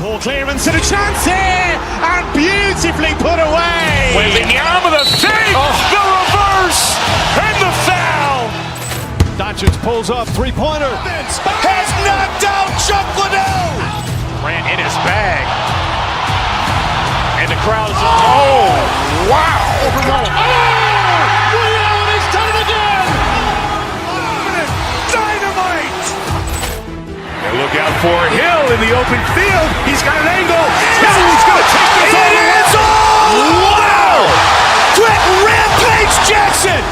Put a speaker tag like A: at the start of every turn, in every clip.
A: Ball clearance and a chance here, and beautifully put away.
B: Wembanyama with a save, the reverse, and the foul.
C: Doncic pulls up, three-pointer.
B: Has knocked out Chuck Liddell. Ran in his bag. And the crowd is, oh, wow.
C: Ray Allen has done it again.
B: Dynamite. And look out for Hill in the open field. He's got an angle. He's going to take this all the way. Wow. Quick Rampage Jackson.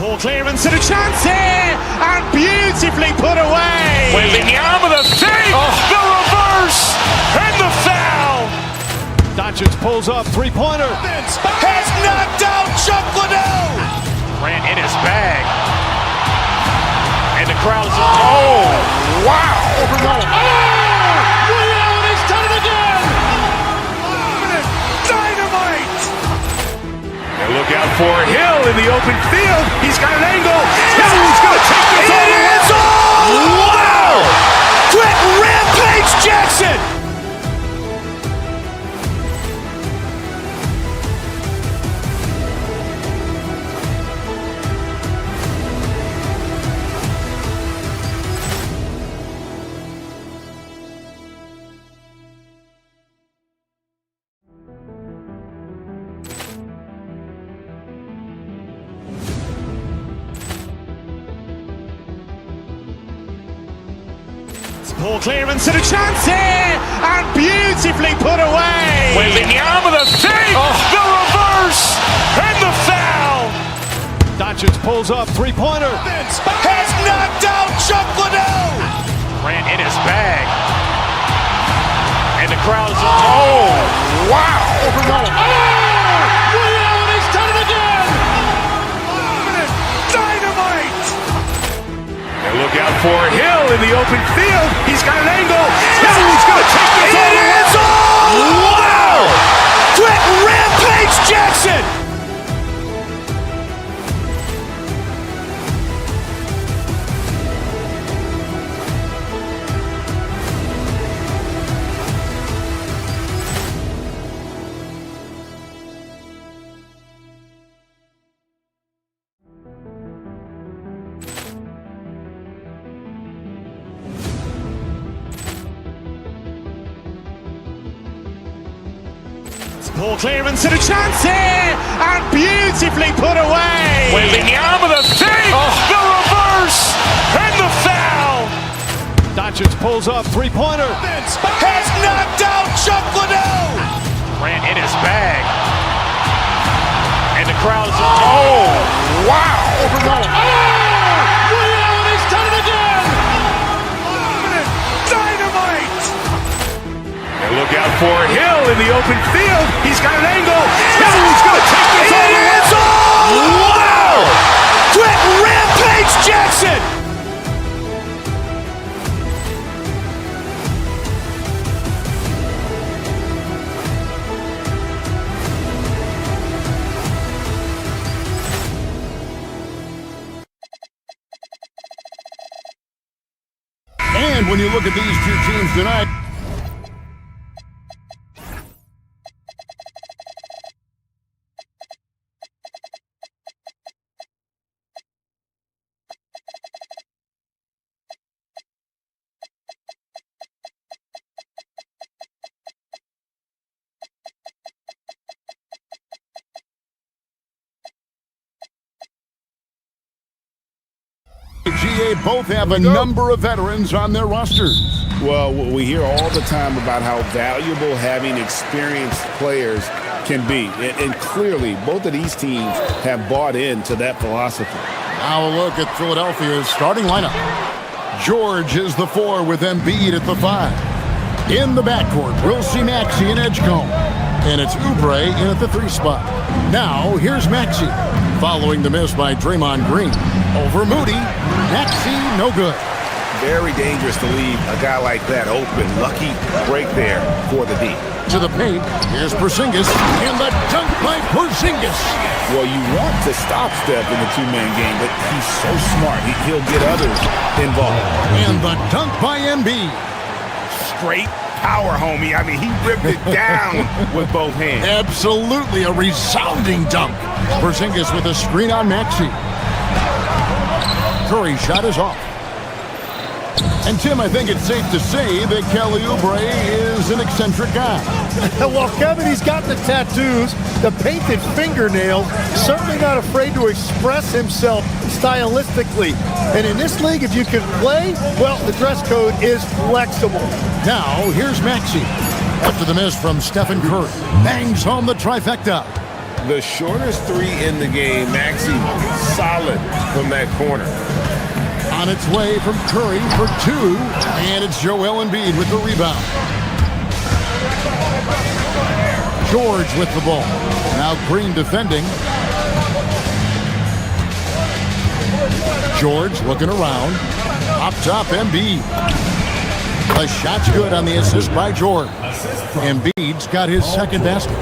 A: Ball clearance and a chance here, and beautifully put away.
B: Wembanyama with a save, the reverse, and the foul.
C: Doncic pulls up, three-pointer.
B: Has knocked out Chuck Liddell. Ran in his bag. And the crowd is, oh, wow.
C: Ray Allen has done it again.
B: Dynamite. And look out for Hill in the open field. He's got an angle. He's going to take this all the way. Wow. Quick Rampage Jackson.
A: Ball clearance and a chance here, and beautifully put away.
B: Wembanyama with a save, the reverse, and the foul.
C: Doncic pulls up, three-pointer.
B: Has knocked out Chuck Liddell. Ran in his bag. And the crowd is, oh, wow.
C: Ray Allen has done it again.
B: Dynamite. And look out for Hill in the open field. He's got an angle. He's going to take this all the way. Wow. Quick Rampage Jackson.
A: Ball clearance and a chance here, and beautifully put away.
B: Wembanyama with a save, the reverse, and the foul.
C: Doncic pulls up, three-pointer.
B: Has knocked out Chuck Liddell. Ran in his bag. And the crowd is, oh, wow.
C: Ray Allen has done it again.
B: Dynamite. And look out for Hill in the open field. He's got an angle. He's going to take this all the way. Wow. Quick Rampage Jackson.
D: And when you look at these two teams tonight, GA both have a number of veterans on their rosters.
E: Well, we hear all the time about how valuable having experienced players can be. And clearly, both of these teams have bought into that philosophy.
D: Now a look at Philadelphia's starting lineup. George is the 4 with Embiid at the 5. In the backcourt, we'll see Maxey and Edgecombe. And it's Oubre in at the 3 spot. Now, here's Maxey. Following the miss by Draymond Green. Over Moody. Maxey, no good.
E: Very dangerous to leave a guy like that open. Lucky break there for the D.
D: To the paint. Here's Porzingis. And the dunk by Porzingis.
E: Well, you want to stop Steph in the two-man game, but he's so smart. He'll get others involved.
D: And the dunk by Embiid.
E: Straight power, homie. I mean, he ripped it down with both hands.
D: Absolutely a resounding dunk. Porzingis with a screen on Maxey. Curry's shot is off. And Tim, I think it's safe to say that Kelly Oubre is an eccentric guy.
C: Well, Kevin, he's got the tattoos, the painted fingernails, certainly not afraid to express himself stylistically. And in this league, if you can play, well, the dress code is flexible.
D: Now, here's Maxey. After the miss from Stephen Curry, bangs home the trifecta.
E: The shortest 3 in the game, Maxey solid from that corner.
D: On its way from Curry for 2, and it's Joel Embiid with the rebound. George with the ball. Now Green defending. George looking around. Up top, Embiid. The shot's good on the assist by George. Embiid's got his second basket.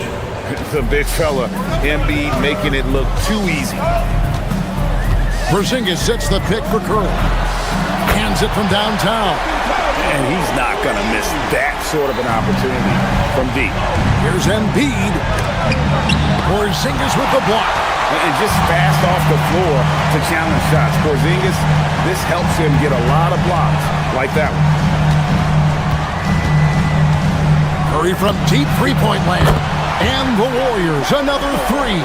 E: The big fella, Embiid, making it look too easy.
D: Porzingis sets the pick for Curry. Hands it from downtown.
E: And he's not going to miss that sort of an opportunity from deep.
D: Here's Embiid. Porzingis with the block.
E: And just fast off the floor to challenge shots. Porzingis, this helps him get a lot of blocks like that one.
D: Curry from deep three-point land. And the Warriors, another 3.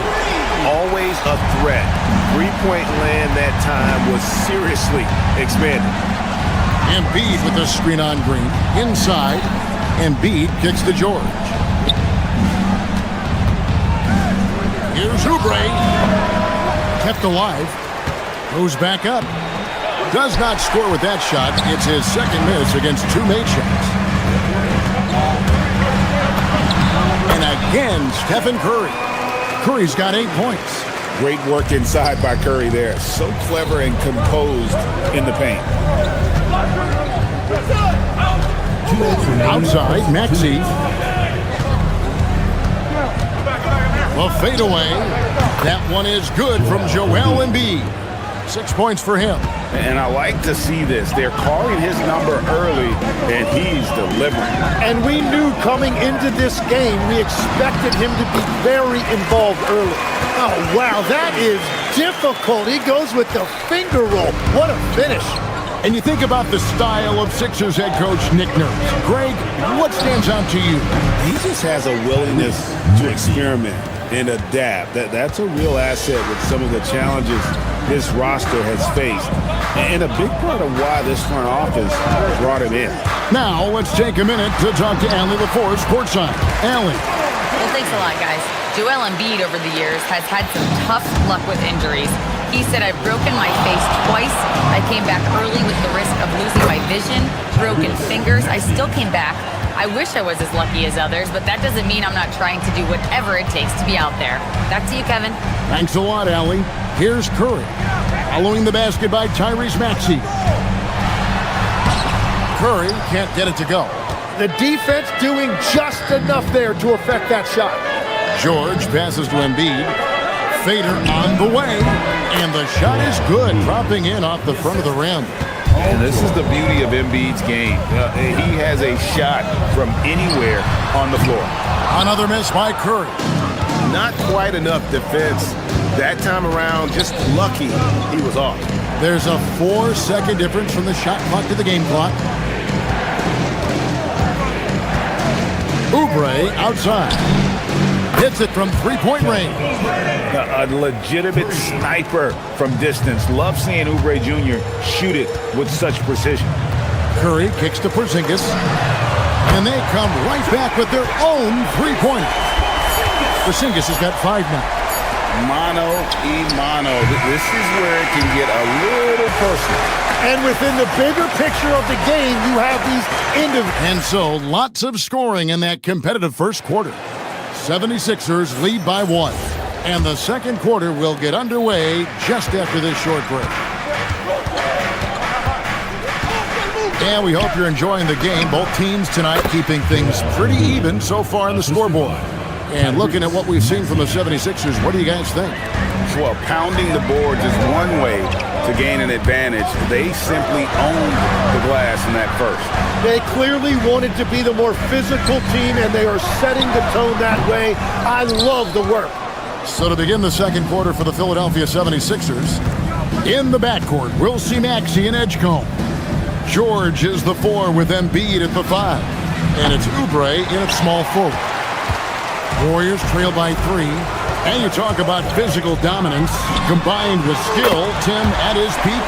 E: Always a threat. Three-point land that time was seriously expanded.
D: Embiid with the screen on Green. Inside, Embiid kicks to George. Here's Oubre. Kept alive. Goes back up. Does not score with that shot. It's his second miss against 2 made shots. And again, Stephen Curry. Curry's got 8 points.
E: Great work inside by Curry there. So clever and composed in the paint.
D: Outside, Maxey. The fadeaway. That one is good from Joel Embiid. 6 points for him.
E: And I like to see this. They're calling his number early, and he's delivering.
C: And we knew coming into this game, we expected him to be very involved early. Oh, wow, that is difficult. He goes with the finger roll. What a finish.
D: And you think about the style of Sixers head coach Nick Nurse. Greg, what stands out to you?
E: He just has a willingness to experiment and adapt. That's a real asset with some of the challenges this roster has faced. And a big part of why this front office brought him in.
D: Now, let's take a minute to talk to Allie LaForce, courtside. Allie.
F: Well, thanks a lot, guys. Joel Embiid over the years has had some tough luck with injuries. He said, I've broken my face twice. I came back early with the risk of losing my vision, broken fingers. I still came back. I wish I was as lucky as others, but that doesn't mean I'm not trying to do whatever it takes to be out there. Back to you, Kevin.
D: Thanks a lot, Allie. Here's Curry. Following the basket by Tyrese Maxey. Curry can't get it to go.
C: The defense doing just enough there to affect that shot.
D: George passes to Embiid. Fader on the way. And the shot is good, dropping in off the front of the rim.
E: And this is the beauty of Embiid's game. He has a shot from anywhere on the floor.
D: Another miss by Curry.
E: Not quite enough defense that time around. Just lucky he was off.
D: There's a 4-second difference from the shot clock to the game clock. Oubre outside. Hits it from three-point range.
E: A legitimate sniper from distance. Love seeing Oubre Jr. shoot it with such precision.
D: Curry kicks to Porzingis. And they come right back with their own three-pointer. Porzingis has got 5 now.
E: Mano y mano. This is where it can get a little personal.
C: And within the bigger picture of the game, you have these individuals.
D: And so, lots of scoring in that competitive first quarter. 76ers lead by 1. And the second quarter will get underway just after this short break. And we hope you're enjoying the game. Both teams tonight keeping things pretty even so far in the scoreboard. And looking at what we've seen from the 76ers, what do you guys think?
E: Well, pounding the boards is one way to gain an advantage. They simply owned the glass in that first.
C: They clearly wanted to be the more physical team, and they are setting the tone that way. I love the work.
D: So to begin the second quarter for the Philadelphia 76ers, in the backcourt, we'll see Maxey and Edgecombe. George is the 4 with Embiid at the 5. And it's Oubre in at small forward. Warriors trail by 3. And you talk about physical dominance combined with skill. Tim, at his peak,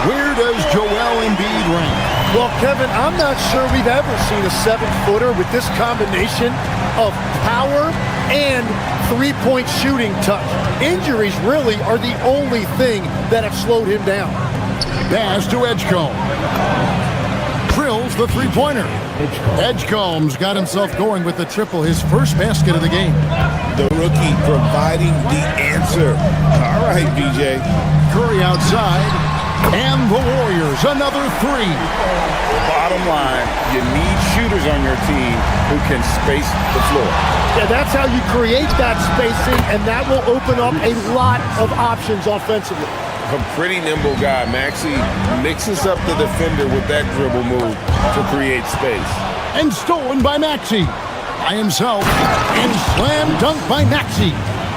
D: where does Joel Embiid rank?
C: Well, Kevin, I'm not sure we've ever seen a 7-footer with this combination of power and three-point shooting touch. Injuries really are the only thing that have slowed him down.
D: Pass to Edgecombe. Drills the three-pointer. Edgecombe's got himself going with the triple, his first basket of the game.
E: The rookie providing the answer. All right, BJ.
D: Curry outside, and the Warriors, another 3.
E: Bottom line, you need shooters on your team who can space the floor.
C: Yeah, that's how you create that spacing, and that will open up a lot of options offensively.
E: A pretty nimble guy. Maxey mixes up the defender with that dribble move to create space.
D: And stolen by Maxey. By himself, and slam dunk by Maxey.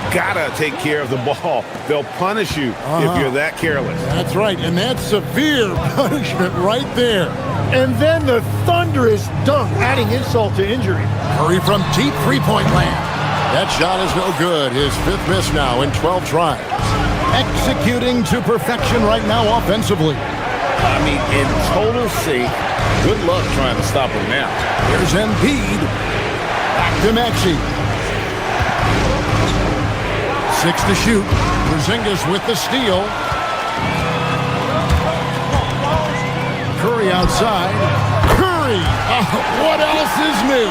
E: Gotta take care of the ball. They'll punish you if you're that careless.
D: That's right, and that's severe punishment right there.
C: And then the thunderous dunk, adding insult to injury.
D: Curry from deep three-point land. That shot is no good. His 5th miss now in 12 tries. Executing to perfection right now offensively.
E: I mean, in total sync. Good luck trying to stop him now.
D: Here's Embiid. Back to Maxey. 6 to shoot. Porzingis with the steal. Curry outside. Curry! What else is new?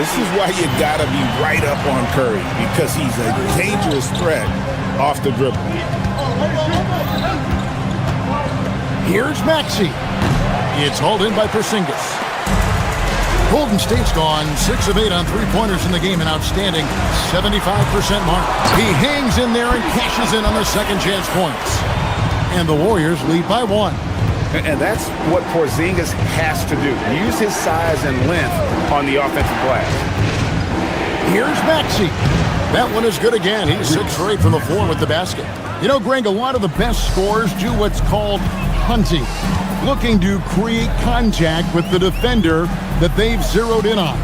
E: This is why you gotta be right up on Curry, because he's a dangerous threat off the dribble.
D: Here's Maxey. It's hauled in by Porzingis. Golden State's gone 6 of 8 on three-pointers in the game, an outstanding 75% mark. He hangs in there and cashes in on the second chance points. And the Warriors lead by 1.
E: And that's what Porzingis has to do. Use his size and length on the offensive glass.
D: Here's Maxey. That one is good again. He's 6 for 8 from the floor with the basket. You know, Greg, a lot of the best scorers do what's called hunting, looking to create contact with the defender that they've zeroed in on.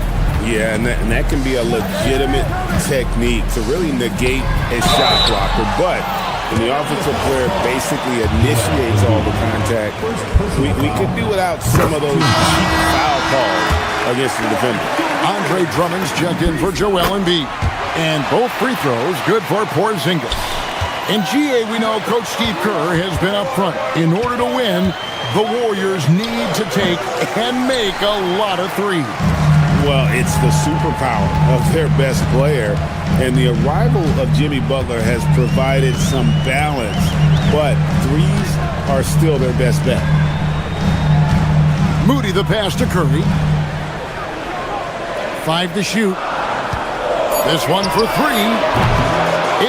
E: Yeah, and that can be a legitimate technique to really negate a shot blocker. But when the offensive player basically initiates all the contact, we could do without some of those foul calls against the defender.
D: Andre Drummond's checked in for Joel Embiid. And both free throws good for Porzingis. In GA, we know Coach Steve Kerr has been up front. In order to win, the Warriors need to take and make a lot of threes.
E: Well, it's the superpower of their best player, and the arrival of Jimmy Butler has provided some balance, but threes are still their best bet.
D: Moody the pass to Curry. 5 to shoot. This one for 3.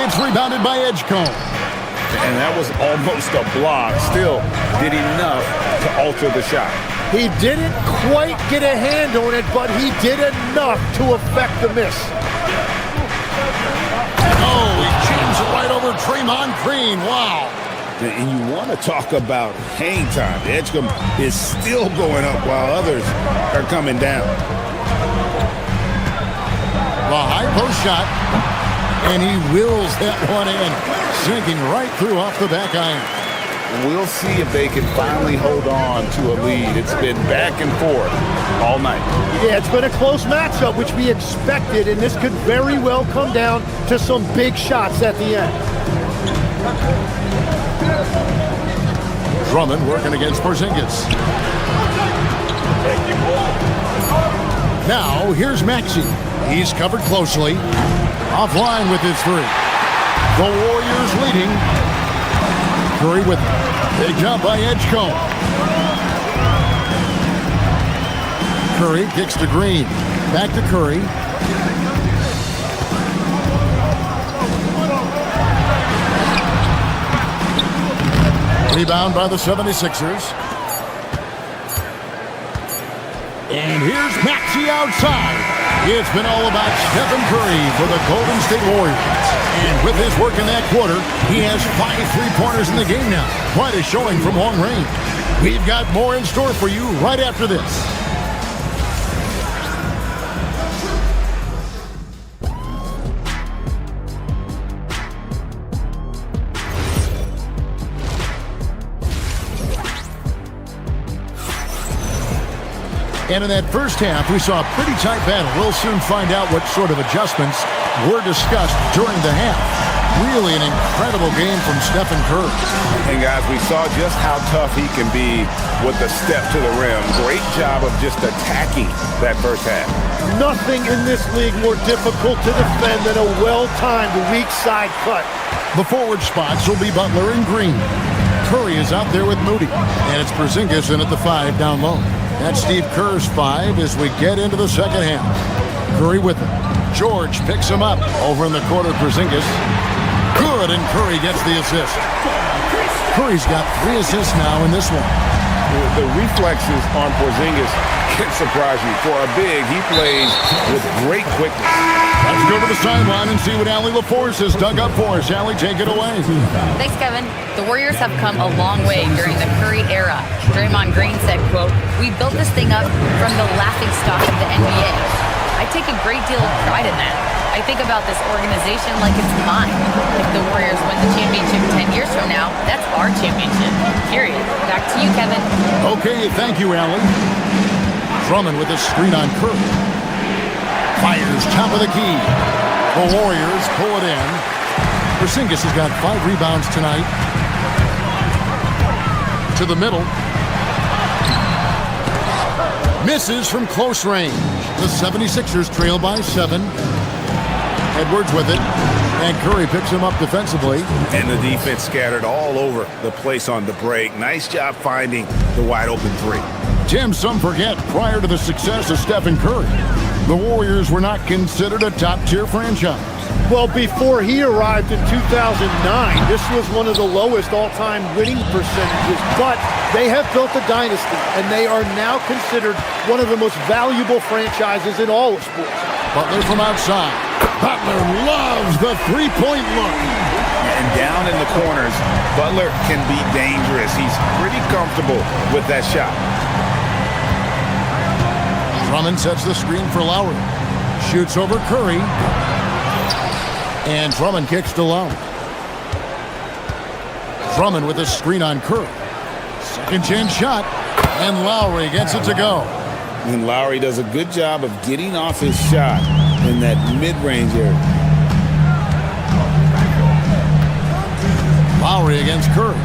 D: It's rebounded by Edgecombe.
E: And that was almost a block. Still did enough to alter the shot.
C: He didn't quite get a hand on it, but he did enough to affect the miss.
D: Oh, he jams it right over Draymond Green. Wow.
E: And you want to talk about hang time. Edgecombe is still going up while others are coming down.
D: The high post shot, and he wills that one in, sinking right through off the back iron.
E: We'll see if they can finally hold on to a lead. It's been back and forth all night.
C: Yeah, it's been a close matchup, which we expected, and this could very well come down to some big shots at the end.
D: Drummond working against Porzingis. Now, here's Maxey. He's covered closely. Offline with his three. The Warriors leading. Curry with it. Big job by Edgecombe. Curry kicks to Green. Back to Curry. Rebound by the 76ers. And here's Maxey outside. It's been all about Stephen Curry for the Golden State Warriors. And with his work in that quarter, he has 5 3-pointers in the game now. Quite a showing from long range. We've got more in store for you right after this. And in that first half, we saw a pretty tight battle. We'll soon find out what sort of adjustments were discussed during the half. Really an incredible game from Stephen Curry.
E: And guys, we saw just how tough he can be with the step to the rim. Great job of just attacking that first half.
C: Nothing in this league more difficult to defend than a well-timed weak side cut.
D: The forward spots will be Butler and Green. Curry is out there with Moody. And it's Porzingis in at the 5 down low. That's Steve Kerr's 5 as we get into the second half. Curry with it. George picks him up. Over in the corner, Porzingis. Good, and Curry gets the assist. Curry's got 3 assists now in this one.
E: The reflexes on Porzingis can surprise you. For a big, he plays with great quickness.
D: Let's go to the sideline and see what Allie LaForce has dug up for us. Allie, take it away.
F: Thanks, Kevin. The Warriors have come a long way during the Curry era. Draymond Green said, quote, "We built this thing up from the laughingstock of the NBA. I take a great deal of pride in that. I think about this organization like it's mine. If the Warriors win the championship 10 years from now, that's our championship. Period." Back to you, Kevin.
D: Okay, thank you, Allie. Drummond with a screen on Curry. Fires top of the key. The Warriors pull it in. Porzingis has got 5 rebounds tonight. To the middle. Misses from close range. The 76ers trail by 7. Edwards with it. And Curry picks him up defensively.
E: And the defense scattered all over the place on the break. Nice job finding the wide open 3.
D: Tim, some forget, prior to the success of Stephen Curry, the Warriors were not considered a top-tier franchise.
C: Well, before he arrived in 2009, this was one of the lowest all-time winning percentages, but they have built a dynasty, and they are now considered one of the most valuable franchises in all of sports.
D: Butler from outside. Butler loves the three-point look.
E: And down in the corners, Butler can be dangerous. He's pretty comfortable with that shot.
D: Drummond sets the screen for Lowry. Shoots over Curry. And Drummond kicks to Lowry. Drummond with a screen on Curry. Second chance shot. And Lowry gets it to go.
E: And Lowry does a good job of getting off his shot in that mid-range area.
D: Lowry against Curry.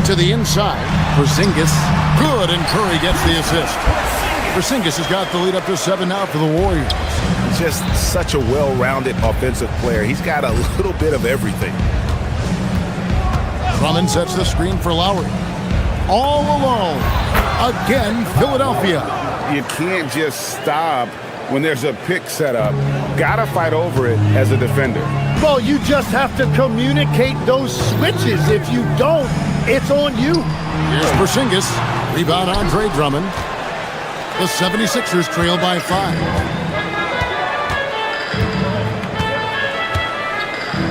D: To the inside. Porzingis. Good, and Curry gets the assist. Porzingis has got the lead up to 7 now for the Warriors.
E: Just such a well-rounded offensive player. He's got a little bit of everything.
D: Drummond sets the screen for Lowry. All alone. Again, Philadelphia.
E: You can't just stop when there's a pick set up. Gotta fight over it as a defender.
C: Well, you just have to communicate those switches. If you don't, it's on you.
D: Here's Porzingis. Rebound Andre Drummond. The 76ers trail by 5.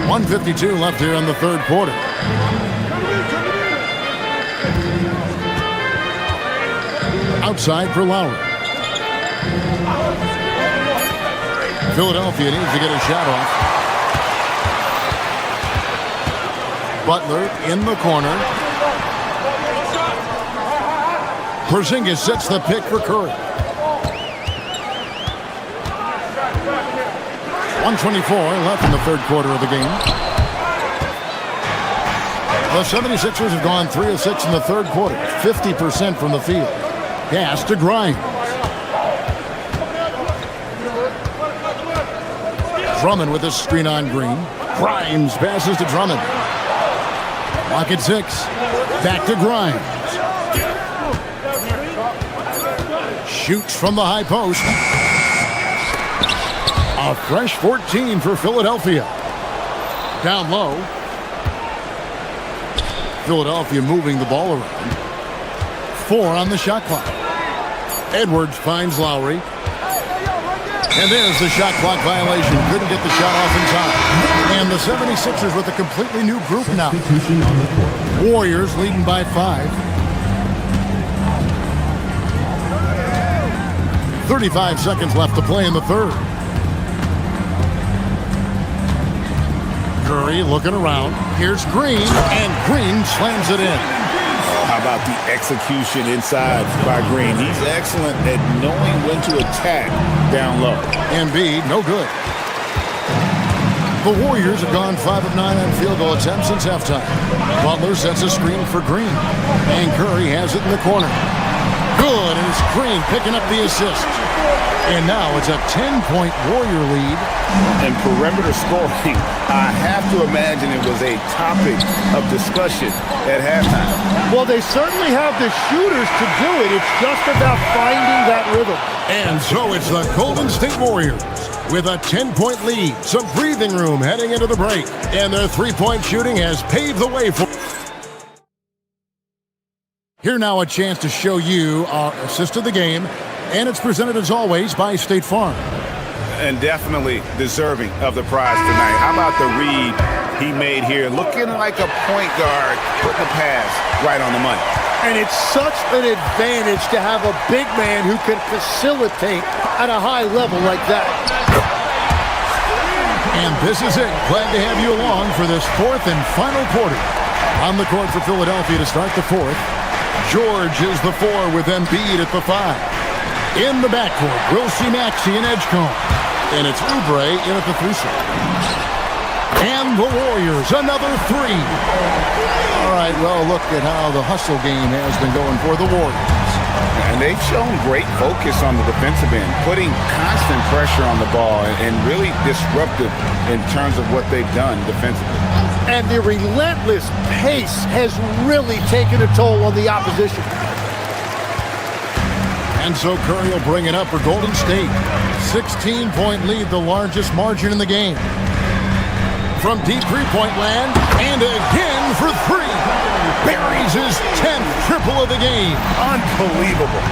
D: 1:52 left here in the third quarter. Outside for Lowry. Philadelphia needs to get a shot off. Butler in the corner. Porzingis sets the pick for Curry. 1:24 left in the third quarter of the game. The 76ers have gone 3 of 6 in the third quarter. 50% from the field. Pass to Grimes. Drummond with a screen on Green. Grimes passes to Drummond. Lock at 6. Back to Grimes. Shoots from the high post. A fresh 14 for Philadelphia. Down low. Philadelphia moving the ball around. 4 on the shot clock. Edwards finds Lowry. And there's the shot clock violation. Couldn't get the shot off in time. And the 76ers with a completely new group now. Warriors leading by 5. 35 seconds left to play in the third. Curry looking around. Here's Green, and Green slams it in.
E: How about the execution inside by Green? He's excellent at knowing when to attack down low.
D: Embiid, no good. The Warriors have gone 5 of 9 on field goal attempts since halftime. Butler sets a screen for Green, and Curry has it in the corner. Good, and it's Green picking up the assist. And now it's a 10-point Warrior lead.
E: And perimeter scoring, I have to imagine it was a topic of discussion at halftime.
C: Well, they certainly have the shooters to do it. It's just about finding that rhythm.
D: And so it's the Golden State Warriors with a 10-point lead, some breathing room heading into the break. And their three-point shooting has paved the way for... Here now a chance to show you our assist of the game. And it's presented as always by State Farm.
E: And definitely deserving of the prize tonight. How about the read he made here? Looking like a point guard, putting the pass right on the money.
C: And it's such an advantage to have a big man who can facilitate at a high level like that.
D: And this is it. Glad to have you along for this fourth and final quarter. On the court for Philadelphia to start the fourth. George is the 4 with Embiid at the 5. In the backcourt, we'll see Maxey and Edgecombe. And it's Oubre in at the 3 slot. And the Warriors, another 3. All right, well, look at how the hustle game has been going for the Warriors.
E: And they've shown great focus on the defensive end, putting constant pressure on the ball and really disruptive in terms of what they've done defensively.
C: And the relentless pace has really taken a toll on the opposition.
D: And so Curry will bring it up for Golden State. 16-point lead, the largest margin in the game. From deep three-point land, and again for 3. Buries his 10th triple of the game.
E: Unbelievable.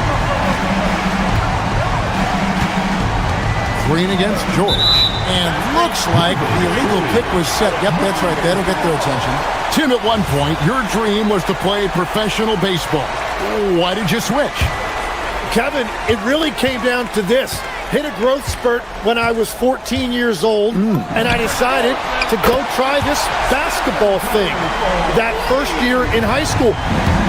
D: Green against George. And looks like the illegal kick was set. Yep, that's right. That'll get their attention. Tim, at one point, your dream was to play professional baseball. Why did you switch?
C: Kevin, it really came down to this. Hit a growth spurt when I was 14 years old, and I decided to go try this basketball thing that first year in high school.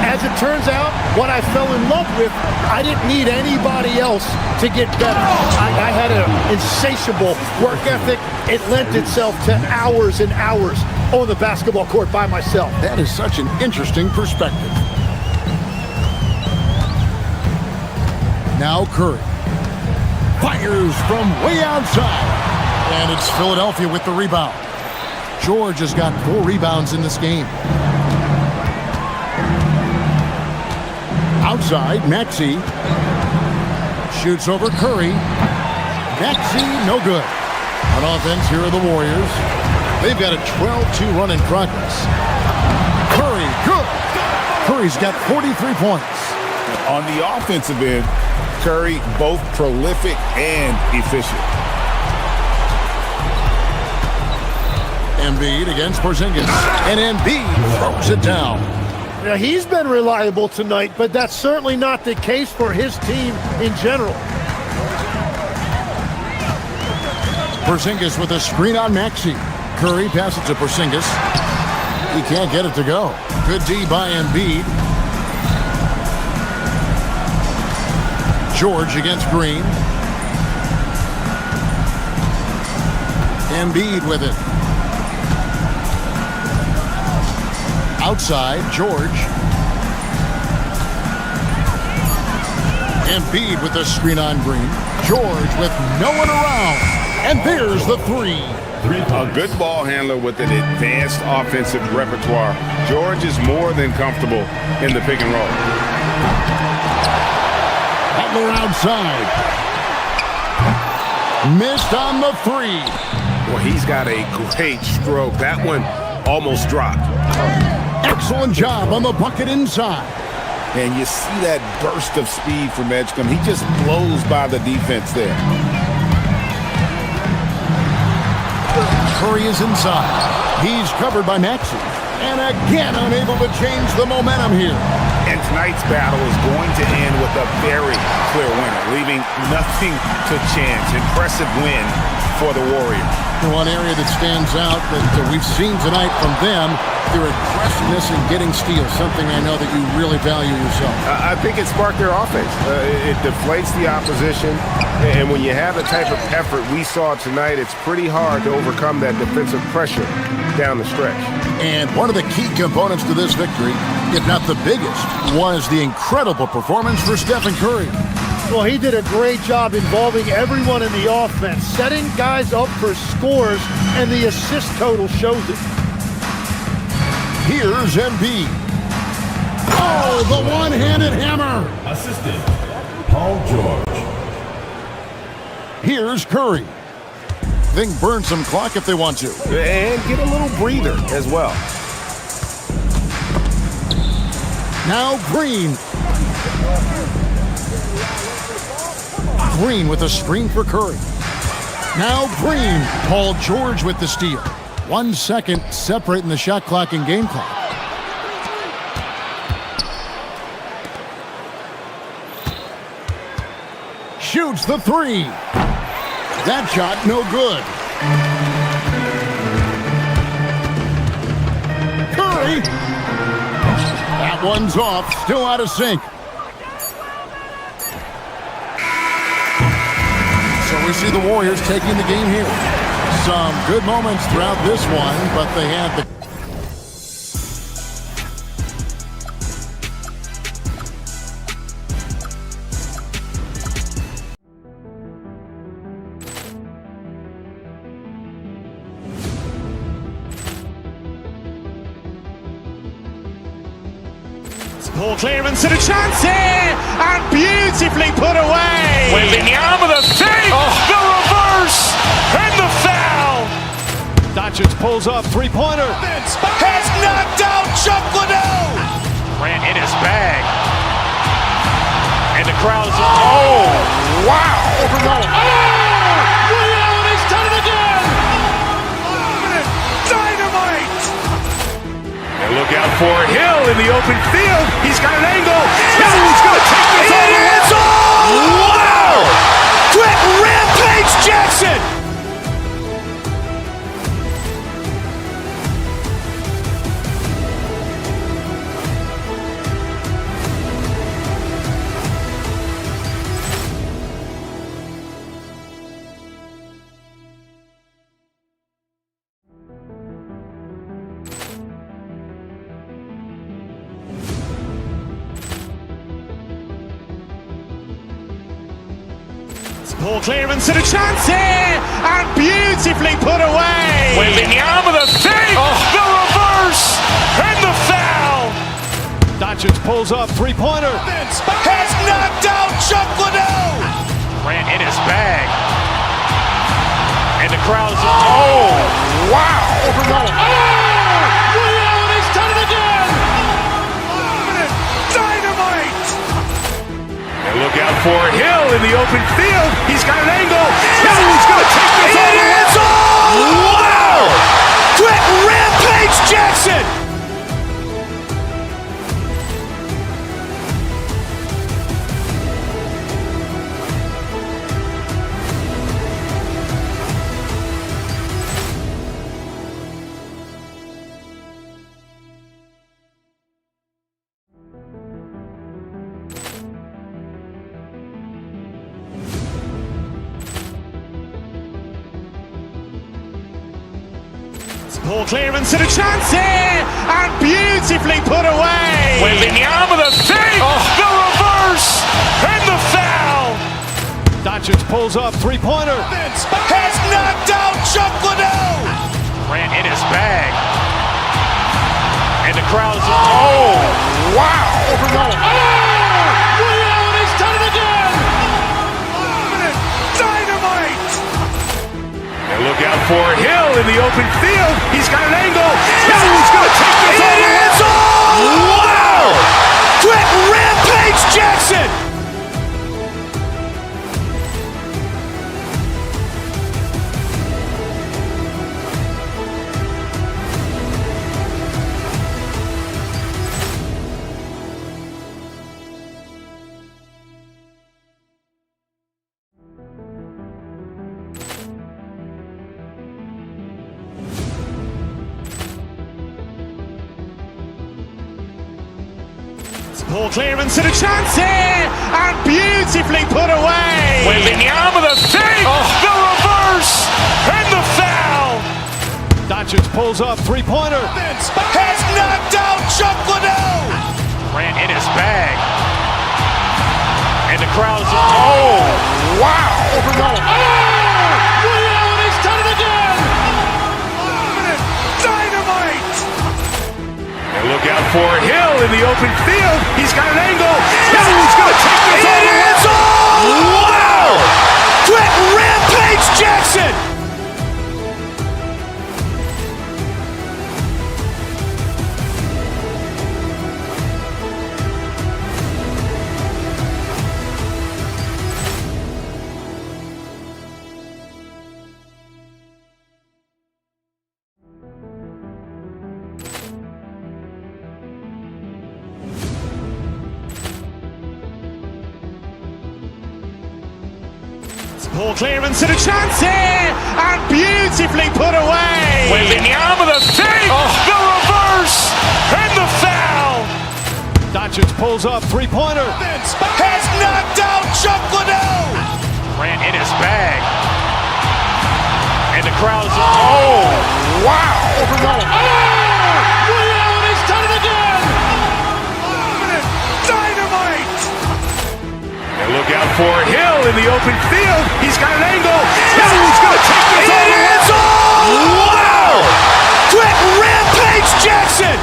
C: As it turns out, what I fell in love with, I didn't need anybody else to get better. I had an insatiable work ethic. It lent itself to hours and hours on the basketball court by myself.
D: That is such an interesting perspective. Now Curry fires from way outside. And it's Philadelphia with the rebound. George has got 4 rebounds in this game. Outside, Maxey shoots over Curry. Maxey, no good. On offense, here are the Warriors. They've got a 12-2 run in progress. Curry, good. Curry's got 43 points.
E: On the offensive end, Curry both prolific and efficient.
D: Embiid against Porzingis. And Embiid throws it down.
C: Now, he's been reliable tonight, but that's certainly not the case for his team in general.
D: Porzingis with a screen on Maxey. Curry passes to Porzingis. He can't get it to go. Good D by Embiid. George against Green. Embiid with it. Outside, George. Embiid with the screen on Green. George with no one around. And there's the three.
E: A good ball handler with an advanced offensive repertoire. George is more than comfortable in the pick and roll.
D: Butler outside. Missed on the three.
E: Well, he's got a great stroke. That one almost dropped.
D: Excellent job on the bucket inside.
E: And you see that burst of speed from Edgecombe. He just blows by the defense there.
D: Curry is inside. He's covered by Maxey. And again unable to change the momentum here.
E: And tonight's battle is going to end with a very clear winner, leaving nothing to chance. Impressive win for the Warriors.
D: One area that stands out that we've seen tonight from them, their aggressiveness in getting steals, something I know that you really value yourself.
G: I think it sparked their offense. It deflates the opposition, and when you have the type of effort we saw tonight, it's pretty hard to overcome that defensive pressure down the stretch.
D: And one of the key components to this victory, if not the biggest, was the incredible performance for Stephen Curry.
C: Well, he did a great job involving everyone in the offense, setting guys up for scores, and the assist total shows it.
D: Here's Embiid. Oh, the one-handed hammer.
H: Assistant, Paul George.
D: Here's Curry. Think burn some clock if they want to.
G: And get a little breather as well.
D: Now Green. Green with a screen for Curry. Now Green. Paul George with the steal. 1 second separating the shot clock and game clock. Shoots the three. That shot no good. Curry. That one's off. Still out of sync. So we see the Warriors taking the game here. Some good moments throughout this one, but they had the...
A: Poor clearance and a chance here, and beautifully put away.
B: Wembanyama the save, the reverse, and the foul.
A: Doncic pulls up, three-pointer.
B: Has knocked out Chuck Liddell. Ran in his bag. And the crowd is, oh, wow.
A: He's done it again.
B: Dynamite. And look out for Hill in the open field. He's got an angle. Hill's going to take this all the way. Wow. Quick rampage Jackson.
A: Poor clearance and a chance here, and beautifully put away.
B: Wembanyama the save, the reverse, and the foul.
A: Doncic pulls up, three-pointer.
B: Has knocked out Chuck Liddell. Ran in his bag. And the crowd is, oh, wow.
A: He's done it again.
B: Dynamite. And look out for Hill in the open field. He's got an angle. Hill's going to take this all the way. Wow. Quick rampage Jackson.
A: Poor clearance and a chance here, and beautifully put away.
B: Wembanyama the save, the reverse, and the foul.
A: Doncic pulls up, three-pointer.
B: Has knocked out Chuck Liddell.
A: Grant in his bag. And the crowd's
B: Wow.
A: He's done it again!
B: Dynamite.
A: And look out for Hill in the open field. He's got an angle. Hill's going to take this all the way.
B: Wow. Brett Rampage Jackson.
A: Ball clearance and a chance here, and beautifully put away.
B: Wembanyama the fake, the reverse, and the foul.
A: Doncic pulls up, three-pointer.
B: Has knocked out Chuck Liddell.
A: Grant in his bag. And the crowd's
B: Wow.
A: He's done it again!
B: Dynamite.
A: And look out for Hill in the open field. He's got an angle. Hill's going to take this all the way.
B: Wow. Brett Rampage Jackson.
A: Ball clearance and a chance here, and beautifully put away.
B: Wembanyama the fake, the reverse, and the foul.
A: Doncic pulls up, three-pointer.
B: Has knocked out Chuck Liddell.
A: Grant in his bag. And the crowd's
B: Wow.
A: He's done it again!
B: Dynamite.
A: And look out for Hill in the open field. He's got an angle. Hill's going to take this all the way.
B: Wow. Brett Rampage Jackson.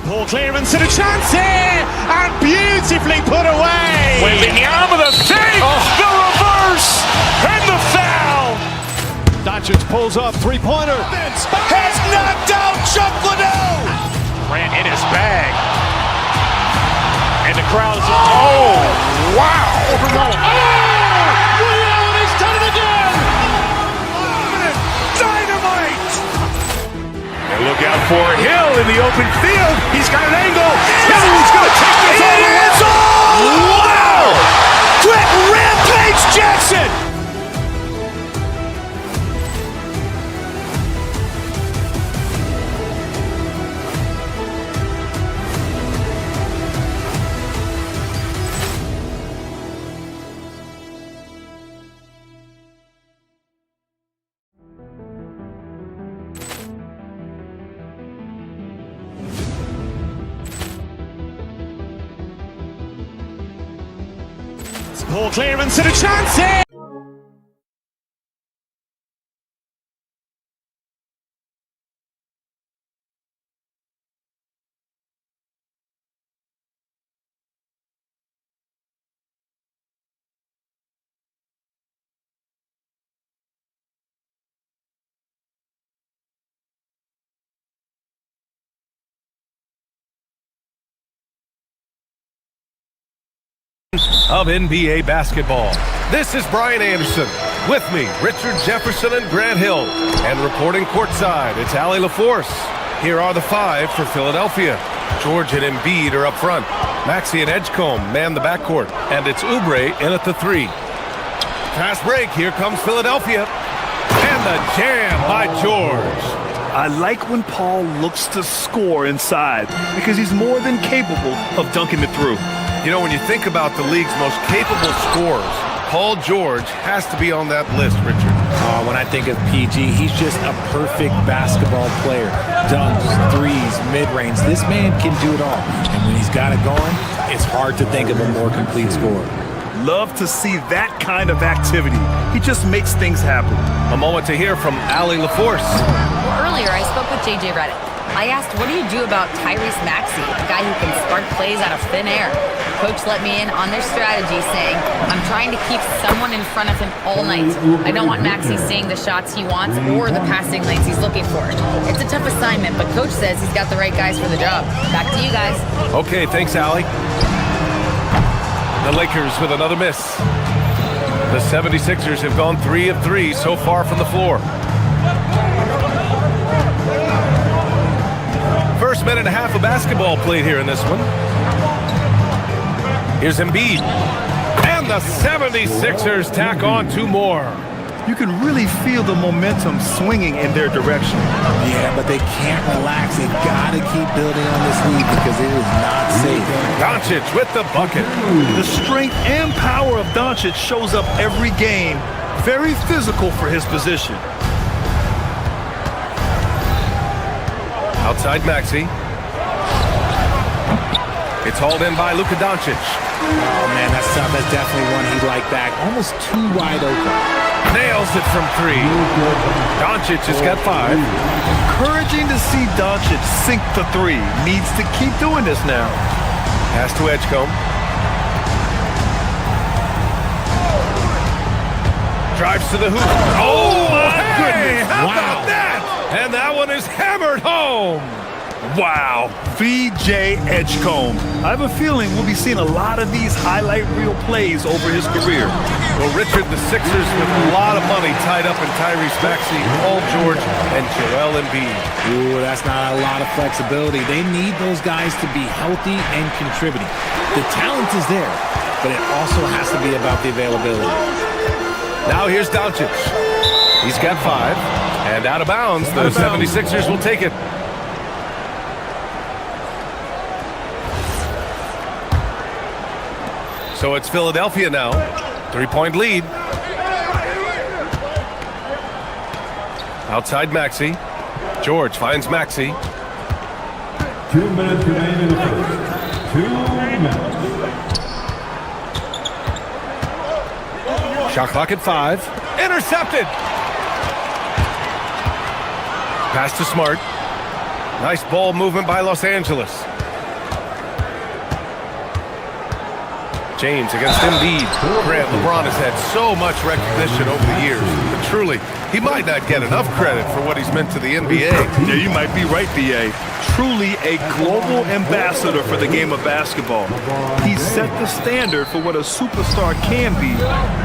A: Ball clearance and a chance here, and beautifully put away.
B: Wembanyama the fake, the reverse, and the foul.
A: Doncic pulls up, three-pointer.
B: Has knocked out Chuck Liddell.
A: Grant in his bag. And the crowd's
B: Wow.
A: He's done it again!
B: Dynamite.
A: And look out for Hill in the open field. He's got an angle. Hill's going to take this all the way.
B: Wow. Brett Rampage Jackson.
A: Ball clearance and a chance here.
G: Of NBA basketball. This is Brian Anderson. With me, Richard Jefferson and Grant Hill. And reporting courtside, it's Allie LaForce. Here are the five for Philadelphia. George and Embiid are up front. Maxey and Edgecombe man the backcourt. And it's Oubre in at the three. Fast break, here comes Philadelphia. the jam by George.
B: I like when Paul looks to score inside because he's more than capable of dunking it through.
G: You know, when you think about the league's most capable scorers, Paul George has to be on that list, Richard.
I: When I think of PG, he's just a perfect basketball player. Dunks, threes, mid-range. This man can do it all. And when he's got it going, it's hard to think of a more complete scorer.
B: Love to see that kind of activity. He just makes things happen.
G: A moment to hear from Allie LaForce.
F: Earlier, I spoke with JJ Redick. I asked, what do you do about Tyrese Maxey, a guy who can spark plays out of thin air? Coach let me in on their strategy, saying, I'm trying to keep someone in front of him all night. I don't want Maxey seeing the shots he wants or the passing lanes he's looking for. It's a tough assignment, but Coach says he's got the right guys for the job. Back to you guys.
G: Okay, thanks, Allie. The Lakers with another miss. The 76ers have gone 3 of 3 so far from the floor. First minute and a half of basketball played here in this one. Here's Embiid. And the 76ers tack on 2 more.
B: You can really feel the momentum swinging in their direction.
I: Yeah, but they can't relax. They got to keep building on this lead because it is not safe.
G: Doncic with the bucket.
B: The strength and power of Doncic shows up every game. Very physical for his position.
G: Outside Maxey. It's hauled in by Luka Doncic.
I: Oh, man, that's definitely one he'd like back. Almost too wide open.
G: Nails it from 3. Doncic has got 5.
B: Encouraging to see Doncic sink the 3. Needs to keep doing this now.
G: Pass to Edgecombe. Drives to the hoop. Oh, my goodness. How about that? And that one is hammered home.
B: Wow, VJ Edgecombe. I have a feeling we'll be seeing a lot of these highlight reel plays over his career.
G: Well, Richard, the Sixers with a lot of money tied up in Tyrese Maxey, Paul George, and Joel Embiid.
I: Ooh, that's not a lot of flexibility. They need those guys to be healthy and contributing. The talent is there, but it also has to be about the availability.
G: Now here's Doncic. He's got 5. And out of bounds, the 76ers will take it. So it's Philadelphia now. 3-point lead. Outside Maxey. George finds Maxey.
H: 2 minutes remaining in the first. 2 minutes.
G: Shot clock at 5. Intercepted. Pass to Smart. Nice ball movement by Los Angeles. James against Embiid. Grant, LeBron has had so much recognition over the years, but truly, he might not get enough credit for what he's meant to the NBA.
B: Yeah, you might be right, B.A. Truly a global ambassador for the game of basketball. He set the standard for what a superstar can be,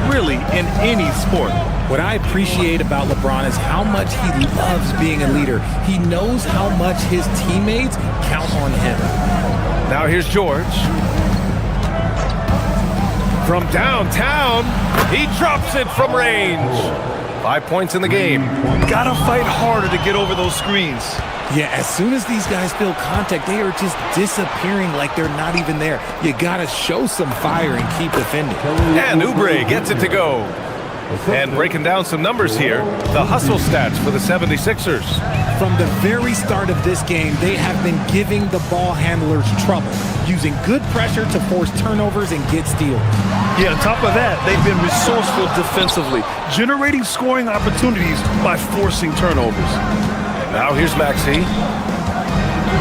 B: really, in any sport.
I: What I appreciate about LeBron is how much he loves being a leader. He knows how much his teammates count on him.
G: Now here's George. From downtown, he drops it from range. 5 points in the game.
B: Gotta fight harder to get over those screens.
I: Yeah, as soon as these guys feel contact, they are just disappearing like they're not even there. You gotta show some fire and keep defending.
G: And Oubre gets it to go. And breaking down some numbers here, the hustle stats for the 76ers.
I: From the very start of this game, they have been giving the ball handlers trouble, using good pressure to force turnovers and get steals.
B: Yeah, on top of that, they've been resourceful defensively, generating scoring opportunities by forcing turnovers.
G: Now here's Maxey.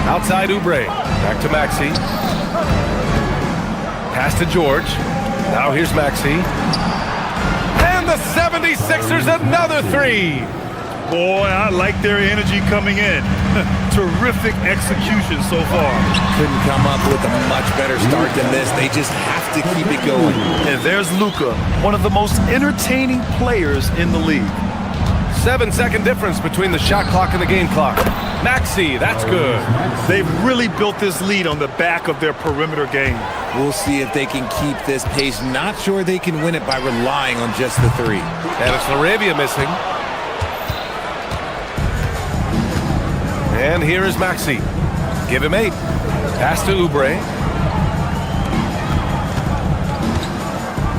G: Outside Oubre. Back to Maxey. Pass to George. Now here's Maxey. And the 76ers another 3.
B: Boy, I like their energy coming in. Terrific execution so far.
I: Couldn't come up with a much better start than this. They just have to keep it going.
B: And there's Luka, one of the most entertaining players in the league.
G: 7-second difference between the shot clock and the game clock. Maxey, that's good.
B: They've really built this lead on the back of their perimeter game.
I: We'll see if they can keep this pace. Not sure they can win it by relying on just the 3.
G: And it's LaRavia missing. And here is Maxey. Give him 8. Pass to Oubre.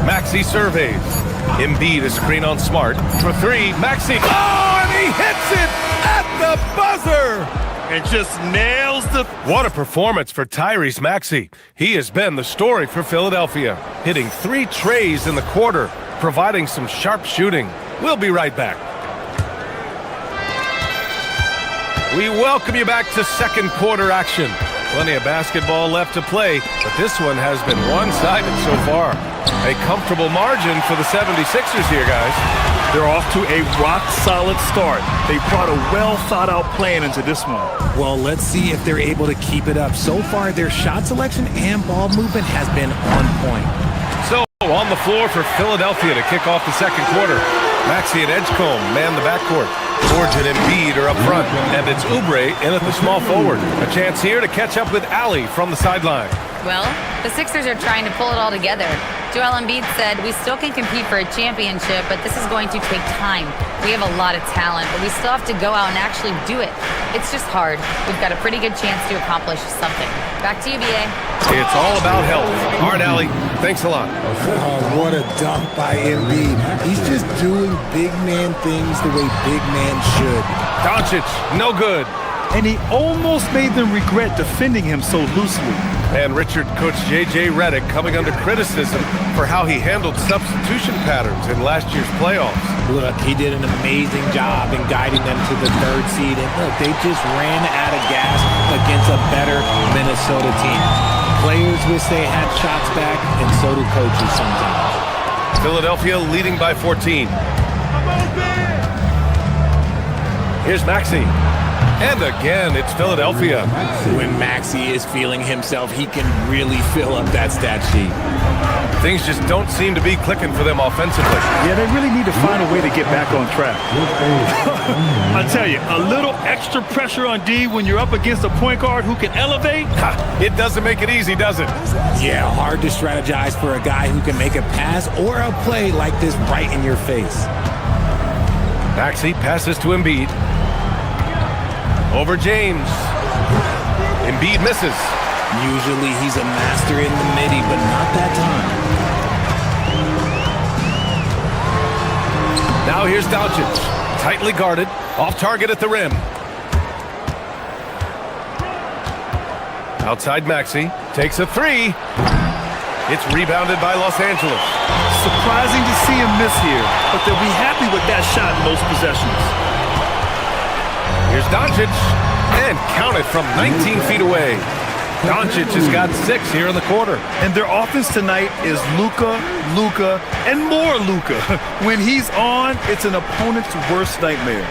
G: Maxey surveys. Embiid a screen on Smart. For 3, Maxey. Oh, and he hits it at the buzzer!
B: And just nails the...
G: What a performance for Tyrese Maxey. He has been the story for Philadelphia, hitting 3 trays in the quarter, providing some sharp shooting. We'll be right back. We welcome you back to second quarter action. Plenty of basketball left to play, but this one has been one-sided so far. A comfortable margin for the 76ers here, guys.
B: They're off to a rock-solid start. They brought a well-thought-out plan into this one.
I: Well, let's see if they're able to keep it up. So far, their shot selection and ball movement has been on point.
G: So, on the floor for Philadelphia to kick off the second quarter. Maxey and Edgecombe man the backcourt. George and Embiid are up front, and it's Oubre in at the small forward. A chance here to catch up with Ali from the sideline.
F: Well, the Sixers are trying to pull it all together. Joel Embiid said, "We still can compete for a championship, but this is going to take time. We have a lot of talent, but we still have to go out and actually do it. It's just hard. We've got a pretty good chance to accomplish something." Back to you, BA.
G: It's all about health. All right, Ali. Thanks a lot.
I: Oh, what a dunk by Embiid. He's just doing big man things the way big man should.
G: Doncic, no good.
B: And he almost made them regret defending him so loosely.
G: And Richard, Coach J.J. Redick coming under criticism for how he handled substitution patterns in last year's playoffs.
I: Look, he did an amazing job in guiding them to the 3rd seed. And look, they just ran out of gas against a better Minnesota team. Players wish they had shots back, and so do coaches sometimes.
G: Philadelphia leading by 14. Here's Maxey. And again, it's Philadelphia.
I: When Maxey is feeling himself, he can really fill up that stat sheet.
G: Things just don't seem to be clicking for them offensively.
B: Yeah, they really need to find a way to get back on track. I tell you, a little extra pressure on D when you're up against a point guard who can elevate.
G: It doesn't make it easy, does it?
I: Yeah, hard to strategize for a guy who can make a pass or a play like this right in your face.
G: Maxey passes to Embiid. Over James. Embiid misses.
I: Usually he's a master in the midi, but not that time.
G: Now here's Doncic. Tightly guarded. Off target at the rim. Outside Maxey. Takes a 3. It's rebounded by Los Angeles.
B: Surprising to see him miss here, but they'll be happy with that shot in most possessions.
G: Here's Doncic, and count it from 19 feet away. Doncic has got 6 here in the quarter.
B: And their offense tonight is Luka, and more Luka. When he's on, it's an opponent's worst nightmare.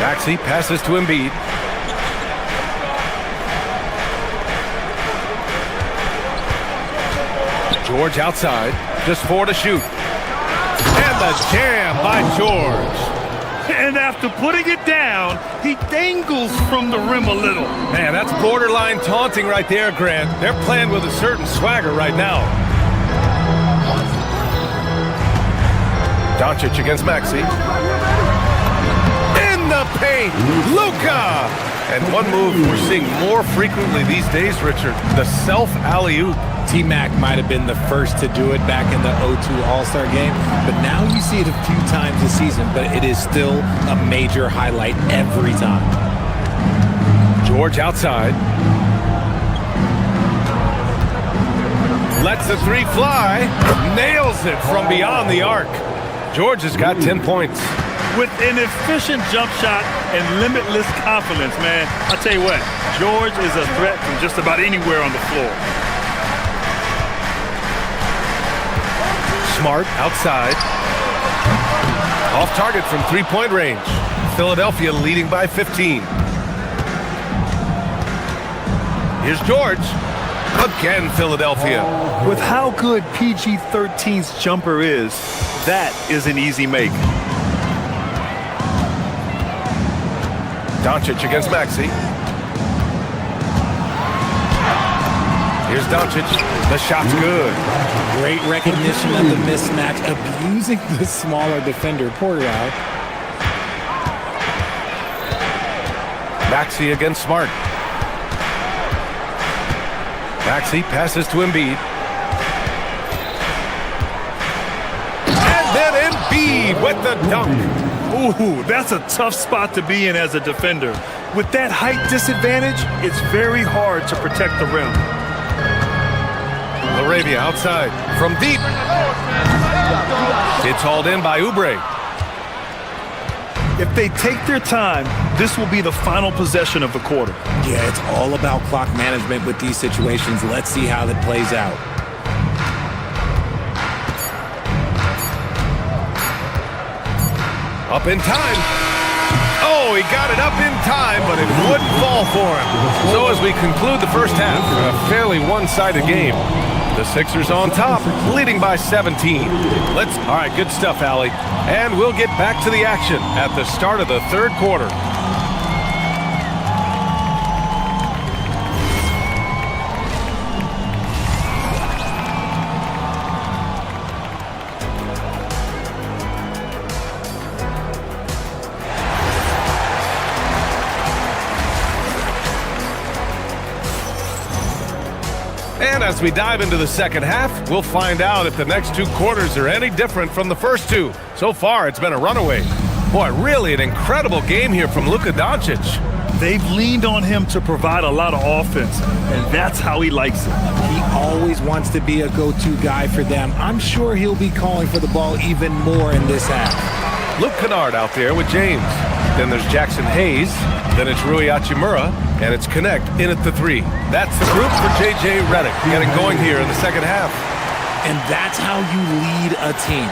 G: Maxey passes to Embiid. George outside, just 4 to shoot. And the jam by George.
B: And after putting it down, he dangles from the rim a little.
G: Man, that's borderline taunting right there, Grant. They're playing with a certain swagger right now. Doncic against Maxey. In the paint, Luka! And one move we're seeing more frequently these days, Richard, the self-alley-oop.
I: T-Mac might have been the first to do it back in the 0-2 All-Star game, but now you see it a few times this season, but it is still a major highlight every time.
G: George outside. Lets the 3 fly. Nails it from beyond the arc. George has got 10 points.
B: With an efficient jump shot and limitless confidence, man. I'll tell you what, George is a threat from just about anywhere on the floor.
G: Smart outside. Off target from 3-point range. Philadelphia leading by 15. Here's George. Again, Philadelphia.
B: With how good PG-13's jumper is, that is an easy make.
G: Doncic against Maxey. Here's Doncic. The shot's good.
I: Great recognition of the mismatch, abusing the smaller defender, Porter out.
G: Maxey against Smart. Maxey passes to Embiid. And then Embiid with the dunk.
B: Ooh, that's a tough spot to be in as a defender. With that height disadvantage, it's very hard to protect the rim.
G: Philadephia outside from deep. It's hauled in by Oubre.
B: If they take their time, this will be the final possession of the quarter.
I: Yeah, it's all about clock management with these situations. Let's see how that plays out.
G: Up in time. Oh, he got it up in time, but it wouldn't fall for him. So as we conclude the first half, a fairly one-sided game. The Sixers on top, leading by 17. All right, good stuff, Allie. And we'll get back to the action at the start of the third quarter. And as we dive into the second half, we'll find out if the next two quarters are any different from the first two. So far, it's been a runaway. Boy, really an incredible game here from Luka Doncic.
B: They've leaned on him to provide a lot of offense, and that's how he likes it.
I: He always wants to be a go-to guy for them. I'm sure he'll be calling for the ball even more in this half.
G: Luke Kennard out there with James. Then there's Jackson Hayes. Then it's Rui Hachimura. And it's Connect in at the three. That's the group for J.J. Redick getting going here in the second half.
I: And that's how you lead a team,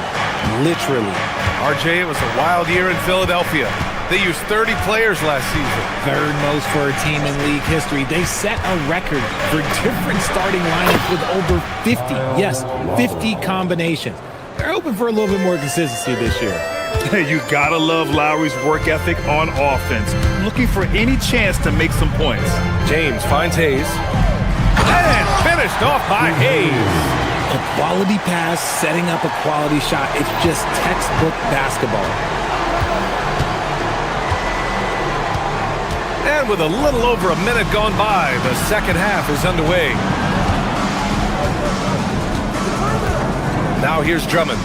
I: literally.
G: RJ, it was a wild year in Philadelphia. They used 30 players last season.
I: Third most for a team in league history. They set a record for different starting lineups with over 50. Yes, 50 combinations. They're hoping for a little bit more consistency this year.
B: You gotta love Lowry's work ethic on offense. Looking for any chance to make some points.
G: James finds Hayes. And finished off by Hayes.
I: A quality pass, setting up a quality shot. It's just textbook basketball.
G: And with a little over a minute gone by, the second half is underway. Now here's Drummond.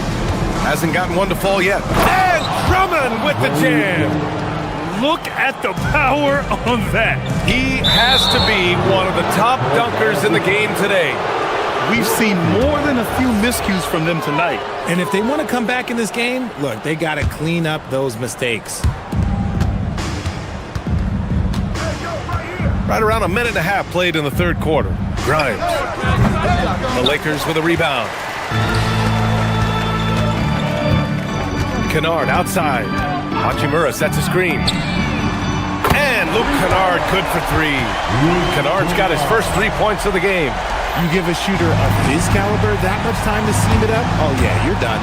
G: Hasn't gotten one to fall yet. And Drummond with the jam.
B: Look at the power on that.
G: He has to be one of the top dunkers in the game today.
B: We've seen more than a few miscues from them tonight.
I: And if they want to come back in this game, look, they got to clean up those mistakes.
G: Right around a minute and a half played in the third quarter. Grimes. The Lakers with a rebound. Kennard outside. Hachimura sets a screen. And Luke Kennard good for three. Kennard's got his first 3 points of the game.
I: You give a shooter of his caliber that much time to seam it up? Oh, yeah, you're done.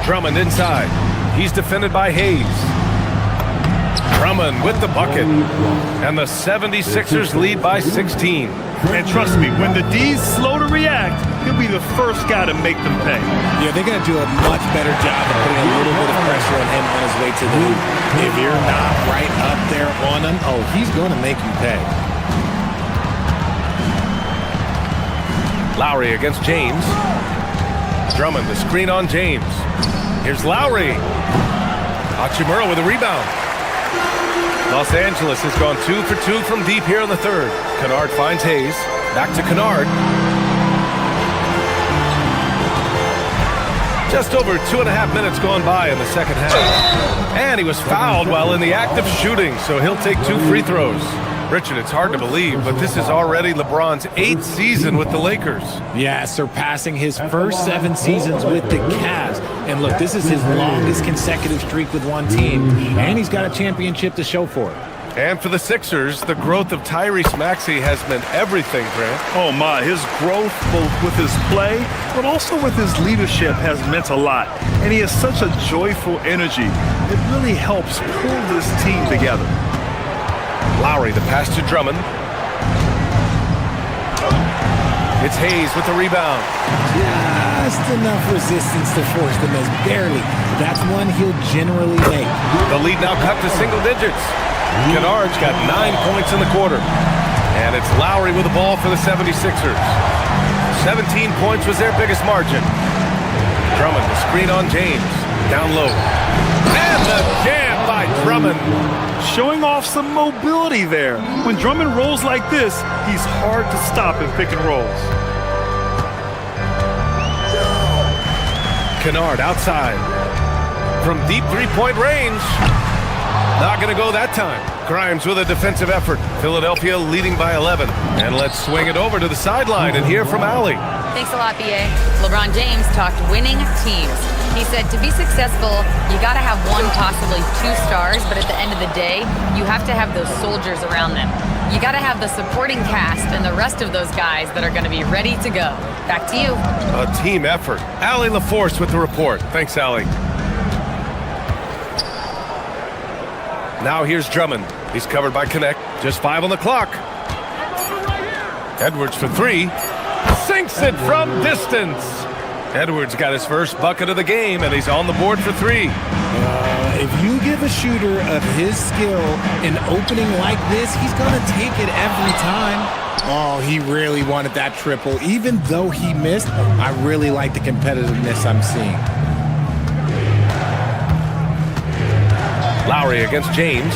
G: Drummond inside. He's defended by Hayes. Drummond with the bucket. And the 76ers lead by 16.
B: And trust me, when the D's slow to react, he'll be the first guy to make them pay.
I: Yeah, they're going to do a much better job of putting a little bit of pressure on him on his way to the hoop. If you're not right up there on him, oh, he's going to make you pay.
G: Lowry against James. Drummond, the screen on James. Here's Lowry. Hachimura with a rebound. Los Angeles has gone 2 for 2 from deep here in the third. Kennard finds Hayes. Back to Kennard. Just over 2.5 minutes gone by in the second half. And he was fouled while in the act of shooting, so he'll take 2 free throws. Richard, it's hard to believe, but this is already LeBron's 8th season with the Lakers.
I: Yeah, surpassing his first 7 seasons with the Cavs. And look, this is his longest consecutive streak with one team, and he's got a championship to show for it.
G: And for the Sixers, the growth of Tyrese Maxey has meant everything, Grant.
B: Oh my, his growth both with his play, but also with his leadership has meant a lot. And he has such a joyful energy. It really helps pull this team together.
G: Lowry, the pass to Drummond. It's Hayes with the rebound.
I: Just enough resistance to force the miss. Barely. That's one he'll generally make.
G: The lead now cut to single digits. Kennard's got 9 points in the quarter. And it's Lowry with the ball for the 76ers. 17 points was their biggest margin. Drummond, the screen on James. Down low. And the jam by Drummond.
B: Showing off some mobility there. When Drummond rolls like this, he's hard to stop in pick and rolls.
G: Kennard outside. From deep three-point range. Not going to go that time. Grimes with a defensive effort. Philadelphia leading by 11. And let's swing it over to the sideline and hear from Allie.
F: Thanks a lot, BA. LeBron James talked winning teams. He said to be successful, you got to have one, possibly 2 stars, but at the end of the day, you have to have those soldiers around them. You got to have the supporting cast and the rest of those guys that are going to be ready to go. Back to you.
G: A team effort. Allie LaForce with the report. Thanks, Allie. Now here's Drummond. He's covered by Connect. Just 5 on the clock. Edwards for 3. Sinks it from distance. Edwards got his first bucket of the game, and he's on the board for 3.
I: If you give a shooter of his skill an opening like this, he's going to take it every time. Oh, he really wanted that triple. Even though he missed, I really like the competitiveness I'm seeing.
G: Lowry against James.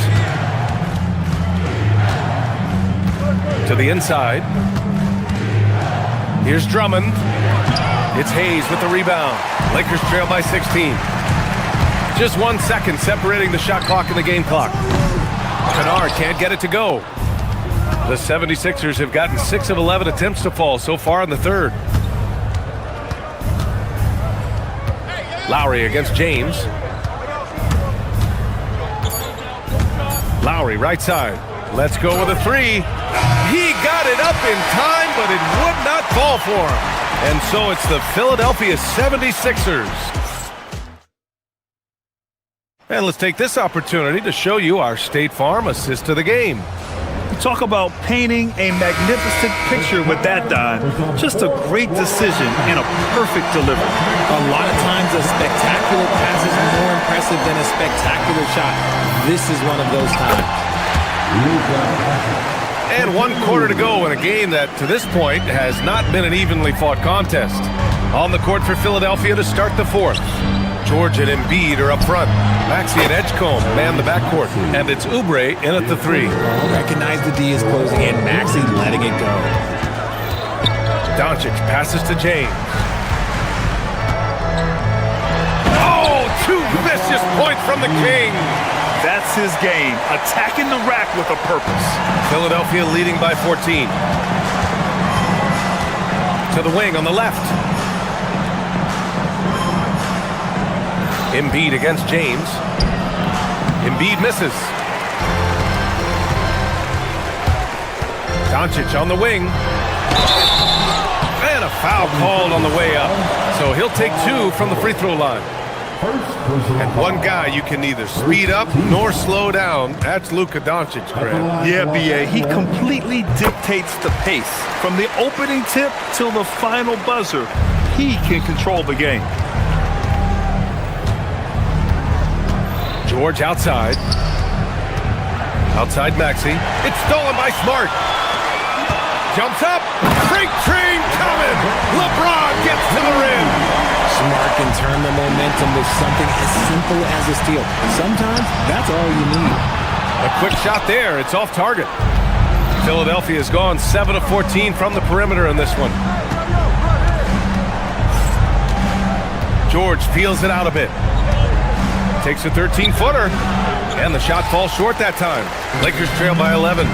G: To the inside. Here's Drummond. It's Hayes with the rebound. Lakers trail by 16. Just 1 second separating the shot clock and the game clock. Kennard can't get it to go. The 76ers have gotten 6 of 11 attempts to fall so far in the third. Lowry against James. Lowry right side. Let's go with a 3. He got it up in time, but it would not fall for him. And so it's the Philadelphia 76ers. And let's take this opportunity to show you our State Farm assist to the game.
B: You talk about painting a magnificent picture with that dive. Just a great decision and a perfect delivery.
I: A lot of times a spectacular pass is more impressive than a spectacular shot. This is one of those times.
G: And 1 quarter to go in a game that, to this point, has not been an evenly fought contest. On the court for Philadelphia to start the 4th. George and Embiid are up front. Maxey and Edgecombe man the backcourt. And it's Oubre in at the 3.
I: Recognize the D is closing in. Maxey letting it go.
G: Doncic passes to James. Oh, 2 vicious points from the King.
B: That's his game, attacking the rack with a purpose.
G: Philadelphia leading by 14. To the wing on the left. Embiid against James. Embiid misses. Doncic on the wing. And a foul called on the way up. So he'll take 2 from the free throw line. And one guy you can neither speed up nor slow down. That's Luka Doncic, Grant.
B: Yeah, BA, he completely dictates the pace. From the opening tip till the final buzzer, he can control the game.
G: George outside. Outside Maxey. It's stolen by Smart. Jumps up. Freight train coming. LeBron gets to the rim.
I: Smart can turn the momentum with something as simple as a steal. Sometimes that's all you need.
G: A quick shot there. It's off target. Philadelphia has gone 7 of 14 from the perimeter in this one. George peels it out a bit. Takes a 13-footer. And the shot falls short that time. Lakers trail by 11.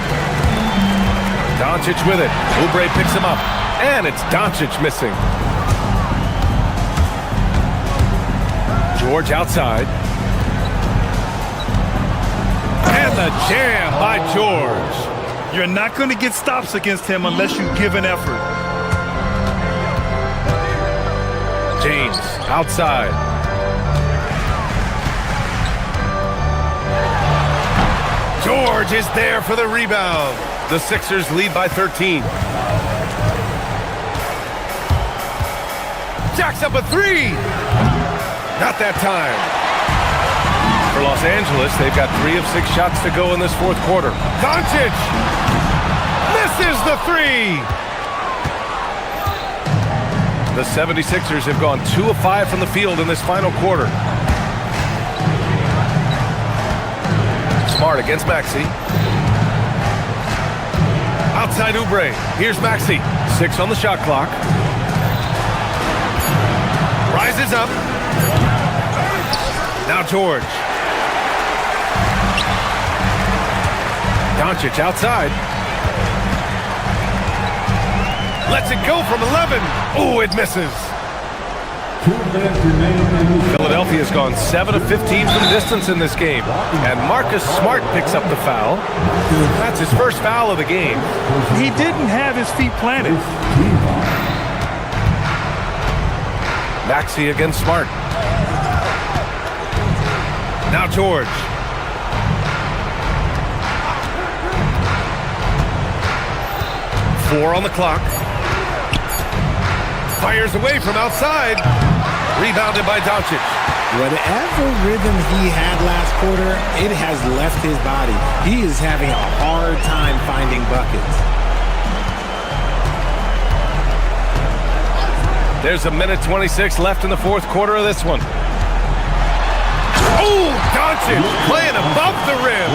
G: Doncic with it. Oubre picks him up. And it's Doncic missing. George outside. And the jam by George.
B: You're not going to get stops against him unless you give an effort.
G: James outside. George is there for the rebound. The Sixers lead by 13. Jacks up a three. Not that time. For Los Angeles, they've got 3 of 6 shots to go in this fourth quarter. Doncic misses the three. The 76ers have gone 2 of 5 from the field in this final quarter. Smart against Maxey. Outside Oubre. Here's Maxey. 6 on the shot clock. Rises up. Now George. Doncic outside. Lets it go from 11. Oh, it misses.
H: 2 minutes remaining.
G: Philadelphia's gone 7 of 15 from distance in this game. And Marcus Smart picks up the foul. That's his first foul of the game.
A: He didn't have his feet planted.
G: Maxey against Smart. Now George. Four on the clock. Fires away from outside. Rebounded by Doncic.
I: Whatever rhythm he had last quarter, it has left his body. He is having a hard time finding buckets.
G: There's a minute 26 left in the fourth quarter of this one. Oh, Doncic playing above the rim.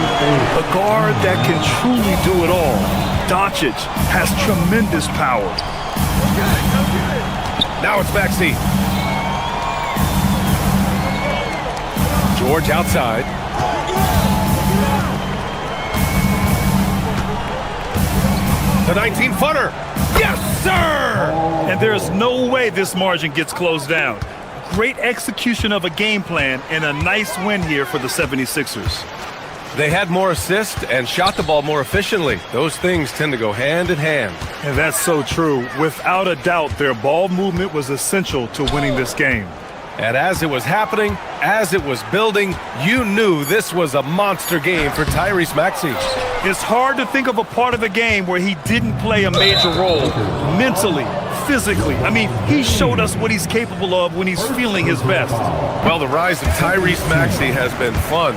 A: A guard that can truly do it all. Doncic has tremendous power.
G: Now it's Maxey. George outside. The 19-footer. Yes, sir!
A: And there's no way this margin gets closed down. Great execution of a game plan and a nice win here for the 76ers.
G: They had more assists and shot the ball more efficiently. Those things tend to go hand in hand.
A: And that's so true. Without a doubt, their ball movement was essential to winning this game.
G: And as it was happening, as it was building, you knew this was a monster game for Tyrese Maxey.
A: It's hard to think of a part of the game where he didn't play a major role mentally, physically. I mean, he showed us what he's capable of when he's feeling his best.
G: Well, the rise of Tyrese Maxey has been fun.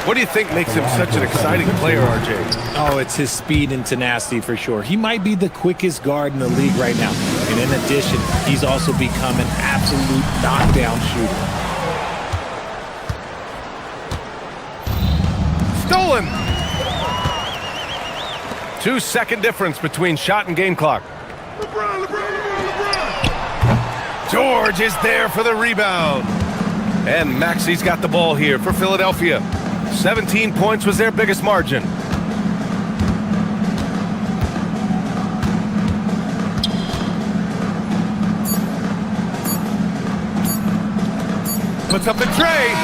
G: What do you think makes him such an exciting player, RJ?
I: Oh, it's his speed and tenacity for sure. He might be the quickest guard in the league right now. And in addition, he's also become an absolute knockdown shooter.
G: Stolen! 2-second difference between shot and game clock. LeBron. George is there for the rebound. And Maxey's got the ball here for Philadelphia. 17 points was their biggest margin. Puts up the tray.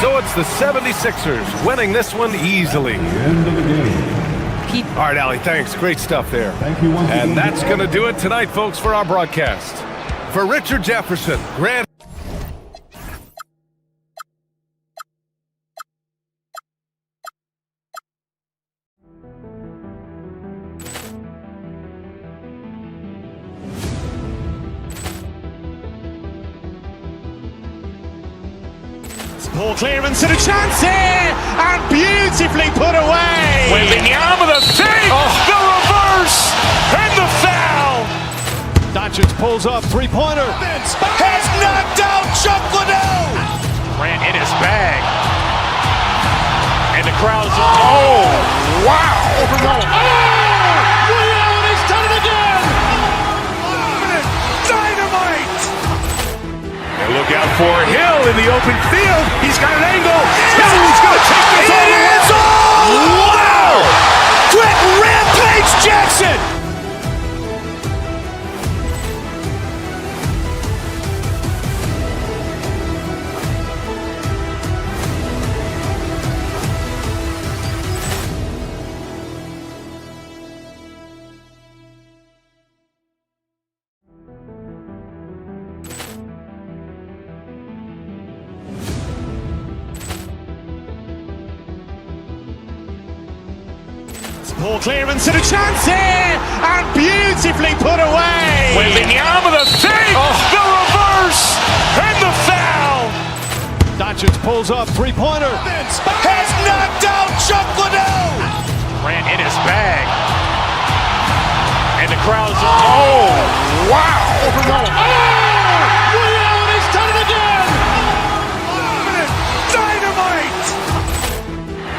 G: So it's the 76ers winning this one easily.
H: End of the game.
G: All right, Allie, thanks. Great stuff there.
H: Thank you once again.
G: And that's going to do it tonight, folks, for our broadcast. For Richard Jefferson, Grant.
B: Ball clearance and a chance here, and beautifully put away.
A: Wembanyama the fake, the reverse, and the foul.
B: Doncic pulls up, three-pointer. Has knocked out Chuck Liddell. Ran in his bag. And the crowd is... Oh, wow. Reality's done it again. Dynamite.
A: And look out for Hill in the open field. He's got an angle. He's going to take this all the way.
B: Wow! Quick Rampage Jackson. Ball clearance and a chance here, and beautifully put away. Wembanyama the save, the reverse, and the foul.
C: Doncic pulls up, three-pointer.
B: Has knocked out Chuck Liddell. Grant in his bag. And the crowd's, oh, wow. Ray Allen has done it again. Dynamite.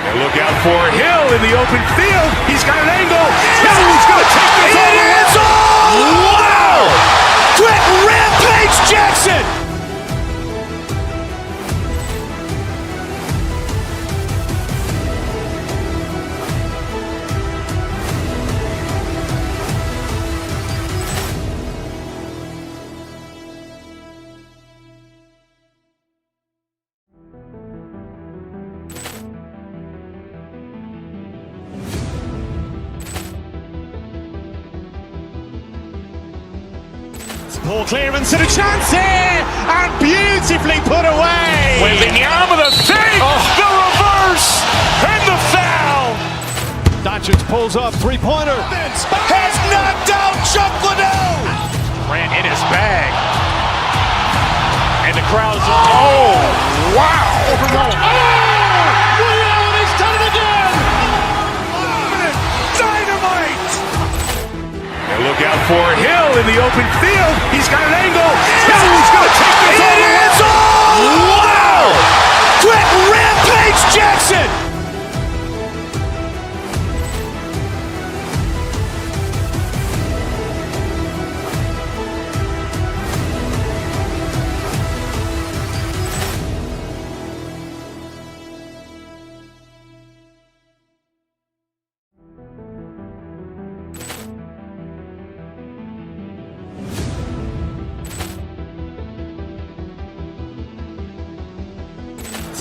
B: And look out for Hill in the open field. He's got an angle. Hill's going to take this all the way. Wow. Quick Rampage Jackson. Ball clearance and a chance here, and beautifully put away. Wembanyama the save, the reverse, and the foul.
C: Doncic pulls up, three-pointer.
B: Has knocked out Chuck Liddell. Grant in his bag. And the crowd's, oh, wow. Ray Allen has done it again. Dynamite. And look out for Hill in the open field. He's got an angle. Hill's going to take this all the way. Wow! Quick Rampage Jackson.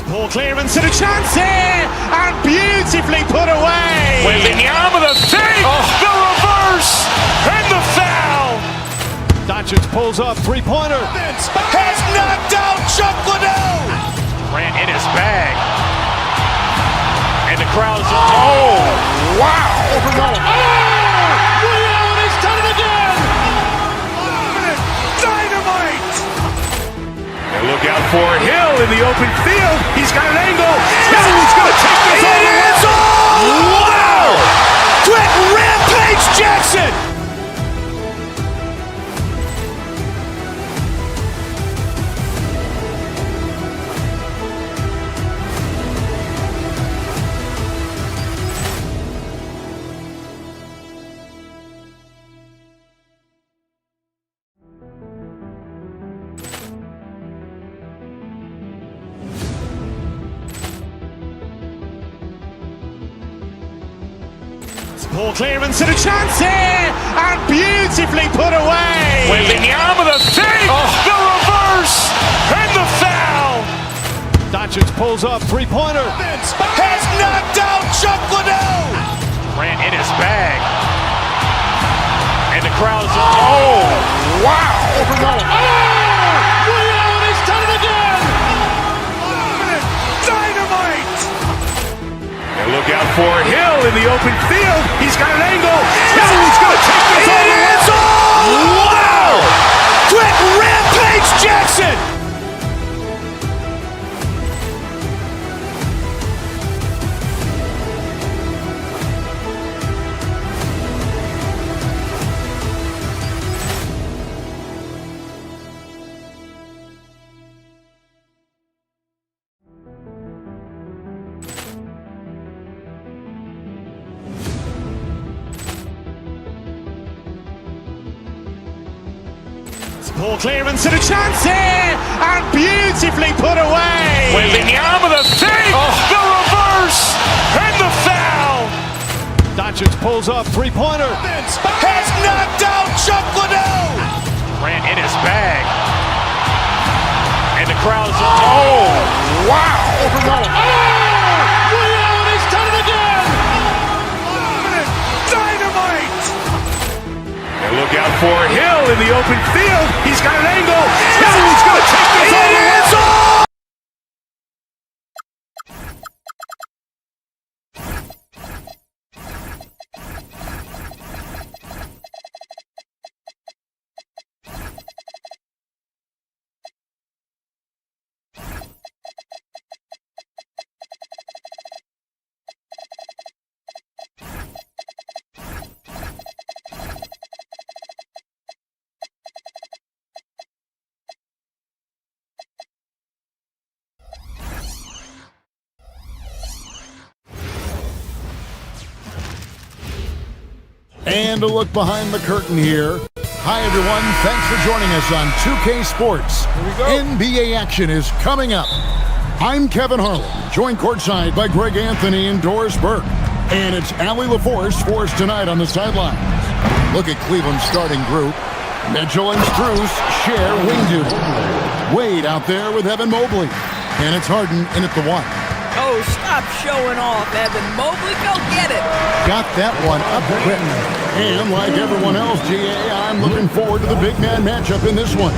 B: Ball clearance and a chance here, and beautifully put away. Wembanyama the save, the reverse, and the foul.
C: Doncic pulls up, three-pointer.
B: Has knocked out Chuck Liddell. Grant in his bag. And the crowd's, oh, wow. Ray Allen has done it again. Dynamite. And look out for Hill in the open field. He's got an angle. Hill's going to take this all the way. Wow! Quick Rampage Jackson. Ball clearance and a chance here, and beautifully put away. Wembanyama the save, the reverse, and the foul.
C: Doncic pulls up, three-pointer.
B: Has knocked out Chuck Liddell. Grant in his bag. And the crowd's, oh, wow. Ray Allen has done it again. Dynamite. And look out for Hill in the open field. He's got an angle. Hill's going to take this all the way. Wow! Quick Rampage Jackson. Ball clearance and a chance here, and beautifully put away. Wembanyama the save, the reverse, and the foul.
C: Doncic pulls up, three-pointer.
B: Has knocked out Chuck Liddell. Grant in his bag. And the crowd's, oh, wow. Ray Allen has done it again. Dynamite. And look out for Hill in the open field. He's got an angle. Hill's going to take this all the way.
D: And a look behind the curtain here. Hi, everyone. Thanks for joining us on 2K Sports.
C: Here we go.
D: NBA action is coming up. I'm Kevin Harlan, joined courtside by Greg Anthony and Doris Burke. And it's Allie LaForce for us tonight on the sidelines. Look at Cleveland's starting group. Mitchell and Strus share wing duty. Wade out there with Evan Mobley. And it's Harden in at the 1.
J: Oh, stop showing off, Evan Mobley. Go get it.
D: Got that one up quick. And like everyone else, GA, I'm looking forward to the big man matchup in this one.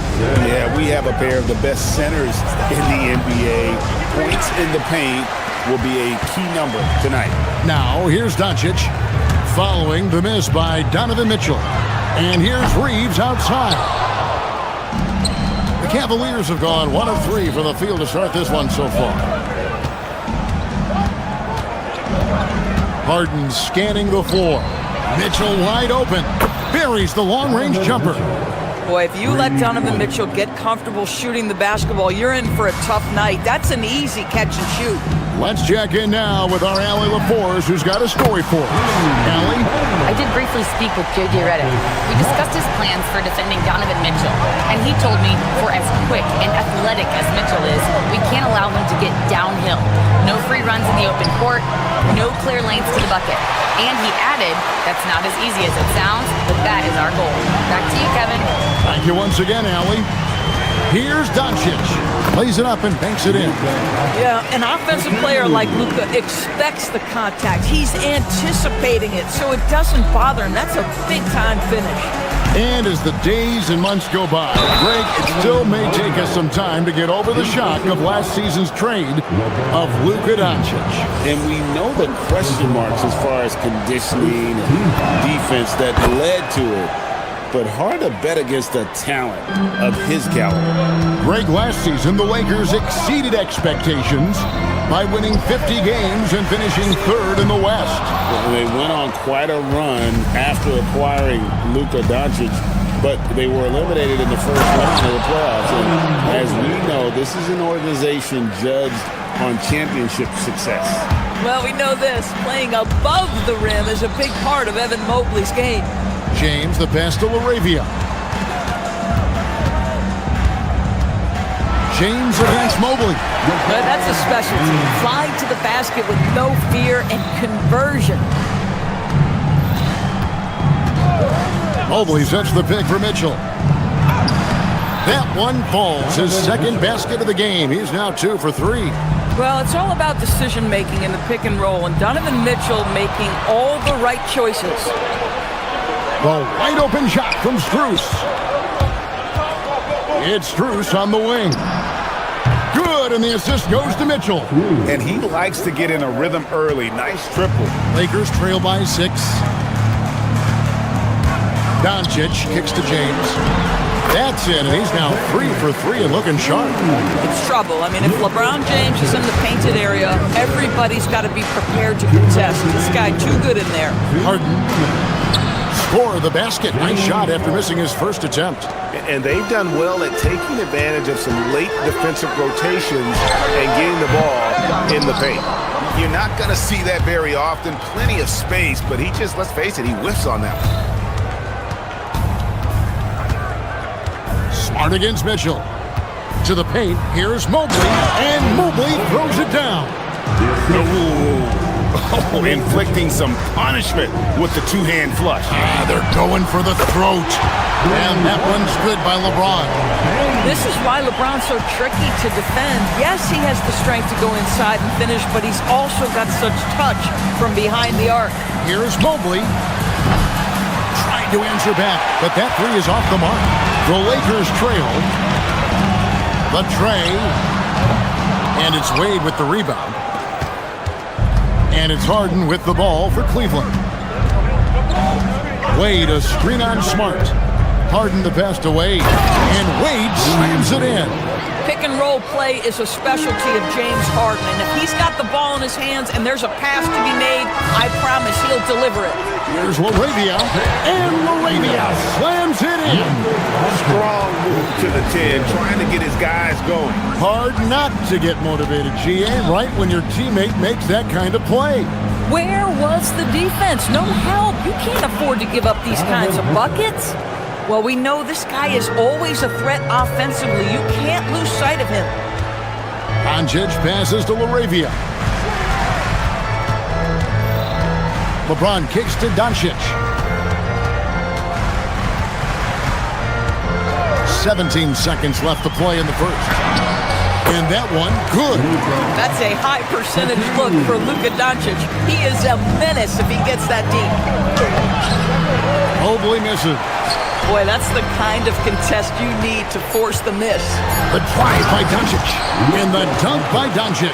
E: Yeah, we have a pair of the best centers in the NBA. Points in the paint will be a key number tonight.
D: Now, here's Doncic, following the miss by Donovan Mitchell. And here's Reeves outside. The Cavaliers have gone 1 of 3 for the field to start this one so far. Harden scanning the floor. Mitchell wide open. Buries the long-range jumper.
J: Boy, if you let Donovan Mitchell get comfortable shooting the basketball, you're in for a tough night. That's an easy catch and shoot.
D: Let's check in now with our Allie LaForce, who's got a story for us. Allie?
F: I did briefly speak with J.J. Redick. We discussed his plans for defending Donovan Mitchell, and he told me for as quick and athletic as Mitchell is, we can't allow him to get downhill. No free runs in the open court, no clear lanes to the bucket. And he added, that's not as easy as it sounds, but that is our goal. Back to you, Kevin.
D: Thank you once again, Allie. Here's Doncic. Plays it up and banks it in.
J: Yeah, an offensive player like Luka expects the contact. He's anticipating it, so it doesn't bother him. That's a big-time finish.
D: And as the days and months go by, Greg, it still may take us some time to get over the shock of last season's trade of Luka Doncic.
E: And we know the question marks as far as conditioning and defense that led to it. But hard to bet against the talent of his caliber.
D: Greg, last season, the Lakers exceeded expectations by winning 50 games and finishing 3rd in the West.
E: They went on quite a run after acquiring Luka Doncic, but they were eliminated in the first round of the playoffs. And as we know, this is an organization judged on championship success.
J: Well, we know this. Playing above the rim is a big part of Evan Mobley's game.
D: James, the pass to LaRavia. James against Mobley.
J: That's a specialty. Flying to the basket with no fear and conversion.
D: Mobley sets the pick for Mitchell. That one falls. His second basket of the game. He's now 2 for 3.
J: Well, it's all about decision-making in the pick and roll, and Donovan Mitchell making all the right choices.
D: The wide open shot from Strus. It's Strus on the wing. Good, and the assist goes to Mitchell.
B: And he likes to get in a rhythm early. Nice triple.
D: Lakers trail by 6. Doncic kicks to James. That's it, and he's now 3 for 3 and looking sharp.
J: It's trouble. I mean, if LeBron James is in the painted area, everybody's got to be prepared to contest. This guy too good in there.
D: Harden. Score the basket. Nice shot after missing his first attempt.
B: And they've done well at taking advantage of some late defensive rotations and getting the ball in the paint. You're not going to see that very often. Plenty of space, but he just, let's face it, he whiffs on that one.
D: Smart against Mitchell. To the paint. Here's Mobley. And Mobley throws it down.
B: Oh, inflicting some punishment with the two-hand flush.
D: They're going for the throat. And that one's good by LeBron.
J: This is why LeBron's so tricky to defend. Yes, he has the strength to go inside and finish, but he's also got such touch from behind the arc.
D: Here's Mobley. Trying to answer back, but that 3 is off the mark. The Lakers trail. The tray. And it's Wade with the rebound. And it's Harden with the ball for Cleveland. Wade, a screen on Smart. Harden the pass to Wade. And Wade slams it in.
J: Pick and roll play is a specialty of James Harden. And if he's got the ball in his hands and there's a pass to be made, I promise he'll deliver it.
D: Here's LaRavia. And LaRavia slams it in.
B: Strong move to the 10, trying to get his guys going.
D: Hard not to get motivated, GA, right when your teammate makes that kind of play.
J: Where was the defense? No help. You can't afford to give up these kinds of buckets. Well, we know this guy is always a threat offensively. You can't lose sight of him.
D: Doncic passes to Laravia. LeBron kicks to Doncic. 17 seconds left to play in the first. And that one, good.
J: That's a high percentage look for Luka Doncic. He is a menace if he gets that deep.
D: Mobley misses.
J: Boy, that's the kind of contest you need to force the miss.
D: The drive by Doncic. And the dunk by Doncic.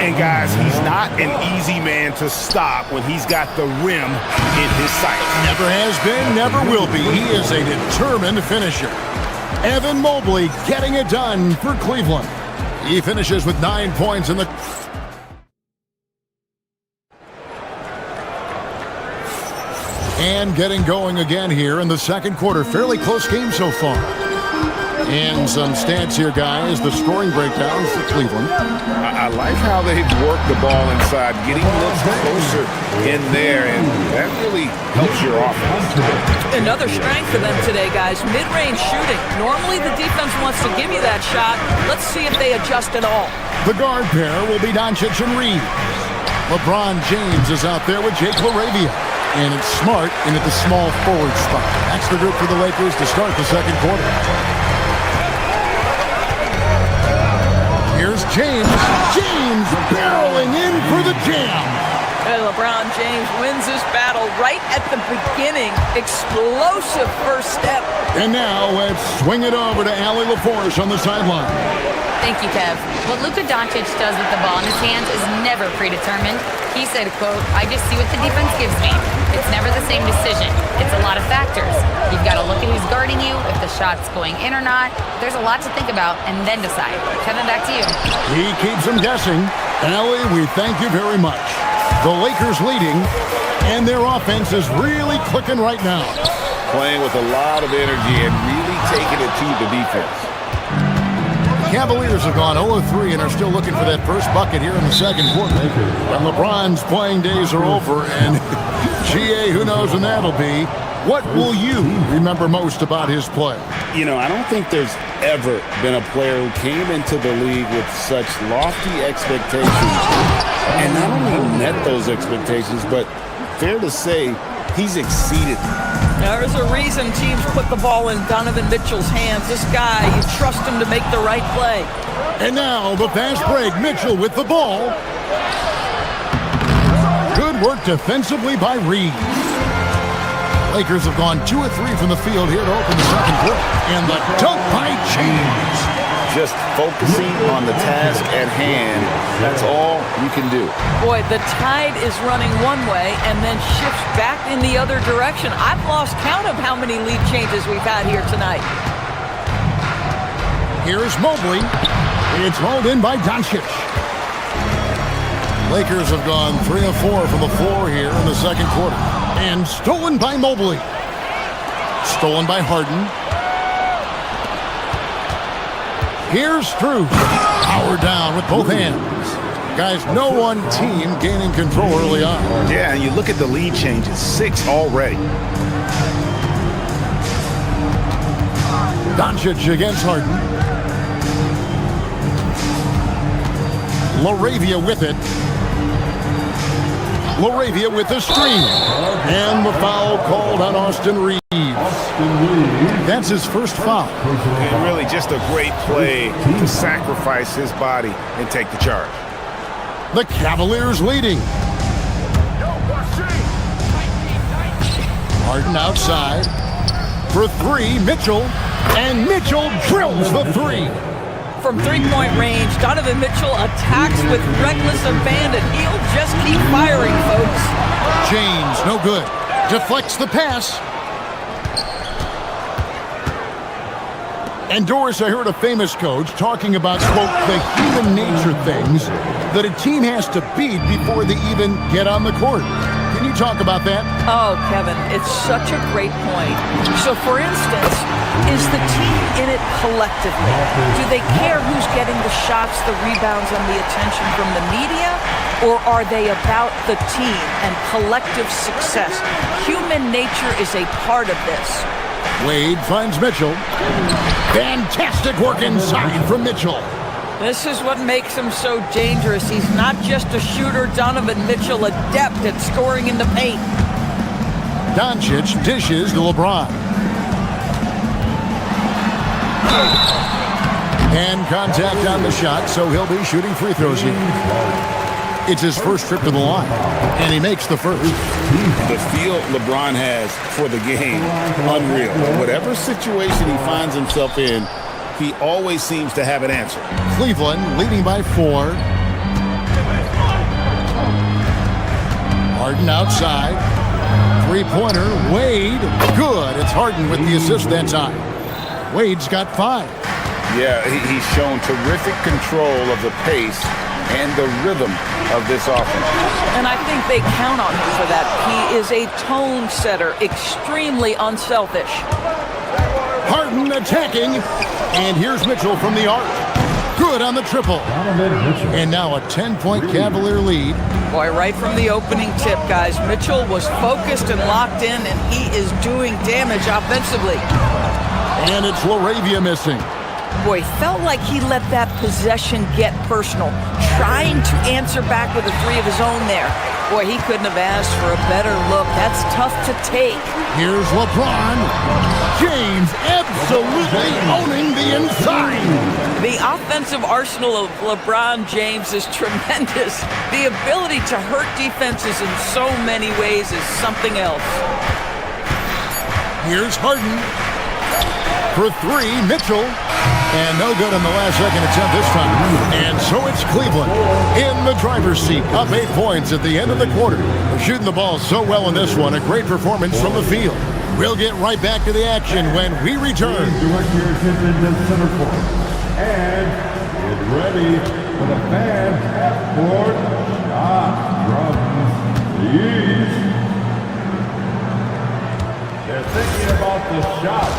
B: And guys, he's not an easy man to stop when he's got the rim in his sights.
D: Never has been, never will be. He is a determined finisher. Evan Mobley getting it done for Cleveland. He finishes with 9 points in the... And getting going again here in the second quarter. Fairly close game so far. And some stats here, guys. The scoring breakdowns for Cleveland.
E: I like how they've worked the ball inside, getting looks closer in there, and that really helps your offense.
J: Another strength for them today, guys. Mid-range shooting. Normally the defense wants to give you that shot. Let's see if they adjust at all.
D: The guard pair will be Doncic and Reed. LeBron James is out there with Jake Laravia. And it's Smart in at the small forward spot. That's the group for the Lakers to start the second quarter. Here's James. James barreling in for the jam.
J: And LeBron James wins this battle right at the beginning. Explosive first step.
D: And now let's swing it over to Allie LaForce on the sideline.
F: Thank you, Kev. What Luka Doncic does with the ball in his hands is never predetermined. He said, quote, "I just see what the defense gives me. It's never the same decision. It's a lot of factors. You've got to look at who's guarding you, if the shot's going in or not. There's a lot to think about and then decide." Kevin, back to you.
D: He keeps him guessing. Allie, we thank you very much. The Lakers leading, and their offense is really clicking right now.
E: Playing with a lot of energy and really taking it to the defense.
D: Cavaliers have gone 0-3 and are still looking for that first bucket here in the second quarter. And LeBron's playing days are over, and GA, who knows when that'll be. What will you remember most about his play?
E: You know, I don't think there's ever been a player who came into the league with such lofty expectations and not only met those expectations, but fair to say, he's exceeded them.
J: There's a reason teams put the ball in Donovan Mitchell's hands. This guy, you trust him to make the right play.
D: And now the fast break. Mitchell with the ball. Good work defensively by Reed. Lakers have gone 2 of 3 from the field here to open the second quarter. And the dunk by James.
E: Just focusing on the task at hand, that's all you can do.
J: Boy, the tide is running one way and then shifts back in the other direction. I've lost count of how many lead changes we've had here tonight.
D: Here's Mobley. It's rolled in by Doncic. Lakers have gone 3 of 4 from the floor here in the second quarter. And stolen by Mobley. Stolen by Harden. Here's Strus. Power down with both hands. Guys, no one team gaining control early on.
B: Yeah, and you look at the lead changes, 6 already.
D: Doncic against Harden. Laravia with it. Laravia with the screen. And the foul called on Austin Reeves. That's his first foul.
B: And really just a great play to sacrifice his body and take the charge.
D: The Cavaliers leading. Harden outside. For 3, Mitchell. And Mitchell drills the 3.
J: From three-point range, Donovan Mitchell attacks with reckless abandon. He'll just keep firing, folks.
D: James, no good. Deflects the pass. And Doris, I heard a famous coach talking about, quote, the human nature things that a team has to beat before they even get on the court. Can Can you talk about that?
J: Oh, Kevin, it's such a great point. So, for instance, is the team in it collectively? Do they care who's getting the shots, the rebounds, and the attention from the media? Or are they about the team and collective success? Human nature is a part of this.
D: Wade finds Mitchell. Fantastic work inside from Mitchell.
J: This is what makes him so dangerous. He's not just a shooter, Donovan Mitchell, adept at scoring in the paint.
D: Doncic dishes to LeBron. And contact on the shot, so he'll be shooting free throws here. It's his first trip to the line, and he makes the first.
E: The feel LeBron has for the game, unreal. Whatever situation he finds himself in, he always seems to have an answer.
D: Cleveland leading by 4. Harden outside. Three-pointer, Wade. Good. It's Harden with the assist that time. Wade's got 5.
E: Yeah, he's shown terrific control of the pace and the rhythm of this offense.
J: And I think they count on him for that. He is a tone setter, extremely unselfish.
D: Harden attacking. And here's Mitchell from the arc. Good on the triple. And now a 10-point Cavalier lead.
J: Boy, right from the opening tip, guys, Mitchell was focused and locked in, and he is doing damage offensively.
D: And it's LaRavia missing.
J: Boy, felt like he let that possession get personal, trying to answer back with a 3 of his own there. Boy, he couldn't have asked for a better look. That's tough to take.
D: Here's LeBron. James absolutely owning the inside.
J: The offensive arsenal of LeBron James is tremendous. The ability to hurt defenses in so many ways is something else.
D: Here's Harden. For 3, Mitchell. And no good on the last second attempt this time. And so it's Cleveland in the driver's seat, up 8 points at the end of the quarter. They're shooting the ball so well in this one. A great performance from the field. We'll get right back to the action when we return.
H: Direct your attention to center court. And get ready for the fan half-court shot from the East. They're thinking about the shot.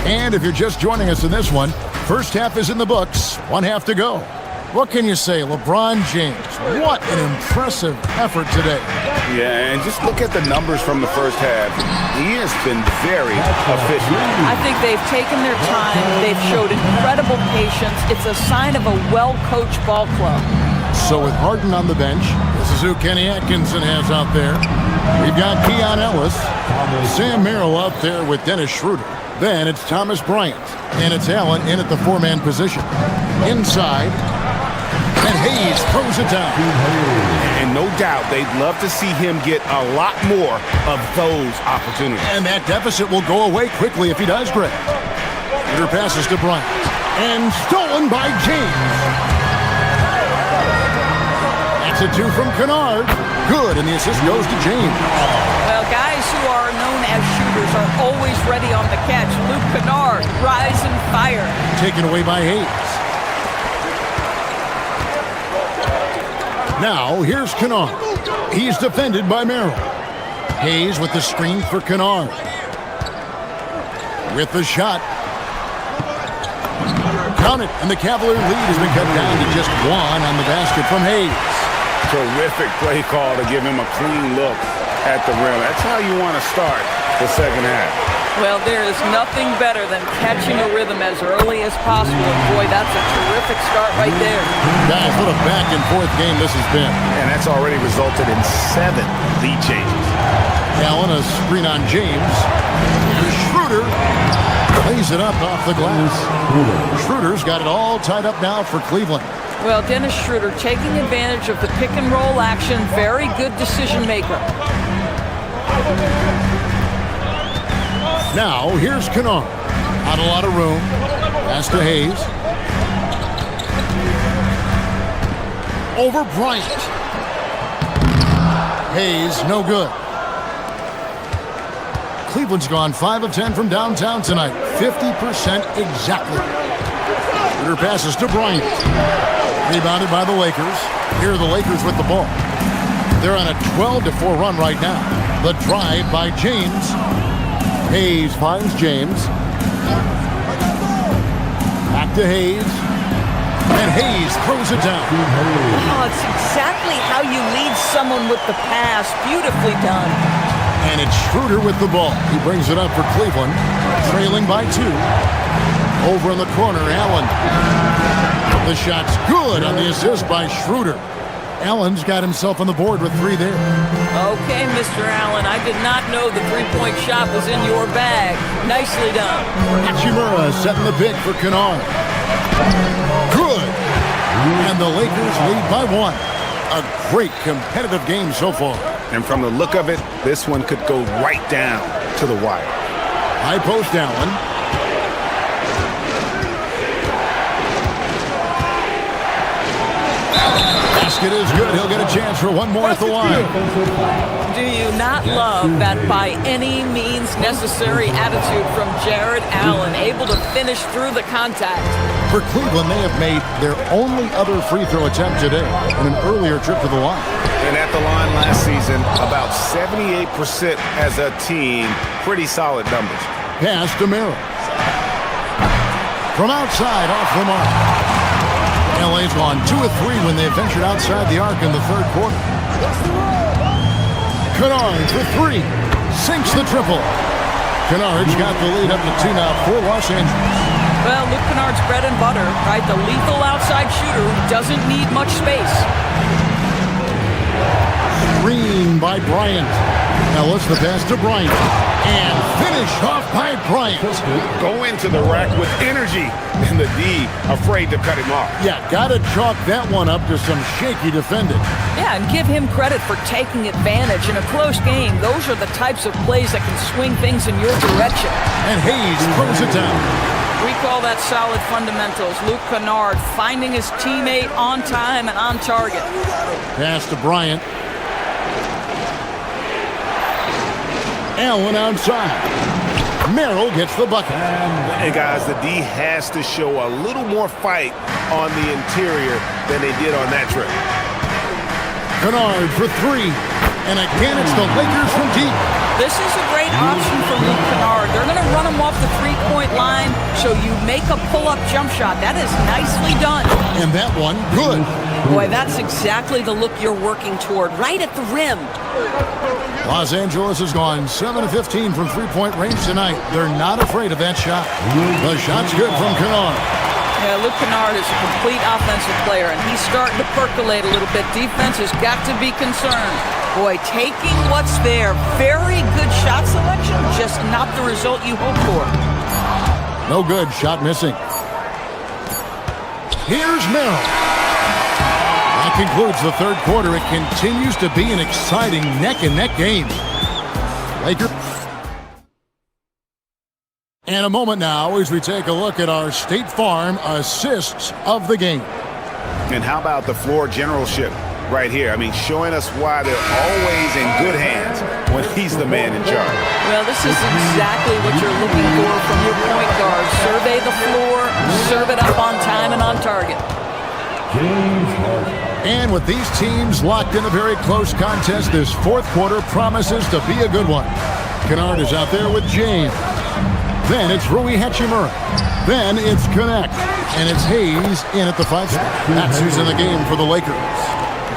D: And if you're just joining us in this one, first half is in the books, 1 half to go. What can you say, LeBron James? What an impressive effort today.
E: Yeah, and just look at the numbers from the first half. He has been very efficient.
J: I think they've taken their time. They've showed incredible patience. It's a sign of a well-coached ball club.
D: So with Harden on the bench, this is who Kenny Atkinson has out there. We've got Keon Ellis, Sam Merrill out there with Dennis Schroeder. Then it's Thomas Bryant, and it's Allen in at the 4-man position. Inside, and Hayes throws it down.
E: And no doubt they'd love to see him get a lot more of those opportunities.
D: And that deficit will go away quickly if he does, Greg. Schroeder passes to Bryant, and stolen by James. That's a 2 from Kennard. Good, and the assist goes to James.
J: Well, guys who are known as shooters are always ready on the catch. Luke Kennard, rise and fire.
D: Taken away by Hayes. Now, here's Kennard. He's defended by Merrill. Hayes with the screen for Kennard. With the shot. Count it, and the Cavalier lead has been cut down to just 1 on the basket from Hayes.
E: Terrific play call to give him a clean look at the rim. That's how you want to start the second half.
J: Well, there is nothing better than catching a rhythm as early as possible. And boy, that's a terrific start right there.
D: Guys, what a back-and-forth game this has been.
E: And that's already resulted in 7 lead changes.
D: Allen, a screen on James. Here's Schroeder. Plays it up off the glass. Schroeder's got it all tied up now for Cleveland.
J: Well, Dennis Schroeder taking advantage of the pick-and-roll action. Very good decision maker.
D: Now, here's Kennard. Not a lot of room. Pass to Hayes. Over Bryant. Hayes, no good. Cleveland's gone 5 of 10 from downtown tonight. 50% exactly. Shooter passes to Bryant. Rebounded by the Lakers. Here are the Lakers with the ball. They're on a 12-4 run right now. The drive by James. Hayes finds James. Back to Hayes. And Hayes throws it down.
J: Oh, it's exactly how you lead someone with the pass. Beautifully done.
D: And it's Schroeder with the ball. He brings it up for Cleveland, trailing by 2. Over in the corner, Allen. The shot's good on the assist by Schroeder. Allen's got himself on the board with 3 there.
J: Okay, Mr. Allen, I did not know the three-point shot was in your bag. Nicely done.
D: Hachimura setting the pick for Kennard. Good. And the Lakers lead by 1. A great competitive game so far.
E: And from the look of it, this one could go right down to the wire.
D: High post Allen. Basket is good. He'll get a chance for one more at the line.
J: Do you not love that by any means necessary attitude from Jared Allen, able to finish through the contact?
D: For Cleveland, they have made their only other free throw attempt today on an earlier trip to the line.
E: And at the line last season, about 78% as a team. Pretty solid numbers.
D: Pass to Merrill. From outside, off the mark. LA's gone 2 of 3 when they ventured outside the arc in the third quarter. Kennard for 3. Sinks the triple. Kennard's got the lead up to 2 now for Los Angeles.
J: Well, Luke Kennard's bread and butter, right? The lethal outside shooter who doesn't need much space.
D: Screen by Bryant. Ellis the pass to Bryant. And finished off by Bryant.
E: Go into the rack with energy. And the D afraid to cut him off.
D: Yeah, gotta chalk that one up to some shaky defending.
J: Yeah, and give him credit for taking advantage. In a close game, those are the types of plays that can swing things in your direction.
D: And Hayes throws it down.
J: We call that solid fundamentals. Luke Kennard finding his teammate on time and on target.
D: Pass to Bryant. Allen outside. Merrill gets the bucket.
E: And guys, the D has to show a little more fight on the interior than they did on that trip.
D: Kennard for 3. And again, it's the Lakers from deep.
J: This is a great option for Luke Kennard. They're going to run him off the three-point line, so you make a pull-up jump shot. That is nicely done.
D: And that one, good.
J: Boy, that's exactly the look you're working toward, right at the rim.
D: Los Angeles has gone 7 of 15 from three-point range tonight. They're not afraid of that shot. The shot's good from Kennard.
J: Yeah, Luke Kennard is a complete offensive player, and he's starting to percolate a little bit. Defense has got to be concerned. Boy, taking what's there. Very good shot selection, just not the result you hope for.
D: No good. Shot missing. Here's Merrill. That concludes the third quarter. It continues to be an exciting neck-and-neck game. Lakers. And a moment now as we take a look at our State Farm assists of the game.
E: And how about the floor generalship right here? I mean, showing us why they're always in good hands when he's the man in charge.
J: Well, this is exactly what you're looking for from your point guard. Survey the floor, serve it up on time and on target.
D: And with these teams locked in a very close contest, this fourth quarter promises to be a good one. Kennard is out there with James. Then it's Rui Hachimura. Then it's Connect. And it's Hayes in at the 5 spot. That's who's in the game for the Lakers.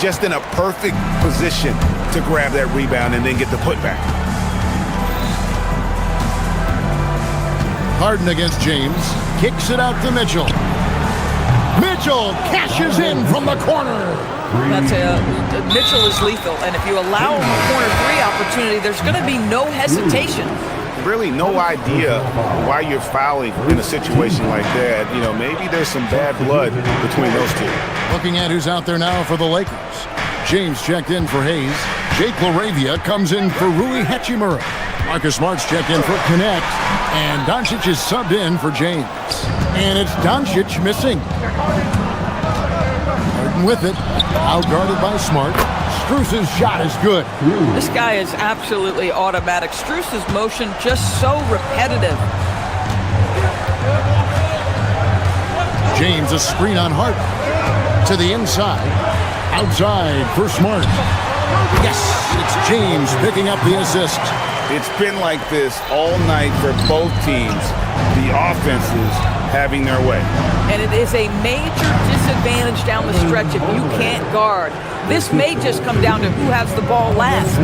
E: Just in a perfect position to grab that rebound and then get the putback.
D: Harden against James. Kicks it out to Mitchell. Mitchell cashes in from the corner.
J: Mitchell is lethal, and if you allow him a corner 3 opportunity, there's going to be no hesitation.
E: Really no idea why you're fouling in a situation like that. You know, maybe there's some bad blood between those two.
D: Looking at who's out there now for the Lakers. James checked in for Hayes. Jake LaRavia comes in for Rui Hachimura. Marcus Smart's checked in for Connect. And Doncic is subbed in for James. And it's Doncic missing. Harden with it. Out guarded by Smart. Strus's shot is good.
J: This guy is absolutely automatic. Strus's motion just so repetitive.
D: James, a screen on Hart. To the inside. Outside for Smart. Yes, it's James picking up the assist.
E: It's been like this all night for both teams. The offenses having their way.
J: And it is a major disadvantage down the stretch if you can't guard. This may just come down to who has the ball last.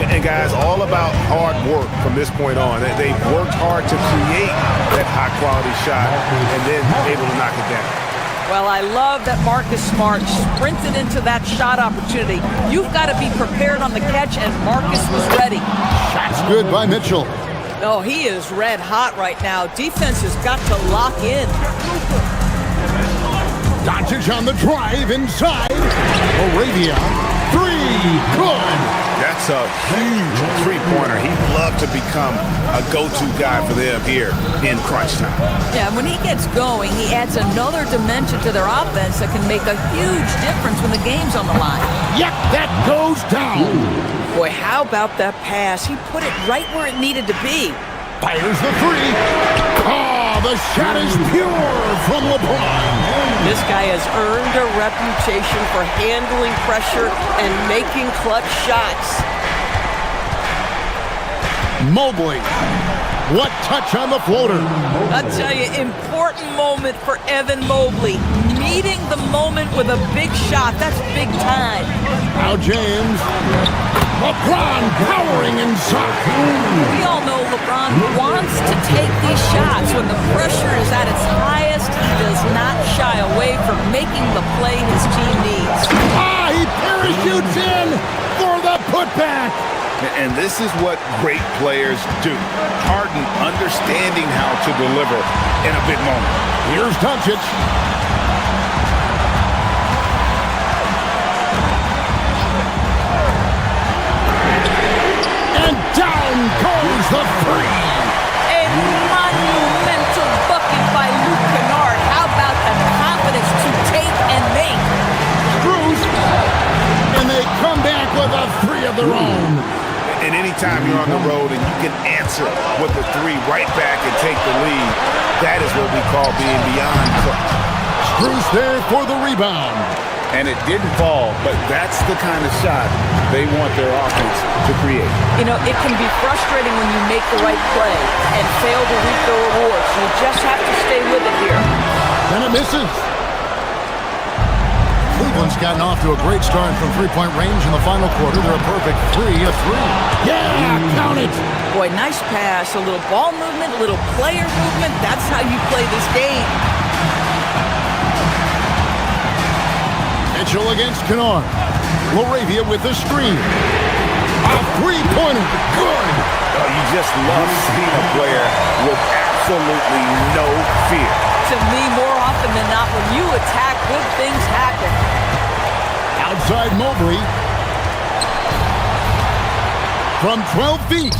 B: And guys, all about hard work from this point on. They've worked hard to create that high-quality shot and then able to knock it down.
J: Well, I love that Marcus Smart sprinted into that shot opportunity. You've got to be prepared on the catch, and Marcus was ready.
D: Shot's good by Mitchell.
J: Oh, he is red hot right now. Defense has got to lock in.
D: Doncic on the drive inside. Arabia. Three. Good.
E: That's a huge three-pointer. He'd love to become a go-to guy for them here in crunch time.
J: Yeah, when he gets going, he adds another dimension to their offense that can make a huge difference when the game's on the line.
D: Yep, that goes down.
J: Boy, how about that pass? He put it right where it needed to be.
D: Fires the three. Oh, the shot is pure from LeBron.
J: This guy has earned a reputation for handling pressure and making clutch shots.
D: Mobley. What touch on the floater.
J: I'll tell you, important moment for Evan Mobley. Meeting the moment with a big shot. That's big time.
D: Now James. LeBron powering inside.
J: We all know LeBron wants to take these shots. When the pressure is at its highest, he does not shy away from making the play his team needs.
D: Ah, he parachutes in for the putback.
E: And this is what great players do. Harden understanding how to deliver in a big moment.
D: Here's Doncic. And down goes the three.
J: A monumental bucket by Luke Kennard. How about the confidence to take and make?
D: Strus. And they come back with a three of their own.
E: And anytime you're on the road and you can answer with the three right back and take the lead, that is what we call being beyond clutch.
D: Strus there for the rebound.
E: And it didn't fall, but that's the kind of shot they want their offense to create.
J: You know, it can be frustrating when you make the right play and fail to reap the rewards. You just have to stay with it here.
D: And it misses. Cleveland's gotten off to a great start from three-point range in the final quarter. They're a perfect 3 of 3. Yeah, count it.
J: Boy, nice pass. A little ball movement, a little player movement. That's how you play this game.
D: Mitchell against Kennard. Laravia with the screen. A three-pointer. Good.
E: Oh, you just love seeing a player with absolutely no fear.
J: To me, more often than not, when you attack, good things happen.
D: Outside Mobley. From 12 feet.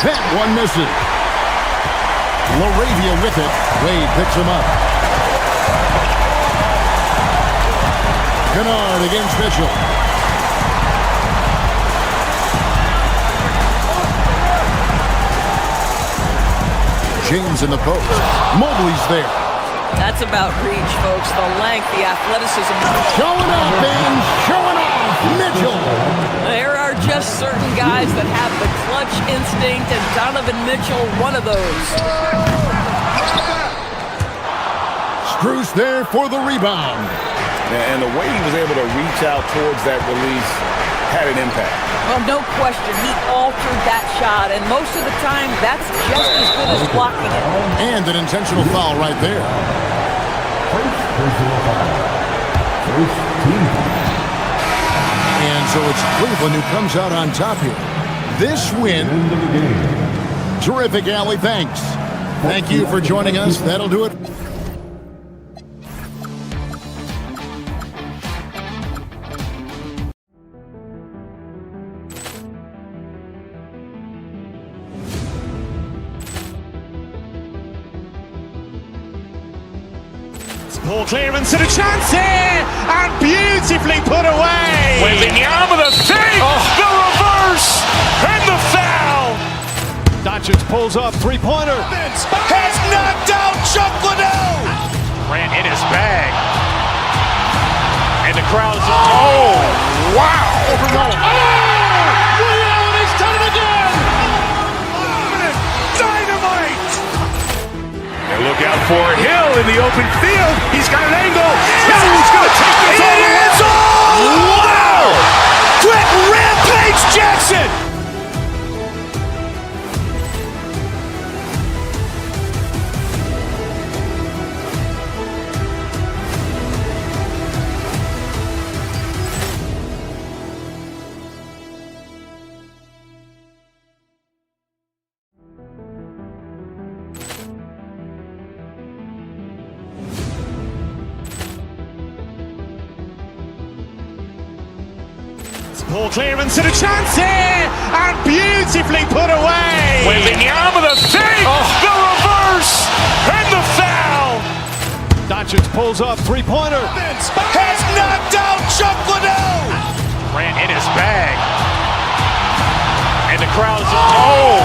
D: That one misses. Laravia with it. Wade picks him up. Kennard against Mitchell. James in the post. Mobley's there.
J: That's about reach, folks. The length, the athleticism.
D: Showing up and showing off. Mitchell.
J: There are just certain guys that have the clutch instinct, and Donovan Mitchell, one of those.
D: Strus there for the rebound.
E: And the way he was able to reach out towards that release had an impact.
J: Well, no question. He altered that shot, and most of the time, that's just as good as blocking it.
D: And an intentional foul right there. And so it's Cleveland who comes out on top here. This win. Terrific, Allie. Thanks. Thank you for joining us. That'll do it.
B: Ball clearance and a chance here, and beautifully put away. Wembanyama with a save, the reverse, and the foul.
C: Doncic pulls up, three-pointer.
B: Has knocked out Chuck Liddell. Grant in his bag. And the crowd's, oh, wow. He's done it again. Dynamite. And look out for Hill in the open field. He's got an angle. Hill's going to take this all the way. Wow. Quick Rampage Jackson. Ball clearance and a chance here, and beautifully put away. Wembanyama with a save, the reverse, and the foul.
C: Doncic pulls up, three-pointer.
B: Has knocked out Chuck Liddell. Grant in his bag. And the crowd's, oh,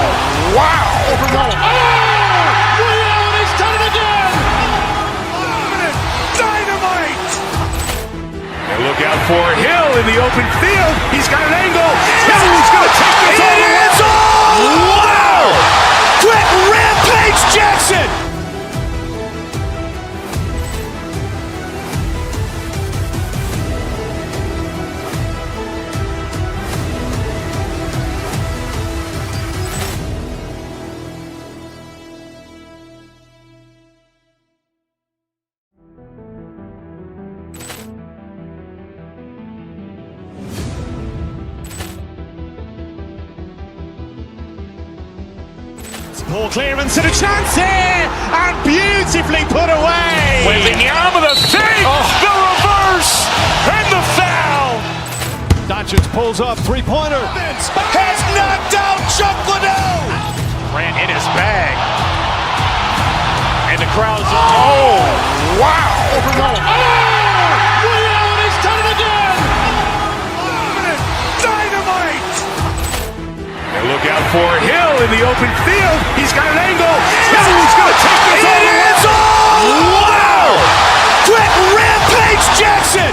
B: wow. He's done it again. Dynamite. And look out for Hill in the open field. He's got an angle. Hill's going to take this all the way. Wow! Quick Rampage Jackson. Ball clearance and a chance here, and beautifully put away. Wembanyama with a save, the reverse, and the foul.
C: Doncic pulls up, three-pointer.
B: Has knocked out Chuck Liddell. Grant in his bag. And the crowd's, oh, wow. He's done it again. Dynamite. And look out for Hill in the open field. He's got an angle. Hill's going to take this all the way. Wow! Quick Rampage Jackson.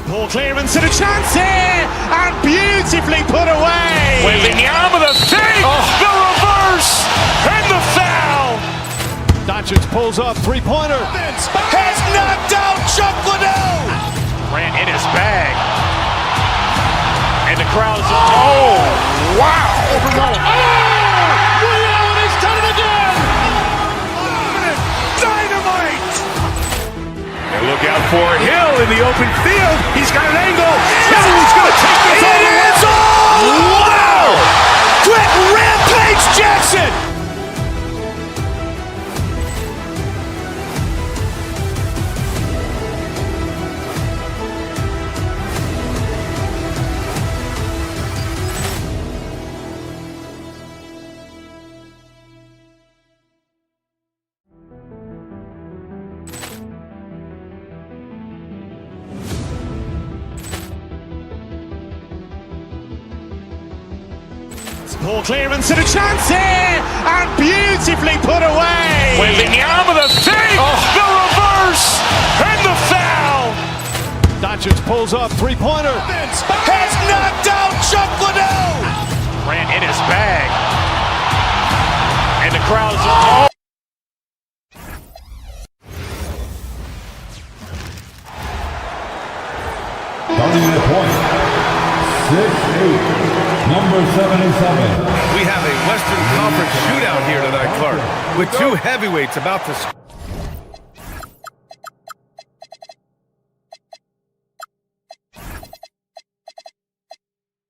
B: Ball clearance and a chance here, and beautifully put away. Wembanyama with a save, the reverse, and the foul.
C: Doncic pulls up, three-pointer.
B: Has knocked out Chuck Liddell. Grant in his bag. And the crowd's, oh, wow. He's done it again. Dynamite. And look out for Hill in the open field. He's got an angle. Hill's going to take this all the way. Wow! Quick Rampage Jackson. Ball clearance and a chance here, and beautifully put away. Wembanyama with a save, the reverse, and the foul.
C: Doncic pulls up, three-pointer.
B: Has knocked out Chuck Liddell. Grant in his bag. And the crowd's, oh.
H: Starting at point, 6'8", number 77.
G: We have a Western Conference shootout here tonight, Clark, with two heavyweights about to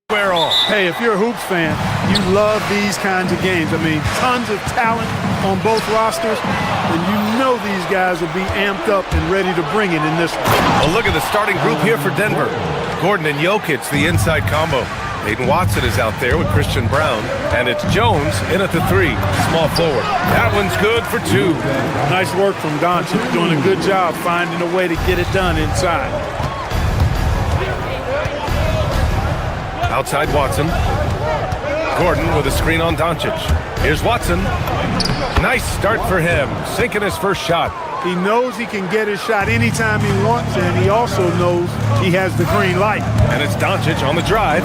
G: Wear off.
C: Hey, if you're a Hoops fan, you love these kinds of games. I mean, tons of talent on both rosters, and you know these guys will be amped up and ready to bring it in this one.
G: Well, look at the starting group here for Denver. Gordon and Jokic, the inside combo. Aiden Watson is out there with Christian Brown, and it's Jones in at the 3, small forward. That one's good for 2.
C: Nice work from Doncic, doing a good job finding a way to get it done inside.
G: Outside Watson. Gordon with a screen on Doncic. Here's Watson. Nice start for him, sinking his first shot.
C: He knows he can get his shot anytime he wants, and he also knows he has the green light.
G: And it's Doncic on the drive,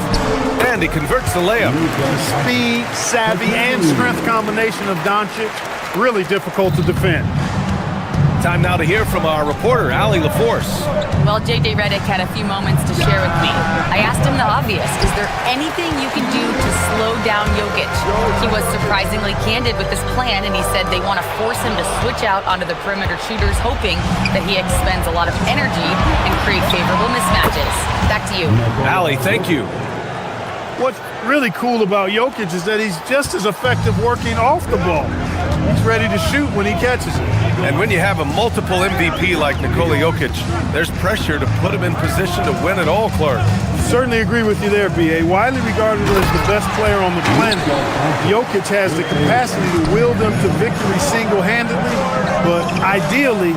G: and he converts the layup.
C: The speed, savvy, and strength combination of Doncic, really difficult to defend.
G: Time now to hear from our reporter, Allie LaForce.
F: Well, J.J. Redick had a few moments to share with me. I asked him the obvious. Is there anything you can do to slow down Jokic? He was surprisingly candid with his plan, and he said they want to force him to switch out onto the perimeter shooters, hoping that he expends a lot of energy and create favorable mismatches. Back to you.
G: Allie, thank you.
C: What's really cool about Jokic is that he's just as effective working off the ball. He's ready to shoot when he catches it.
G: And when you have a multiple MVP like Nikola Jokic, there's pressure to put him in position to win it all, Clark.
C: Certainly agree with you there, B.A. Widely regarded as the best player on the planet, Jokic has the capacity to will them to victory single-handedly, but ideally,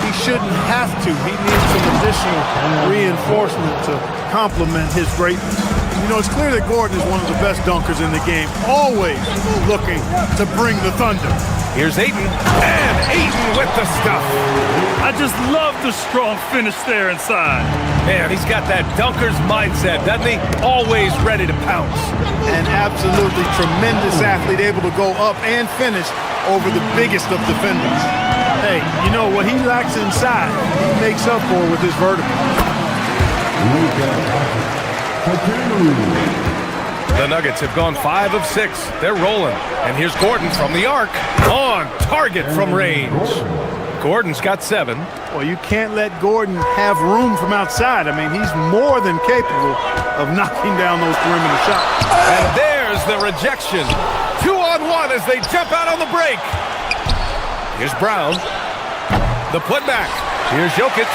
C: he shouldn't have to. He needs some additional reinforcement to complement his greatness. You know, it's clear that Gordon is one of the best dunkers in the game, always looking to bring the thunder.
G: Here's Ayton, and Ayton with the stuff.
A: I just love the strong finish there inside.
G: Man, he's got that dunker's mindset, doesn't he? Always ready to pounce.
C: An absolutely tremendous athlete, able to go up and finish over the biggest of defenders. Hey, you know, what he lacks inside, he makes up for with his vertical.
G: The Nuggets have gone 5 of 6. They're rolling. And here's Gordon from the arc. On target from range. Gordon's got 7.
C: Well, you can't let Gordon have room from outside. I mean, he's more than capable of knocking down those perimeter shots.
G: And there's the rejection. 2-on-1 as they jump out on the break. Here's Brown. The putback. Here's Jokic.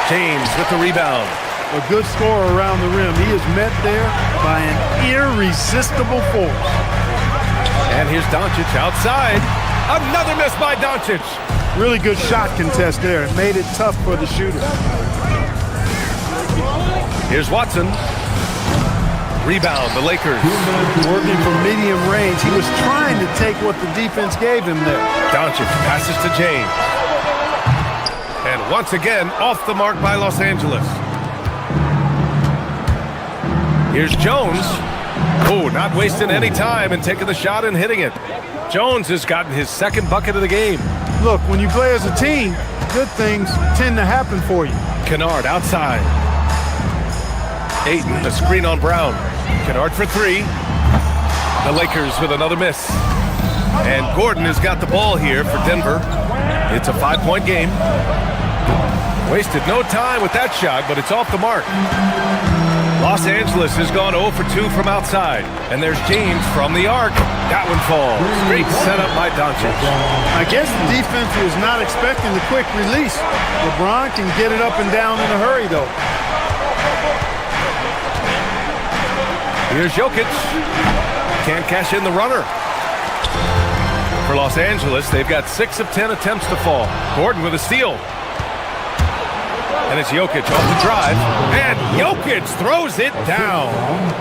G: James with the rebound.
C: A good scorer around the rim. He is met there by an irresistible force.
G: And here's Doncic outside. Another miss by Doncic.
C: Really good shot contest there. It made it tough for the shooter.
G: Here's Watson. Rebound, the Lakers.
C: Working from medium range. He was trying to take what the defense gave him there.
G: Doncic passes to James. And once again, off the mark by Los Angeles. Here's Jones. Oh, not wasting any time and taking the shot and hitting it. Jones has gotten his second bucket of the game.
C: Look, when you play as a team, good things tend to happen for you.
G: Kennard outside. Ayton, a screen on Brown. Kennard for 3. The Lakers with another miss. And Gordon has got the ball here for Denver. It's a 5-point game. Wasted no time with that shot, but it's off the mark. Los Angeles has gone 0 for 2 from outside. And there's James from the arc. That one falls. Great setup by Doncic.
C: I guess the defense was not expecting the quick release. LeBron can get it up and down in a hurry, though.
G: Here's Jokic. Can't cash in the runner. For Los Angeles, they've got 6 of 10 attempts to fall. Gordon with a steal. And it's Jokic off the drive. And Jokic throws it down.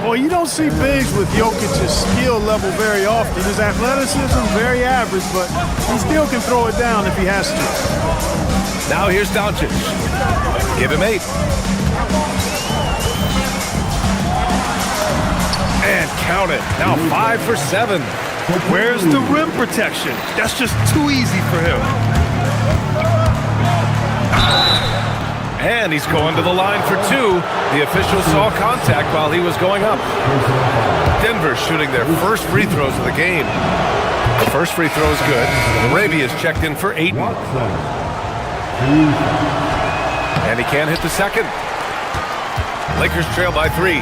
C: Well, you don't see bigs with Jokic's skill level very often. His athleticism, very average, but he still can throw it down if he has to.
G: Now here's Doncic. Give him 8. And count it. Now 5 for 7.
A: Where's the rim protection? That's just too easy for him.
G: And he's going to the line for 2. The official saw contact while he was going up. Denver shooting their first free throws of the game. The first free throw is good. Arabia's checked in for 8. And he can't hit the second. Lakers trail by 3.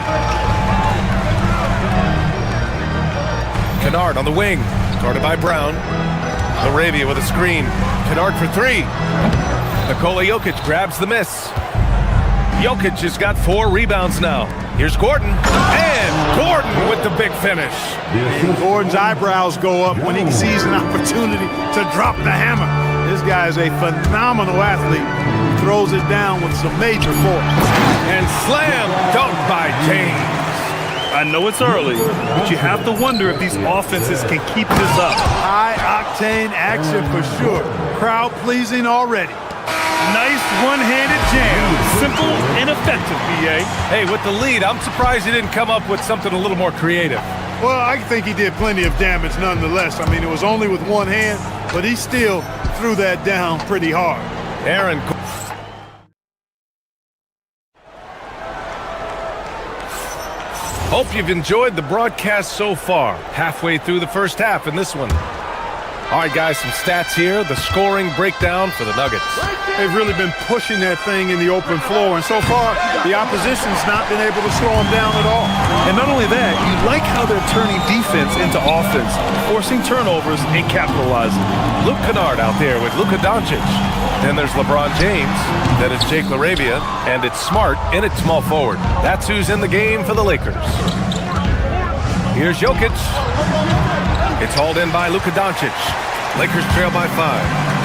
G: Kennard on the wing, guarded by Brown. Philadephia with a screen. Kennard for three. Nikola Jokic grabs the miss. Jokic has got 4 rebounds now. Here's Gordon. And Gordon with the big finish.
C: Gordon's eyebrows go up when he sees an opportunity to drop the hammer. This guy is a phenomenal athlete who throws it down with some major force.
G: And slam dunk by James.
A: I know it's early, but you have to wonder if these offenses can keep this up.
C: High-octane action for sure. Crowd-pleasing already.
A: Nice one-handed jam. Simple and effective, B.A.
G: Hey, with the lead, I'm surprised he didn't come up with something a little more creative.
C: Well, I think he did plenty of damage nonetheless. I mean, it was only with one hand, but he still threw that down pretty hard.
G: Aaron. Hope you've enjoyed the broadcast so far. Halfway through the first half in this one. All right, guys, some stats here. The scoring breakdown for the Nuggets.
C: They've really been pushing that thing in the open floor, and so far, the opposition's not been able to slow them down at all.
A: And not only that, you like how they're turning defense into offense, forcing turnovers and capitalizing.
G: Luke Kennard out there with Luka Doncic. Then there's LeBron James. Then it's Jake Laravia. And it's Smart in at small forward. That's who's in the game for the Lakers. Here's Jokic. It's hauled in by Luka Doncic. Lakers trail by 5.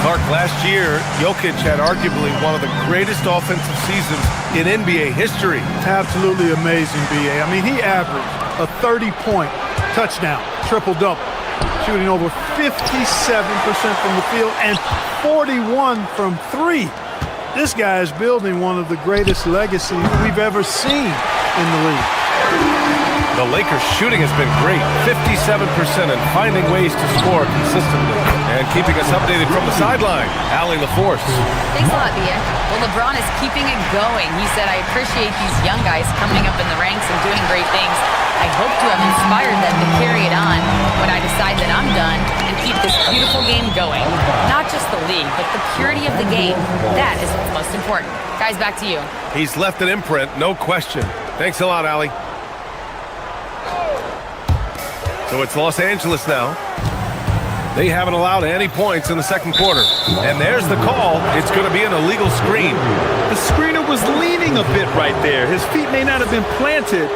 G: Clark, last year, Jokic had arguably one of the greatest offensive seasons in NBA history.
C: Absolutely amazing, B.A. I mean, he averaged a 30-point touchdown, triple-double, shooting over 57% from the field and 41 from 3. This guy is building one of the greatest legacies we've ever seen in the league.
G: The Lakers' shooting has been great, 57%, and finding ways to score consistently. And keeping us updated from the sideline, Allie LaForce.
F: Thanks a lot, Bia. Well, LeBron is keeping it going. He said, I appreciate these young guys coming up in the ranks and doing great things. I hope to have inspired them to carry it on when I decide that I'm done and keep this beautiful game going. Not just the league, but the purity of the game. That is what's most important. Guys, back to you.
G: He's left an imprint, no question. Thanks a lot, Allie. So it's Los Angeles now. They haven't allowed any points in the second quarter. And there's the call. It's going to be an illegal screen.
A: The screener was leaning a bit right there. His feet may not have been planted.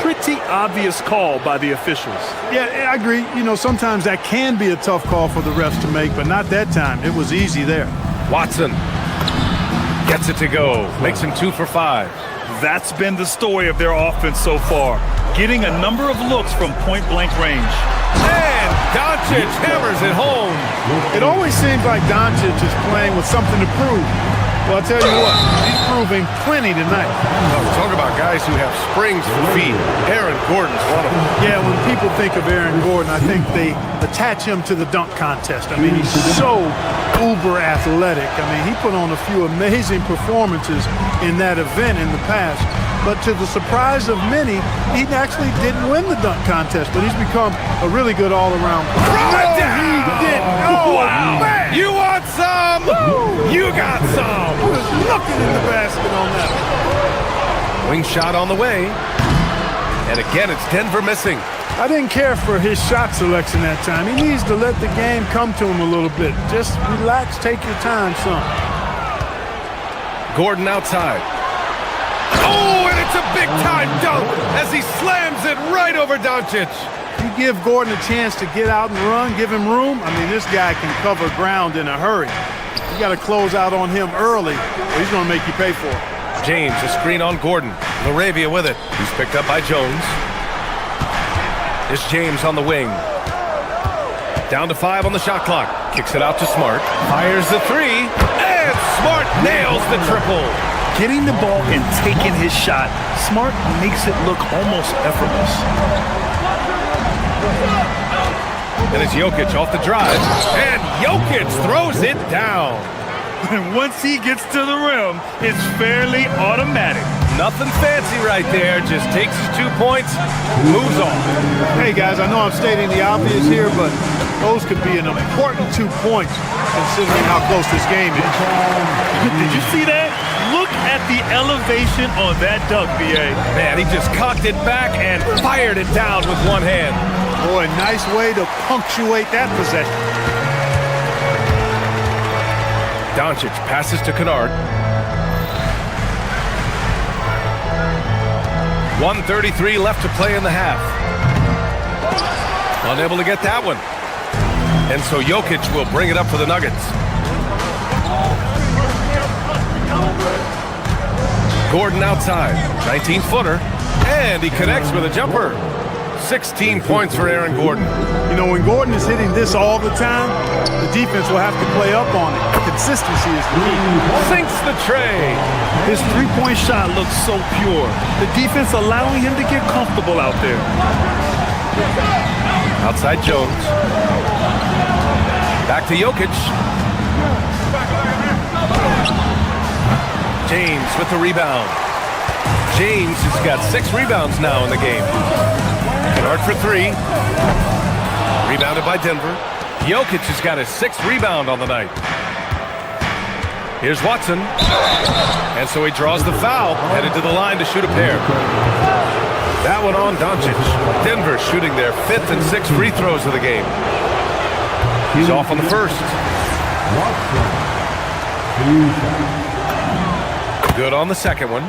A: Pretty obvious call by the officials.
C: Yeah, I agree. You know, sometimes that can be a tough call for the refs to make, but not that time. It was easy there.
G: Watson gets it to go. Makes him 2 for 5.
A: That's been the story of their offense so far. Getting a number of looks from point-blank range.
G: And Doncic hammers it home.
C: It always seems like Doncic is playing with something to prove. Well, I'll tell you what, he's proving plenty tonight.
G: Talk about guys who have springs for feet. Aaron Gordon's one of them.
C: Yeah, when people think of Aaron Gordon, I think they attach him to the dunk contest. I mean, he's so uber athletic. I mean, he put on a few amazing performances in that event in the past. But to the surprise of many, he actually didn't win the dunk contest, but he's become a really good all-around player.
G: Throw it down!
C: He didn't. Oh,
G: wow!
C: Man.
G: You want some? Woo! You got some!
C: He was looking in the basket on that one.
G: Wing shot on the way. And again, it's Denver missing.
C: I didn't care for his shot selection that time. He needs to let the game come to him a little bit. Just relax, take your time, son.
G: Gordon outside. Oh, and it's a big-time dunk as he slams it right over Doncic.
C: You give Gordon a chance to get out and run, give him room. I mean, this guy can cover ground in a hurry. You got to close out on him early, or he's going to make you pay for it.
G: James, a screen on Gordon. Laravia with it. He's picked up by Jones. It's James on the wing. Down to 5 on the shot clock. Kicks it out to Smart. Fires the 3. And Smart nails the triple.
A: Getting the ball and taking his shot, Smart makes it look almost effortless.
G: And it's Jokic off the drive. And Jokic throws it down.
A: And once he gets to the rim, it's fairly automatic.
G: Nothing fancy right there. Just takes his 2 points, moves on.
C: Hey, guys, I know I'm stating the obvious here, but those could be an important 2 points considering how close this game is.
A: Did you see that? Look at the elevation on that dunk, B.A.
G: Man, he just cocked it back and fired it down with one hand.
C: Boy, nice way to punctuate that possession.
G: Doncic passes to Kennard. 1:33 left to play in the half. Unable to get that one. And so Jokic will bring it up for the Nuggets. Gordon outside, 19-footer, and he connects with a jumper. 16 points for Aaron Gordon.
C: You know, when Gordon is hitting this all the time, the defense will have to play up on it. Consistency is the key.
G: Sinks the tray.
A: His three-point shot looks so pure. The defense allowing him to get comfortable out there.
G: Outside Jones. Back to Jokic. James with the rebound. James has got 6 rebounds now in the game. Kennard for 3. Rebounded by Denver. Jokic has got his 6th rebound on the night. Here's Watson. And so he draws the foul, headed to the line to shoot a pair. That one on Doncic. Denver shooting their 5th and 6th free throws of the game. He's off on the first. Good on the second one.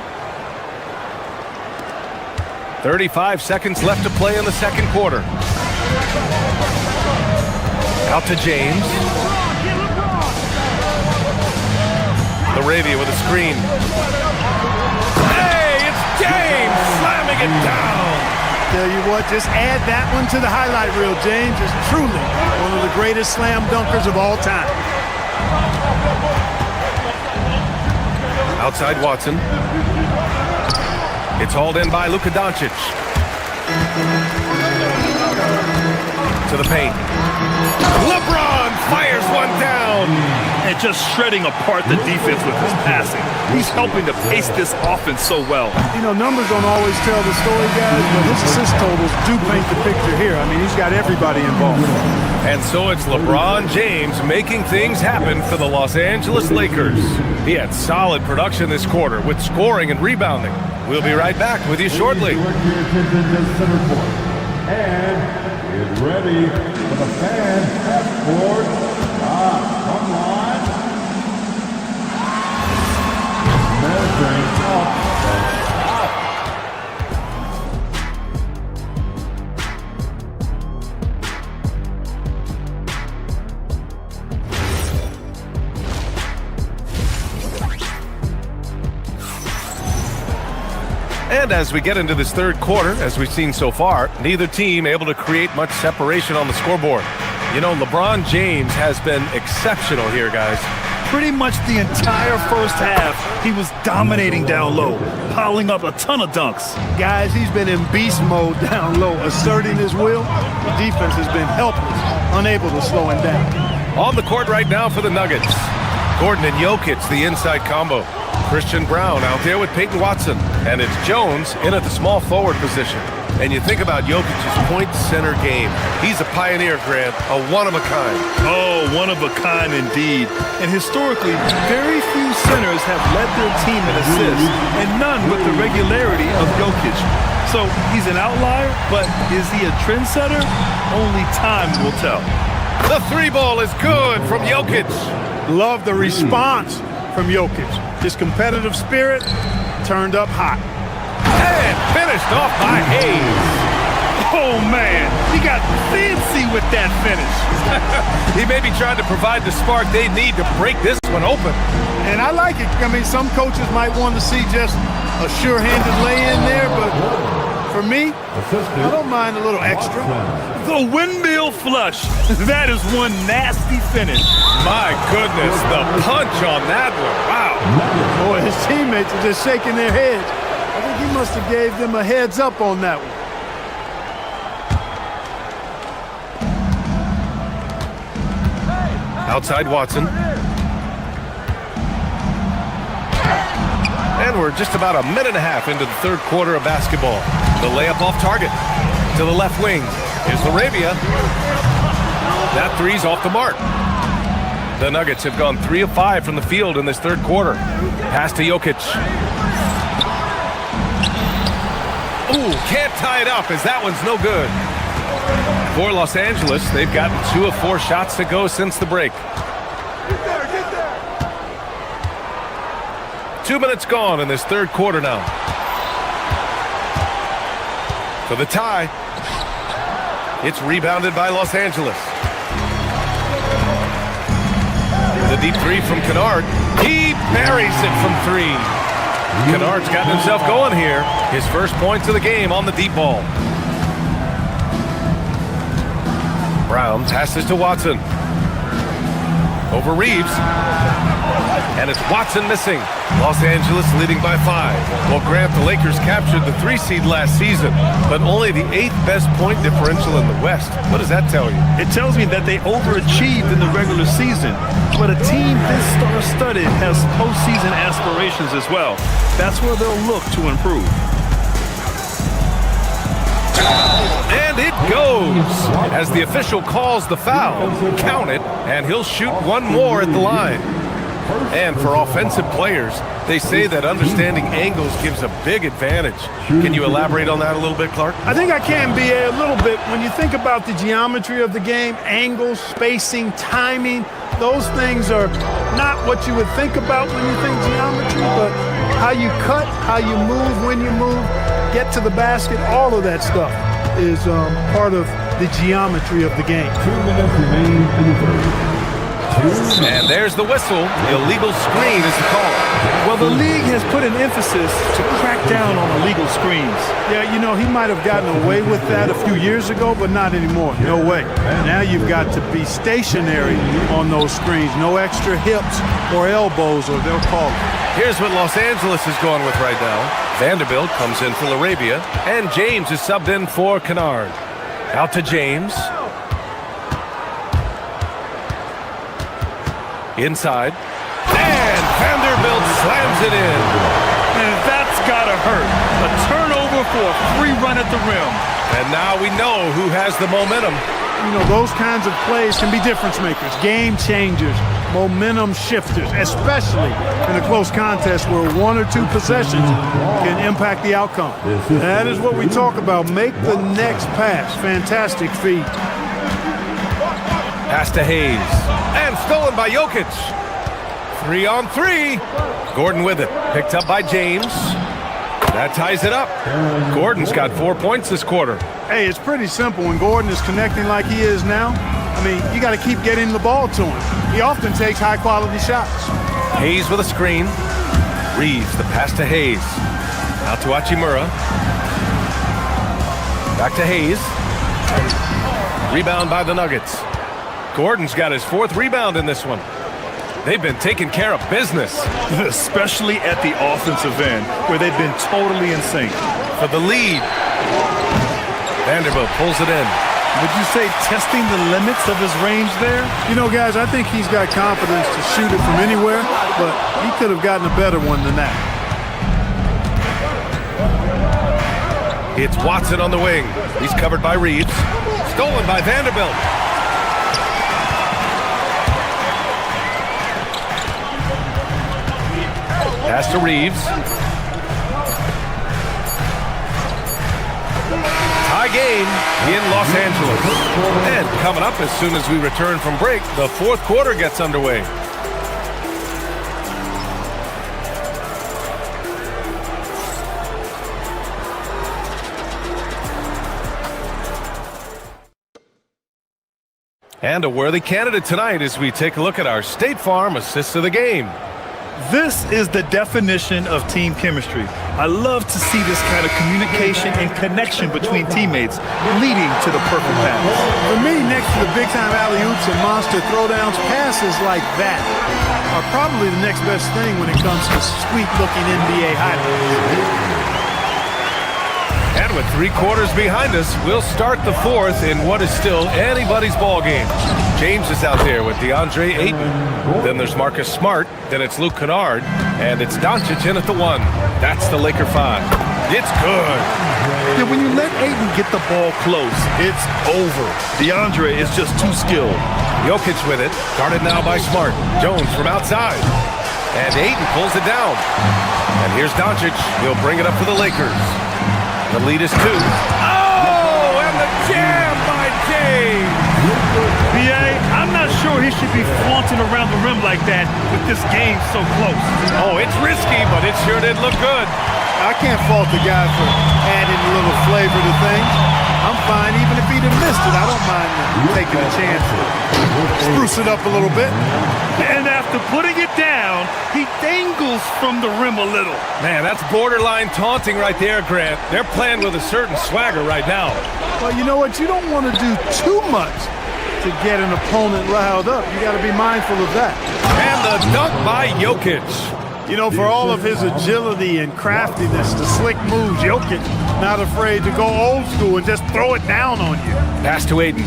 G: 35 seconds left to play in the second quarter. Out to James. Laravia with a screen. Hey, it's James slamming it down.
C: Tell you what, just add that one to the highlight reel, James. Is truly one of the greatest slam dunkers of all time.
G: Outside Watson. It's hauled in by Luka Doncic. To the paint. LeBron fires one down.
A: And just shredding apart the defense with his passing. He's helping to pace this offense so well.
C: You know, numbers don't always tell the story, guys, but his assist totals do paint the picture here. I mean, he's got everybody involved.
G: And so it's LeBron James making things happen for the Los Angeles Lakers. He had solid production this quarter with scoring and rebounding. We'll be right back with you shortly.
H: And get ready for the fan half-court shot. Come on. Measuring up the shot.
G: And as we get into this third quarter, as we've seen so far, neither team able to create much separation on the scoreboard. You know, LeBron James has been exceptional here, guys.
A: Pretty much the entire first half, he was dominating down low, piling up a ton of dunks.
C: Guys, he's been in beast mode down low, asserting his will. The defense has been helpless, unable to slow him down.
G: On the court right now for the Nuggets. Gordon and Jokic, the inside combo. Christian Brown out there with Peyton Watson. And it's Jones in at the small forward position. And you think about Jokic's point center game. He's a pioneer, Grant, a one-of-a-kind.
A: Oh, one of a kind indeed. And historically, very few centers have led their team in assists, and none with the regularity of Jokic. So he's an outlier, but is he a trendsetter? Only time will tell.
G: The 3-ball is good from Jokic.
C: Love the response from Jokic. His competitive spirit turned up hot.
G: And finished off by Hayes.
A: Oh, man, he got fancy with that finish.
G: He may be trying to provide the spark they need to break this one open.
C: And I like it. I mean, some coaches might want to see just a sure-handed lay-in there, but for me, I don't mind a little extra.
A: The windmill flush. That is one nasty finish.
G: My goodness, the punch on that one. Wow.
C: Boy, his teammates are just shaking their heads. I think he must have gave them a heads up on that one.
G: Outside Watson. And we're just about a minute and a half into the third quarter of basketball. The layup off target to the left wing. Here's Laravia. That three's off the mark. The Nuggets have gone 3 of 5 from the field in this third quarter. Pass to Jokic. Ooh, can't tie it up as that one's no good. For Los Angeles, they've gotten 2 of 4 shots to go since the break. 2 minutes gone in this third quarter now. For the tie, it's rebounded by Los Angeles. The deep three from Kennard. He buries it from 3. Kennard's gotten himself going here. His first points of the game on the deep ball. Brown passes to Watson. Over Reeves. And it's Watson missing. Los Angeles leading by 5. Well, Grant, the Lakers captured the 3 seed last season, but only the 8th best point differential in the West. What does that tell you?
A: It tells me that they overachieved in the regular season, but a team this star-studded has postseason aspirations as well. That's where they'll look to improve.
G: And it goes as the official calls the foul. Count it, and he'll shoot one more at the line. And for offensive players, they say that understanding angles gives a big advantage. Can you elaborate on that a little bit, Clark?
K: I think I can, B.A., a little bit. When you think about the geometry of the game, angles, spacing, timing, those things are not what you would think about when you think geometry, but how you cut, how you move, when you move, get to the basket, all of that stuff is part of the geometry of the game.
H: 2 minutes remain in the third.
G: And there's the whistle. Illegal screen is the call.
A: Well, the league has put an emphasis to crack down on illegal screens.
K: Yeah, you know, he might have gotten away with that a few years ago, but not anymore. No way. Now you've got to be stationary on those screens. No extra hips or elbows, or they'll call it.
G: Here's what Los Angeles is going with right now. Vanderbilt comes in for Philadephia, and James is subbed in for Kennard. Out to James. Inside. And Vanderbilt slams it in.
A: And that's gotta hurt. A turnover for a free run at the rim.
G: And now we know who has the momentum.
K: You know, those kinds of plays can be difference makers, game changers, momentum shifters, especially in a close contest where 1 or 2 possessions can impact the outcome. That is what we talk about. Make the next pass. Fantastic feat.
G: Pass to Hayes. And stolen by Jokic. 3 on 3. Gordon with it. Picked up by James. That ties it up. Gordon's got 4 points this quarter.
K: Hey, it's pretty simple when Gordon is connecting like he is now. I mean, you got to keep getting the ball to him. He often takes high-quality shots.
G: Hayes with a screen. Reeves, the pass to Hayes. Out to Hachimura. Back to Hayes. Rebound by the Nuggets. Gordon's got his 4th rebound in this one. They've been taking care of business.
A: Especially at the offensive end, where they've been totally in sync.
G: For the lead. Vanderbilt pulls it in.
A: Would you say testing the limits of his range there?
K: You know, guys, I think he's got confidence to shoot it from anywhere, but he could have gotten a better one than that.
G: It's Watson on the wing. He's covered by Reeves. Stolen by Vanderbilt. Pass to Reeves. Tie game in Los Angeles. And coming up as soon as we return from break, the 4th quarter gets underway. And a worthy candidate tonight as we take a look at our State Farm Assist of the Game.
A: This is the definition of team chemistry. I love to see this kind of communication and connection between teammates leading to the perfect pass.
K: For me, next to the big-time alley-oops and monster throwdowns, passes like that are probably the next best thing when it comes to sweet-looking NBA highlights.
G: And with 3 quarters behind us, we'll start the 4th in what is still anybody's ball game. James is out there with DeAndre Ayton. Then there's Marcus Smart. Then it's Luke Kennard. And it's Doncic in at the 1. That's the Laker 5. It's good.
A: Yeah, when you let Ayton get the ball close, it's over. DeAndre is just too skilled.
G: Jokic with it. Guarded now by Smart. Jones from outside. And Ayton pulls it down. And here's Doncic. He'll bring it up for the Lakers. The lead is 2. Oh, and the jam by
A: he should be flaunting around the rim like that with this game so close.
G: Oh, it's risky, but it sure did look good.
K: I can't fault the guy for adding a little flavor to things. I'm fine even if he'd have missed it. I don't mind taking a chance to spruce it up a little bit.
A: And after putting it down, he dangles from the rim a little.
G: Man, that's borderline taunting right there, Grant. They're playing with a certain swagger right now.
K: Well, you know what? You don't want to do too much to get an opponent riled up. You got to be mindful of that.
G: And the dunk by Jokic.
K: You know, for all of his agility and craftiness, the slick moves, Jokic not afraid to go old school and just throw it down on you.
G: Pass to Aiden.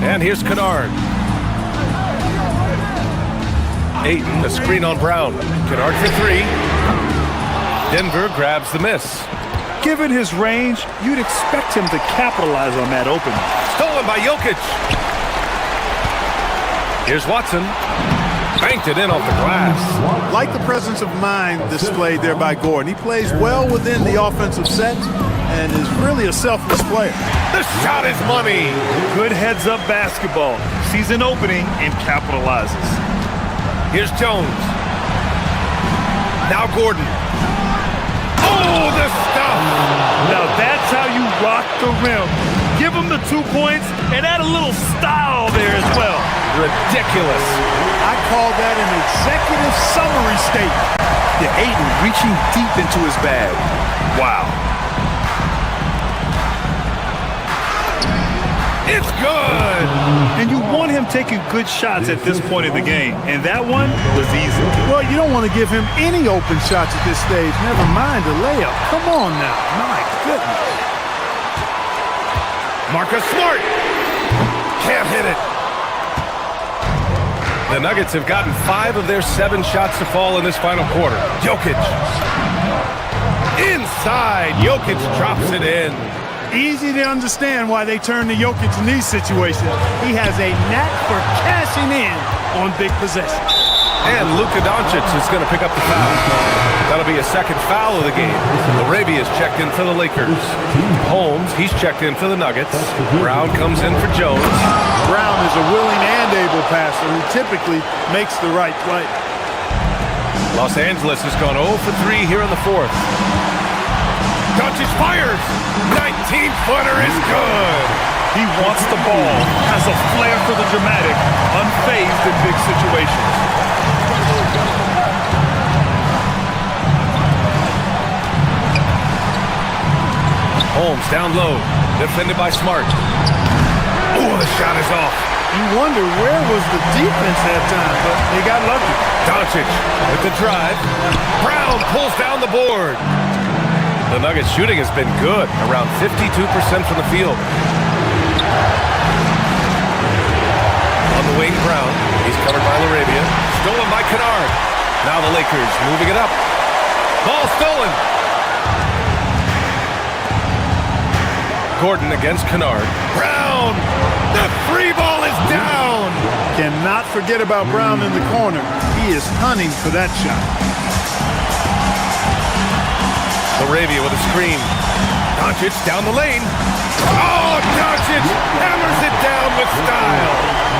G: And here's Kennard. Aiden, a screen on Brown. Kennard for three. Denver grabs the miss.
A: Given his range, you'd expect him to capitalize on that opening.
G: Stolen by Jokic. Here's Watson. Banked it in off the glass.
K: Like the presence of mind displayed there by Gordon. He plays well within the offensive set and is really a selfless player.
G: The shot is money.
A: Good heads-up basketball. Sees an opening and capitalizes.
G: Here's Jones. Now Gordon. Oh, the stuff.
A: Now that's how you rock the rim. Give him the 2 points and add a little style there as well.
G: Ridiculous.
K: I call that an executive summary statement.
A: Yeah, Aiden reaching deep into his bag. Wow.
G: It's good.
A: And you want him taking good shots at this point in the game. And that one was easy.
K: Well, you don't want to give him any open shots at this stage. Never mind a layup. Come on now. My goodness.
G: Marcus Smart. Can't hit it. The Nuggets have gotten 5 of their 7 shots to fall in this final quarter. Jokic. Inside. Jokic drops it in.
K: Easy to understand why they turn to Jokic in these situations. He has a knack for cashing in on big possessions.
G: And Luka Doncic is going to pick up the foul. That'll be a second foul of the game. Arabia's checked in for the Lakers. Holmes, he's checked in for the Nuggets. Brown comes in for Jones.
K: Brown is a willing and able passer who typically makes the right play.
G: Los Angeles has gone 0 for 3 here in the fourth. Doncic fires. 19-footer is good.
A: He wants the ball, has a flair for the dramatic, unfazed in big situations.
G: Holmes down low, defended by Smart. Oh, the shot is off.
K: You wonder where was the defense that time, but they got lucky.
G: Doncic with the drive. Brown pulls down the board. The Nuggets shooting has been good, around 52% from the field. On the wing, Brown. He's covered by Arabia. Stolen by Kennard. Now the Lakers moving it up. Ball stolen. Gordon against Kennard. Brown! The free ball is down!
K: Cannot forget about Brown in the corner. He is hunting for that shot.
G: Arabia with a screen. Doncic down the lane. Oh, Doncic hammers it down with style.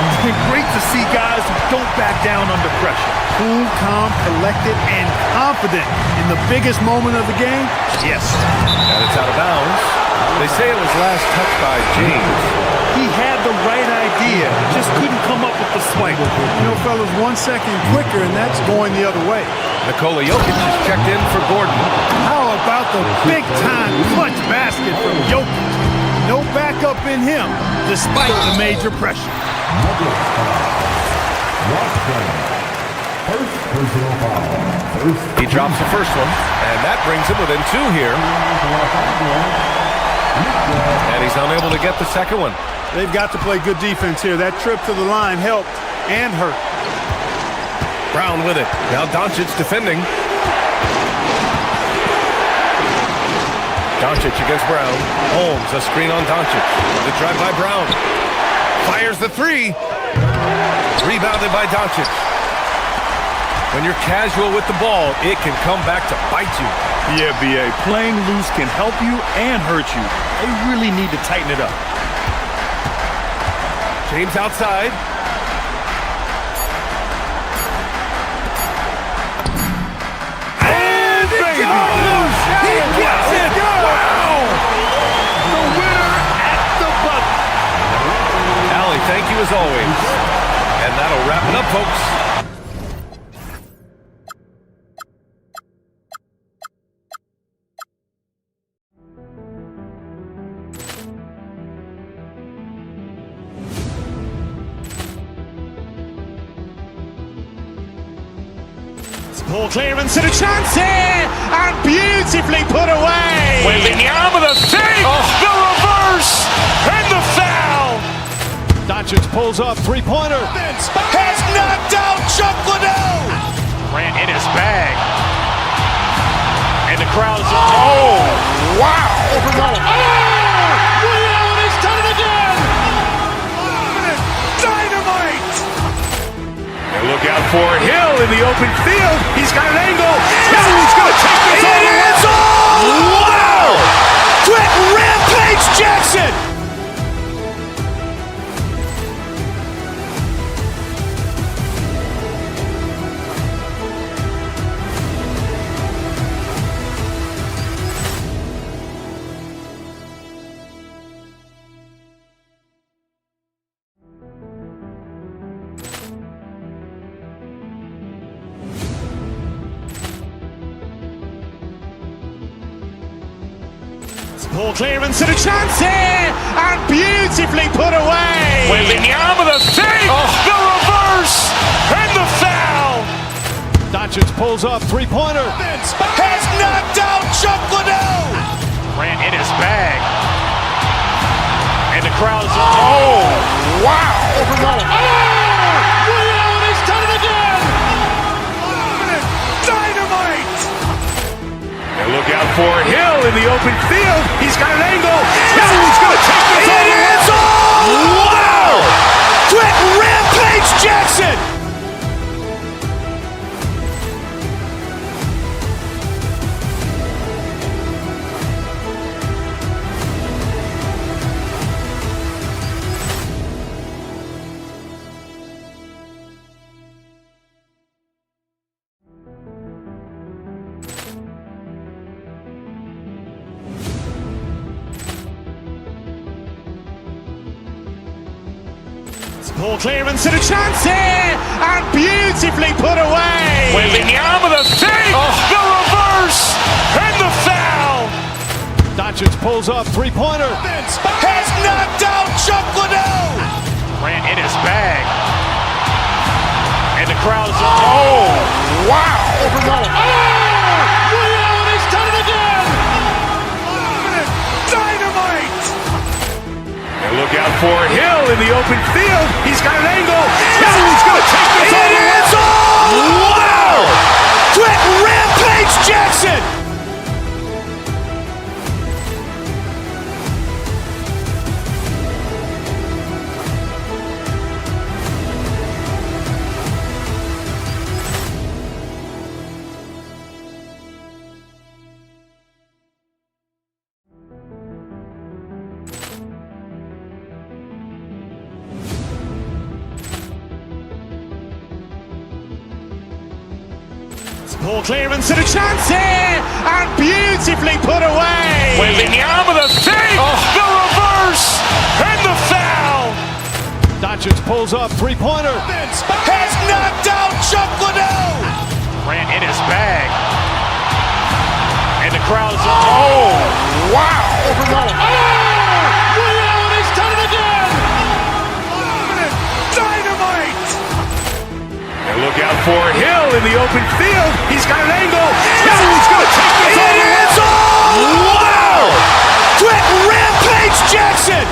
A: It's been great to see guys who don't back down under pressure.
K: Cool, calm, collected, and confident in the biggest moment of the game. Yes.
G: And it's out of bounds. They say it was last touched by James.
A: He had the right idea, just couldn't come up with the swipe.
K: You know, fellas, 1 second quicker, and that's going the other way.
G: Nikola Jokic is checked in for Gordon.
K: How about the big-time clutch basket from Jokic? No backup in him, despite the major pressure.
G: He drops the first one, and that brings him within 2 here. And he's unable to get the second one.
K: They've got to play good defense here. That trip to the line helped and hurt.
G: Brown with it. Now Doncic defending. Doncic against Brown. Holmes, a screen on Doncic. The drive by Brown. Fires the three. Rebounded by Doncic. When you're casual with the ball, it can come back to bite you.
A: Yeah, B.A. Playing loose can help you and hurt you. They really need to tighten it up.
G: James outside.
A: And baby! He gets it! Wow! The winner at the buzzer.
G: Allie, thank you as always. And that'll wrap it up, folks.
B: Ball clearance and a chance here, and beautifully put away. Wembanyama the save, the reverse, and the foul.
D: Doncic pulls up, three-pointer.
B: Has knocked out Chuck Liddell. Grant in his bag, and the crowd is wow! Liddell has done it again. Dynamite. Look out for Hill in the open field. He's got an angle. Hill's going to take this all the way. Wow! Quick rampage Jackson. Ball clearance and a chance here, and beautifully put away. Wembanyama the save, the reverse, and the foul.
D: Doncic pulls up, three-pointer.
B: Has knocked out Chuck Liddell. Grant in his bag, and the crowd is wow! Liddell has done it again. Dynamite. And look out for Hill in the open field. He's got an angle. Hill's going to take this all the way. Wow! Quick rampage Jackson. Ball clearance and a chance here, and beautifully put away. Wembanyama the save, the reverse, and the foul.
D: Doncic pulls up, three-pointer.
B: Has knocked out Chuck Liddell. Grant in his bag, and the crowd is wow! Liddell has done it again. Dynamite. And look out for Hill in the open field. He's got an angle. Hill's going to take this all the way. Wow! Quick rampage Jackson. Ball clearance and a chance here, and beautifully put away. Wembanyama the save, the reverse, and the foul.
D: Doncic pulls up, three-pointer.
B: Has knocked out Chuck Liddell. Grant in his bag, and the crowd is wow! Liddell has done it again. Dynamite. And look out for Hill in the open field. He's got an angle. Hill's going to take this all the way. Wow! Quick rampage Jackson.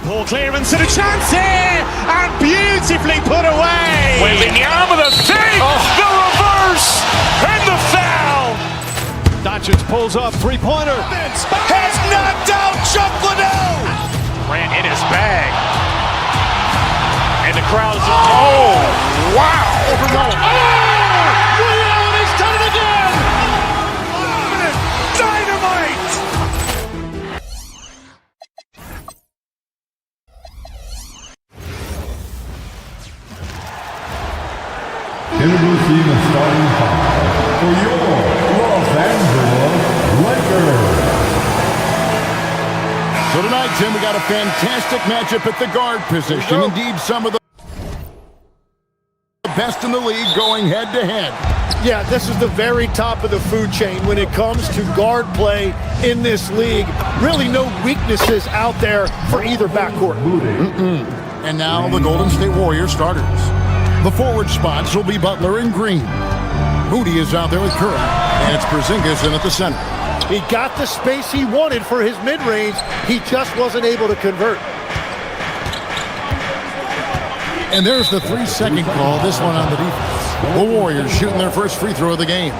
B: Poor clearance and a chance here, and beautifully put away. Wembanyama with a fake, the reverse, and the foul.
L: Doncic pulls up, three-pointer.
B: Has knocked out Chuck Liddell. Ran in his bag. And the crowd is... Oh, wow.
L: He's done it again.
B: Dynamite.
H: Introducing the starting five for your Los Angeles Lakers.
D: So tonight, Tim, we got a fantastic matchup at the guard position. Indeed, some of the best in the league going head-to-head.
C: Yeah, this is the very top of the food chain when it comes to guard play in this league. Really no weaknesses out there for either backcourt.
D: And now the Golden State Warriors starters. The forward spots will be Butler and Green. Moody is out there with Curry, and it's Porzingis in at the center.
C: He got the space he wanted for his mid-range. He just wasn't able to convert.
D: And there's the 3-second call, this one on the defense. The Warriors shooting their first free throw of the game.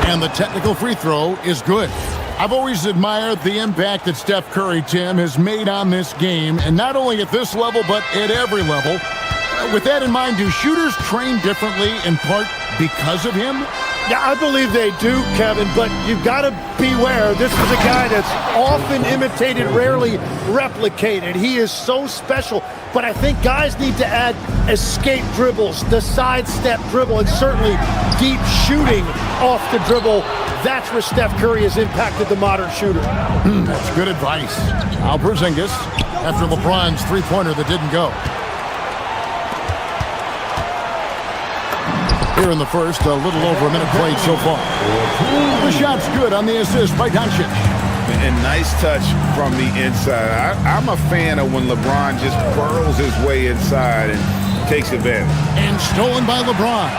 D: And the technical free throw is good. I've always admired the impact that Steph Curry, Tim, has made on this game, and not only at this level, but at every level. With that in mind, do shooters train differently in part because of him?
C: Yeah, I believe they do, Kevin, but you've got to beware. This is a guy that's often imitated, rarely replicated. He is so special, but I think guys need to add escape dribbles, the sidestep dribble, and certainly deep shooting off the dribble. That's where Steph Curry has impacted the modern shooter.
D: That's good advice. Now Porzingis, after LeBron's three-pointer that didn't go. Here in the first, a little over a minute played so far. The shot's good on the assist by Doncic.
E: And nice touch from the inside. I'm a fan of when LeBron just burrows his way inside and takes advantage.
D: And stolen by LeBron.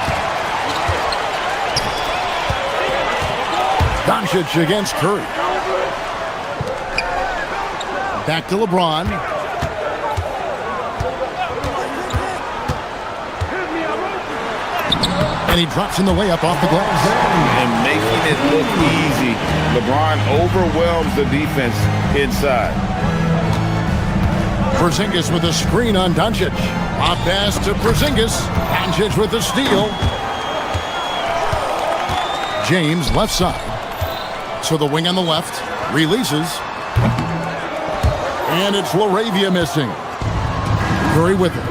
D: Doncic against Curry. Back to LeBron. And he drops in the layup off the glass.
E: And making it look easy. LeBron overwhelms the defense inside.
D: Porzingis with a screen on Doncic. Off pass to Porzingis. Doncic with the steal. James left side. So the wing on the left releases. And it's LaRavia missing. Curry with it.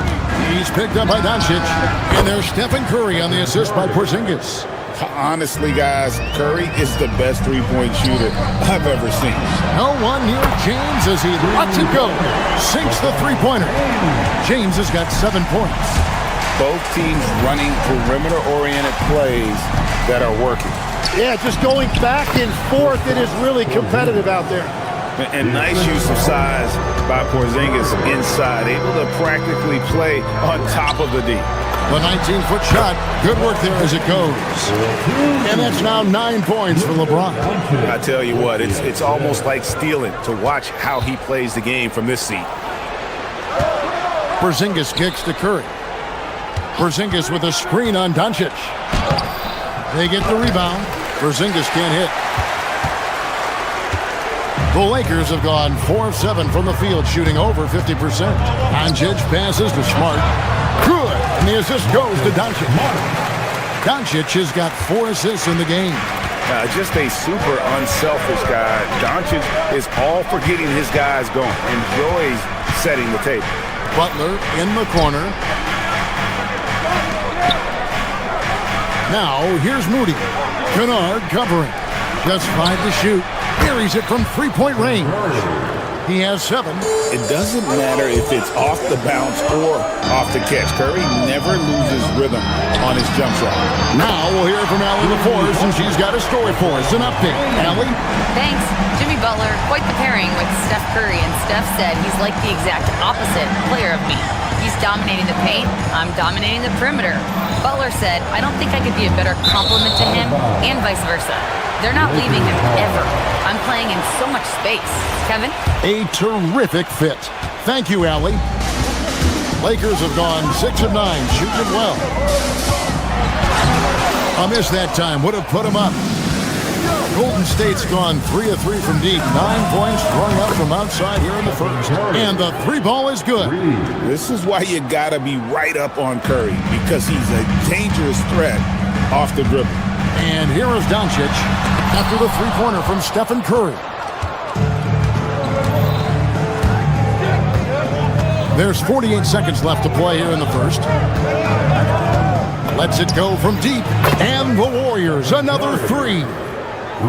D: He's picked up by Doncic. And there's Stephen Curry on the assist by Porzingis.
E: Honestly, guys, Curry is the best three-point shooter I've ever seen.
D: No one near James as he lets it go. Sinks the three-pointer. James has got 7 points.
E: Both teams running perimeter-oriented plays that are working.
C: Yeah, just going back and forth. It is really competitive out there.
E: And nice use of size by Porzingis inside, able to practically play on top of the D.
D: The 19-foot shot, good work there as it goes. And that's now 9 points for LeBron.
E: I tell you what, it's almost like stealing to watch how he plays the game from this seat.
D: Porzingis kicks to Curry. Porzingis with a screen on Doncic. They get the rebound. Porzingis can't hit. The Lakers have gone 4 of 7 from the field, shooting over 50%. Doncic passes to Smart. Good. And the assist goes to Doncic. Doncic has got 4 assists in the game.
E: Just a super unselfish guy. Doncic is all for getting his guys going. Enjoys setting the table.
D: Butler in the corner. Now, here's Moody. Kennard covering. Just 5 to shoot. Buries it from three-point range. He has 7.
E: It doesn't matter if it's off the bounce or off the catch. Curry never loses rhythm on his jump shot.
D: Now we'll hear from Allie LaForce, and she's got a story for us. An update. Allie?
F: Thanks. Jimmy Butler, quite the pairing with Steph Curry, and Steph said he's like the exact opposite player of me. He's dominating the paint, I'm dominating the perimeter. Butler said, I don't think I could be a better complement to him, and vice versa. They're not leaving him ever. I'm playing in so much space. Kevin?
D: A terrific fit. Thank you, Allie. Lakers have gone 6 of 9, shooting well. A miss that time would have put him up. Golden State's gone 3 of 3 from deep. 9 points thrown up from outside here in the first. And the 3 ball is good.
E: This is why you got to be right up on Curry, because he's a dangerous threat off the dribble.
D: And here is Doncic after the 3-pointer from Stephen Curry. There's 48 seconds left to play here in the first. Lets it go from deep. And the Warriors, another 3.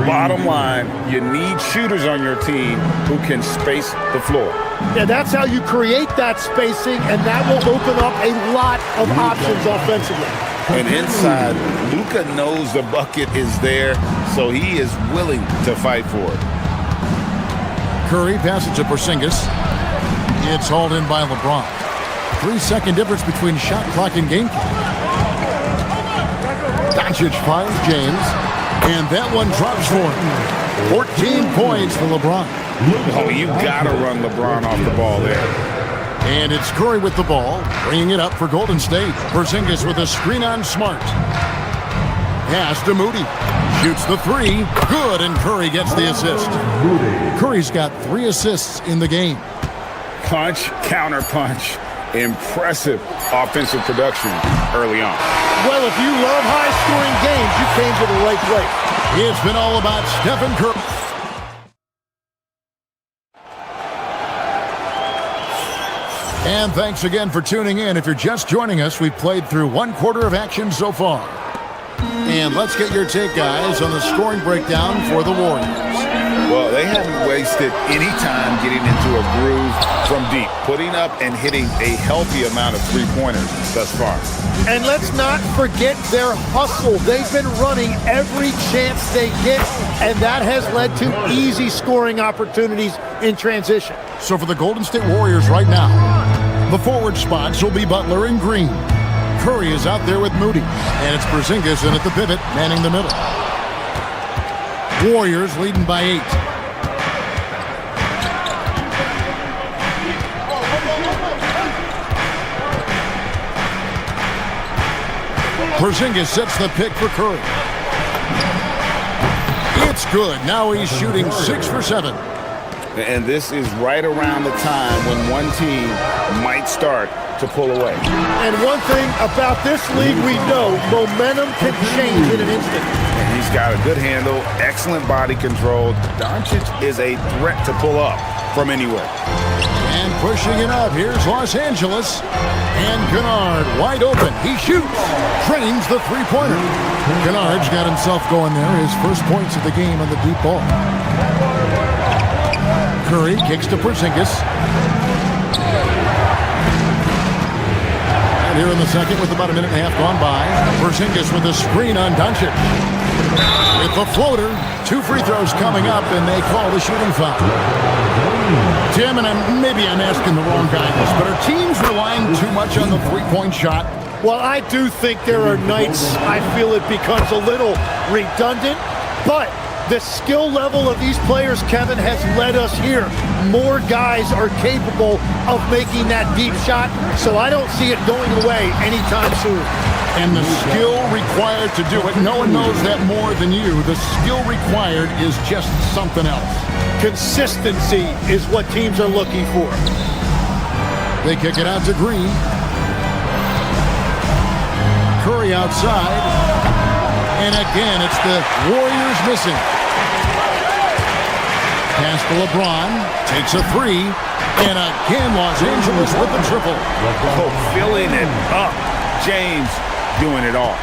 E: Bottom line, you need shooters on your team who can space the floor.
C: Yeah, that's how you create that spacing, and that will open up a lot of options offensively.
E: And inside, Luka knows the bucket is there, so he is willing to fight for it.
D: Curry passes to Porzingis. It's hauled in by LeBron. 3-second difference between shot clock and game clock. Doncic finds James, and that one drops for him. 14 points for LeBron.
E: Oh, you gotta run LeBron off the ball there.
D: And it's Curry with the ball, bringing it up for Golden State. Porzingis with a screen on Smart. Pass to Moody. Shoots the 3. Good, and Curry gets the assist. Curry's got 3 assists in the game.
E: Punch, counter punch. Impressive offensive production early on.
C: Well, if you love high-scoring games, you came to the right place.
D: It's been all about Stephen Curry. And thanks again for tuning in. If you're just joining us, we've played through 1 quarter of action so far. And let's get your take, guys, on the scoring breakdown for the Warriors.
E: Well, they haven't wasted any time getting into a groove from deep, putting up and hitting a healthy amount of three-pointers thus far.
C: And let's not forget their hustle. They've been running every chance they get, and that has led to easy scoring opportunities in transition.
D: So for the Golden State Warriors right now, the forward spots will be Butler and Green. Curry is out there with Moody, and it's Porzingis in at the pivot, manning the middle. Warriors leading by 8. Porzingis sets the pick for Curry. It's good. Now he's shooting 6 for 7.
E: And this is right around the time when one team might start to pull away.
C: And one thing about this league we know, momentum can change in an instant.
E: And he's got a good handle, excellent body control. Doncic is a threat to pull up from anywhere.
D: And pushing it up, here's Los Angeles. And Kennard wide open. He shoots. Trains the 3-pointer. Kennard's got himself going there. His first points of the game on the deep ball. Curry kicks to Porzingis. And here in the second with about a minute and a half gone by, Porzingis with a screen on Doncic. With the floater, 2 free throws coming up, and they call the shooting foul. Tim, and maybe I'm asking the wrong guy this, but are teams relying too much on the 3-point shot?
C: Well, I do think there are nights I feel it becomes a little redundant, but the skill level of these players, Kevin, has led us here. More guys are capable of making that deep shot, so I don't see it going away anytime soon.
D: And the skill required to do it, no one knows that more than you. The skill required is just something else.
C: Consistency is what teams are looking for.
D: They kick it out to Green. Curry outside. And again, it's the Warriors missing. Pass to LeBron. Takes a 3. And again, Los Angeles with the triple.
E: Oh, filling it up. James doing it all.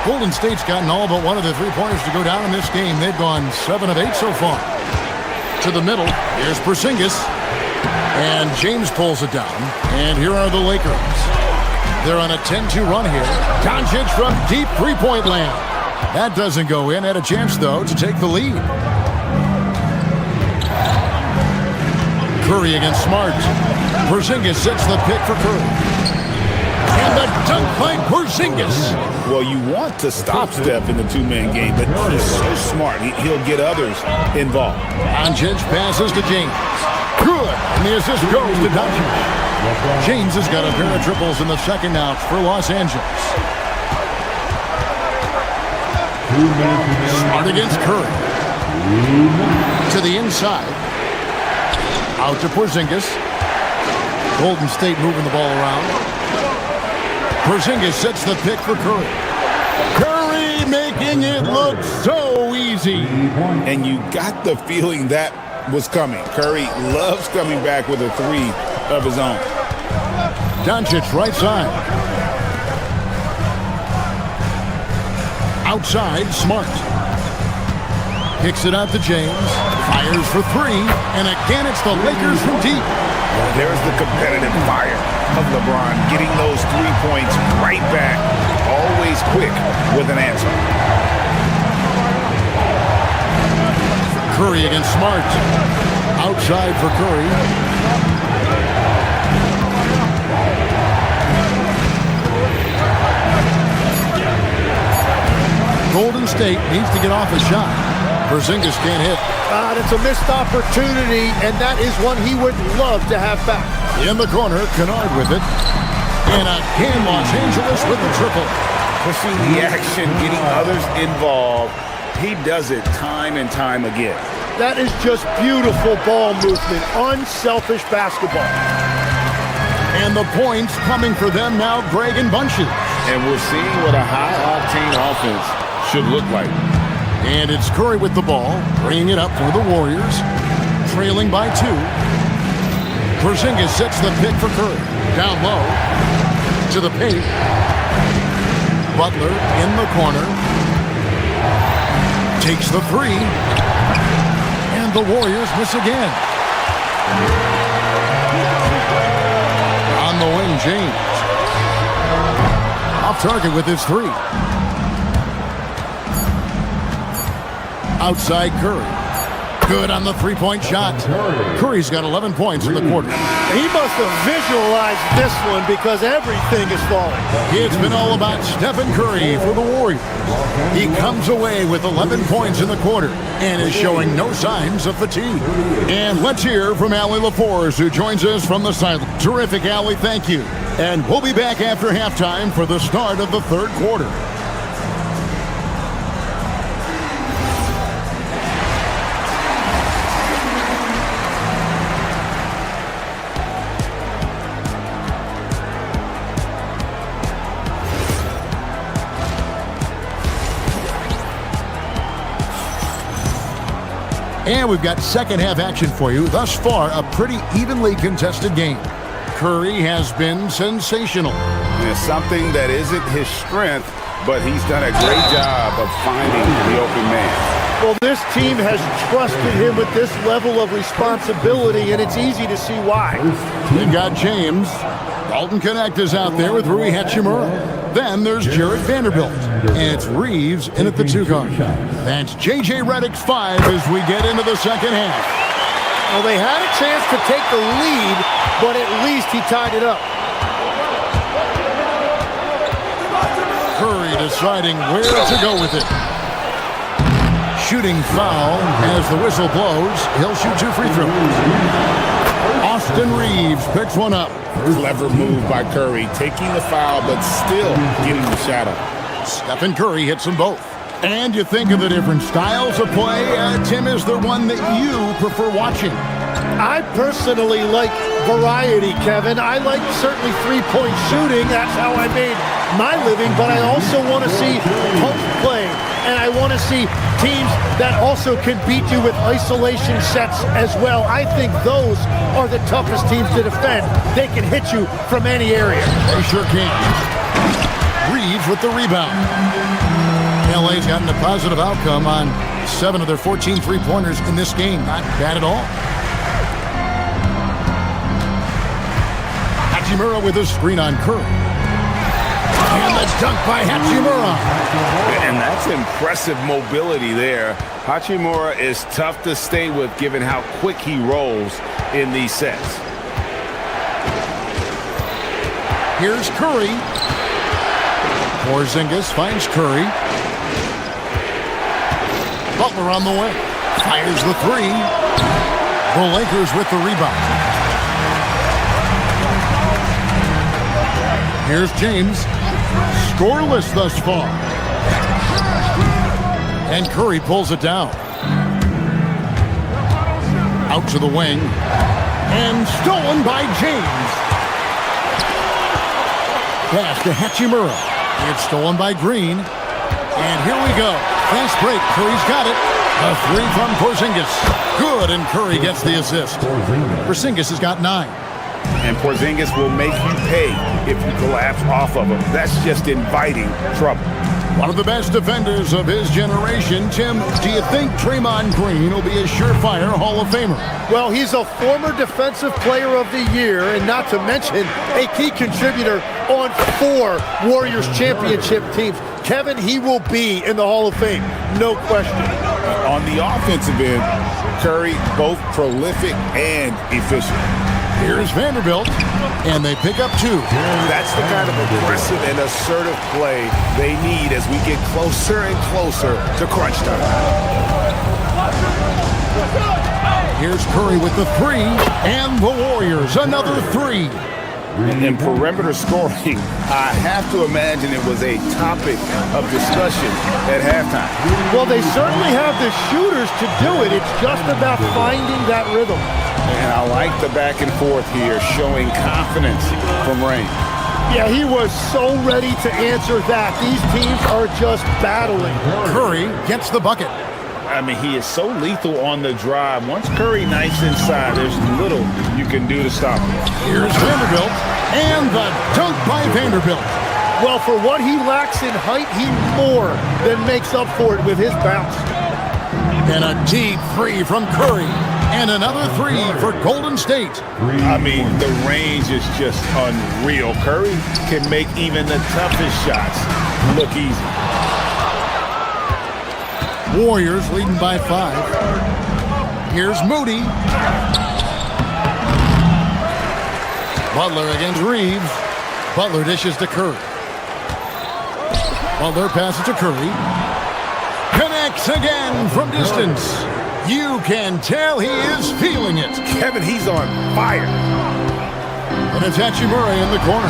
D: Golden State's gotten all but one of the 3-pointers to go down in this game. They've gone 7 of 8 so far. To the middle. Here's Porzingis. And James pulls it down. And here are the Lakers. They're on a 10-2 run here. Doncic from deep 3-point land. That doesn't go in. Had a chance, though, to take the lead. Curry against Smart. Porzingis sets the pick for Curry. And the dunk by Porzingis. Porzingis.
E: Well, you want to stop Steph in the two-man game, but he's so smart. He'll get others involved.
D: Doncic passes to James. Good. And the assist goes to Doncic. James has got a pair of triples in the second out for Los Angeles. Smart against Curry. To the inside. Out to Porzingis. Golden State moving the ball around. Porzingis sets the pick for Curry. Curry making it look so easy.
E: And you got the feeling that was coming. Curry loves coming back with a three of his own.
D: Doncic right side. Outside, Smart. Kicks it out to James. Fires for three. And again, it's the Lakers from deep.
E: There's the competitive fire of LeBron, getting those 3 points right back, always quick with an answer.
D: Curry against Smart. Outside for Curry. Golden State needs to get off a shot. Porzingis can't hit.
C: It's a missed opportunity, and that is one he would love to have back.
D: In the corner, Kennard with it. And again, Los Angeles with the triple.
E: Pushing the action, getting others involved. He does it time and time again.
C: That is just beautiful ball movement, unselfish basketball.
D: And the points coming for them now, Greg and bunches.
E: And we're seeing what a high-octane offense should look like.
D: And it's Curry with the ball, bringing it up for the Warriors, trailing by 2. Porzingis sets the pick for Curry. Down low, to the paint. Butler in the corner. Takes the 3. And the Warriors miss again. On the wing, James. Off target with his 3. Outside Curry. Good on the three-point shot. Curry's got 11 points in the quarter.
C: He must have visualized this one because everything is falling.
D: It's been all about Stephen Curry for the Warriors. He comes away with 11 points in the quarter and is showing no signs of fatigue. And let's hear from Allie LaForce, who joins us from the sideline. Terrific, Allie. Thank you. And we'll be back after halftime for the start of the third quarter. And we've got second half action for you. Thus far, a pretty evenly contested game. Curry has been sensational.
E: It's something that isn't his strength, but he's done a great job of finding the open man.
C: Well, this team has trusted him with this level of responsibility, and it's easy to see why.
D: They've got James. Dalton Connect is out there with Rui Hachimura. Then there's Jared Vanderbilt. And it's Reeves in at the 2 guard. That's J.J. Redick's 5 as we get into the second half.
C: Well, they had a chance to take the lead, but at least he tied it up.
D: Curry deciding where to go with it. Shooting foul as the whistle blows. He'll shoot 2 free throws. Austin Reeves picks one up.
E: Clever move by Curry, taking the foul, but still getting the shot up.
D: Stephen Curry hits them both. And you think of the different styles of play. Tim, is there one that you prefer watching?
C: I personally like variety, Kevin. I like certainly three-point shooting. That's how I made my living. But I also want to see post play. And I want to see teams that also can beat you with isolation sets as well. I think those are the toughest teams to defend. They can hit you from any area.
D: They sure can. Reeves with the rebound. LA's gotten a positive outcome on 7 of their 14 three-pointers in this game. Not bad at all. Hachimura with a screen on Curry. And the dunk by Hachimura.
E: And that's impressive mobility there. Hachimura is tough to stay with given how quick he rolls in these sets.
D: Here's Curry. Porzingis finds Curry. Butler on the way. Fires the three. The Lakers with the rebound. Here's James. Scoreless thus far. And Curry pulls it down. Out to the wing. And stolen by James. Pass to Hachimura. It's stolen by Green. And here we go. Fast break. Curry's got it. A three from Porzingis. Good, and Curry gets the assist. Porzingis has got 9.
E: And Porzingis will make you pay if you collapse off of him. That's just inviting trouble.
D: One of the best defenders of his generation. Tim, do you think Draymond Green will be a surefire Hall of Famer?
C: Well, he's a former Defensive Player of the Year, and not to mention a key contributor on 4 Warriors championship teams. Kevin, he will be in the Hall of Fame, no question.
E: On the offensive end, Curry both prolific and efficient.
D: Here's Vanderbilt, and they pick up 2.
E: That's the kind of aggressive and assertive play they need as we get closer and closer to crunch time.
D: Here's Curry with the 3, and the Warriors another 3.
E: In perimeter scoring, I have to imagine it was a topic of discussion at halftime.
C: Well, they certainly have the shooters to do it. It's just about finding that rhythm.
E: And I like the back and forth here, showing confidence from Rain.
C: Yeah, he was so ready to answer that. These teams are just battling.
D: Curry gets the bucket.
E: I mean, he is so lethal on the drive. Once Curry knifes inside, there's little you can do to stop him.
D: Here's Vanderbilt, and the dunk by Vanderbilt.
C: Well, for what he lacks in height, he more than makes up for it with his bounce.
D: And a deep 3 from Curry. And another 3 for Golden State.
E: I mean, the range is just unreal. Curry can make even the toughest shots look easy.
D: Warriors leading by 5. Here's Moody. Butler against Reeves. Butler dishes to Curry. Butler passes to Curry. Connects again from distance. You can tell he is feeling it.
E: Kevin, he's on fire.
D: And it's Hachimura in the corner.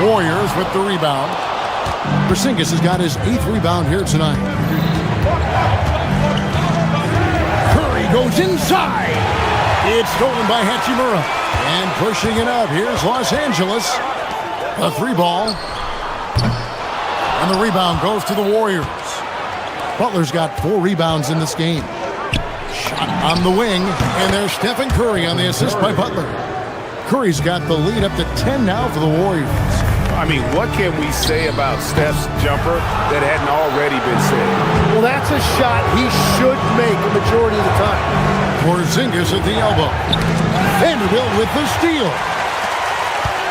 D: Warriors with the rebound. Porzingis has got his 8th rebound here tonight. Curry goes inside. It's stolen by Hachimura. And pushing it up, here's Los Angeles. A 3 ball. And the rebound goes to the Warriors. Butler's got 4 rebounds in this game. Shot on the wing, and there's Stephen Curry on the assist by Butler. Curry's got the lead up to 10 now for the Warriors.
E: I mean, what can we say about Steph's jumper that hadn't already been said?
C: Well, that's a shot he should make a majority of the time.
D: Porzingis at the elbow. Vanderbilt with the steal.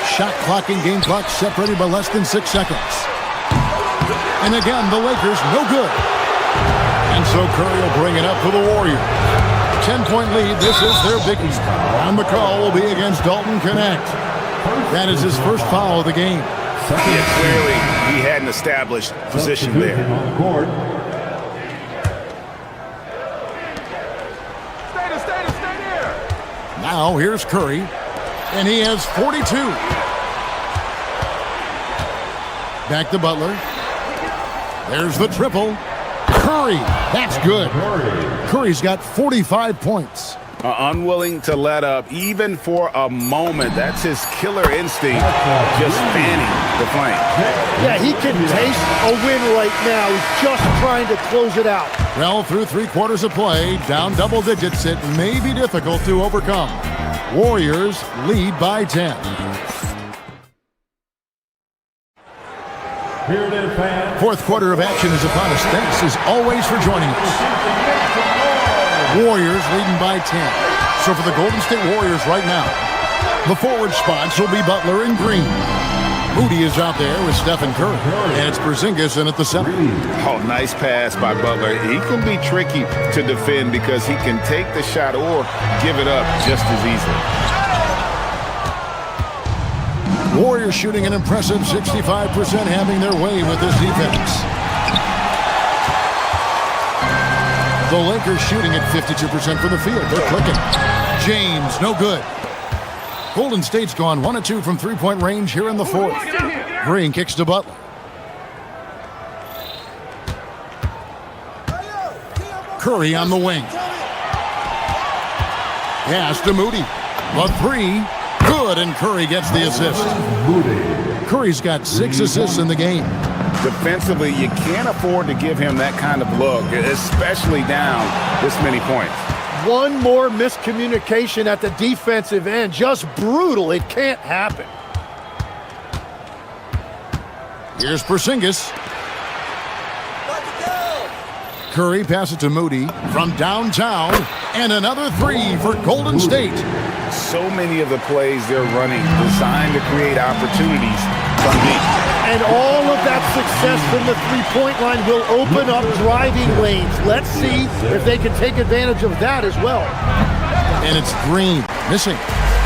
D: Shot clock and game clock separated by less than 6 seconds. And again, the Lakers no good. And so Curry will bring it up for the Warriors. 10-point lead. This is their biggie. And the call will be against Dalton Connect. That is his first foul of the game.
E: Yeah, clearly he hadn't established position there.
D: Now here's Curry, and he has 42. Back to Butler. There's the triple. Curry, that's good. Curry's got 45 points.
E: Unwilling to let up even for a moment. That's his killer instinct, just fanning the flame.
C: Yeah, he can taste a win right now. He's just trying to close it out.
D: Well, through 3 quarters of play, down double digits, it may be difficult to overcome. Warriors lead by 10.
H: Here it is, fans.
D: 4th quarter of action is upon us. Thanks as always for joining us. Warriors leading by 10. So for the Golden State Warriors right now, the forward spots will be Butler and Green. Moody is out there with Stephen Curry, and it's Porzingis in at the center.
E: Oh, nice pass by Butler. He can be tricky to defend because he can take the shot or give it up just as easily.
D: Warriors shooting an impressive 65%, having their way with this defense. The Lakers shooting at 52% from the field. They're clicking. James, no good. Golden State's gone 1 of 2 from three-point range here in the fourth. Green kicks to Butler. Curry on the wing. Pass to Moody. The three, good, and Curry gets the assist. Curry's got 6 assists in the game.
E: Defensively, you can't afford to give him that kind of look, especially down this many points.
C: One more miscommunication at the defensive end. Just brutal. It can't happen.
D: Here's Porzingis. Curry passes to Moody from downtown, and another three for Golden State.
E: So many of the plays they're running designed to create opportunities from deep.
C: And all of that success from the three-point line will open up driving lanes. Let's see if they can take advantage of that as well.
D: And it's Green missing.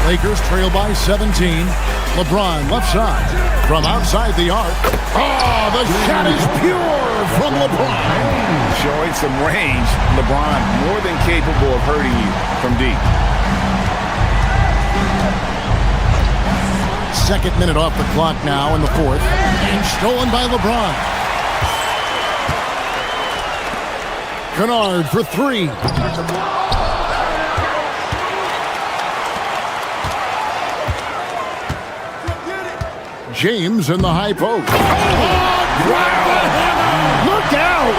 D: Lakers trail by 17. LeBron left side from outside the arc. Oh, the shot is pure from LeBron.
E: Showing some range, LeBron more than capable of hurting you from deep.
D: Second minute off the clock now in the fourth. And stolen by LeBron. Kennard for three. James in the high post.
C: Look out!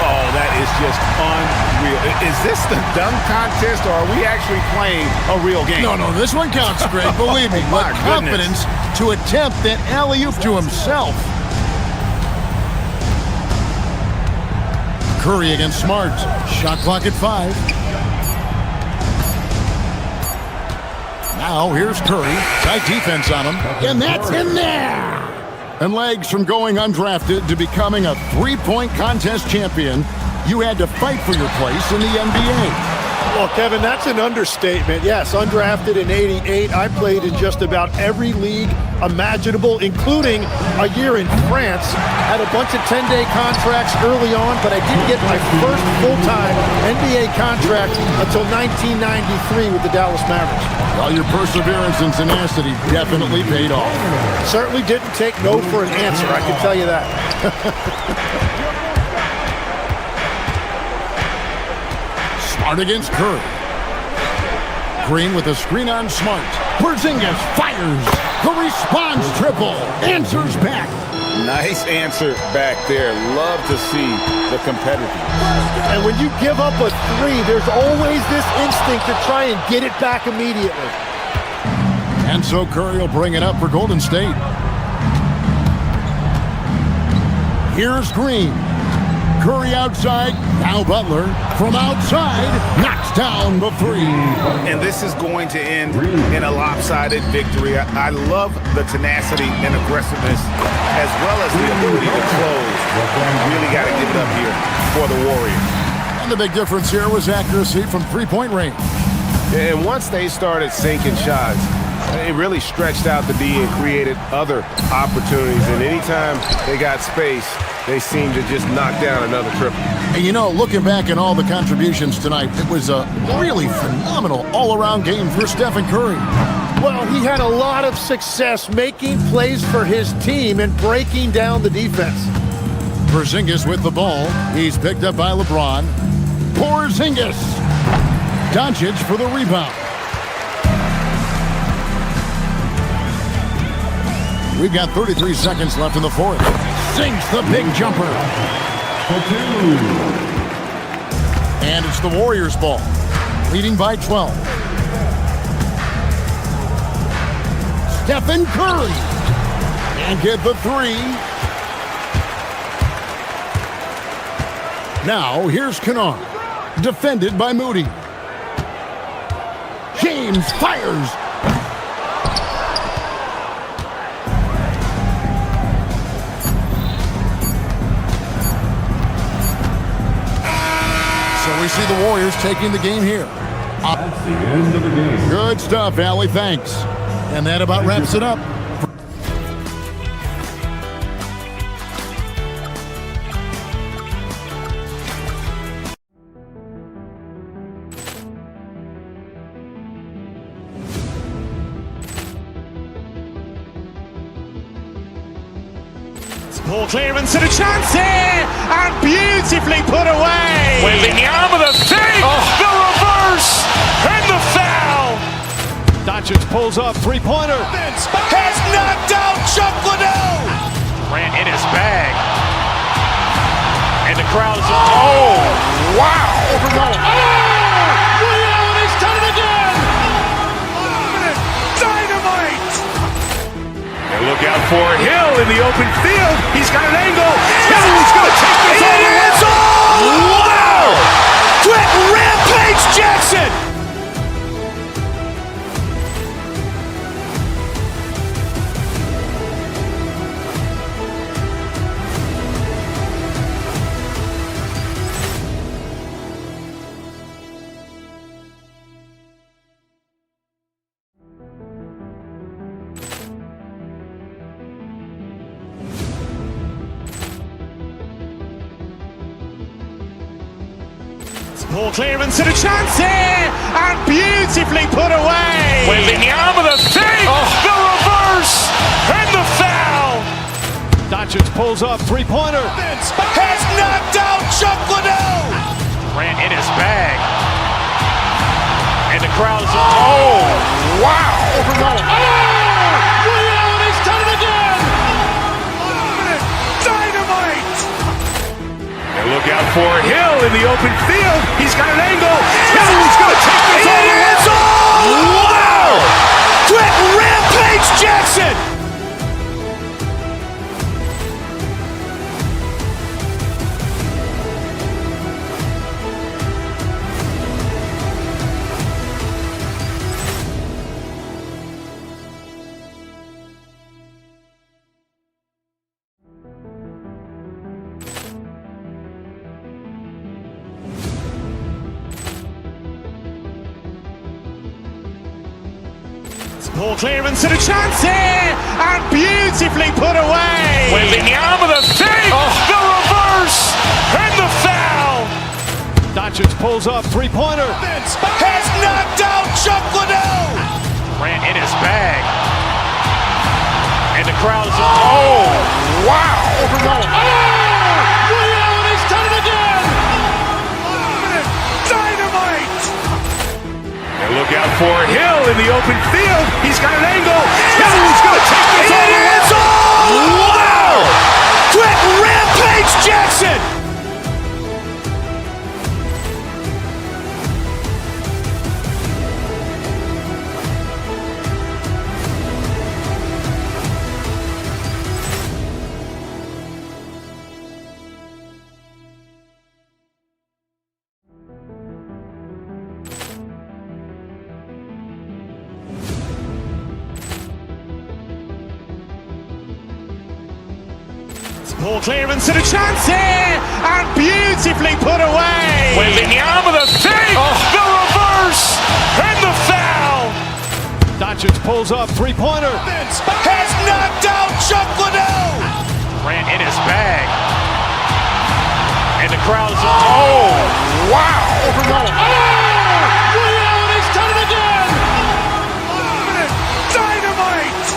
E: Oh, that is just unreal. Is this the dunk contest, or are we actually playing a real game?
D: No, this one counts, Greg. Believe me.
E: My
D: with confidence to attempt that alley-oop to himself. Curry against Smart. Shot clock at 5. Now here's Curry. Tight defense on him. And that's in there! And legs from going undrafted to becoming a three-point contest champion, you had to fight for your place in the NBA.
C: Well, Kevin, that's an understatement. Yes, undrafted in '88. I played in just about every league imaginable, including a year in France. Had a bunch of 10-day contracts early on, but I didn't get my first full-time NBA contract until 1993 with the Dallas Mavericks.
D: Well, your perseverance and tenacity definitely paid off.
C: Certainly didn't take no for an answer, I can tell you that.
D: Smart against Curry. Green with a screen on Smart. Porzingis fires. The response triple. Answers back.
E: Nice answer back there. Love to see the competitiveness.
C: And when you give up a three, there's always this instinct to try and get it back immediately.
D: And so Curry will bring it up for Golden State. Here's Green. Curry outside. Now Butler from outside knocks down the three.
E: And this is going to end in a lopsided victory. I love the tenacity and aggressiveness as well as the ability to close. You really got to give it up here for the Warriors.
D: And the big difference here was accuracy from three-point range.
B: And once they started sinking shots, it really stretched out the D and created other opportunities. And anytime they got space, they seemed to just knock down another triple.
D: And you know, looking back at all the contributions tonight, it was a really phenomenal all-around game for Stephen Curry.
C: Well, he had a lot of success making plays for his team and breaking down the defense.
D: Porzingis with the ball. He's picked up by LeBron. Porzingis. Doncic for the rebound. We've got 33 seconds left in the fourth. Sinks the big jumper. And it's the Warriors' ball. Leading by 12. Stephen Curry. And get the three. Now, here's Kennard. Defended by Moody. James fires. We see the Warriors taking the game here.
H: That's the end of the game.
D: Good stuff, Allie. Thanks. And that about wraps it up.
B: Ball clearance and a chance here, and beautifully put away. Waving the arm of the thing, the reverse, and the foul.
L: Doncic pulls up, three-pointer.
B: Has knocked out Chuck Liddell. Ran in his bag. And the crowd is, oh, wow.
L: He's done it again.
B: Dynamite. And look out for Hill in the open field. He's got an angle. Hill's going to take this all the way. Wow! Quick Rampage Jackson. Ball clearance and a chance here, and beautifully put away. Waving the arm of the thing, the reverse, and the foul.
L: Doncic pulls up, three-pointer.
B: Has knocked out Chuck Liddell. Ran in his bag. And the crowd is, oh, wow.
L: He's done it again.
B: Dynamite. And look out for Hill in the open field. He's got an angle. Hill's going to take this all the way. Wow! Quick Rampage Jackson. Ball clearance and a chance here, and beautifully put away. Waving the arm of the thing, the reverse, and the foul.
L: Doncic pulls up, three-pointer.
B: Has knocked out Chuck Liddell. Ran in his bag. And the crowd is, oh, wow.
L: He's done it again.
B: Dynamite. And look out for Hill in the open field. He's got an angle. Hill's going to take this all the way. Wow! Quick Rampage Jackson. Ball clearance and a chance here, and beautifully put away. Waving the arm of the thing, the reverse, and the foul.
L: Doncic pulls up, three-pointer.
B: Has knocked out Chuck Liddell. Ran in his bag. And the crowd is, oh, wow.
L: He's done it again.
B: Dynamite.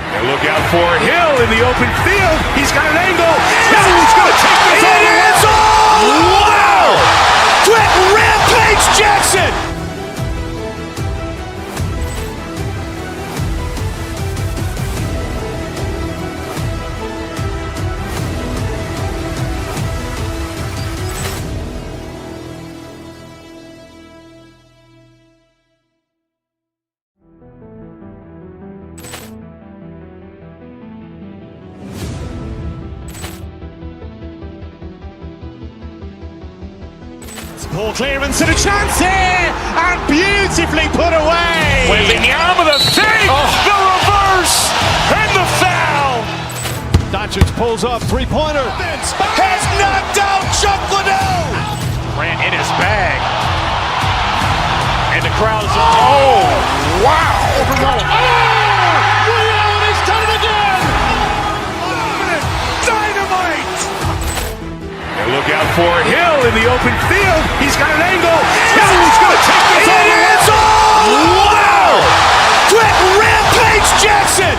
B: And look out for Hill in the open field. He's got an angle. Hill's going to take this all the way. Wow! Quick Rampage Jackson. Ball clearance and a chance here, and beautifully put away. Waving the arm of the thing, the reverse, and the foul.
L: Doncic pulls up, three-pointer.
B: Has knocked out Chuck Liddell. Ran in his bag. And
L: And the crowd is, oh, wow.
D: Overruled.
L: Ray Allen has done it again.
B: Dynamite! And look out for Hill in the open field. He's got an angle. Hill's going to take this all the way. Wow! Quick Rampage Jackson!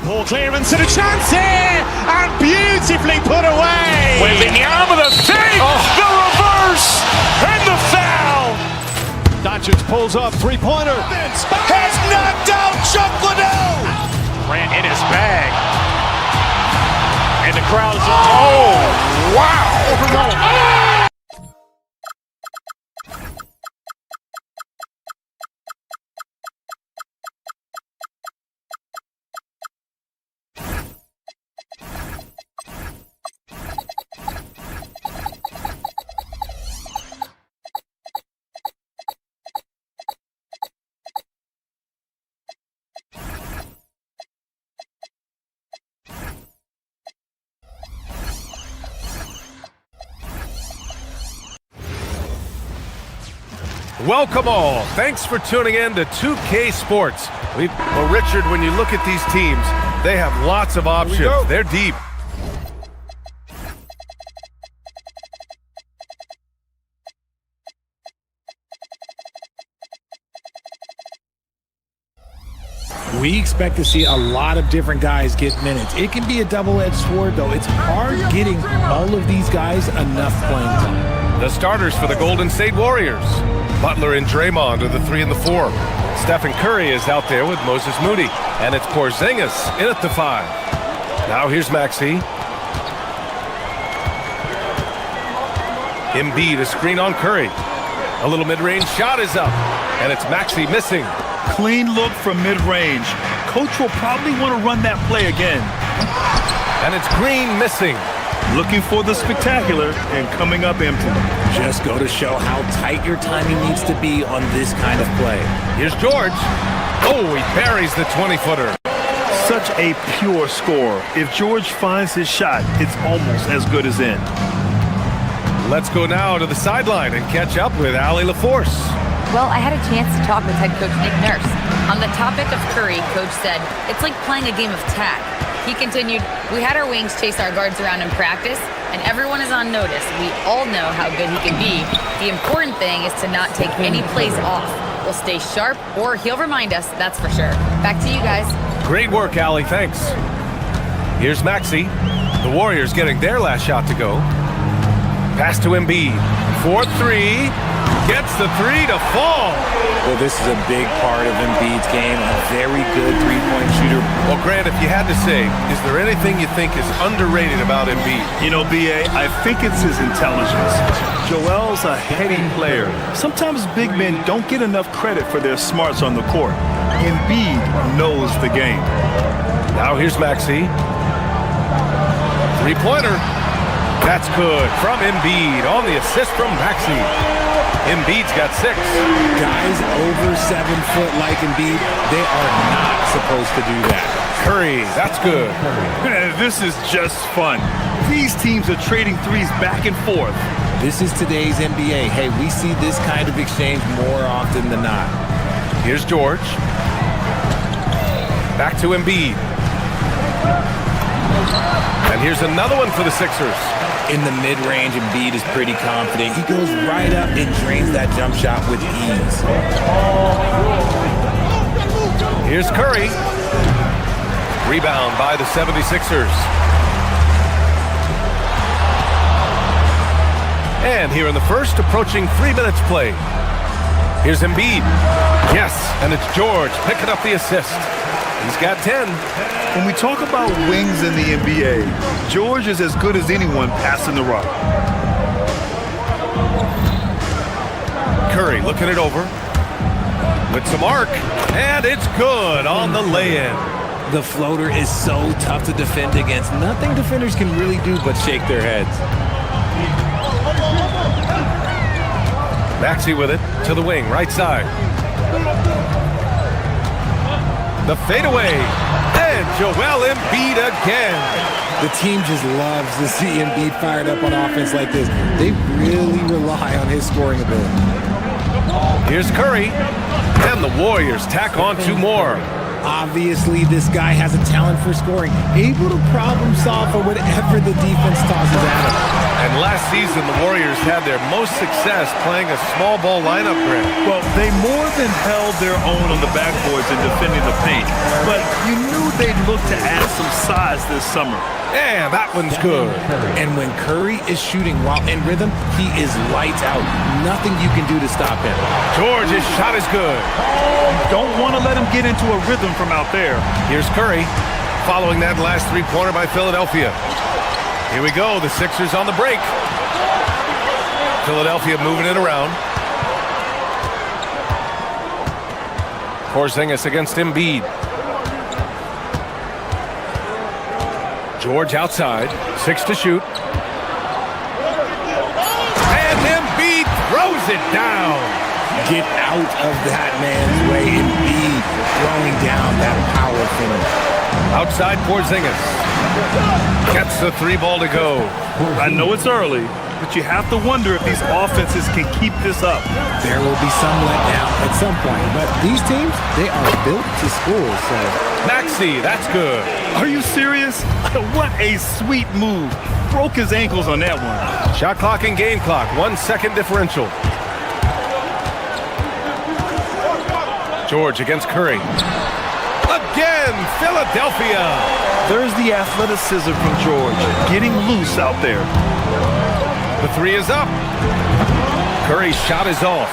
L: Poor clearance and a chance here, and beautifully put away.
B: Wembanyama with a fake, the reverse, and the foul.
L: Doncic pulls up, three-pointer.
B: Has knocked out Chuck Liddell.
L: Ran in his bag. And the crowd is,
B: Oh, wow.
D: Overruled.
G: Welcome all. Thanks for tuning in to 2K Sports. Well, Richard, when you look at these teams, they have lots of options. They're deep.
I: We expect to see a lot of different guys get minutes. It can be a double-edged sword, though. It's hard getting all of these guys enough playing time.
G: The starters for the Golden State Warriors. Butler and Draymond are the 3 and the 4. Stephen Curry is out there with Moses Moody. And it's Porzingis in at the 5. Now here's Maxey. Embiid, a screen on Curry. A little mid-range shot is up. And it's Maxey missing.
A: Clean look from mid-range. Coach will probably want to run that play again.
G: And it's Green missing.
A: Looking for the spectacular and coming up empty.
I: Just go to show how tight your timing needs to be on this kind of play.
G: Here's George. Oh, he buries the 20-footer.
A: Such a pure score. If George finds his shot, it's almost as good as in.
G: Let's go now to the sideline and catch up with Allie LaForce.
F: Well, I had a chance to talk with head coach Nick Nurse. On the topic of Curry, coach said, it's like playing a game of tag. He continued, we had our wings chase our guards around in practice, and everyone is on notice. We all know how good he can be. The important thing is to not take any plays off. We'll stay sharp, or he'll remind us, that's for sure. Back to you guys.
G: Great work, Allie, thanks. Here's Maxey. The Warriors getting their last shot to go. Pass to Embiid. 4-3. Gets the 3 to fall.
I: Well, this is a big part of Embiid's game. A very good three-point shooter.
G: Well, Grant, if you had to say, is there anything you think is underrated about Embiid?
A: You know, B.A., I think it's his intelligence. Joel's a heady player. Sometimes big men don't get enough credit for their smarts on the court. Embiid knows the game.
G: Now here's Maxey. Three-pointer. That's good from Embiid on the assist from Maxey. Embiid's got 6.
I: Guys over 7 foot like Embiid, they are not supposed to do that.
G: Curry, that's good.
A: This is just fun. These teams are trading threes back and forth.
I: This is today's NBA. Hey, we see this kind of exchange more often than not.
G: Here's George. Back to Embiid. And here's another one for the Sixers.
I: In the mid-range, Embiid is pretty confident. He goes right up and drains that jump shot with ease.
G: Here's Curry. Rebound by the 76ers. And here in the first, approaching 3 minutes play. Here's Embiid. Yes, and it's George picking up the assist. He's got 10.
A: When we talk about wings in the NBA, George is as good as anyone passing the rock.
G: Curry looking it over. with some arc, and it's good on the lay-in.
I: The floater is so tough to defend against. Nothing defenders can really do but shake their heads.
G: Maxey with it to the wing, right side. The fadeaway, and Joel Embiid again.
I: The team just loves to see Embiid fired up on offense like this. They really rely on his scoring ability.
G: Here's Curry, and the Warriors tack on 2 more.
I: Obviously, this guy has a talent for scoring, able to problem solve for whatever the defense tosses at him.
G: And last season, the Warriors had their most success playing a small ball lineup grid.
A: Well, they more than held their own on the backboards in defending the paint, but you knew they'd look to add some size this summer.
G: And that one's good.
I: And when Curry is shooting while in rhythm, he is lights out. Nothing you can do to stop him.
G: George's shot is good.
A: Don't want to let him get into a rhythm from out there.
G: Here's Curry, following that last three-pointer by Philadelphia. Here we go, the Sixers on the break. Philadelphia moving it around. Porzingis against Embiid. George outside, 6 to shoot. And Embiid throws it down.
I: Get out of that man's way. Embiid throwing down that power finish.
G: Outside Porzingis. Gets the 3-ball to go.
A: I know it's early, but you have to wonder if these offenses can keep this up.
I: There will be some letdown at some point, but these teams, they are built to score, so.
G: Maxey, that's good.
A: Are you serious? What a sweet move. Broke his ankles on that one.
G: Shot clock and game clock, 1 second differential. George against Curry. Again, Philadelphia.
A: There's the athleticism from George, getting loose out there.
G: The 3 is up. Curry's shot is off.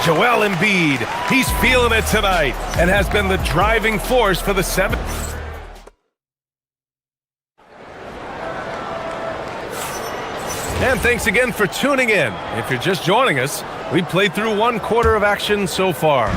G: Joel Embiid, he's feeling it tonight and has been the driving force for the 7th. And thanks again for tuning in. If you're just joining us, we've played through 1 quarter of action so far.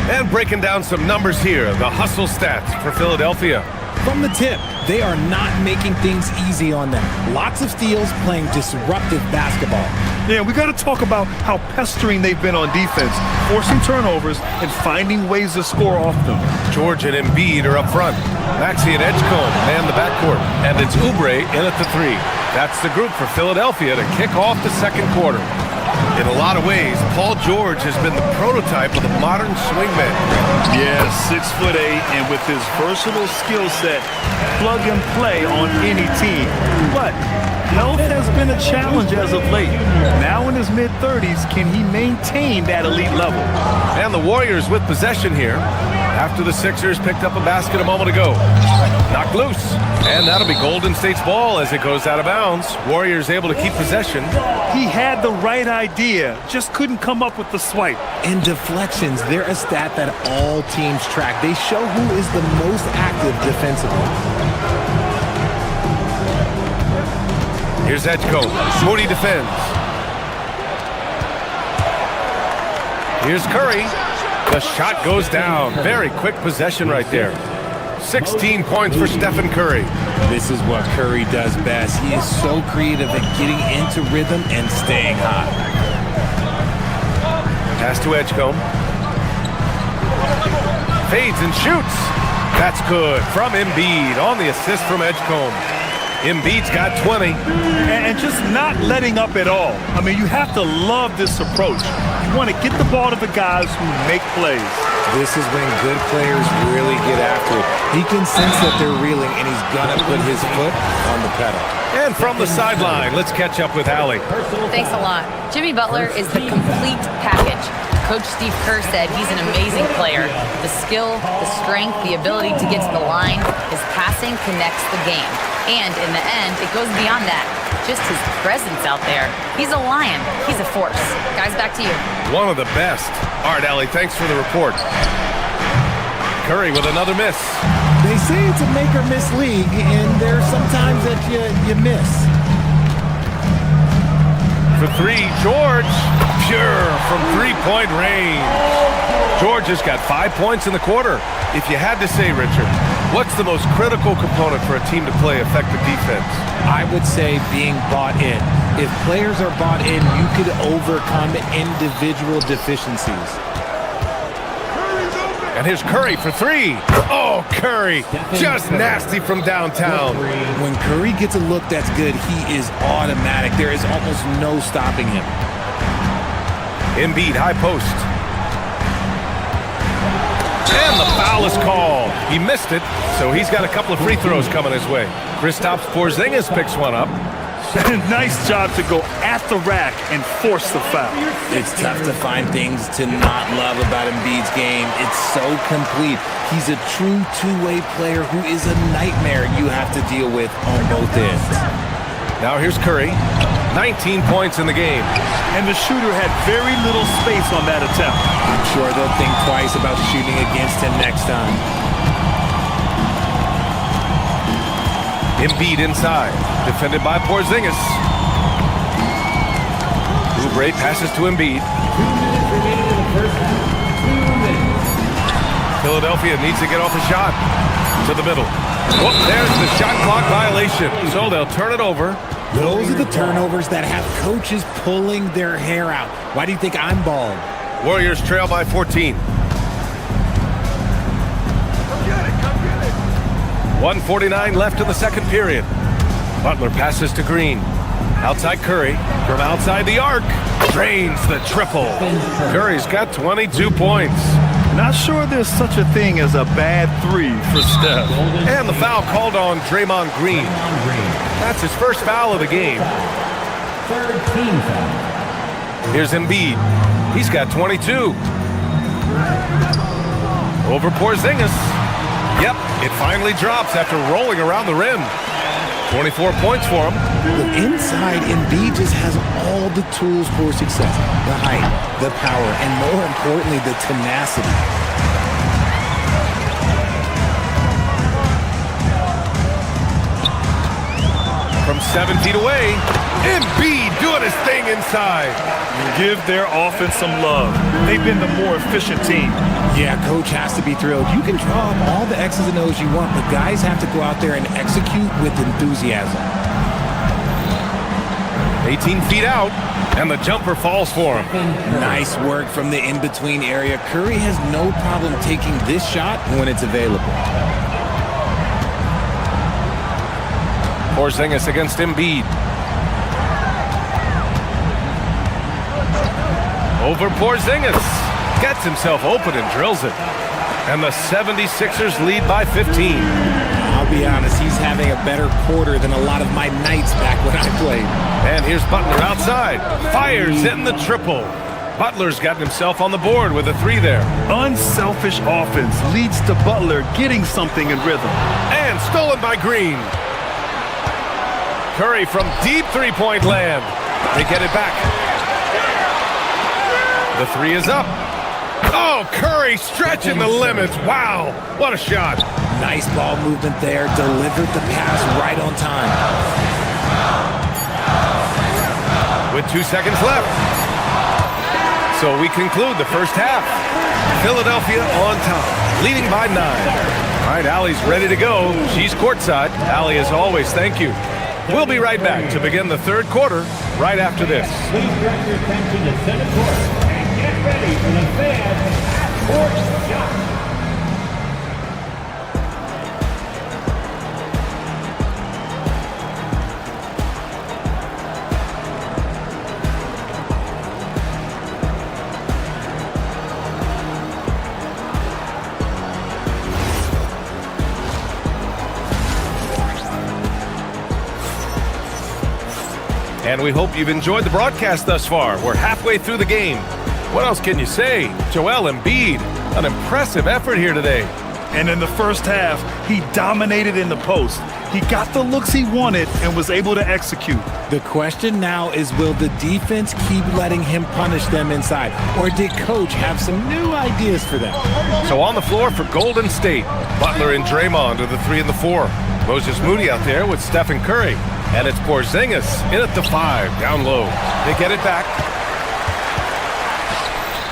G: And breaking down some numbers here, the hustle stats for Philadelphia.
I: From the tip, they are not making things easy on them. Lots of steals, playing disruptive basketball.
A: Yeah, we got to talk about how pestering they've been on defense, forcing turnovers and finding ways to score off them.
G: George and Embiid are up front. Maxey and Edgecombe man the backcourt. And it's Oubre in at the 3. That's the group for Philadelphia to kick off the 2nd quarter. In a lot of ways, Paul George has been the prototype of the modern swingman.
A: Yeah, 6'8", and with his versatile skill set, plug and play on any team. But health has been a challenge as of late. Now in his mid-30s, can he maintain that elite level?
G: And the Warriors with possession here after the Sixers picked up a basket a moment ago. Knocked loose. And that'll be Golden State's ball as it goes out of bounds. Warriors able to keep possession.
A: He had the right idea, just couldn't come up with the swipe.
I: And deflections, they're a stat that all teams track. They show who is the most active defensively.
G: Here's Edgecombe. Moody defends. Here's Curry. The shot goes down. Very quick possession right there. 16 points for Stephen Curry.
I: This is what Curry does best. He is so creative at getting into rhythm and staying hot.
G: Pass to Edgecombe. Fades and shoots. That's good from Embiid on the assist from Edgecombe. Embiid's got 20.
A: And just not letting up at all. I mean, you have to love this approach. You want to get the ball to the guys who make plays.
I: This is when good players really get after it. He can sense that they're reeling, and he's going to put his foot on the pedal.
G: And from the sideline, let's catch up with Allie.
F: Thanks a lot. Jimmy Butler is the complete package. Coach Steve Kerr said he's an amazing player. The skill, the strength, the ability to get to the line, his passing connects the game. And in the end, it goes beyond that. Just his presence out there. He's a lion. He's a force. Guys, back to you.
G: One of the best. All right, Allie, thanks for the report. Curry with another miss.
I: They say it's a make or miss league, and there's sometimes that you miss.
G: for three. George, pure from three-point range. George has got 5 points in the quarter. If you had to say, Richard, what's the most critical component for a team to play effective defense?
I: I would say being bought in. If players are bought in, you could overcome individual deficiencies.
G: And here's Curry for three. Oh, Curry, just nasty from downtown.
I: When Curry gets a look that's good, he is automatic. There is almost no stopping him.
G: Embiid, high post. And the foul is called. He missed it, so he's got a couple of free throws coming his way. Kristaps Porzingis picks one up.
A: Nice job to go at the rack and force the foul.
I: It's tough to find things to not love about Embiid's game. It's so complete. He's a true two-way player who is a nightmare you have to deal with on both ends.
G: Now here's Curry. 19 points in the game.
A: And the shooter had very little space on that attempt.
I: I'm sure they'll think twice about shooting against him next time.
G: Embiid inside, defended by Porzingis. Oubre passes to Embiid. Philadelphia needs to get off a shot. To the middle. Oh, there's the shot clock violation. So they'll turn it over.
I: Those are the turnovers that have coaches pulling their hair out. Why do you think I'm bald?
G: Warriors trail by 14. 1:49 left in the second period. Butler passes to Green. Outside Curry. From outside the arc. Drains the triple. Curry's got 22 points.
A: Not sure there's such a thing as a bad three for Steph.
G: And the foul called on Draymond Green. That's his first foul of the game.
H: Third team foul.
G: Here's Embiid. He's got 22. Over Porzingis. Yep, it finally drops after rolling around the rim. 24 points for him.
I: Look, inside, Embiid just has all the tools for success. The height, the power, and more importantly, the tenacity.
G: From 7 feet away, Embiid doing his thing inside.
A: Give their offense some love. They've been the more efficient team.
I: Yeah, coach has to be thrilled. You can draw up all the X's and O's you want, but guys have to go out there and execute with enthusiasm.
G: 18 feet out, and the jumper falls for him.
I: Nice work from the in-between area. Curry has no problem taking this shot when it's available.
G: Porzingis against Embiid. Over Porzingis. Gets himself open and drills it. And the 76ers lead by 15.
I: I'll be honest, he's having a better quarter than a lot of my nights back when I played.
G: And here's Butler outside. Fires in the triple. Butler's gotten himself on the board with a three there.
A: Unselfish offense leads to Butler getting something in rhythm.
G: And stolen by Green. Curry from deep three-point land. They get it back. The three is up. Oh, Curry stretching the limits. Wow, what a shot.
I: Nice ball movement there. Delivered the pass right on time.
G: With 2 seconds left. So we conclude the first half. Philadelphia on top, leading by 9. All right, Allie's ready to go. She's courtside. Allie, as always, thank you. We'll be right back to begin the third quarter right after this.
H: Please direct your attention to center court and get ready for the fans half-court shot.
G: And we hope you've enjoyed the broadcast thus far. We're halfway through the game. What else can you say? Joel Embiid, an impressive effort here today.
A: And in the first half, he dominated in the post. He got the looks he wanted and was able to execute.
I: The question now is, will the defense keep letting him punish them inside? Or did coach have some new ideas for them?
G: So on the floor for Golden State, Butler and Draymond are the 3 and the 4. Moses Moody out there with Stephen Curry. And it's Porzingis in at the 5, down low. They get it back.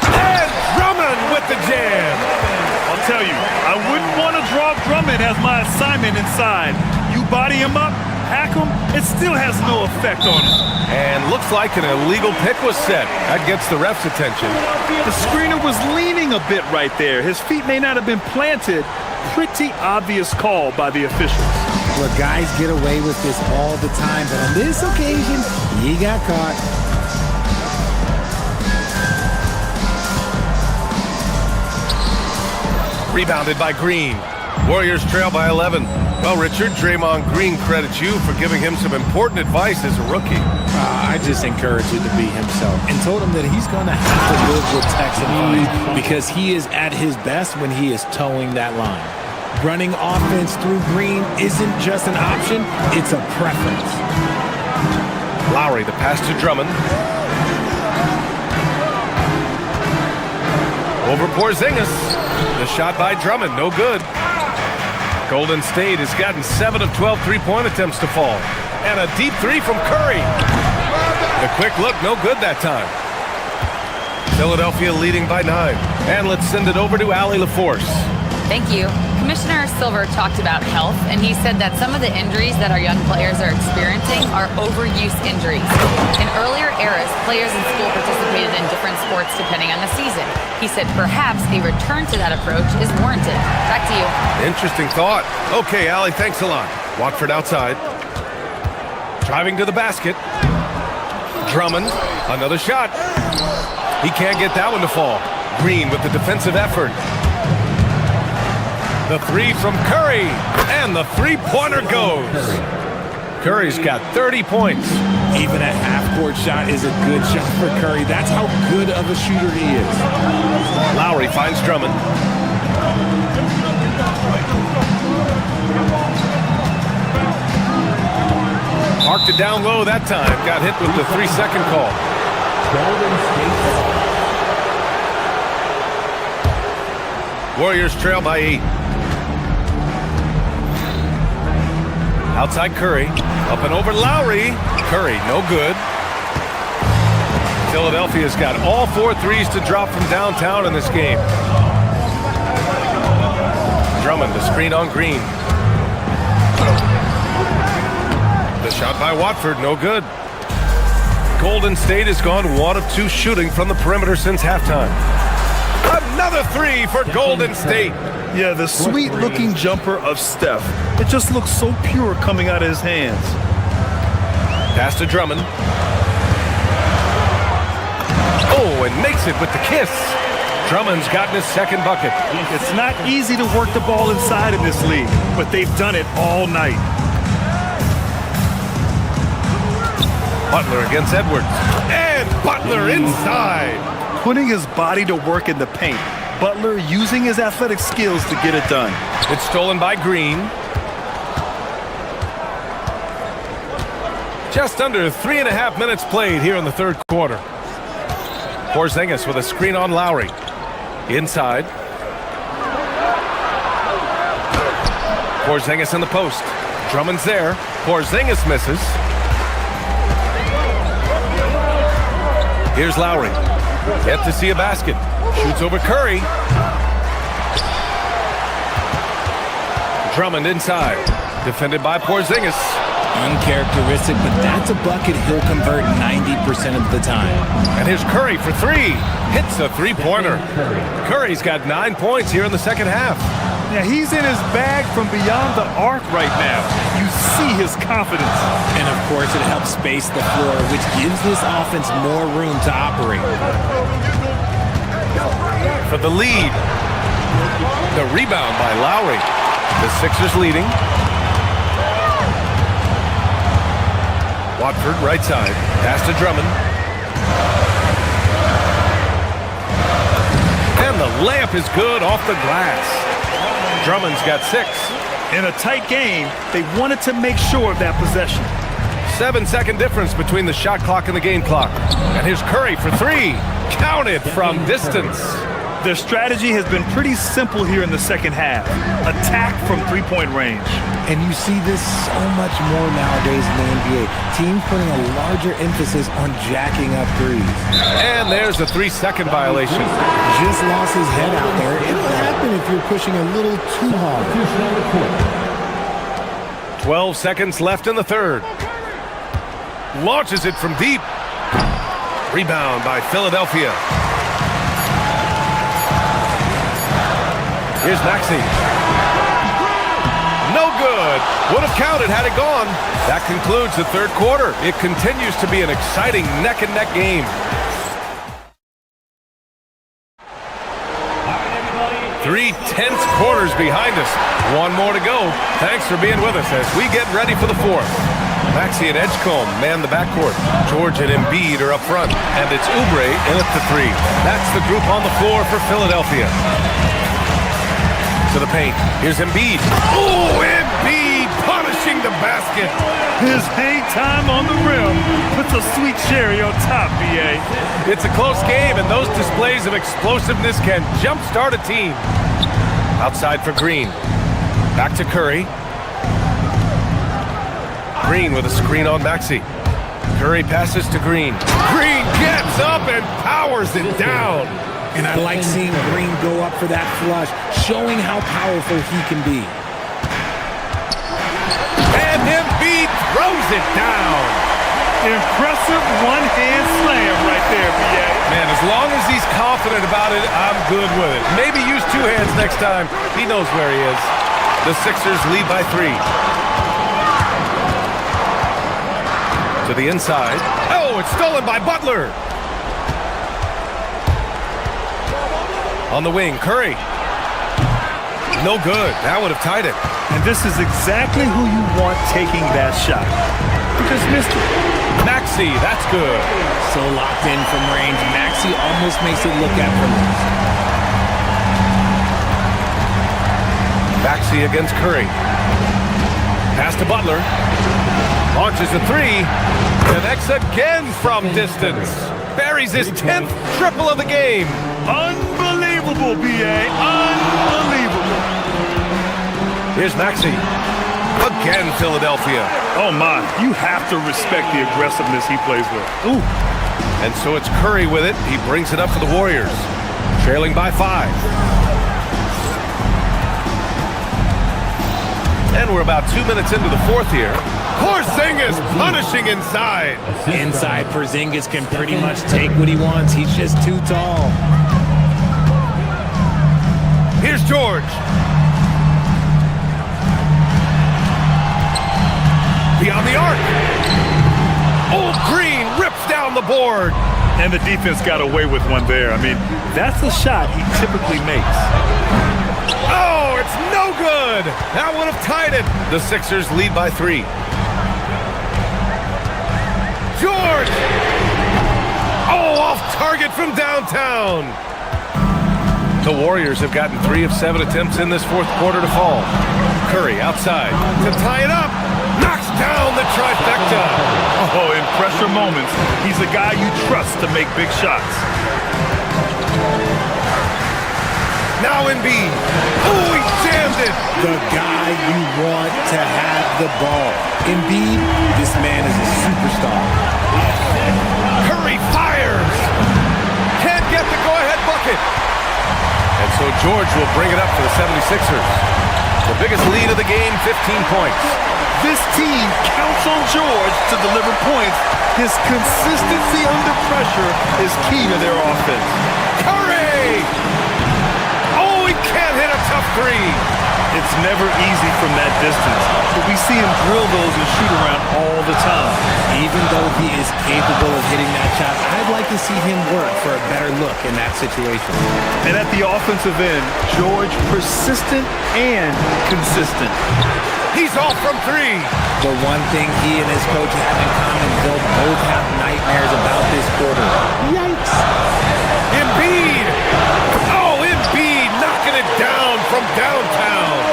G: And Drummond with the jam.
A: I'll tell you, I wouldn't want to drop Drummond as my assignment inside. You body him up, hack him, it still has no effect on him.
G: And looks like an illegal pick was set. That gets the ref's attention.
A: The screener was leaning a bit right there. His feet may not have been planted. Pretty obvious call by the officials.
I: Look, guys get away with this all the time, but on this occasion, he got caught.
G: Rebounded by Green. Warriors trail by 11. Well, Richard, Draymond Green credits you for giving him some important advice as a rookie.
I: I just encouraged him to be himself and told him that he's going to have to live with Texan fans because he is at his best when he is towing that line. Running offense through Green isn't just an option, it's a preference.
G: Lowry, the pass to Drummond. Over Porzingis. The shot by Drummond, no good. Golden State has gotten 7 of 12 three-point attempts to fall. And a deep 3 from Curry. The quick look, no good that time. Philadelphia leading by 9. And let's send it over to Allie LaForce.
F: Thank you. Commissioner Silver talked about health, and he said that some of the injuries that our young players are experiencing are overuse injuries. In earlier eras, players in school participated in different sports depending on the season. He said perhaps a return to that approach is warranted. Back to you.
G: Interesting thought. Okay, Allie, thanks a lot. Watford outside. Driving to the basket. Drummond, another shot. He can't get that one to fall. Green with the defensive effort. The 3 from Curry, and the three-pointer goes. Curry's got 30 points.
I: Even a half-court shot is a good shot for Curry. That's how good of a shooter he is.
G: Lowry finds Drummond. Marked it down low that time. Got hit with the 3-second call. Warriors trail by 8. Outside Curry, up and over Lowry. Curry, no good. Philadelphia's got all 4 threes to drop from downtown in this game. Drummond, the screen on Green. The shot by Watford, no good. Golden State has gone 1 of 2 shooting from the perimeter since halftime. Another 3 for Golden State.
A: Yeah, the sweet-looking jumper of Steph. It just looks so pure coming out of his hands.
G: Pass to Drummond. Oh, and makes it with the kiss. Drummond's gotten his second bucket.
A: It's not easy to work the ball inside in this league, but they've done it all night.
G: Butler against Edwards. And Butler inside.
A: Putting his body to work in the paint. Butler using his athletic skills to get it done.
G: It's stolen by Green. Just under 3.5 minutes played here in the third quarter. Porzingis with a screen on Lowry. Inside. Porzingis in the post. Drummond's there. Porzingis misses. Here's Lowry. Yet to see a basket. Shoots over Curry. Drummond inside. Defended by Porzingis.
I: Uncharacteristic, but that's a bucket he'll convert 90% of the time.
G: And here's Curry for 3. Hits a three-pointer. Curry's got 9 points here in the second half.
A: Yeah, he's in his bag from beyond the arc right now. You see his confidence.
I: And of course, it helps space the floor, which gives this offense more room to operate.
G: For the lead. The rebound by Lowry. The Sixers leading. Watford right side. Pass to Drummond. And the layup is good off the glass. Drummond's got 6.
A: In a tight game, they wanted to make sure of that possession.
G: 7-second difference between the shot clock and the game clock. And here's Curry for 3. Counted from distance.
A: Their strategy has been pretty simple here in the second half. Attack from three-point range.
I: And you see this so much more nowadays in the NBA. Teams putting a larger emphasis on jacking up threes.
G: And there's a 3-second violation.
I: Just lost his head out there. It'll happen if you're pushing a little too hard.
G: 12 seconds left in the third. Launches it from deep. Rebound by Philadelphia. Here's Maxey. No good. Would have counted had it gone. That concludes the third quarter. It continues to be an exciting neck-and-neck game. 3 tense quarters behind us. One more to go. Thanks for being with us as we get ready for the fourth. Maxey and Edgecombe man the backcourt. George and Embiid are up front. And it's Oubre in at the 3. That's the group on the floor for Philadelphia. To the paint. Here's Embiid. Oh, Embiid punishing the basket.
A: His hang time on the rim puts a sweet cherry on top, B.A.
G: It's a close game, and those displays of explosiveness can jumpstart a team. Outside for Green. Back to Curry. Green with a screen on Maxey. Curry passes to Green. Green gets up and powers it down.
I: And I like seeing Green go up for that flush, showing how powerful he can be.
G: And Embiid throws it down.
A: Impressive one-hand slam right there, B.A.
G: Man, as long as he's confident about it, I'm good with it. Maybe use 2 hands next time. He knows where he is. The Sixers lead by 3. To the inside. Oh, it's stolen by Butler. On the wing, Curry. No good. That would have tied it.
A: And this is exactly who you want taking that shot. You just missed it.
G: Maxey, that's good.
I: So locked in from range, Maxey almost makes it look effortless.
G: Maxey against Curry. Pass to Butler. Launches a 3. Connects again from distance. Buries his 10th triple of the game.
A: Unbelievable, B.A. Unbelievable.
G: Here's Maxey. Again, Philadelphia.
A: Oh, my. You have to respect the aggressiveness he plays with. Ooh.
G: And so it's Curry with it. He brings it up for the Warriors. Trailing by 5. And we're about 2 minutes into the fourth here. Porzingis punishing inside.
I: Inside, Porzingis can pretty much take what he wants. He's just too tall.
G: Here's George. Beyond the arc. Oh, Green rips down the board.
A: And the defense got away with one there. I mean, that's a shot he typically makes.
G: Oh, it's no good. That would have tied it. The Sixers lead by 3. George! Oh, off target from downtown. The Warriors have gotten 3 of 7 attempts in this fourth quarter to fall. Curry outside to tie it up. Knocks down the trifecta.
A: Oh, in pressure moments, he's a guy you trust to make big shots.
G: Now Embiid. Oh, he jammed it.
I: The guy you want to have the ball. Embiid, this man is a superstar.
G: Curry fires. Can't get the go-ahead bucket. And so George will bring it up for the 76ers. The biggest lead of the game, 15 points.
A: This team counts on George to deliver points. His consistency under pressure is key to their offense.
G: Curry! Oh, he can't hit a tough 3.
A: It's never easy from that distance, but we see him drill those and shoot around all the time.
I: Even though he is capable of hitting that shot, I'd like to see him work for a better look in that situation.
A: And at the offensive end, George persistent and consistent.
G: He's off from 3.
I: The one thing he and his coach have in common, they'll both have nightmares about this quarter. Yikes.
G: Embiid! Oh, Embiid knocking it down from downtown.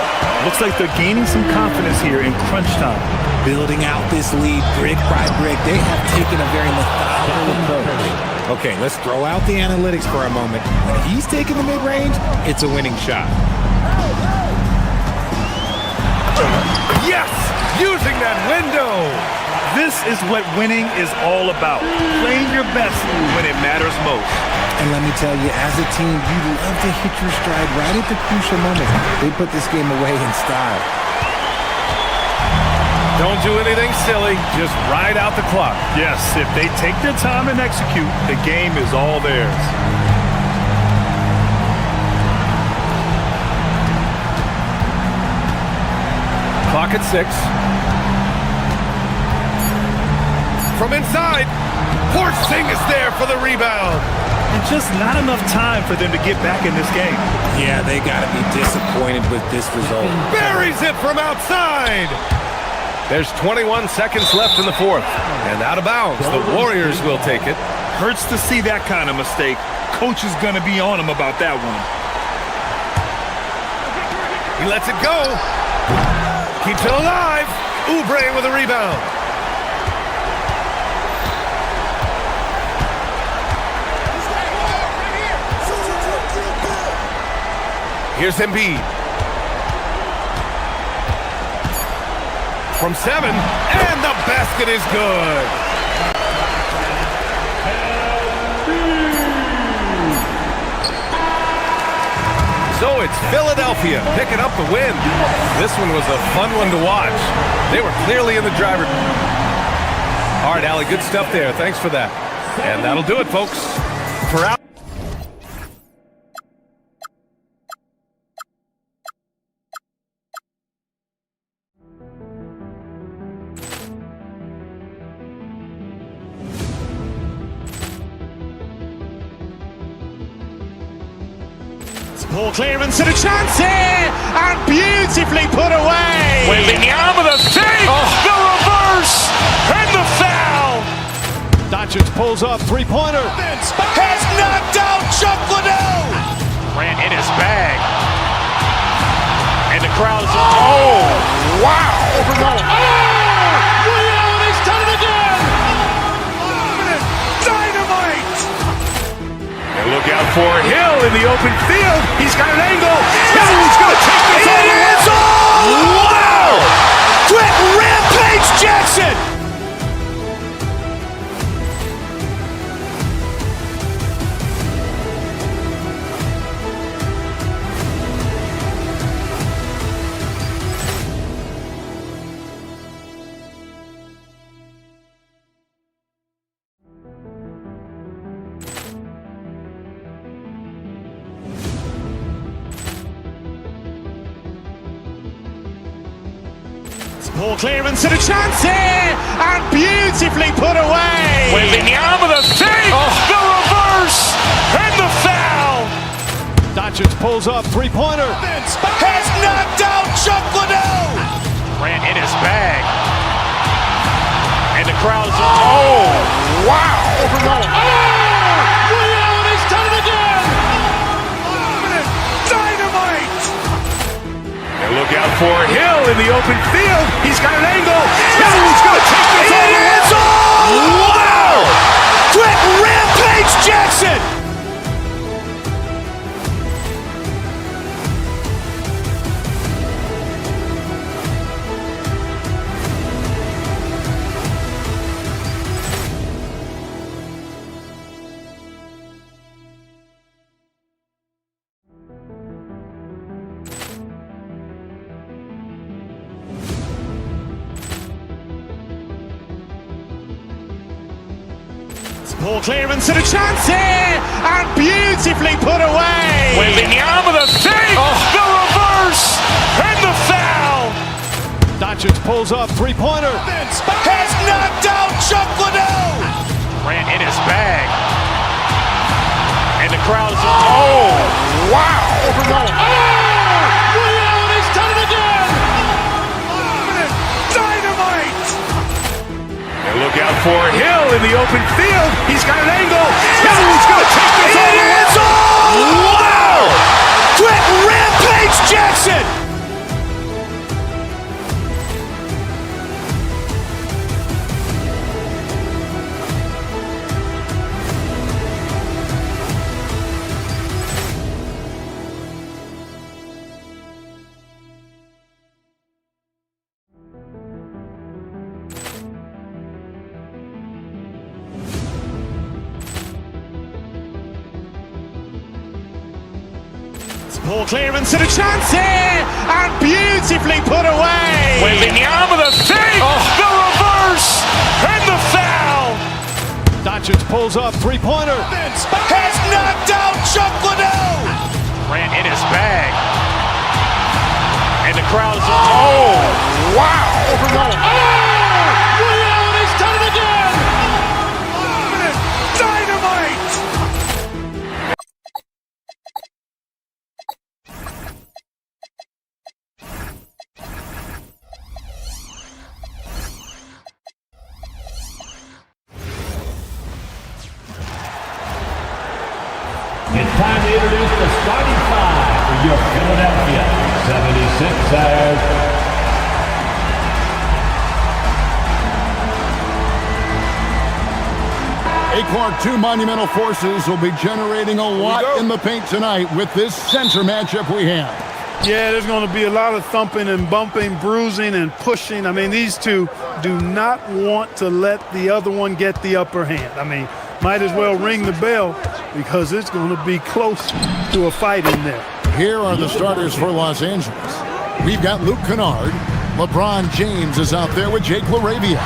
A: Looks like they're gaining some confidence here in crunch time.
I: Building out this lead brick by brick. They have taken a very methodical approach. Okay, let's throw out the analytics for a moment. When he's taking the mid-range, it's a winning shot.
G: Yes! Using that window!
A: This is what winning is all about. Playing your best when it matters most.
I: And let me tell you, as a team, you love to hit your stride right at the crucial moments. They put this game away in style.
G: Don't do anything silly. Just ride out the clock.
A: Yes, if they take their time and execute, the game is all theirs.
G: Clock at 6. From inside, Porzingis is there for the rebound.
A: And just not enough time for them to get back in this game.
I: Yeah, they got to be disappointed with this result.
G: Buries it from outside. There's 21 seconds left in the fourth. And out of bounds, the Warriors will take it.
A: Hurts to see that kind of mistake. Coach is going to be on him about that one.
G: He lets it go. Keeps it alive. Oubre with a rebound. Here's Embiid. From 7, and the basket is good. So it's Philadelphia picking up the win. This one was a fun one to watch. They were clearly in the driver's. All right, Allie, good stuff there. Thanks for that. And that'll do it, folks. For Allie.
L: Ball clearance and a chance here, and beautifully put away. Wembanyama the save, the reverse, and the foul.
B: Doncic pulls up, three-pointer.
L: Has knocked out Chuck Liddell. Ran in his bag, and the crowd is. Oh, wow! Allen has done it again. Dynamite.
B: Look out for Hill in the open field. He's got an angle. Hill's going to take this all the way.
L: Wow! Quick rampage Jackson. Ball clearance and a chance here, and beautifully put away. Wembanyama the save, the reverse, and the foul.
B: Doncic pulls up, three-pointer.
L: Has knocked out Chuck Liddell. Ran in his bag, and the crowd is. Oh, wow! Allen has done it again. Dynamite.
B: And look out for Hill in the open field. He's got an angle. Hill's going to take this all the way.
L: Wow! Quick rampage Jackson. Ball clearance and a chance here, and beautifully put away. Wembanyama the save, the reverse, and the foul.
B: Doncic pulls up, three-pointer.
L: Has knocked out Chuck Liddell. Ran in his bag, and the crowd is. Oh, wow! Allen has done it again. Dynamite.
B: And look out for Hill in the open field. He's got an angle. Hill's going to take this all the way.
L: Wow! Quick rampage Jackson. Ball clearance and a chance here, and beautifully put away. With the arm of the fake, the reverse, and the foul.
B: Doncic pulls up, three-pointer.
L: Has knocked out Chuck Liddell. Ran in his bag. And the crowd's wow. Liddell, he's done it again. Dynamite.
H: It's time to introduce the starting five for your Philadephia 76ers.
D: Clark, two monumental forces will be generating a lot in the paint tonight with this center matchup we have.
K: Yeah, there's going to be a lot of thumping and bumping, bruising and pushing. I mean, these two do not want to let the other one get the upper hand. I mean, might as well ring the bell because it's going to be close to a fight in there.
D: Here are the starters for Los Angeles. We've got Luke Kennard. LeBron James is out there with Jake LaRavia.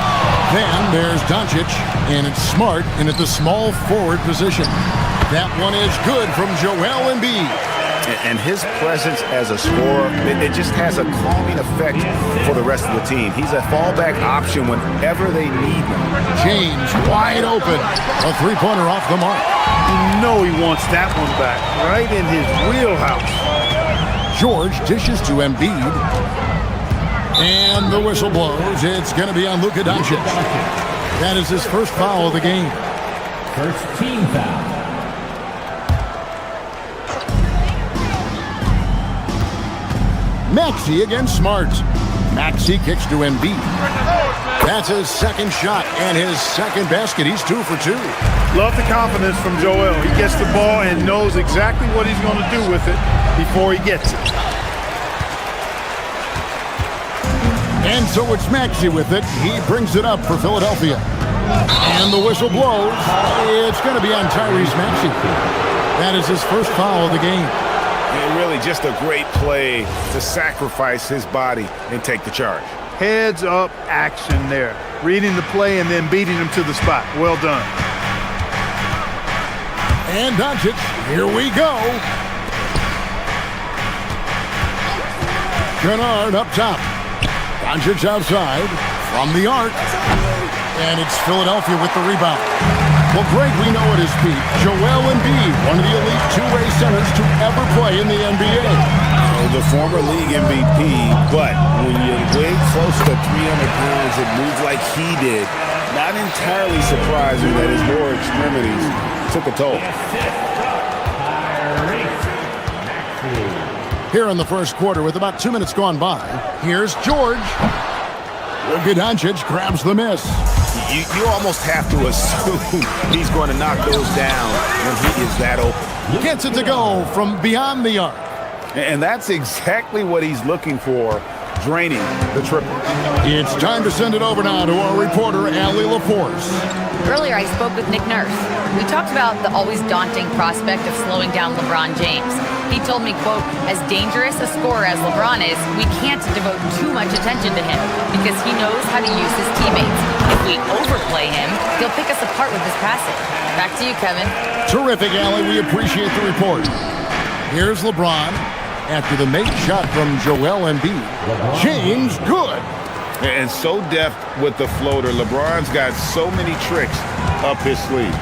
D: Then there's Doncic, and it's Smart in at the small forward position. That one is good from Joel Embiid.
E: And his presence as a scorer, it just has a calming effect for the rest of the team. He's a fallback option whenever they need him.
D: James wide open. A three-pointer off the mark.
K: You know he wants that one back, right in his wheelhouse.
D: George dishes to Embiid. And the whistle blows. It's going to be on Luka Doncic. That is his first foul of the game.
H: First team foul.
D: Maxey against Smart. Maxey kicks to Embiid. That's his second shot and his second basket. He's 2 for 2.
K: Love the confidence from Joel. He gets the ball and knows exactly what he's going to do with it before he gets it.
D: And so it's Maxey with it. He brings it up for Philadelphia. And the whistle blows. It's going to be on Tyrese Maxey. That is his first foul of the game.
E: And really just a great play to sacrifice his body and take the charge.
K: Heads up action there. Reading the play and then beating him to the spot. Well done.
D: And Doncic, here we go. Kennard up top. Doncic outside from the arc. And it's Philadelphia with the rebound. Well, Greg, we know at his peak, Joel Embiid, one of the elite two-way centers to ever play in the NBA.
E: The former league MVP, but when you weigh close to 300 pounds and move like he did, not entirely surprising that his lower extremities took a toll.
D: Here in the first quarter with about 2 minutes gone by, here's George. Luka Doncic grabs the miss.
E: You almost have to assume he's going to knock those down when he is that open.
D: Gets it to go from beyond the arc.
E: And that's exactly what he's looking for, draining the triple.
D: It's time to send it over now to our reporter, Allie LaForce.
F: Earlier, I spoke with Nick Nurse. We talked about the always daunting prospect of slowing down LeBron James. He told me, quote, as dangerous a scorer as LeBron is, we can't devote too much attention to him because he knows how to use his teammates. If we overplay him, he'll pick us apart with his passing. Back to you, Kevin.
D: Terrific, Allie. We appreciate the report. Here's LeBron after the make shot from Joel Embiid. James, good.
E: And so deft with the floater. LeBron's got so many tricks up his sleeve.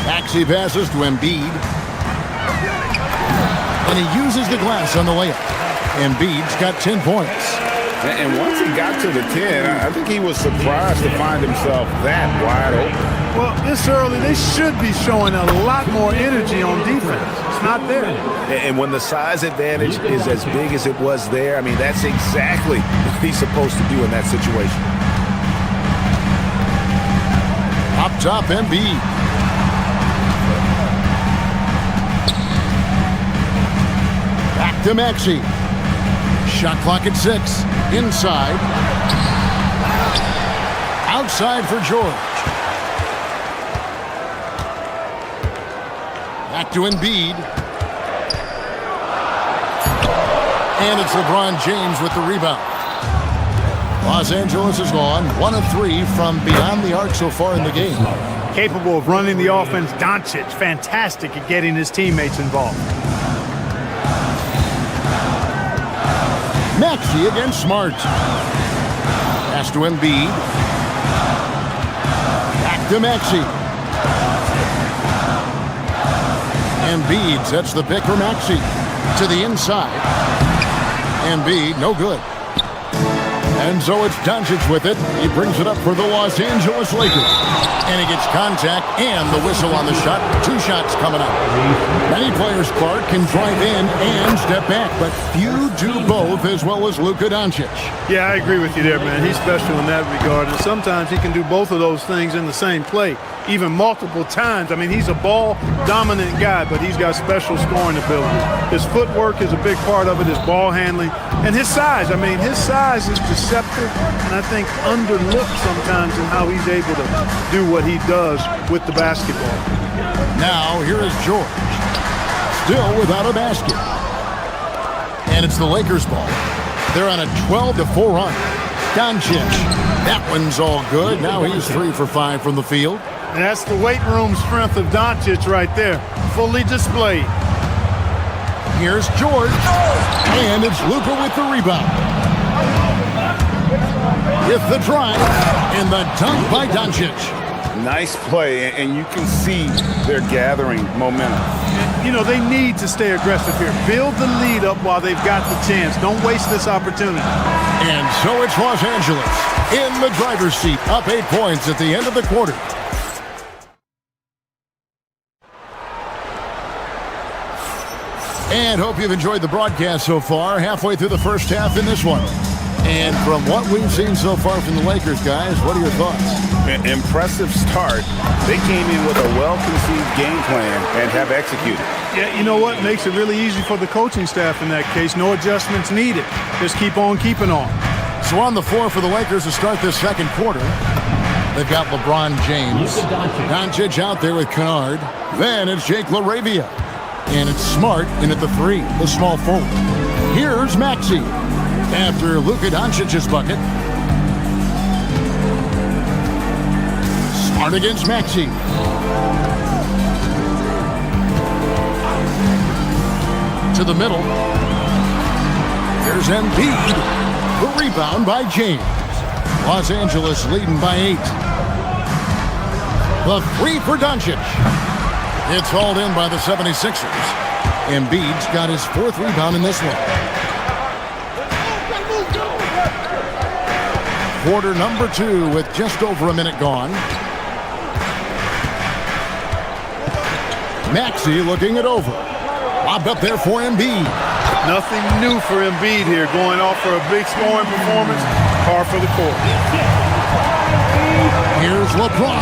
D: Maxey passes to Embiid. And he uses the glass on the layup. Embiid's got 10 points.
E: And once he got to the 10, I think he was surprised to find himself that wide open.
K: Well, this early, they should be showing a lot more energy on defense. It's not there.
E: And when the size advantage is as big as it was there, I mean, that's exactly what he's supposed to do in that situation.
D: Up top, Embiid. Back to Maxey. Shot clock at 6. Inside. Outside for George. Back to Embiid. And it's LeBron James with the rebound. Los Angeles is gone 1 of 3 from beyond the arc so far in the game.
K: Capable of running the offense. Doncic, fantastic at getting his teammates involved.
D: Maxey against Smart. Pass to Embiid. Back to Maxey. Embiid sets the pick for Maxey. To the inside. Embiid, no good. And so it's Doncic with it. He brings it up for the Los Angeles Lakers. And he gets contact and the whistle on the shot. 2 shots coming up. Many players, Clark, can drive in and step back, but few do both as well as Luka Doncic.
K: Yeah, I agree with you there, man. He's special in that regard. And sometimes he can do both of those things in the same play, even multiple times. I mean, he's a ball-dominant guy, but he's got special scoring ability. His footwork is a big part of it, his ball handling, and his size. I mean, his size is deceptive and I think underlooked sometimes in how he's able to do what he does with the basketball.
D: Now, here is George. Still without a basket. And it's the Lakers' ball. They're on a 12-4 run. Doncic. That one's all good. Now he's 3 for 5 from the field.
K: And that's the weight room strength of Doncic right there. Fully displayed.
D: Here's George. And it's Luka with the rebound. With the drive. And the dunk by Doncic.
E: Nice play, and you can see they're gathering momentum.
K: You know, they need to stay aggressive here. Build the lead up while they've got the chance. Don't waste this opportunity.
D: And so it's Los Angeles in the driver's seat, up 8 points at the end of the quarter. And hope you've enjoyed the broadcast so far, halfway through the first half in this one. And from what we've seen so far from the Lakers, guys, what are your thoughts?
E: An impressive start. They came in with a well-conceived game plan and have executed.
K: Yeah, you know what? Makes it really easy for the coaching staff in that case. No adjustments needed. Just keep on keeping on.
D: So on the floor for the Lakers to start this second quarter, they've got LeBron James. Doncic out there with Kennard. Then it's Jake LaRavia. And it's Smart in at the 3, the small forward. Here's Maxey. After Luka Doncic's bucket. Smart against Maxey. To the middle. Here's Embiid. The rebound by James. Los Angeles leading by 8. The 3 for Doncic. It's hauled in by the 76ers. Embiid's got his 4th rebound in this one. Quarter number 2 with just over a minute gone. Maxey looking it over. Lobbed up there for Embiid.
K: Nothing new for Embiid here, going off for a big scoring performance. Par for the course.
D: Here's LeBron.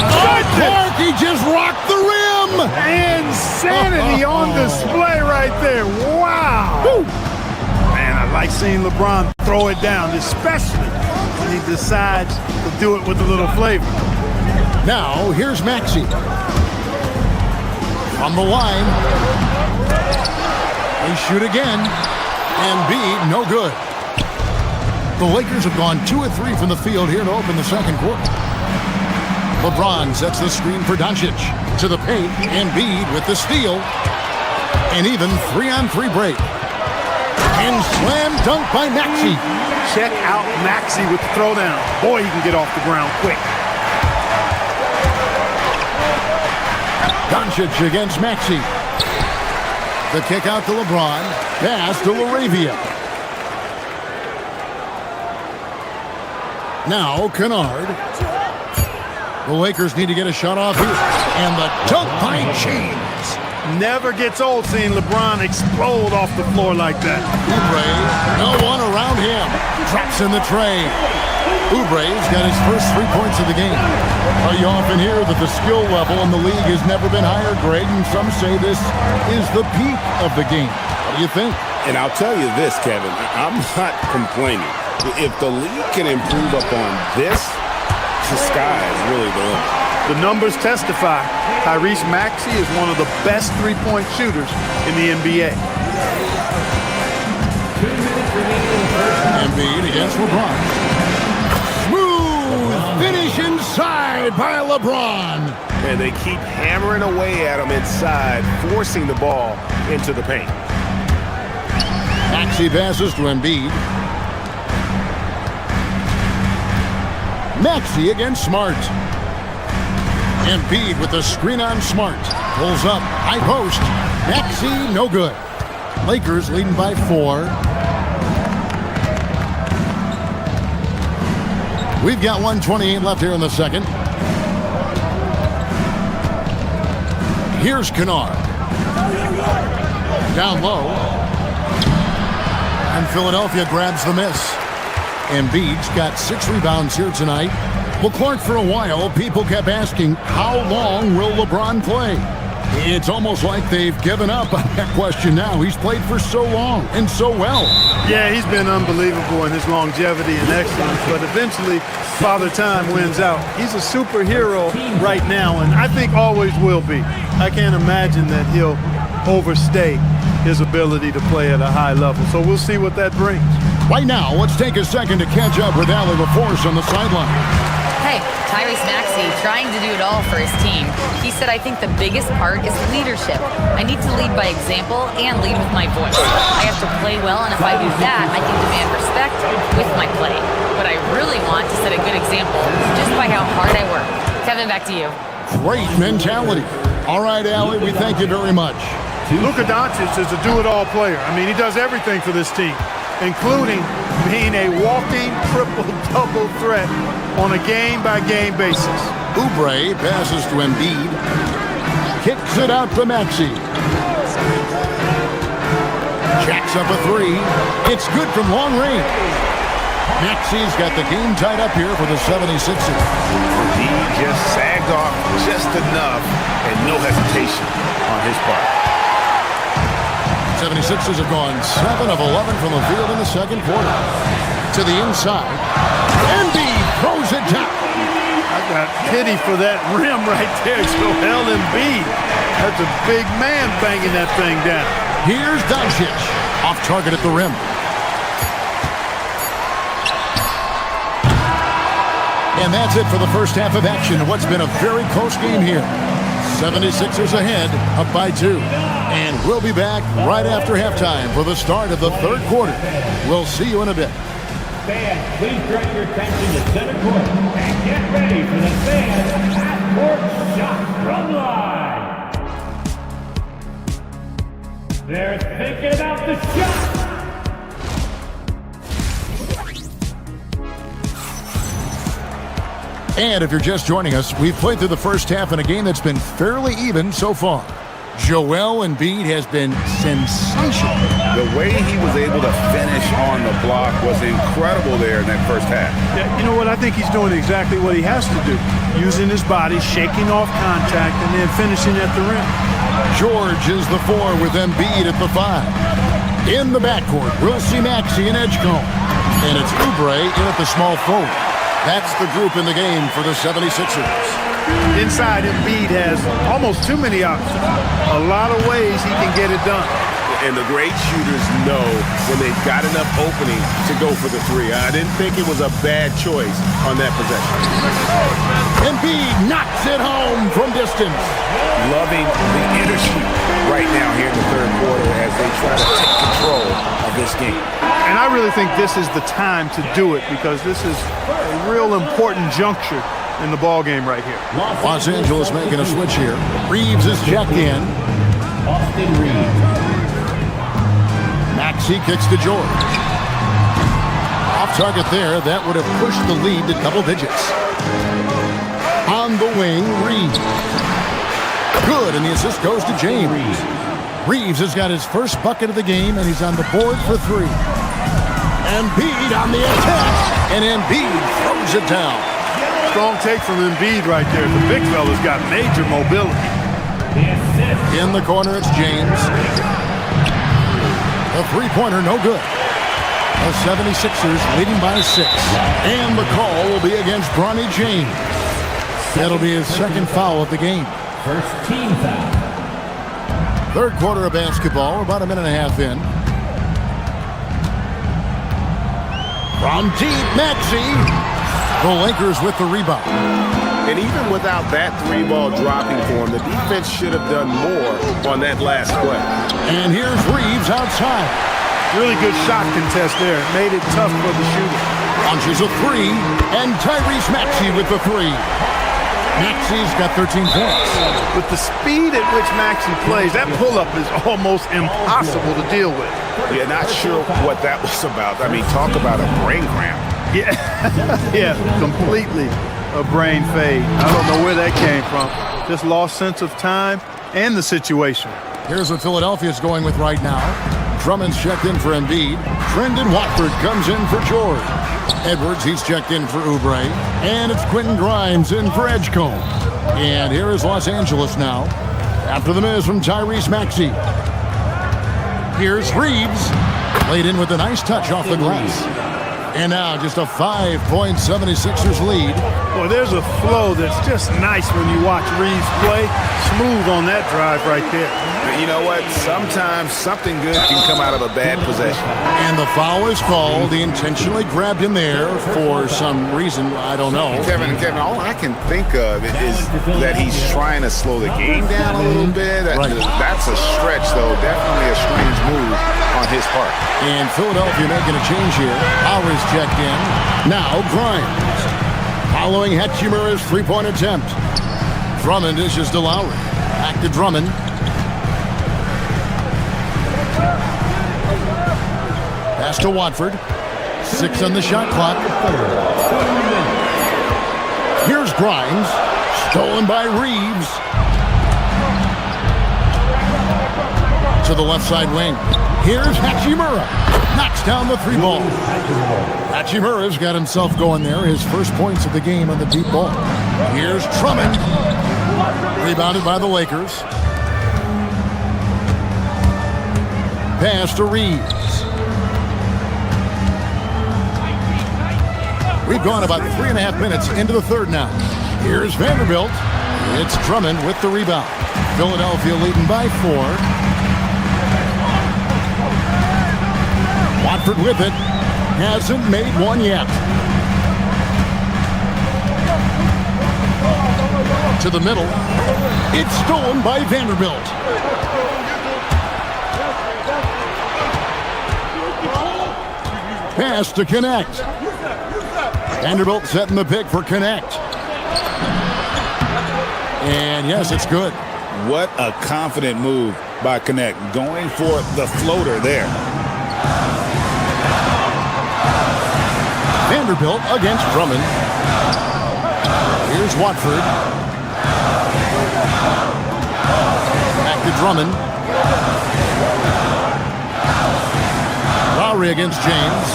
D: Clark, he just rocked the rim.
K: Insanity on display right there. Wow. Woo. Man, I like seeing LeBron throw it down, especially when he decides to do it with a little flavor.
D: Now, here's Maxey. From the line. They shoot again. Embiid, no good. The Lakers have gone 2 of 3 from the field here to open the second quarter. LeBron sets the screen for Doncic. To the paint, Embiid with the steal. And even 3-on-3 break. And slam dunk by Maxey.
K: Check out Maxey with the throwdown. Boy, he can get off the ground quick.
D: Doncic against Maxey. The kick out to LeBron. Pass to LaRavia. Now Kennard. The Lakers need to get a shot off here. And the dunk by James.
K: Never gets old seeing LeBron explode off the floor like that.
D: Oubre, no one around him. Drops in the tray. Oubre's got his first 3 points of the game. You often hear that the skill level in the league has never been higher, Greg, and some say this is the peak of the game. What do you think?
E: And I'll tell you this, Kevin, I'm not complaining. If the league can improve upon this, the sky is really the limit.
K: The numbers testify. Tyrese Maxey is one of the best three-point shooters in the NBA.
D: Embiid against LeBron. Smooth finish inside by LeBron.
B: And they keep hammering away at him inside, forcing the ball into the paint.
D: Maxey passes to Embiid. Maxey against Smart. Embiid with the screen on Smart. Pulls up, high post. Maxey, no good. Lakers leading by 4. We've got 1:28 left here in the second. Here's Kennard. Down low. And Philadelphia grabs the miss. Embiid's got 6 rebounds here tonight. Well, Clark, for a while, people kept asking, how long will LeBron play? It's almost like they've given up on that question now. He's played for so long and so well.
K: Yeah, he's been unbelievable in his longevity and excellence, but eventually Father Time wins out. He's a superhero right now, and I think always will be. I can't imagine that he'll overstay his ability to play at a high level, so we'll see what that brings.
D: Right now, let's take a second to catch up with Allie LaForce on the sideline.
F: Hey, Tyrese Maxey trying to do it all for his team. He said, I think the biggest part is leadership. I need to lead by example and lead with my voice. I have to play well, and if I do that, I can demand respect with my play. But I really want to set a good example just by how hard I work. Kevin, back to you.
D: Great mentality. All right, Allie, we thank you very much.
K: Luka Doncic is a do-it-all player. I mean, he does everything for this team, including being a walking triple-double threat on a game-by-game basis.
D: Oubre passes to Embiid. Kicks it out to Maxey. Jacks up a 3. It's good from long range. Maxey's got the game tied up here for the 76ers.
B: He just sagged off just enough and no hesitation on his part.
D: 76ers have gone 7 of 11 from the field in the second quarter. To the inside. Embiid throws it down.
K: I got pity for that rim right there, Joel Embiid. That's a big man banging that thing down.
D: Here's Doncic. Off target at the rim. And that's it for the first half of action. What's been a very close game here. 76ers ahead, up by 2. And we'll be back right after halftime for the start of the third quarter. We'll see you in a bit.
H: Fans, please direct your attention to center court and get ready for the fans half-court shot from line. They're thinking about the shot.
D: And if you're just joining us, we've played through the first half in a game that's been fairly even so far. Joel Embiid has been sensational.
E: The way he was able to finish on the block was incredible there in that first half.
K: Yeah, you know what? I think he's doing exactly what he has to do. Using his body, shaking off contact, and then finishing at the rim.
D: George is the 4 with Embiid at the 5. In the backcourt, we'll see Maxey and Edgecombe. And it's Oubre in at the small forward. That's the group in the game for the 76ers.
K: Inside, Embiid has almost too many options. A lot of ways he can get it done.
B: And the great shooters know when they've got enough opening to go for the 3. I didn't think it was a bad choice on that possession.
D: Embiid knocks it home from distance.
B: Loving the energy right now here in the third quarter as they try to take control of this game.
K: And I really think this is the time to do it because this is a real important juncture in the ball game right here.
D: Los Angeles making a switch here. Reeves is checked in.
H: Austin Reeves.
D: Maxey kicks to George. Off target there. That would have pushed the lead to double digits. On the wing, Reeves. Good, and the assist goes to James. Reeves has got his first bucket of the game, and he's on the board for 3. Embiid on the attack, and Embiid throws it down.
K: Strong take from Embiid right there. The big fella's got major mobility.
D: In the corner, it's James. A three-pointer, no good. The 76ers leading by 6. And the call will be against Bronny James. That'll be his second foul of the game.
H: First team foul.
D: Third quarter of basketball, about a minute and a half in. From deep, Maxey. The Lakers with the rebound.
E: And even without that three-ball dropping for him, the defense should have done more on that last play.
D: And here's Reeves outside.
K: Really good shot contest there. Made it tough for the shooter.
D: Launches a three, and Tyrese Maxey with the three. Maxey's got 13 points.
K: With the speed at which Maxey plays, that pull-up is almost impossible to deal with.
E: Yeah, not sure what that was about. I mean, talk about a brain cramp.
K: Yeah, yeah, completely a brain fade. I don't know where that came from. Just lost sense of time and the situation.
D: Here's what Philadelphia's going with right now. Drummond's checked in for Embiid. Trendon Watford comes in for George. Edwards, he's checked in for Oubre. And it's Quentin Grimes in for Edgecombe. And here is Los Angeles now. After the miss from Tyrese Maxey. Here's Reeves. Laid in with a nice touch off the glass. And now just a 5-point 76ers lead.
K: Boy, there's a flow that's just nice when you watch Reeves play. Smooth on that drive right there.
E: You know what? Sometimes something good can come out of a bad possession.
D: And the foul is called. He intentionally grabbed him there for some reason. I don't know.
E: Kevin, all I can think of is that he's trying to slow the game down a little bit.
D: Right.
E: That's a stretch, though. Definitely a strange move on his part.
D: And Philadelphia making a change here. Lowry's checked in. Now Grimes. Following Hachimura's three-point attempt. Drummond dishes to Lowry. Back to Drummond. Pass to Watford. 6 on the shot clock. Here's Grimes. Stolen by Reeves. To the left side wing. Here's Hachimura. Knocks down the three ball. Hachimura's got himself going there. His first points of the game on the deep ball. Here's Drummond. Rebounded by the Lakers. Pass to Reeves. We've gone about 3.5 minutes into the third now. Here's Vanderbilt. It's Drummond with the rebound. Philadelphia leading by 4. Watford with it. Hasn't made one yet. To the middle. It's stolen by Vanderbilt. Pass to Connect. Vanderbilt setting the pick for Connect. And yes, it's good.
E: What a confident move by Connect. Going for the floater there.
D: Vanderbilt against Drummond. Here's Watford. Back to Drummond. Lowry against James.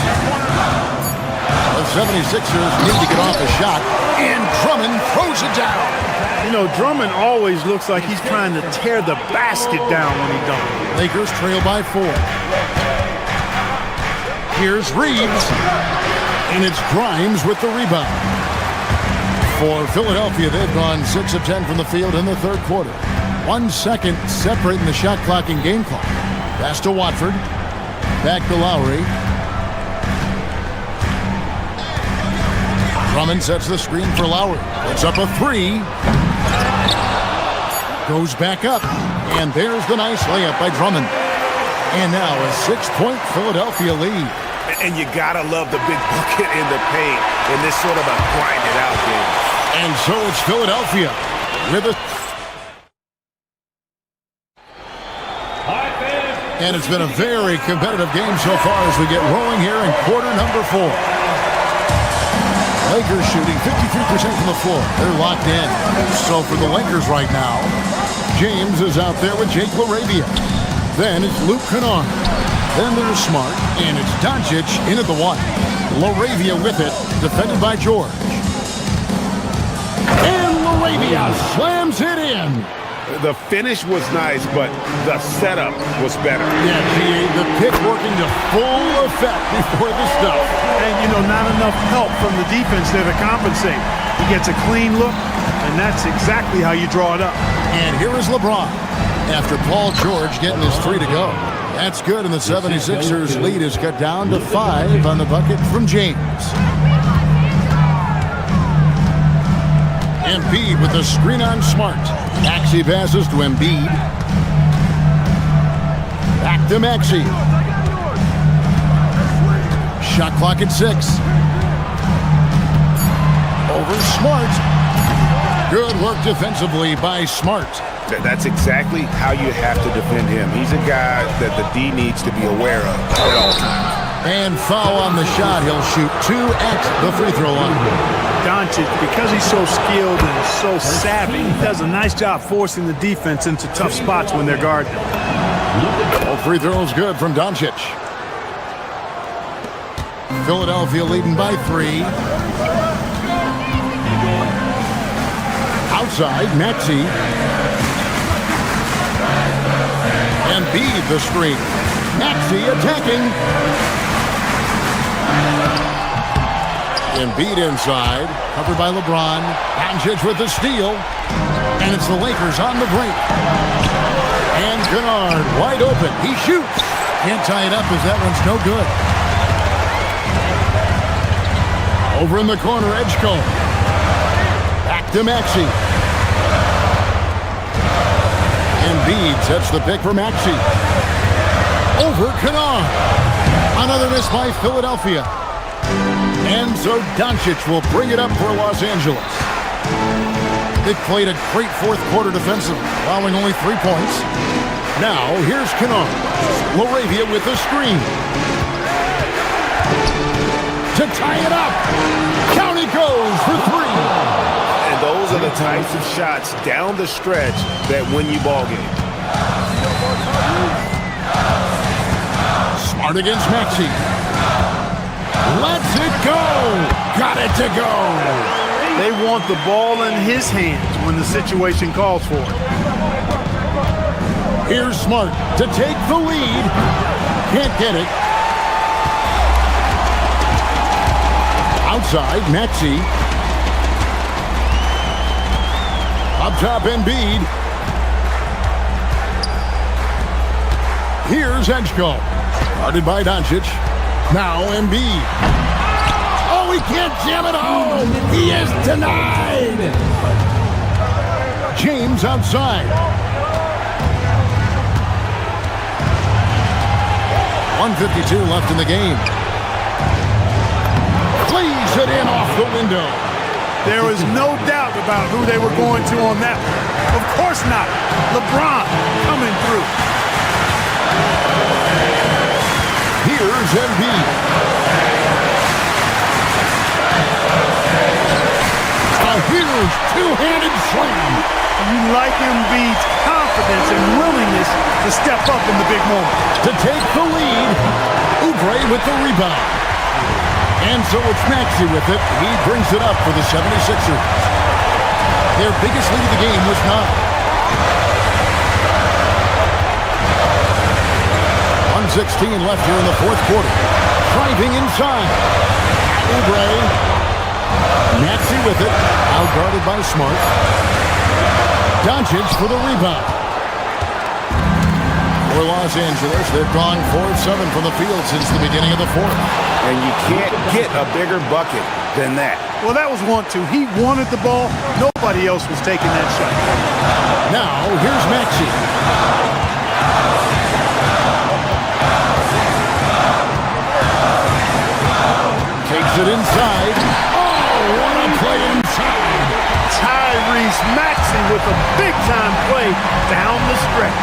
D: The 76ers need to get off a shot, and Drummond throws it down.
K: You know, Drummond always looks like he's trying to tear the basket down when he dunks.
D: Lakers trail by 4. Here's Reeves, and it's Grimes with the rebound. For Philadelphia, they've gone 6 of 10 from the field in the third quarter. 1 second separating the shot clock and game clock. Pass to Watford. Back to Lowry. Drummond sets the screen for Lowry. It's up a 3. Goes back up. And there's the nice layup by Drummond. And now a 6-point Philadelphia lead.
E: And you gotta love the big bucket in the paint in this sort of a grind-it-out game.
D: And so it's Philadelphia with a... And it's been a very competitive game so far as we get rolling here in quarter number 4. Lakers shooting 53% from the floor. They're locked in. So for the Lakers right now, James is out there with Jake LaRavia. Then it's Luke Kennard. Then there's Smart, and it's Doncic in at the 1. LaRavia with it, defended by George. And LaRavia slams it in.
E: The finish was nice, but the setup was better.
D: Yeah, the pick working to full effect before the stuff.
K: And, you know, not enough help from the defense there to compensate. He gets a clean look, and that's exactly how you draw it up.
D: And here is LeBron after Paul George getting his 3 to go. That's good, and the 76ers lead is cut down to 5 on the bucket from James. Embiid with the screen on Smart. Maxey passes to Embiid. Back to Maxey. Shot clock at 6. Over Smart. Good work defensively by Smart.
E: That's exactly how you have to defend him. He's a guy that the D needs to be aware of at all times.
D: And foul on the shot. He'll shoot 2 at the free throw line.
K: Doncic, because he's so skilled and so savvy, he does a nice job forcing the defense into tough spots when they're guarding.
D: All free throws good from Doncic. Philadelphia leading by 3. Outside, Maxey. Embiid the screen. Maxey attacking. Embiid inside, covered by LeBron. Doncic with the steal. And it's the Lakers on the break. And Kennard wide open. He shoots. Can't tie it up as that one's no good. Over in the corner, Edgecombe. Back to Maxey. Embiid sets the pick for Maxey. Over Kennard. Another miss by Philadelphia. And so Doncic will bring it up for Los Angeles. They played a great fourth quarter defensively, allowing only 3 points. Now, here's Kennard. Laravia with the screen. To tie it up. County goes for 3.
E: And those are the types of shots down the stretch that win you ball games.
D: Smart against Maxey. Lets it go. Got it to go.
K: They want the ball in his hands when the situation calls for it.
D: Here's Smart to take the lead. Can't get it. Outside, Maxey. Up top, Embiid. Here's Edgecombe. Guarded by Doncic. Now Embiid. Oh, he can't jam it home. He is denied. James outside. 1:52 left in the game. Plays it in off the window.
K: There was no doubt about who they were going to on that one. Of course not. LeBron coming through.
D: Here's Embiid. A huge two-handed slam.
K: You like Embiid's confidence and willingness to step up in the big moment.
D: To take the lead, Oubre with the rebound. And so it's Maxey with it. He brings it up for the 76ers. Their biggest lead of the game was 9. 1:16 left here in the fourth quarter. Driving inside. Oubre. Maxey with it. Out guarded by Smart. Doncic for the rebound. For Los Angeles, they've gone 4 of 7 from the field since the beginning of the fourth.
E: And you can't get a bigger bucket than that.
K: Well, that was 1-2. He wanted the ball. Nobody else was taking that shot.
D: Now, here's Maxey. Takes it inside. Oh, what a play inside.
K: Tyrese Maxey with a big-time play down the stretch.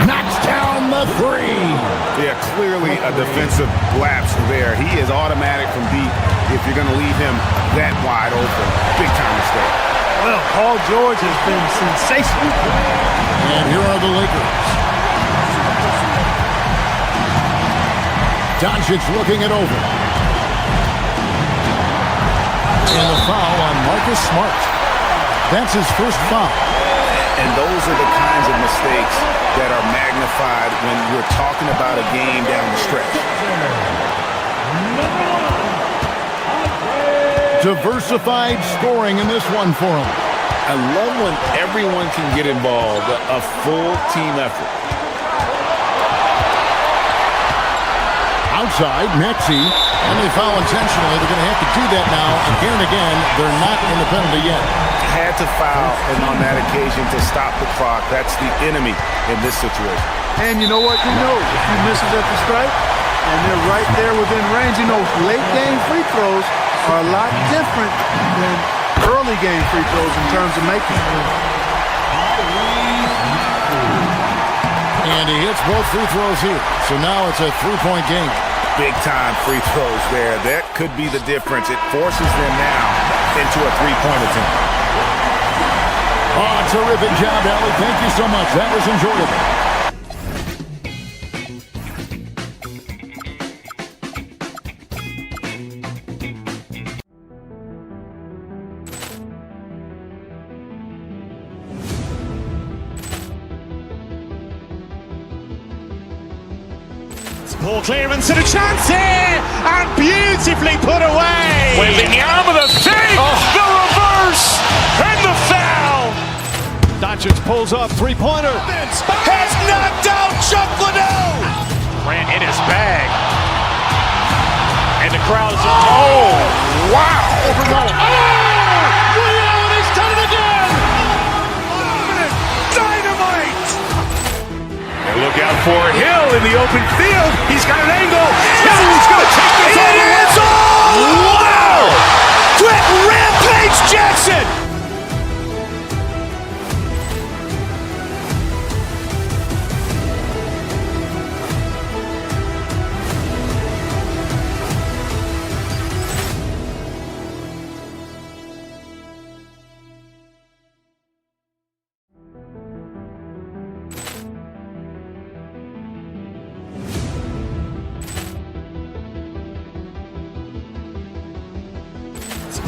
D: Knocks down the 3.
E: Yeah, clearly a defensive lapse there. He is automatic from deep if you're going to leave him that wide open. Big-time mistake.
K: Well, Paul George has been sensational.
D: And here are the Lakers. Doncic looking it over. And a foul on Marcus Smart. That's his first foul.
E: And those are the kinds of mistakes that are magnified when we're talking about a game down the stretch.
D: Diversified scoring in this one for him.
E: I love when everyone can get involved, a full team effort.
D: Outside, Maxey, and they foul intentionally. They're going to have to do that now. Again, they're not in the penalty yet.
E: Had to foul, and on that occasion to stop the clock. That's the enemy in this situation.
K: And you know what? If he misses at the stripe, and they're right there within range. Late game free throws are a lot different than early game free throws in terms of making them.
D: And he hits both free throws here. So now it's a three-point game.
E: Big-time free throws there. That could be the difference. It forces them now into a three-point attempt.
D: Oh, terrific job, Allie. Thank you so much. That was enjoyable.
L: Ball clearance and a chance here, and beautifully put away. Wembanyama the fake, the reverse, and the foul.
G: Doncic pulls up, three-pointer.
L: Has knocked out Chuck Liddell. Grant in his bag, and the crowd is wow! Leon has done it again. Dynamite.
B: Look out for Hill in the open field. He's got an angle. He's going to take this all the way.
L: Wow! Quick Rampage Jackson.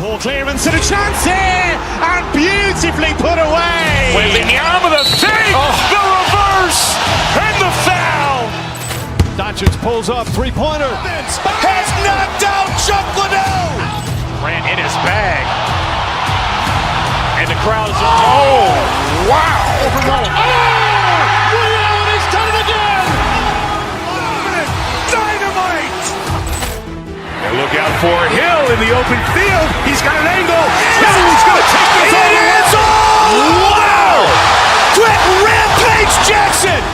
L: Ball clearance and a chance here, and beautifully put away. Wembanyama the fake, the reverse, and the foul.
G: Doncic pulls up, three-pointer.
L: Has knocked out Chuck Liddell. Grant in his bag, and the crowd is wow! Leon has done it again. Dynamite.
B: And look out for Hill in the open field. He's got an angle. He's going to take this all the way.
L: Wow! Quick Rampage Jackson.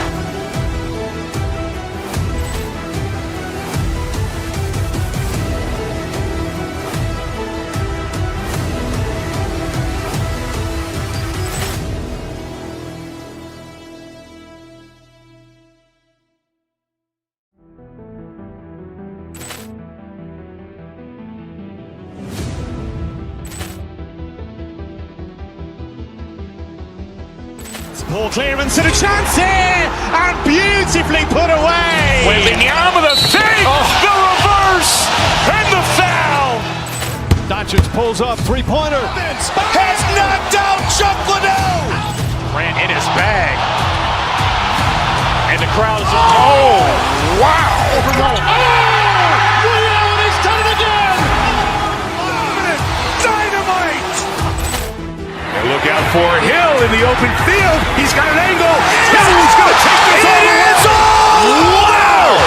L: Ball clearance and a chance here, and beautifully put away. Wembanyama the fake, the reverse, and the foul.
G: Doncic pulls up, three-pointer.
L: Has knocked out Chuck Liddell. Grant in his bag, and the crowd is wow! Leon has done it again. Dynamite.
B: And look out for Hill in the open field. He's got an angle. He's going to take this all the way.
L: Wow!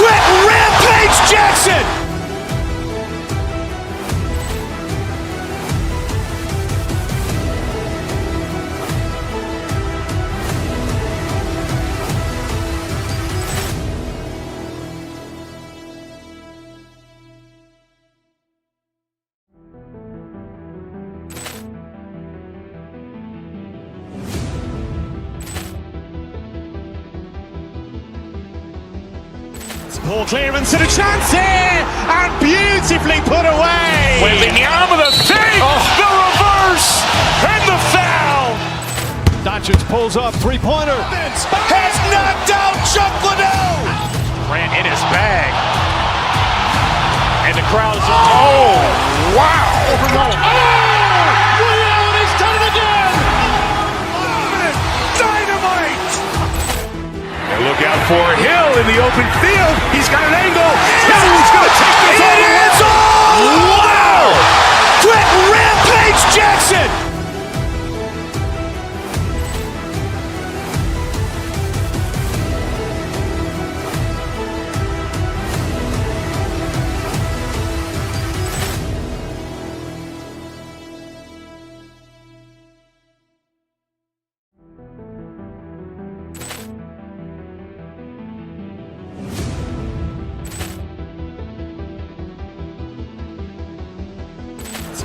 L: Quick Rampage Jackson. Ball clearance and a chance here, and beautifully put away. Wembanyama the fake, the reverse, and the foul.
G: Doncic pulls up, three-pointer.
L: Has knocked out Chuck Liddell. Grant in his bag, and the crowd is wow! Leon has done it again. Dynamite.
B: And look out for Hill in the open field. He's got an angle. He's going to take this all the way.
L: Wow! Quick Rampage Jackson.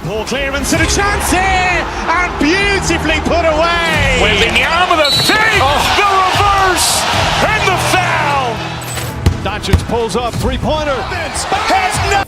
L: Ball clearance and a chance here, and beautifully put away. Wembanyama the fake, the reverse, and the foul.
B: Doncic pulls up, three-pointer.
L: Has no.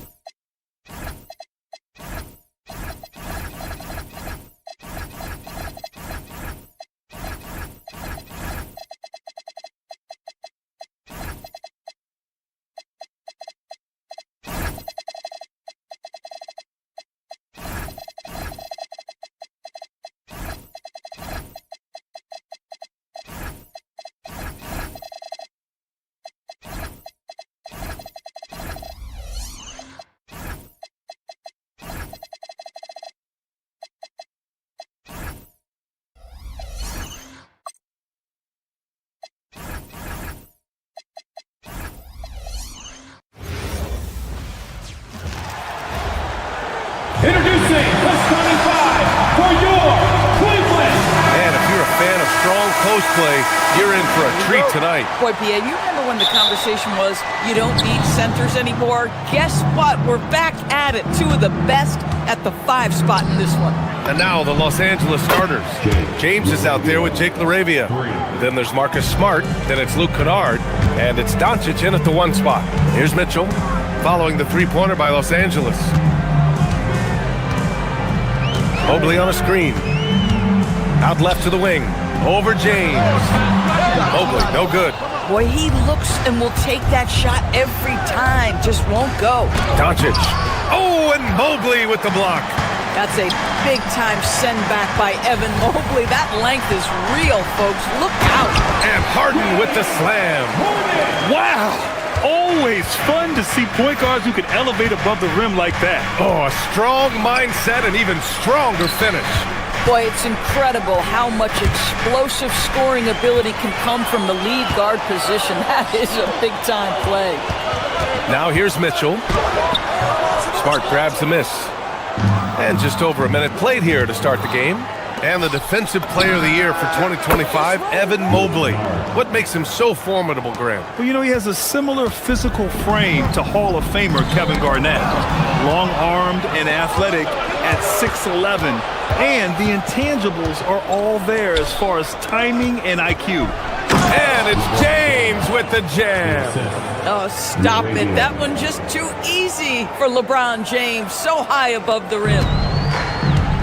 H: Introducing the starting five for your Cleveland.
G: And if you're a fan of strong post play, you're in for a treat tonight.
J: Boy, Pierre, you remember when the conversation was you don't need centers anymore? Guess what? We're back at it. Two of the best at the 5 spot in this one.
G: And now the Los Angeles starters. James is out there with Jake LaRavia. Then there's Marcus Smart. Then it's Luke Kennard. And it's Doncic in at the 1 spot. Here's Mitchell, following the three-pointer by Los Angeles. Mobley on a screen. Out left to the wing. Over James. Mobley, no good.
J: Boy, he looks and will take that shot every time. Just won't go.
G: Doncic. Oh, and Mobley with the block.
J: That's a big-time send back by Evan Mobley. That length is real, folks. Look out.
G: And Harden with the slam.
A: Wow! Always fun to see point guards who can elevate above the rim like that.
G: Oh, a strong mindset and even stronger finish.
J: Boy, it's incredible how much explosive scoring ability can come from the lead guard position. That is a big-time play.
G: Now here's Mitchell. Smart grabs the miss. And just over a minute played here to start the game. And the Defensive Player of the Year for 2025, Evan Mobley. What makes him so formidable, Graham?
A: Well, you know, he has a similar physical frame to Hall of Famer Kevin Garnett. Long-armed and athletic at 6'11". And the intangibles are all there as far as timing and IQ.
G: And it's James with the jam.
J: Oh, stop it. That one just too easy for LeBron James. So high above the rim.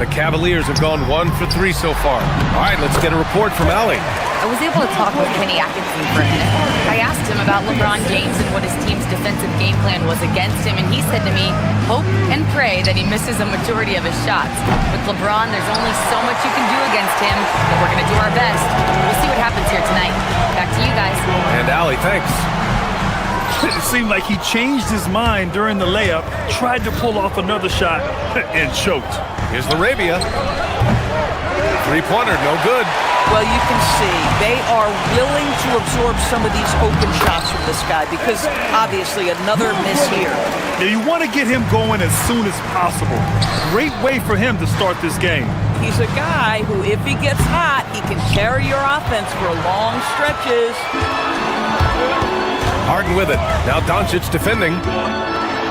G: The Cavaliers have gone 1 for 3 so far. All right, let's get a report from Allie.
F: I was able to talk with Kenny Atkinson for a minute. I asked him about LeBron James and what his team's defensive game plan was against him, and he said to me, hope and pray that he misses a majority of his shots. With LeBron, there's only so much you can do against him, but we're going to do our best. We'll see what happens here tonight. Back to you guys.
G: And Allie, thanks.
A: It seemed like he changed his mind during the layup, tried to pull off another shot, and choked.
G: Here's LaRavia. Three-pointer, no good.
J: Well, you can see they are willing to absorb some of these open shots from this guy because obviously another miss here.
A: Now you want to get him going as soon as possible. Great way for him to start this game.
J: He's a guy who, if he gets hot, he can carry your offense for long stretches.
G: Harden with it. Now Doncic defending.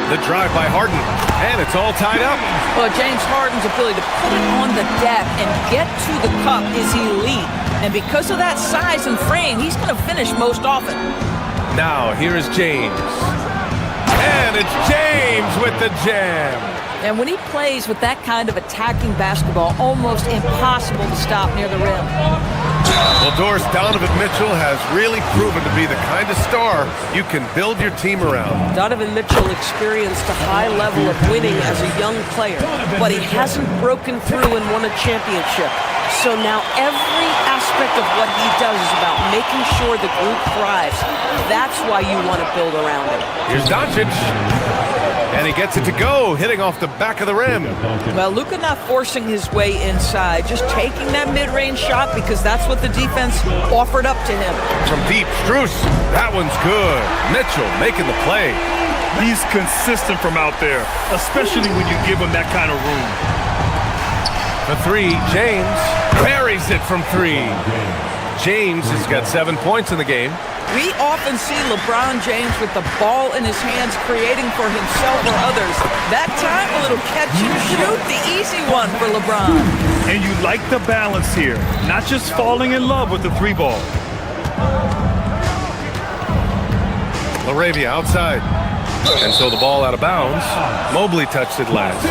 G: The drive by Harden. And it's all tied up.
J: Well, James Harden's ability to put it on the deck and get to the cup is elite. And because of that size and frame, he's going to finish most often.
G: Now, here is James. And it's James with the jam.
J: And when he plays with that kind of attacking basketball, almost impossible to stop near the rim.
G: Well, Doris, Donovan Mitchell has really proven to be the kind of star you can build your team around.
J: Donovan Mitchell experienced a high level of winning as a young player, but he hasn't broken through and won a championship. So now every aspect of what he does is about making sure the group thrives. That's why you want to build around him.
G: Here's Doncic. And he gets it to go, hitting off the back of the rim.
J: Well, Luka not forcing his way inside, just taking that mid-range shot because that's what the defense offered up to him.
G: From deep, Strus. That one's good. Mitchell making the play.
A: He's consistent from out there, especially when you give him that kind of room.
G: The three, James buries it from 3. James has got 7 points in the game.
J: We often see LeBron James with the ball in his hands creating for himself or others. That time, a little catch and shoot, the easy one for LeBron.
A: And you like the balance here, not just falling in love with the three ball.
G: Philadephia outside. And so the ball out of bounds. Mobley touched it last.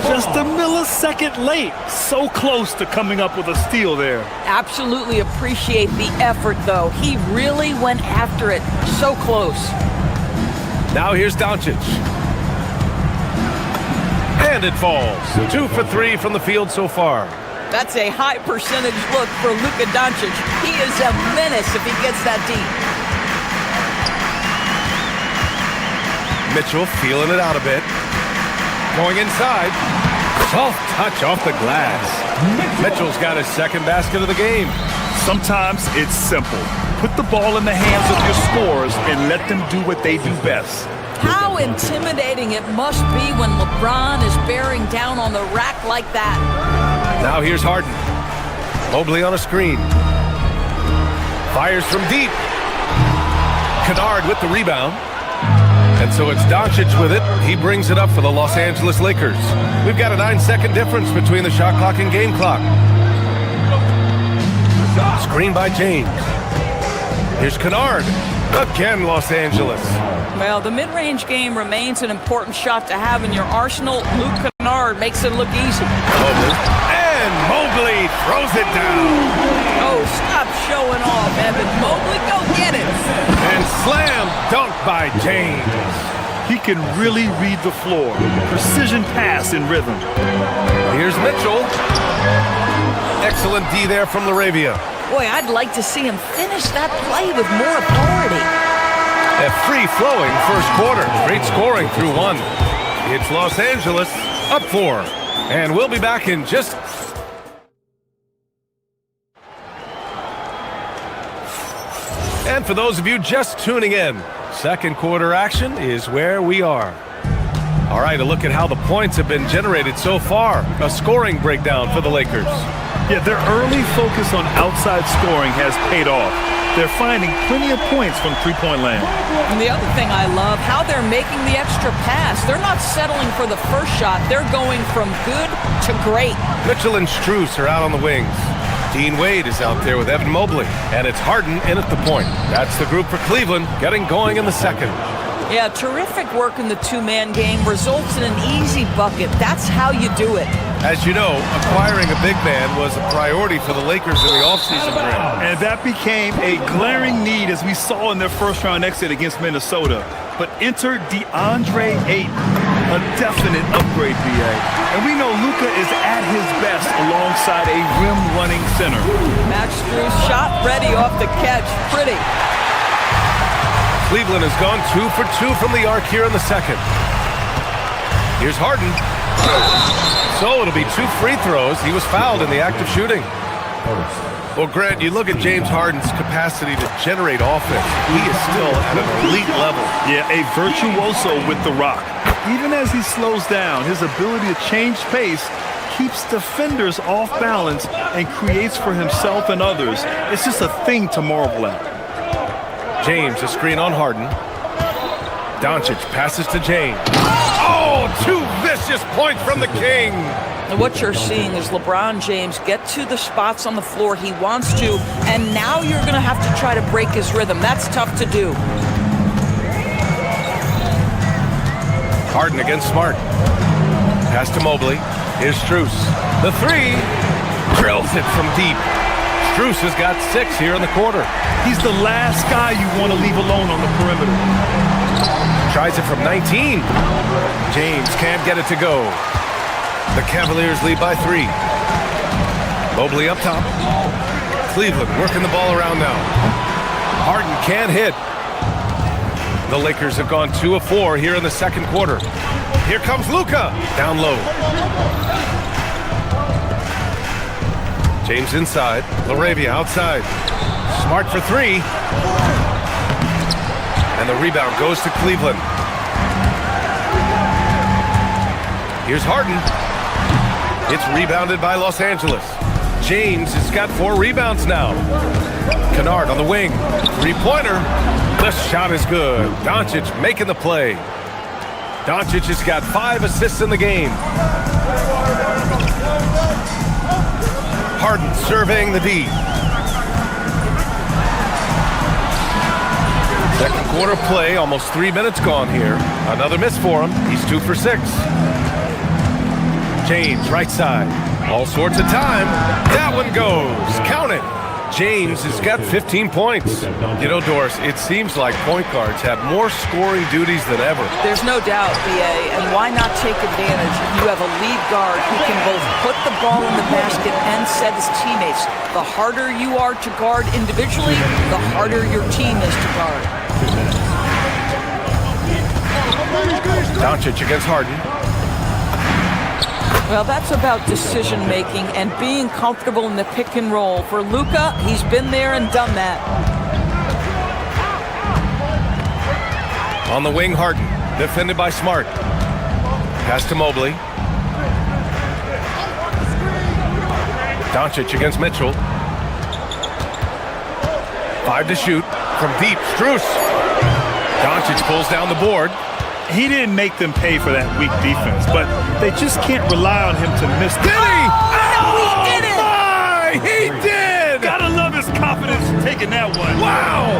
A: Just a millisecond late. So close to coming up with a steal there.
J: Absolutely appreciate the effort, though. He really went after it. So close.
G: Now here's Doncic. And it falls. 2 for 3 from the field so far.
J: That's a high percentage look for Luka Doncic. He is a menace if he gets that deep.
G: Mitchell feeling it out a bit. Going inside. Soft touch off the glass. Mitchell's got his second basket of the game.
A: Sometimes it's simple. Put the ball in the hands of your scorers and let them do what they do best.
J: How intimidating it must be when LeBron is bearing down on the rack like that.
G: Now here's Harden. Mobley on a screen. Fires from deep. Kennard with the rebound. And so it's Doncic with it. He brings it up for the Los Angeles Lakers. We've got a 9-second difference between the shot clock and game clock. Screen by James. Here's Kennard. Again, Los Angeles.
J: Well, the mid-range game remains an important shot to have in your arsenal. Luke Kennard makes it look easy.
G: And Mobley throws it down.
J: Oh, stop showing off, Evan. Mobley, go get it.
G: And slam dunk by James.
A: He can really read the floor. Precision pass in rhythm.
G: Here's Mitchell. Excellent D there from Philadephia.
J: Boy, I'd like to see him finish that play with more authority.
G: A free-flowing first quarter. Great scoring through one. It's Los Angeles up 4. And we'll be back in just... And for those of you just tuning in, second quarter action is where we are. All right, a look at how the points have been generated so far. A scoring breakdown for the Lakers.
A: Yeah, their early focus on outside scoring has paid off. They're finding plenty of points from three-point land.
J: And the other thing I love, how they're making the extra pass. They're not settling for the first shot. They're going from good to great.
G: Mitchell and Strus are out on the wings. Dean Wade is out there with Evan Mobley. And it's Harden in at the point. That's the group for Cleveland, getting going in the second.
J: Yeah, terrific work in the two-man game results in an easy bucket. That's how you do it.
G: As you know, acquiring a big man was a priority for the Lakers in the offseason draft.
A: And that became a glaring need as we saw in their first-round exit against Minnesota. But enter DeAndre Ayton, a definite upgrade, BA. And we know Luka is at his best alongside a rim-running center.
J: Max Strus shot ready off the catch. Pretty.
G: Cleveland has gone 2 for 2 from the arc here in the second. Here's Harden. So it'll be 2 free throws. He was fouled in the act of shooting. Well, Grant, you look at James Harden's capacity to generate offense. He is still at an elite level.
A: Yeah, a virtuoso with the rock. Even as he slows down, his ability to change pace keeps defenders off balance and creates for himself and others. It's just a thing to marvel at.
G: James, a screen on Harden. Doncic passes to James. Oh, 2 vicious points from the King.
J: And what you're seeing is LeBron James get to the spots on the floor he wants to, and now you're going to have to try to break his rhythm. That's tough to do.
G: Harden against Smart. Pass to Mobley. Here's Strus. The 3. Drills it from deep. Strus has got 6 here in the quarter.
A: He's the last guy you want to leave alone on the perimeter.
G: Tries it from 19. James can't get it to go. The Cavaliers lead by 3. Mobley up top. Cleveland working the ball around now. Harden can't hit. The Lakers have gone 2 of 4 here in the second quarter. Here comes Luka. Down low. James inside. Philadephia outside. Smart for 3. And the rebound goes to Cleveland. Here's Harden. It's rebounded by Los Angeles. James has got 4 rebounds now. Kennard on the wing. 3-pointer. The shot is good. Doncic making the play. Doncic has got 5 assists in the game. Harden surveying the D. Second quarter play, almost 3 minutes gone here. Another miss for him. He's 2 for 6. James, right side. All sorts of time. That one goes. Count it. James has got 15 points. You know, Doris, it seems like point guards have more scoring duties than ever.
J: There's no doubt, BA, and why not take advantage if you have a lead guard who can both put the ball in the basket and set his teammates. The harder you are to guard individually, the harder your team is to guard.
G: Doncic against Harden.
J: Well, that's about decision-making and being comfortable in the pick and roll. For Luka, he's been there and done that.
G: On the wing, Harden, defended by Smart. Pass to Mobley. Doncic against Mitchell. 5 to shoot. From deep, Strus. Doncic pulls down the board.
A: He didn't make them pay for that weak defense, but they just can't rely on him to miss. Did he?
J: Oh, he did it!
A: My, he did! Gotta love his confidence taking that one.
G: Wow!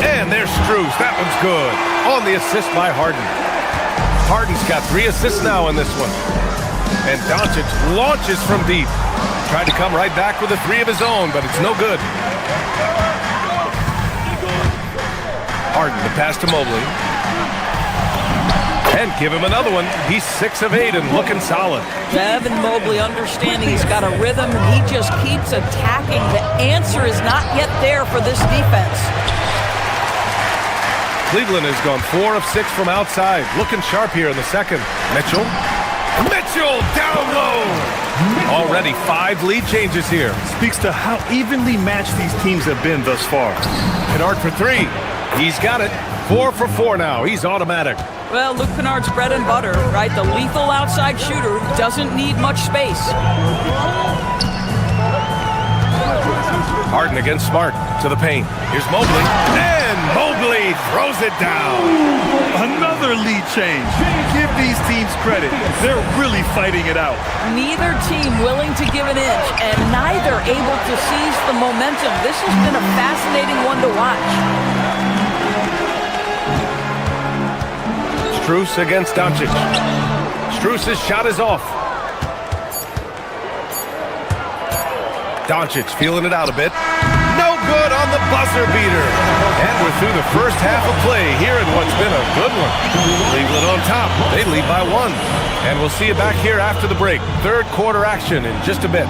G: And there's Strus. That one's good. On the assist by Harden. Harden's got 3 assists now in this one. And Doncic launches from deep. Tried to come right back with a 3 of his own, but it's no good. Harden, the pass to Mobley. And give him another one. He's 6 of 8 and looking solid.
J: Evan Mobley understanding he's got a rhythm, and he just keeps attacking. The answer is not yet there for this defense.
G: Cleveland has gone 4 of 6 from outside. Looking sharp here in the second. Mitchell down low. Already 5 lead changes here.
A: Speaks to how evenly matched these teams have been thus far.
G: Kennard for 3. He's got it. 4 for 4 now. He's automatic.
J: Well, Luke Kennard's bread and butter, right? The lethal outside shooter who doesn't need much space.
G: Harden against Smart to the paint. Here's Mobley. And Mobley throws it down.
A: Another lead change. Give these teams credit. They're really fighting it out.
J: Neither team willing to give an inch, and neither able to seize the momentum. This has been a fascinating one to watch.
G: Strus against Doncic. Strus's shot is off. Doncic feeling it out a bit. No good on the buzzer beater. And we're through the first half of play here in what's been a good one. Cleveland on top. They lead by 1. And we'll see you back here after the break. Third quarter action in just a bit.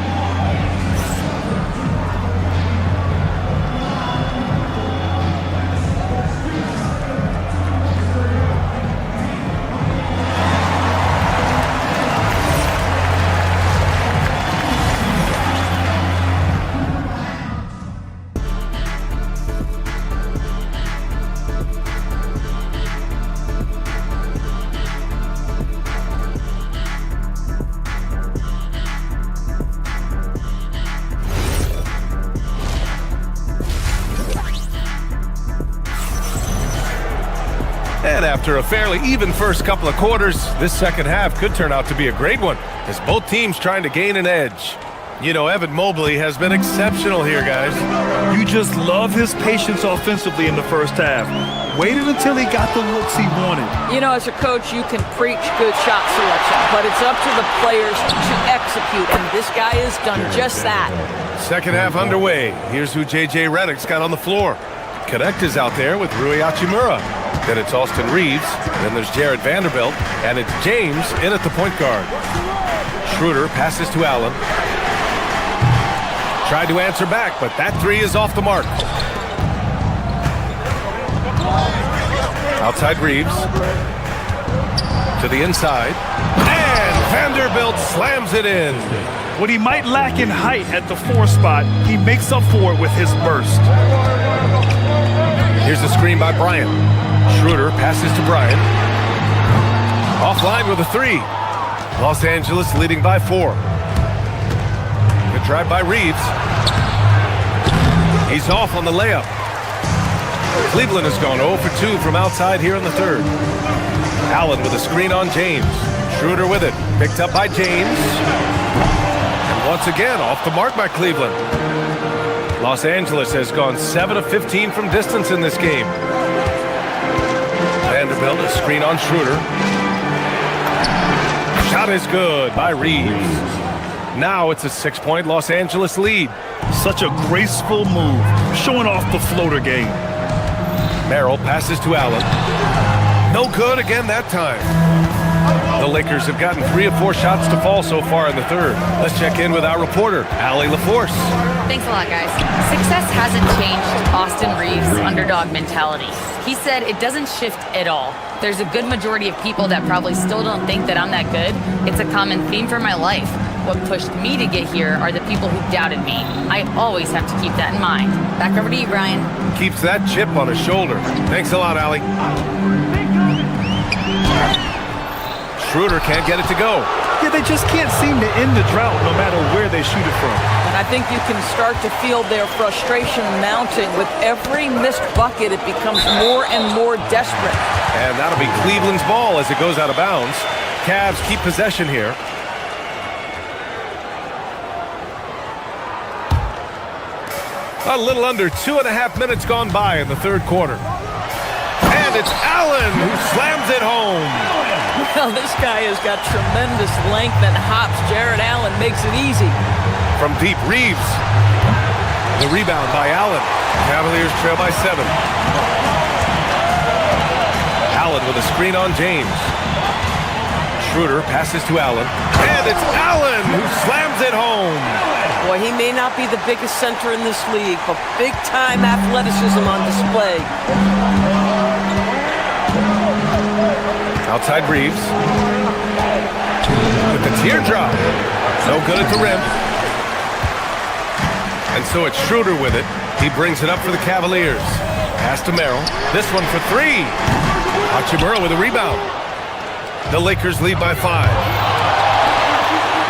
G: And after a fairly even first couple of quarters, this second half could turn out to be a great one, as both teams trying to gain an edge. You know, Evan Mobley has been exceptional here, guys.
A: You just love his patience offensively in the first half. Waited until he got the looks he wanted.
J: You know, as a coach, you can preach good shot selection, but it's up to the players to execute, and this guy has done just that.
G: Second half underway. Here's who J.J. Redick's got on the floor. Connect is out there with Rui Hachimura. Then it's Austin Reeves. Then there's Jared Vanderbilt. And it's James in at the point guard. Schroeder passes to Allen. Tried to answer back, but that 3 is off the mark. Outside Reeves. To the inside. And Vanderbilt slams it in.
A: What he might lack in height at the 4 spot, he makes up for it with his burst.
G: Here's the screen by Bryant. Schroeder passes to Bryant. Offline with a 3. Los Angeles leading by 4. a drive by Reeves. He's off on the layup. Cleveland has gone 0 for 2 from outside here in the third. Allen with a screen on James. Schroeder with it. Picked up by James. And once again, off the mark by Cleveland. Los Angeles has gone 7 of 15 from distance in this game. Vanderbilt, a screen on Schroeder. Shot is good by Reeves. Now it's a 6-point Los Angeles lead.
A: Such a graceful move, showing off the floater game.
G: Merrill passes to Allen. No good again that time. The Lakers have gotten 3 of 4 shots to fall so far in the third. Let's check in with our reporter, Allie LaForce.
F: Thanks a lot, guys. Success hasn't changed Austin Reeves' underdog mentality. He said it doesn't shift at all. There's a good majority of people that probably still don't think that I'm that good. It's a common theme for my life. What pushed me to get here are the people who doubted me. I always have to keep that in mind. Back over to you, Brian.
G: Keeps that chip on his shoulder. Thanks a lot, Allie. Schroeder can't get it to go.
A: Yeah, they just can't seem to end the drought no matter where they shoot it from.
J: And I think you can start to feel their frustration mounting. With every missed bucket, it becomes more and more desperate.
G: And that'll be Cleveland's ball as it goes out of bounds. Cavs keep possession here. A little under 2.5 minutes gone by in the third quarter. And it's Allen who slams it home.
J: Well, this guy has got tremendous length and hops. Jared Allen makes it easy.
G: From deep, Reeves. The rebound by Allen. Cavaliers trail by 7. Allen with a screen on James. Schroeder passes to Allen. And it's Allen who slams it home.
J: Boy, he may not be the biggest center in this league, but big-time athleticism on display.
G: Outside Reeves. With the teardrop. No good at the rim. And so it's Schroeder with it. He brings it up for the Cavaliers. Pass to Merrill. This one for 3. Hachimura with a rebound. The Lakers lead by 5.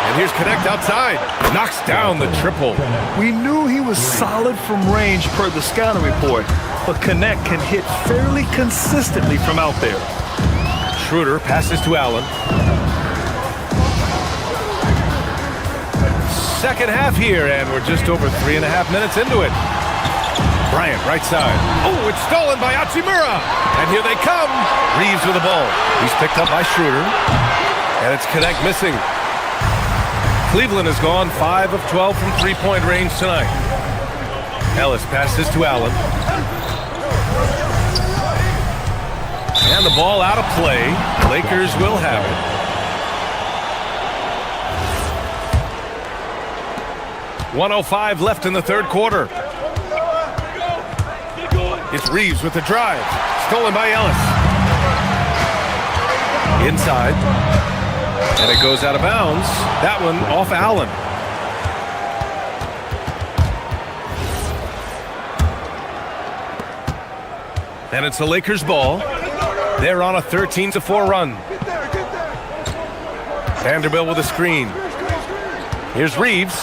G: And here's Connect outside. Knocks down the triple.
A: We knew he was solid from range per the scouting report, but Connect can hit fairly consistently from out there.
G: Schroeder passes to Allen. Second half here, and we're just over 3.5 minutes into it. Bryant, right side. Oh, it's stolen by Hachimura. And here they come. Reeves with the ball. He's picked up by Schroeder. And it's Connect missing. Cleveland has gone 5 of 12 from three-point range tonight. Ellis passes to Allen. And the ball out of play. Lakers will have it. .105 left in the third quarter. It's Reeves with the drive. Stolen by Ellis. Inside. And it goes out of bounds. That one off Allen. And it's the Lakers' ball. They're on a 13-4 run. Vanderbilt with a screen. Here's Reeves.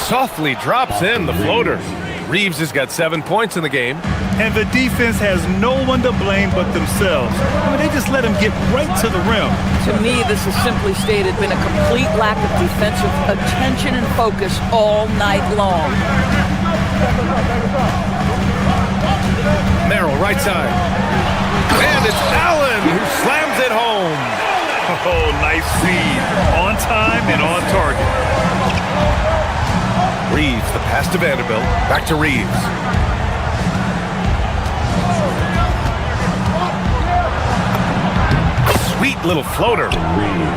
G: Softly drops in the floater. Reeves has got 7 points in the game.
A: And the defense has no one to blame but themselves. I mean, they just let him get right to the rim.
J: To me, this has simply stated been a complete lack of defensive attention and focus all night long.
G: Merrill, right side. And it's Allen who slams it home.
A: Oh, nice feed. On time and on target.
G: Reeves, the pass to Vanderbilt. Back to Reeves. Sweet little floater.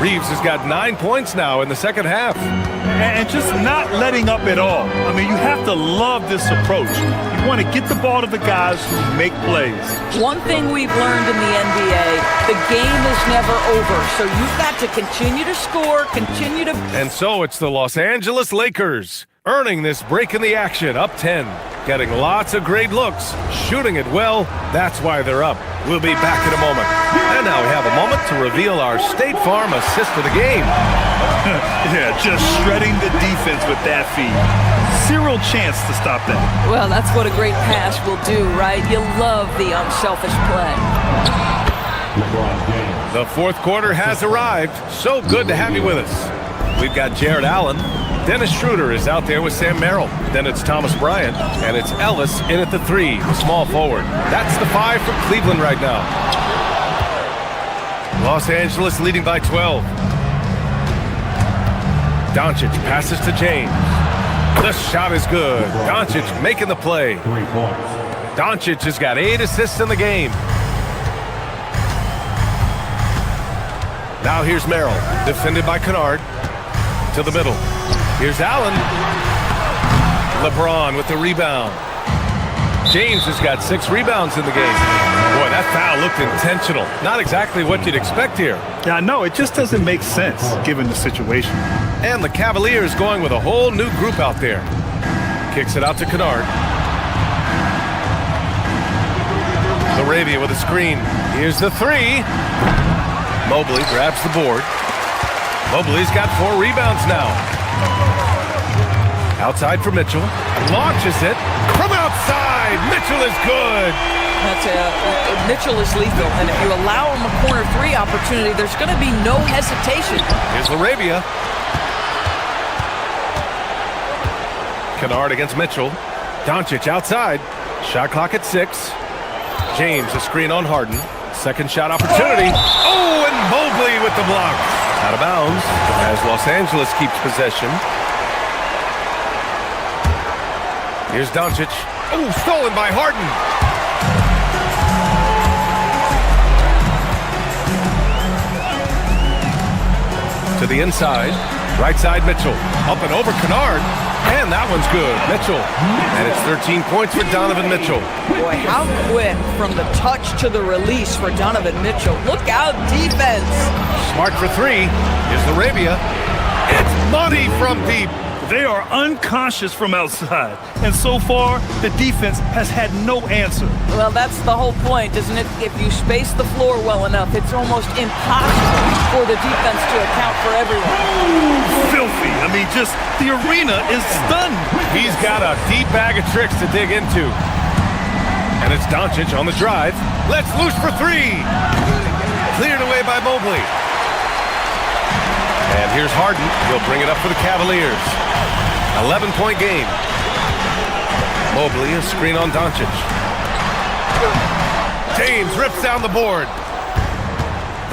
G: Reeves has got 9 points now in the second half.
A: And just not letting up at all. I mean, you have to love this approach. You want to get the ball to the guys who make plays.
J: One thing we've learned in the NBA, the game is never over. So you've got to continue to score, continue to...
G: And so it's the Los Angeles Lakers earning this break in the action, up 10. Getting lots of great looks, shooting it well. That's why they're up. We'll be back in a moment. And now we have a moment to reveal our State Farm assist of the game.
A: Yeah, just shredding the defense with that feed. Zero chance to stop that.
J: Well, that's what a great pass will do, right? You love the unselfish play.
G: The fourth quarter has arrived. So good to have you with us. We've got Jared Allen. Dennis Schroeder is out there with Sam Merrill. Then it's Thomas Bryant, and it's Ellis in at the 3, the small forward. That's the 5 for Cleveland right now. Los Angeles leading by 12. Doncic passes to James. The shot is good. Doncic making the play. Doncic has got 8 assists in the game. Now here's Merrill, defended by Kennard. To the middle. Here's Allen. LeBron with the rebound. James has got 6 rebounds in the game. Boy, that foul looked intentional. Not exactly what you'd expect here.
A: Yeah, no, it just doesn't make sense given the situation.
G: And the Cavaliers going with a whole new group out there. Kicks it out to Kennard. Arabia with a screen. Here's the 3. Mobley grabs the board. Mobley's got 4 rebounds now. Outside for Mitchell. Launches it from outside. Mitchell is good.
J: Mitchell is lethal, and if you allow him a corner 3 opportunity, there's going to be no hesitation.
G: Here's Arabia. Kennard against Mitchell. Doncic outside. Shot clock at 6. James a screen on Harden. Second shot opportunity. Oh, and Mobley with the block. Out of bounds as Los Angeles keeps possession. Here's Doncic. Oh, stolen by Harden. To the inside. Right side Mitchell. Up and over Kennard. And that one's good. Mitchell. And it's 13 points for Donovan Mitchell.
J: Boy, how quick from the touch to the release for Donovan Mitchell. Look out, defense.
G: Smart for 3. Here's Arabia. It's money from deep.
A: They are unconscious from outside. And so far, the defense has had no answer.
J: Well, that's the whole point, isn't it? If you space the floor well enough, it's almost impossible for the defense to account for everyone.
A: Filthy. I mean, just the arena is stunned.
G: He's got a deep bag of tricks to dig into. And it's Doncic on the drive. Let's loose for 3. Cleared away by Mobley. And here's Harden. He'll bring it up for the Cavaliers. 11-point game. Mobley, a screen on Doncic. James rips down the board.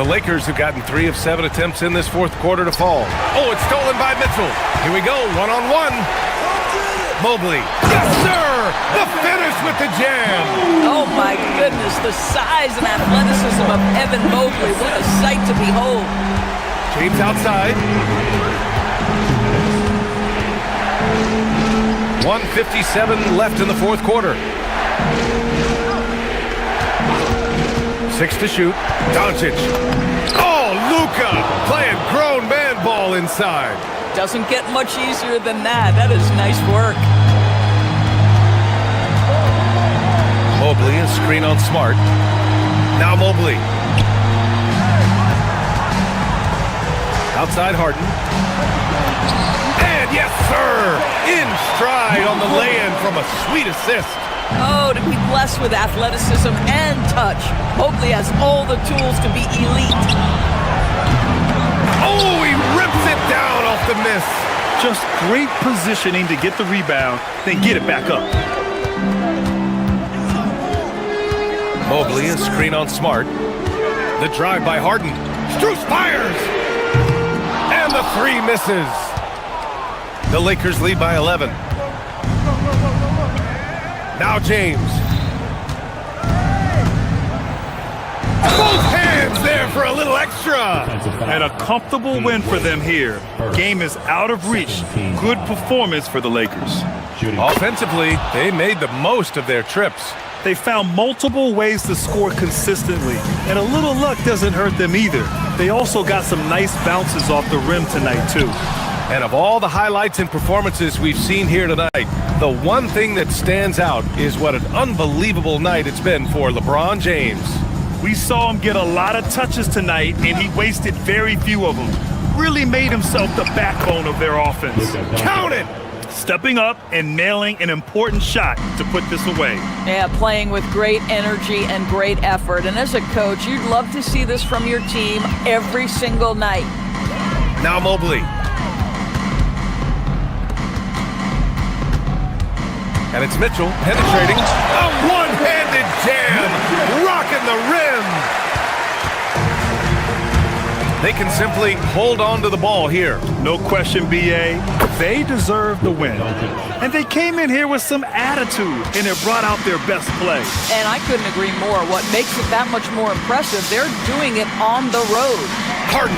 G: The Lakers have gotten 3 of 7 attempts in this fourth quarter to fall. Oh, it's stolen by Mitchell. Here we go, one-on-one. Mobley. Yes, sir! The finish with the jam.
J: Oh, my goodness. The size and athleticism of Evan Mobley. What a sight to behold.
G: James outside. 1:57 left in the fourth quarter. 6 to shoot. Doncic. Oh, Luka playing grown man ball inside.
J: Doesn't get much easier than that. That is nice work.
G: Mobley, a screen on Smart. Now Mobley. Outside Harden. And yes, sir! In stride on the lay-in from a sweet assist.
J: Oh, to be blessed with athleticism and touch. Mobley has all the tools to be elite.
G: Oh, he rips it down off the miss.
A: Just great positioning to get the rebound, then get it back up.
G: Mobley, a screen on Smart. The drive by Harden. Strus fires! And the 3 misses. The Lakers lead by 11. Now James. Both hands there for a little extra.
A: And a comfortable win for them here. Game is out of reach. Good performance for the Lakers.
G: Offensively, they made the most of their trips.
A: They found multiple ways to score consistently, and a little luck doesn't hurt them either. They also got some nice bounces off the rim tonight, too.
G: And of all the highlights and performances we've seen here tonight, the one thing that stands out is what an unbelievable night it's been for LeBron James.
A: We saw him get a lot of touches tonight, and he wasted very few of them. Really made himself the backbone of their offense. Count it! Stepping up and nailing an important shot to put this away.
J: Yeah, playing with great energy and great effort. And as a coach, you'd love to see this from your team every single night.
G: Now Mobley. And it's Mitchell penetrating. A one-handed jam, rocking the rim. They can simply hold on to the ball here.
A: No question, B.A. They deserve the win. And they came in here with some attitude, and it brought out their best play.
J: And I couldn't agree more. What makes it that much more impressive, they're doing it on the road.
G: Harden.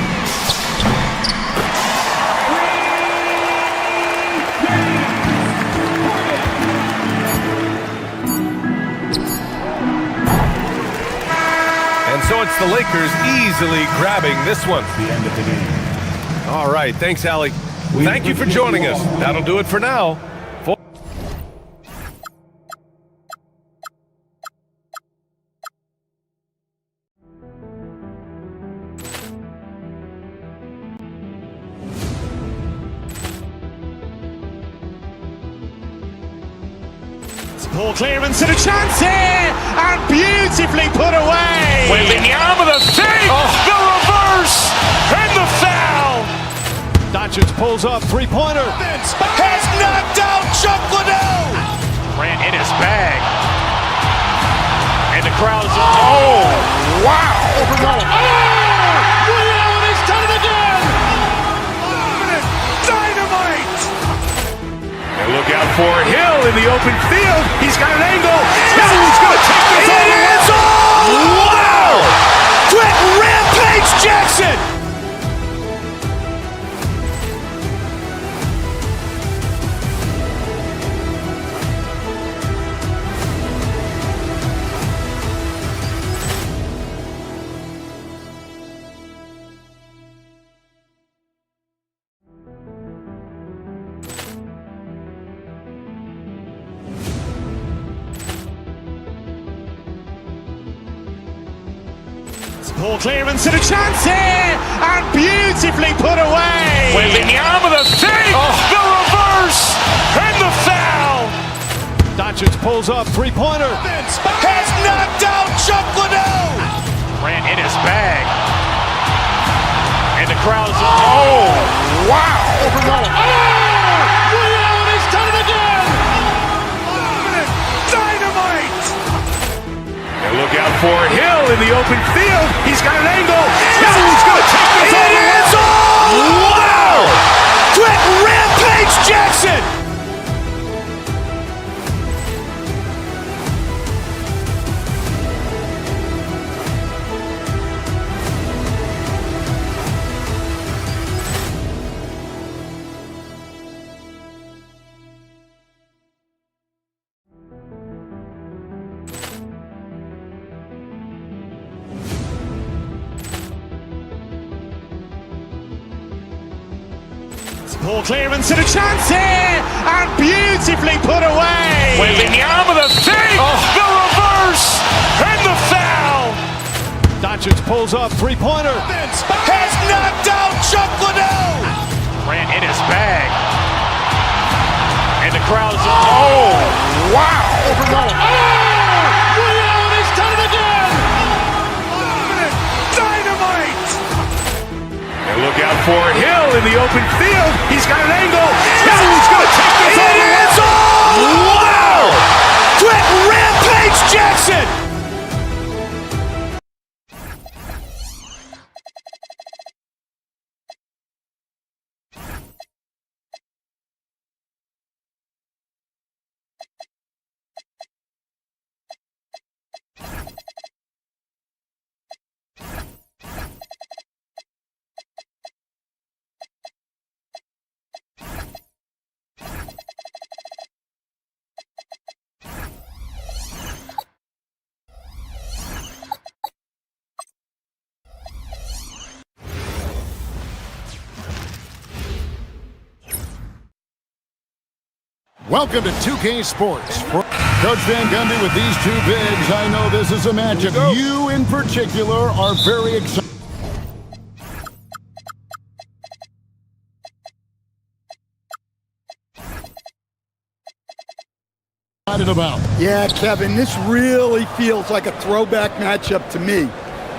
G: So it's the Lakers easily grabbing this one.
H: The end of the game.
G: All right, thanks, Allie. Thank you for joining us. That'll do it for now.
L: Ball clearance and a chance here, and beautifully put away. Wembanyama the fake, the reverse, and the foul.
B: Doncic pulls up, three-pointer.
L: Has knocked out Chuck Liddell. Ran in his bag. And the crowd's oh, wow. He's done it again. Dynamite. And look out for Hill in the open field. He's got an angle. Hill's going to take this all the way. Wow! Quick rampage Jackson. Ball clearance and a chance here, and beautifully put away. Wembanyama the fake, the reverse, and the foul.
B: Doncic pulls up, three-pointer.
L: Has knocked out Chuck Liddell. Ran in his bag. And the crowd's oh, wow. He's done it again. Dynamite. And look out for Hill in the open field. He's got an angle. Hill's going to take this all the way. Wow! Quick rampage Jackson. Ball clearance and a chance here, and beautifully put away. Wembanyama the fake, the reverse, and the foul.
B: Doncic pulls up, three-pointer.
L: Has knocked out Chuck Liddell. Ran in his bag. And the crowd's oh, wow. He's done it again. Dynamite. And look out for Hill in the open field. He's got an angle. Hill's going to take this all the way. Wow! Quick rampage Jackson.
D: Welcome to 2K Sports. Coach Van Gundy, with these two bigs, I know this is a matchup you in particular are very excited about.
C: Yeah, Kevin, this really feels like a throwback matchup to me.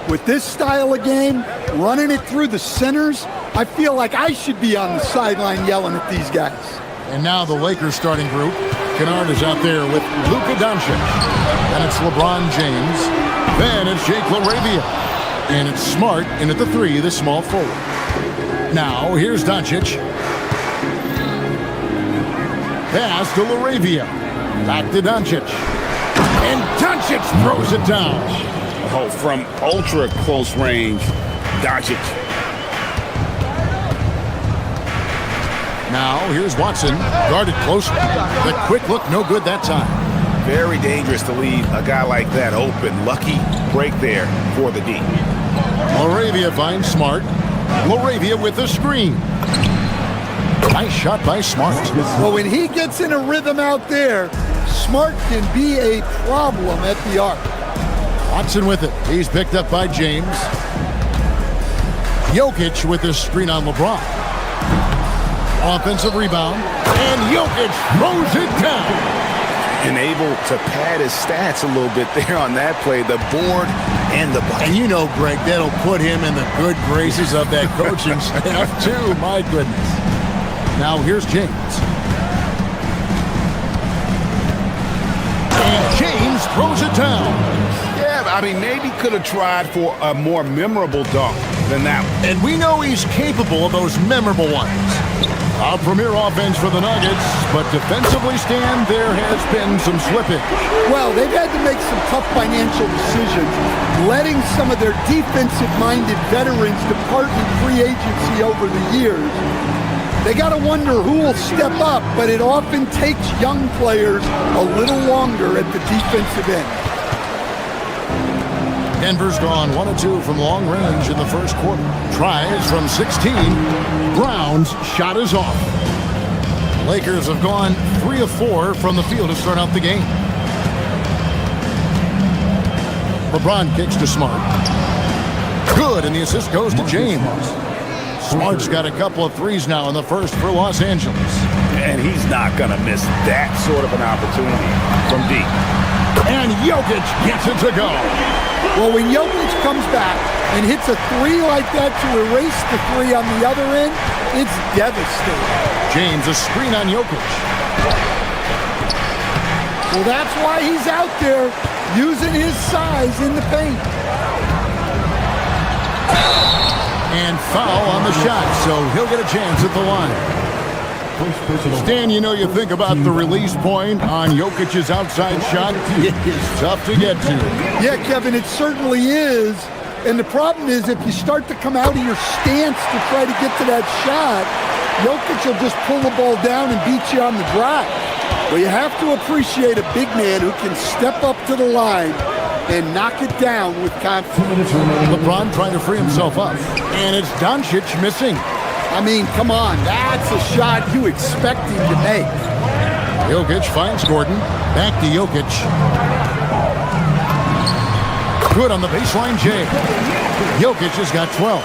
C: With this style of game, running it through the centers, I feel like I should be on the sideline yelling at these guys.
D: And now the Lakers starting group. Kennard is out there with Luka Doncic. And it's LeBron James. Then it's Jake LaRavia. And it's Smart in at the 3, the small forward. Now here's Doncic. Pass to LaRavia. Back to Doncic. And Doncic throws it down.
E: Oh, from ultra close range, Doncic.
D: Now here's Watson. Guarded close. The quick look, no good that time.
E: Very dangerous to leave a guy like that open. Lucky break there for the D.
D: LaRavia finds Smart. LaRavia with the screen. Nice shot by Smart.
C: Well, when he gets in a rhythm out there, Smart can be a problem at the arc.
D: Watson with it. He's picked up by James. Jokic with the screen on LeBron. Offensive rebound. And Jokic throws it down.
E: And able to pad his stats a little bit there on that play. The board and the bucket.
D: And you know, Greg, that'll put him in the good graces of that coaching staff, too. My goodness. Now here's James. And James throws it down.
E: Yeah, I mean, maybe could have tried for a more memorable dunk than that one.
D: And we know he's capable of those memorable ones. A premier offense for the Nuggets, but defensively, Stan, there has been some slippage.
C: Well, they've had to make some tough financial decisions, letting some of their defensive-minded veterans depart in free agency over the years. They got to wonder who will step up, but it often takes young players a little longer at the defensive end.
D: Denver's gone 1 of 2 from long range in the first quarter. Tries from 16. Brown's shot is off. Lakers have gone 3 of 4 from the field to start out the game. LeBron kicks to Smart. Good, and the assist goes to James. Smart's got a couple of threes now in the first for Los Angeles.
E: And he's not going to miss that sort of an opportunity from deep.
D: And Jokic gets it to go.
C: Well, when Jokic comes back and hits a 3 like that to erase the 3 on the other end, it's devastating.
D: James, a screen on Jokic.
C: Well, that's why he's out there using his size in the paint.
D: And foul on the shot, so he'll get a chance at the line. Stan, you know, you think about the release point on Jokic's outside shot. It is tough to get to.
C: Yeah, Kevin, it certainly is. And the problem is if you start to come out of your stance to try to get to that shot, Jokic will just pull the ball down and beat you on the drive. Well, you have to appreciate a big man who can step up to the line and knock it down with confidence.
D: LeBron trying to free himself up. And it's Doncic missing.
C: I mean, come on, that's a shot you expect him to make.
D: Jokic finds Gordon. Back to Jokic. Good on the baseline, Jay. Jokic has got 12.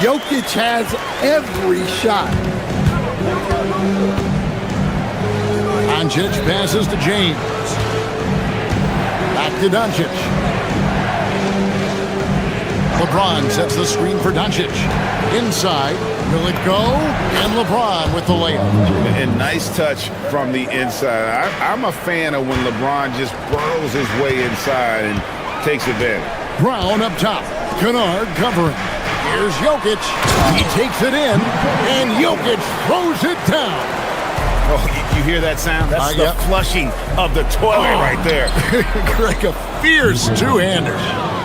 C: Jokic has every shot.
D: Doncic passes to James. Back to Doncic. LeBron sets the screen for Doncic. Inside. Will it go? And LeBron with the layup.
E: And nice touch from the inside. I'm a fan of when LeBron just burrows his way inside and takes advantage.
D: Brown up top. Kennard covering. Here's Jokic. He takes it in. And Jokic throws it down.
E: Oh, you hear that sound? That's the flushing of the toilet right there.
D: Greg, a fierce two-hander.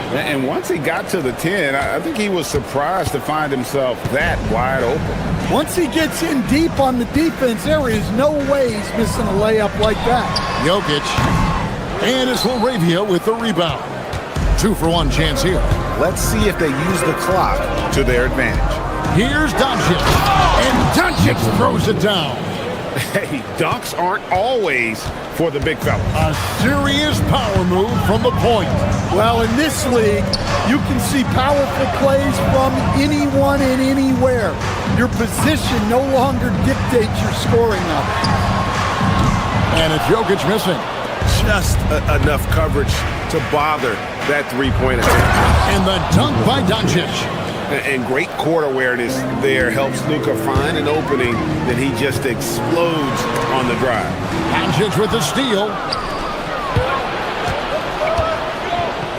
E: And once he got to the 10, I think he was surprised to find himself that wide open.
C: Once he gets in deep on the defense, there is no way he's missing a layup like that.
D: Jokic. And it's LaRavia with the rebound. 2-for-1 chance here.
E: Let's see if they use the clock to their advantage.
D: Here's Doncic. And Doncic throws it down.
E: Hey, dunks aren't always for the big fella.
D: A serious power move from the point.
C: Well, in this league, you can see powerful plays from anyone and anywhere. Your position no longer dictates your scoring level.
D: And it's Jokic missing.
E: Just enough coverage to bother that three-point attempt.
D: And the dunk by Doncic.
E: And great court awareness there helps Luka find an opening, then he just explodes on the drive.
D: Doncic with the steal.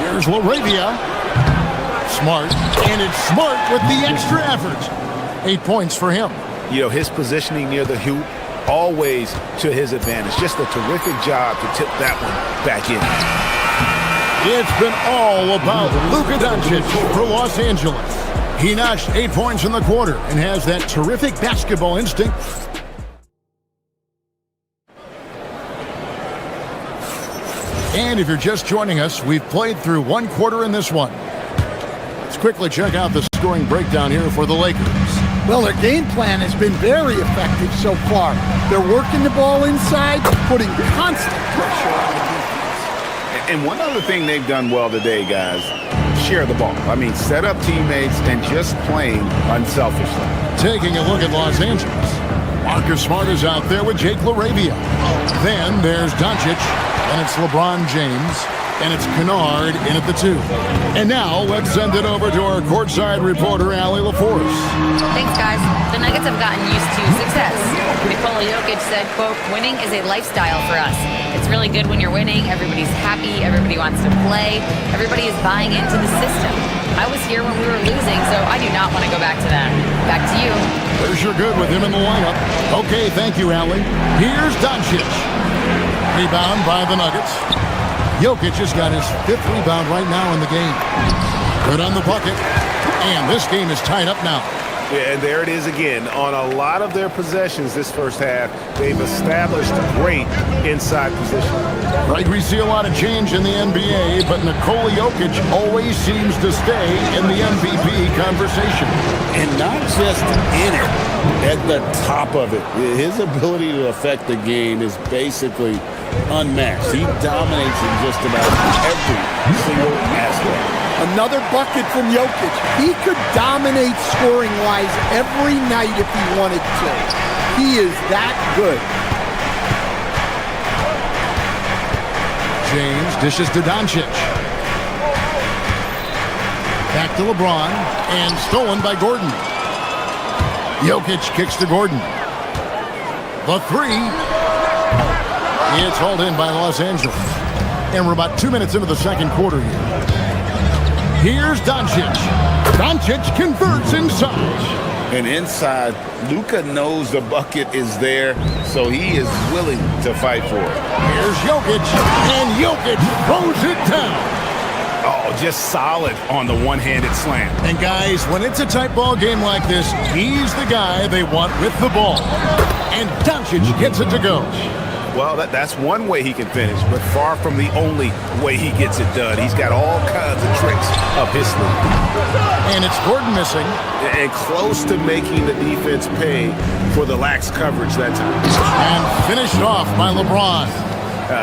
D: Here's LaRavia. Smart. And it's Smart with the extra effort. 8 points for him.
E: You know, his positioning near the hoop, always to his advantage. Just a terrific job to tip that one back in.
D: It's been all about Luka Doncic for Los Angeles. He notched 8 points in the quarter and has that terrific basketball instinct. And if you're just joining us, we've played through one quarter in this one. Let's quickly check out the scoring breakdown here for the Lakers.
C: Well, their game plan has been very effective so far. They're working the ball inside, putting constant pressure on the defense.
E: And one other thing they've done well today, guys, share the ball. I mean, set up teammates and just playing unselfishly.
D: Taking a look at Los Angeles. Marcus Smart is out there with Jake LaRavia. Then there's Doncic, and it's LeBron James, and it's Kennard in at the 2. And now let's send it over to our courtside reporter, Allie LaForce.
F: Thanks, guys. The Nuggets have gotten used to success. Nikola Jokic said, quote, "Winning is a lifestyle for us. It's really good when you're winning. Everybody's happy. Everybody wants to play. Everybody is buying into the system. I was here when we were losing, so I do not want to go back to that. Back to you."
D: There's your good with him in the lineup. Okay, thank you, Allie. Here's Doncic. Rebound by the Nuggets. Jokic has got his 5th rebound right now in the game. Good on the bucket. And this game is tied up now.
E: Yeah, and there it is again. On a lot of their possessions this first half, they've established great inside position.
D: Right, we see a lot of change in the NBA, but Nikola Jokic always seems to stay in the MVP conversation.
E: And not just in it, at the top of it. His ability to affect the game is basically unmatched. He dominates in just about every single aspect.
C: Another bucket from Jokic. He could dominate scoring-wise every night if he wanted to. He is that good.
D: James dishes to Doncic. Back to LeBron, and stolen by Gordon. Jokic kicks to Gordon. The 3. It's hauled in by Los Angeles. And we're about 2 minutes into the second quarter here. Here's Doncic. Doncic converts inside.
E: And inside, Luka knows the bucket is there, so he is willing to fight for it.
D: Here's Jokic, and Jokic throws it down.
E: Oh, just solid on the one-handed slam.
D: And guys, when it's a tight ball game like this, he's the guy they want with the ball. And Doncic gets it to go.
E: Well, that's one way he can finish, but far from the only way he gets it done. He's got all kinds of tricks up his sleeve.
D: And it's Gordon missing.
E: And close to making the defense pay for the lax coverage that time.
D: And finished off by LeBron.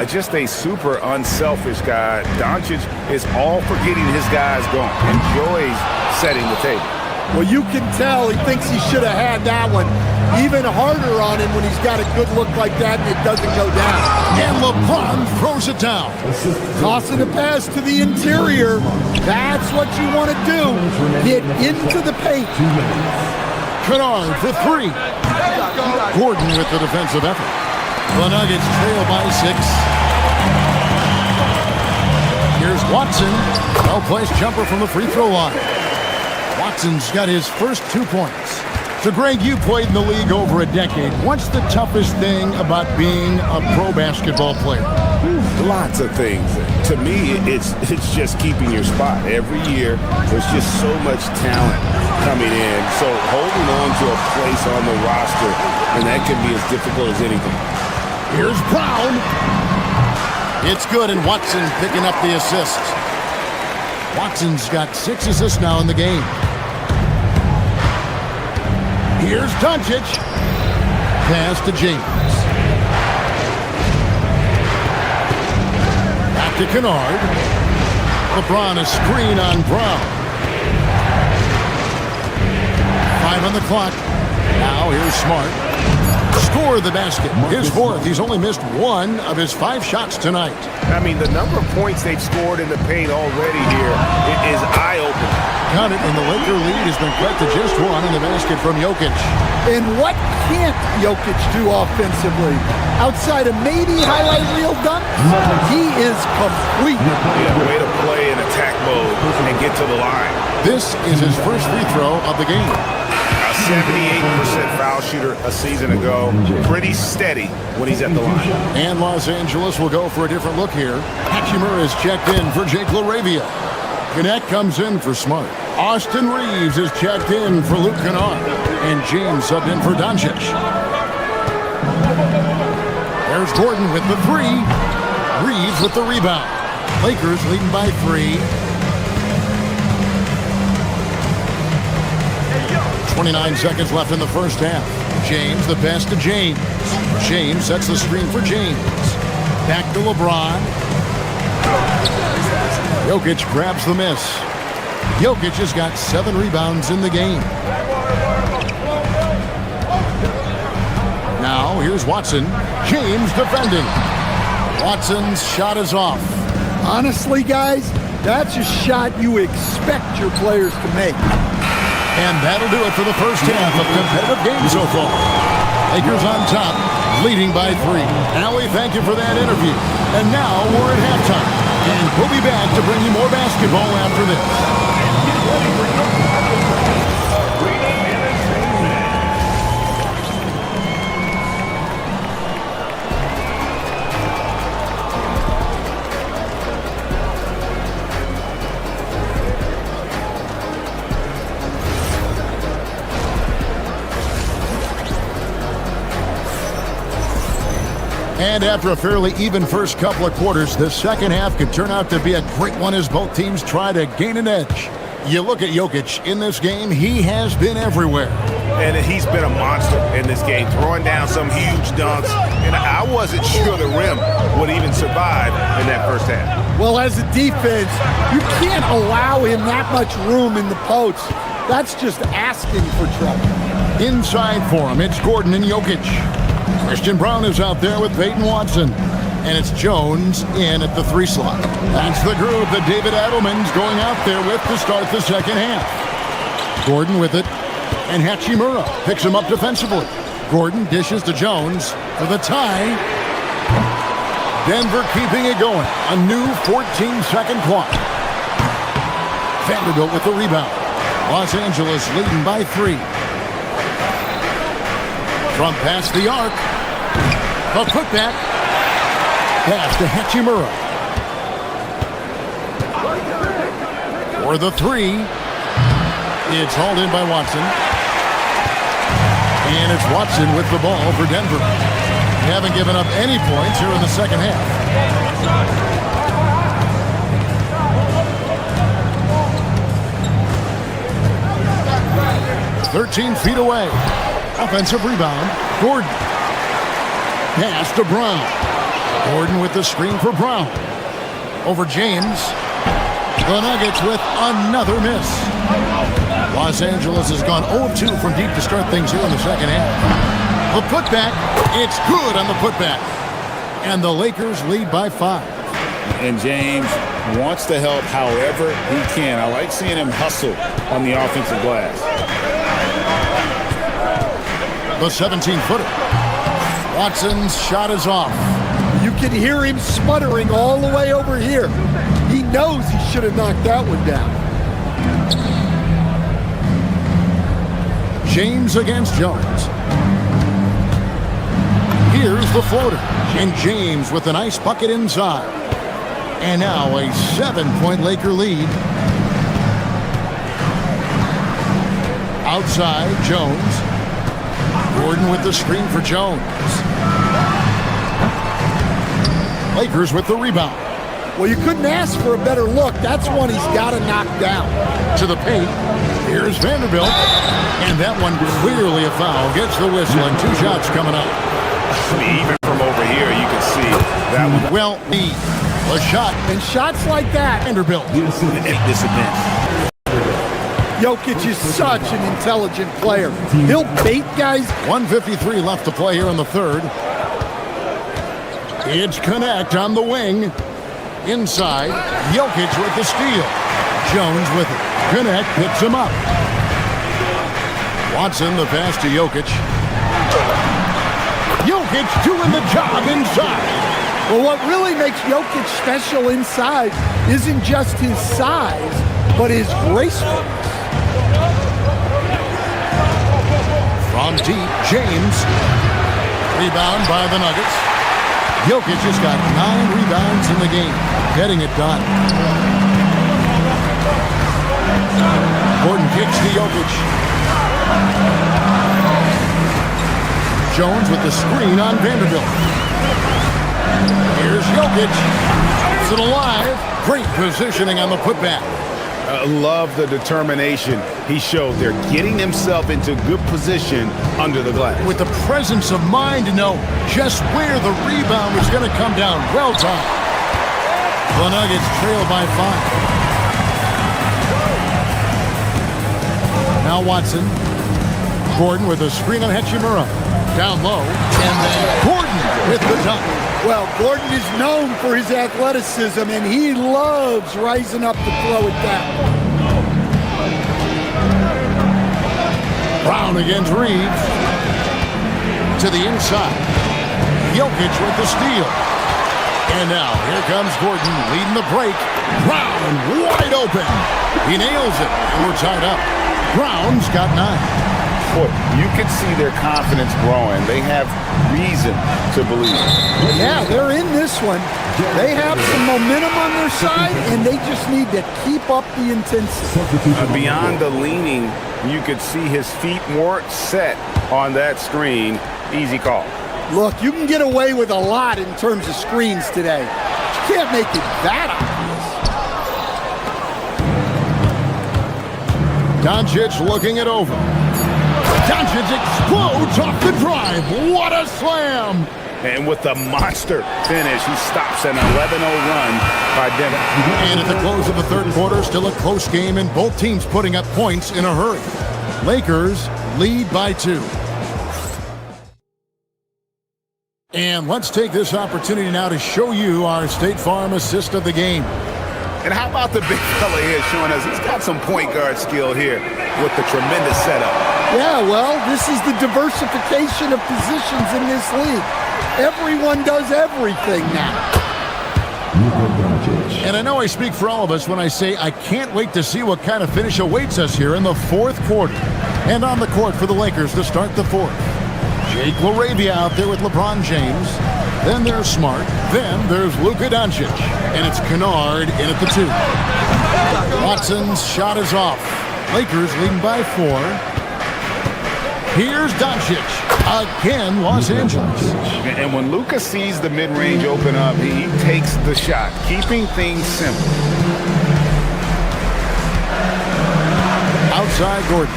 E: Just a super unselfish guy. Doncic is all for getting his guys going. Enjoys setting the table.
C: Well, you can tell he thinks he should have had that one. Even harder on him when he's got a good look like that and it doesn't go down.
D: And LeBron throws it down.
C: Tossing a pass to the interior. That's what you want to do. Get into the paint.
D: Kennard for 3. Gordon with the defensive effort. The Nuggets trail by 6. Here's Watson. Well-placed jumper from the free throw line. Watson's got his first 2 points. So, Greg, you played in the league over a decade. What's the toughest thing about being a pro basketball player?
E: Lots of things. To me, it's just keeping your spot. Every year, there's just so much talent coming in. So holding on to a place on the roster, and that can be as difficult as anything.
D: Here's Brown. It's good, and Watson picking up the assist. Watson's got 6 assists now in the game. Here's Doncic. pass to James. Back to Kennard. LeBron a screen on Brown. 5 on the clock. Now here's Smart. Score the basket. His fourth. He's only missed 1 of his 5 shots tonight.
B: I mean, the number of points they've scored in the paint already here is eye-opening.
D: Got it, and the Laker lead has been cut to just 1 in the basket from Jokic.
C: And what can't Jokic do offensively? Outside of maybe highlight reel dunks, he is complete.
B: Yeah, way to play in attack mode and get to the line.
D: This is his first free throw of the game.
B: A 78% foul shooter a season ago. Pretty steady when he's at the line.
D: And Los Angeles will go for a different look here. Hachimura is checked in for Jake LaRavia. Connect comes in for Smart. Austin Reeves is checked in for Luke Kennard. And James subbed in for Doncic. There's Gordon with the 3. Reeves with the rebound. Lakers leading by 3. 29 seconds left in the first half. James, the pass to James. James sets the screen for James. Back to LeBron. Jokic grabs the miss. Jokic has got 7 rebounds in the game. Now here's Watson. James defending. Watson's shot is off.
C: Honestly, guys, that's a shot you expect your players to make.
D: And that'll do it for the first half of competitive games so far. Lakers on top, leading by 3. Allie, thank you for that interview. And now we're at halftime. And we'll be back to bring you more basketball after this. And after a fairly even first couple of quarters, the second half could turn out to be a great one as both teams try to gain an edge. You look at Jokic in this game, he has been everywhere.
B: And he's been a monster in this game, throwing down some huge dunks. And I wasn't sure the rim would even survive in that first half.
C: Well, as a defense, you can't allow him that much room in the post. That's just asking for trouble.
D: Inside for him, it's Gordon and Jokic. Christian Brown is out there with Peyton Watson. And it's Jones in at the 3 slot. That's the group that David Adelman's going out there with to start the second half. Gordon with it. And Hachimura picks him up defensively. Gordon dishes to Jones for the tie. Denver keeping it going. A new 14-second clock. Vanderbilt with the rebound. Los Angeles leading by 3. From past the arc. A putback. Pass to Hachimura. For the 3. It's hauled in by Watson. And it's Watson with the ball for Denver. They haven't given up any points here in the second half. 13 feet away. Offensive rebound. Gordon. Pass to Brown. Gordon with the screen for Brown. Over James. The Nuggets with another miss. Los Angeles has gone 0-2 from deep to start things here in the second half. The putback. It's good on the putback. And the Lakers lead by 5.
E: And James wants to help however he can. I like seeing him hustle on the offensive glass.
D: The 17-footer. Watson's shot is off.
C: You can hear him sputtering all the way over here. He knows he should have knocked that one down.
D: James against Jones. Here's the floater. And James with a nice bucket inside. And now a 7-point Laker lead. Outside, Jones. Gordon with the screen for Jones. Lakers with the rebound.
C: Well, you couldn't ask for a better look. That's one he's got to knock down.
D: To the paint. Here's Vanderbilt. And that one clearly a foul. Gets the whistle and 2 shots coming up.
E: Even from over here, you can see that one.
D: Well, a shot.
C: And shots like that.
D: Vanderbilt.
E: This event.
C: Jokic is such an intelligent player. He'll bait guys.
D: 1:53 left to play here in the third. It's Connect on the wing. Inside, Jokic with the steal. Jones with it. Connect picks him up. Watson the pass to Jokic. Jokic doing the job inside.
C: Well, what really makes Jokic special inside isn't just his size, but his gracefulness.
D: From deep, James. Rebound by the Nuggets. Jokic just got 9 rebounds in the game. Getting it done. Gordon kicks to Jokic. Jones with the screen on Vanderbilt. Here's Jokic. Keeps it alive. Great positioning on the putback.
E: Love the determination he showed there, getting himself into good position under the glass.
D: With the presence of mind to know just where the rebound was going to come down. Well done. The Nuggets trail by 5. Now Watson. Gordon with a screen on Hachimura. Down low. And then Gordon with the dunk.
C: Well, Gordon is known for his athleticism, and he loves rising up to throw it down.
D: Brown against Reeves. To the inside. Jokic with the steal. And now, here comes Gordon leading the break. Brown wide open. He nails it, and we're tied up. Brown's got 9.
E: You can see their confidence growing. They have reason to believe.
C: Yeah, they're in this one. They have some momentum on their side, and they just need to keep up the intensity.
E: Beyond the leaning, you could see his feet more set on that screen. Easy call.
C: Look, you can get away with a lot in terms of screens today. You can't make it that obvious.
D: Doncic looking it over. Doncic explodes off the drive. What a slam!
E: And with the monster finish, he stops an 11-0 run by Denver.
D: And at the close of the third quarter, still a close game, and both teams putting up points in a hurry. Lakers lead by 2. And let's take this opportunity now to show you our State Farm assist of the game.
E: And how about the big fella here showing us he's got some point guard skill here with the tremendous setup.
C: Yeah, well, this is the diversification of positions in this league. Everyone does everything now.
D: And I know I speak for all of us when I say I can't wait to see what kind of finish awaits us here in the fourth quarter. And on the court for the Lakers to start the fourth. Jake LaRavia out there with LeBron James. Then there's Smart. Then there's Luka Doncic. And it's Kennard in at the 2. Watson's shot is off. Lakers leading by 4. Here's Doncic. Again, Los Angeles.
E: And when Luka sees the mid-range open up, he takes the shot, keeping things simple.
D: Outside Gordon.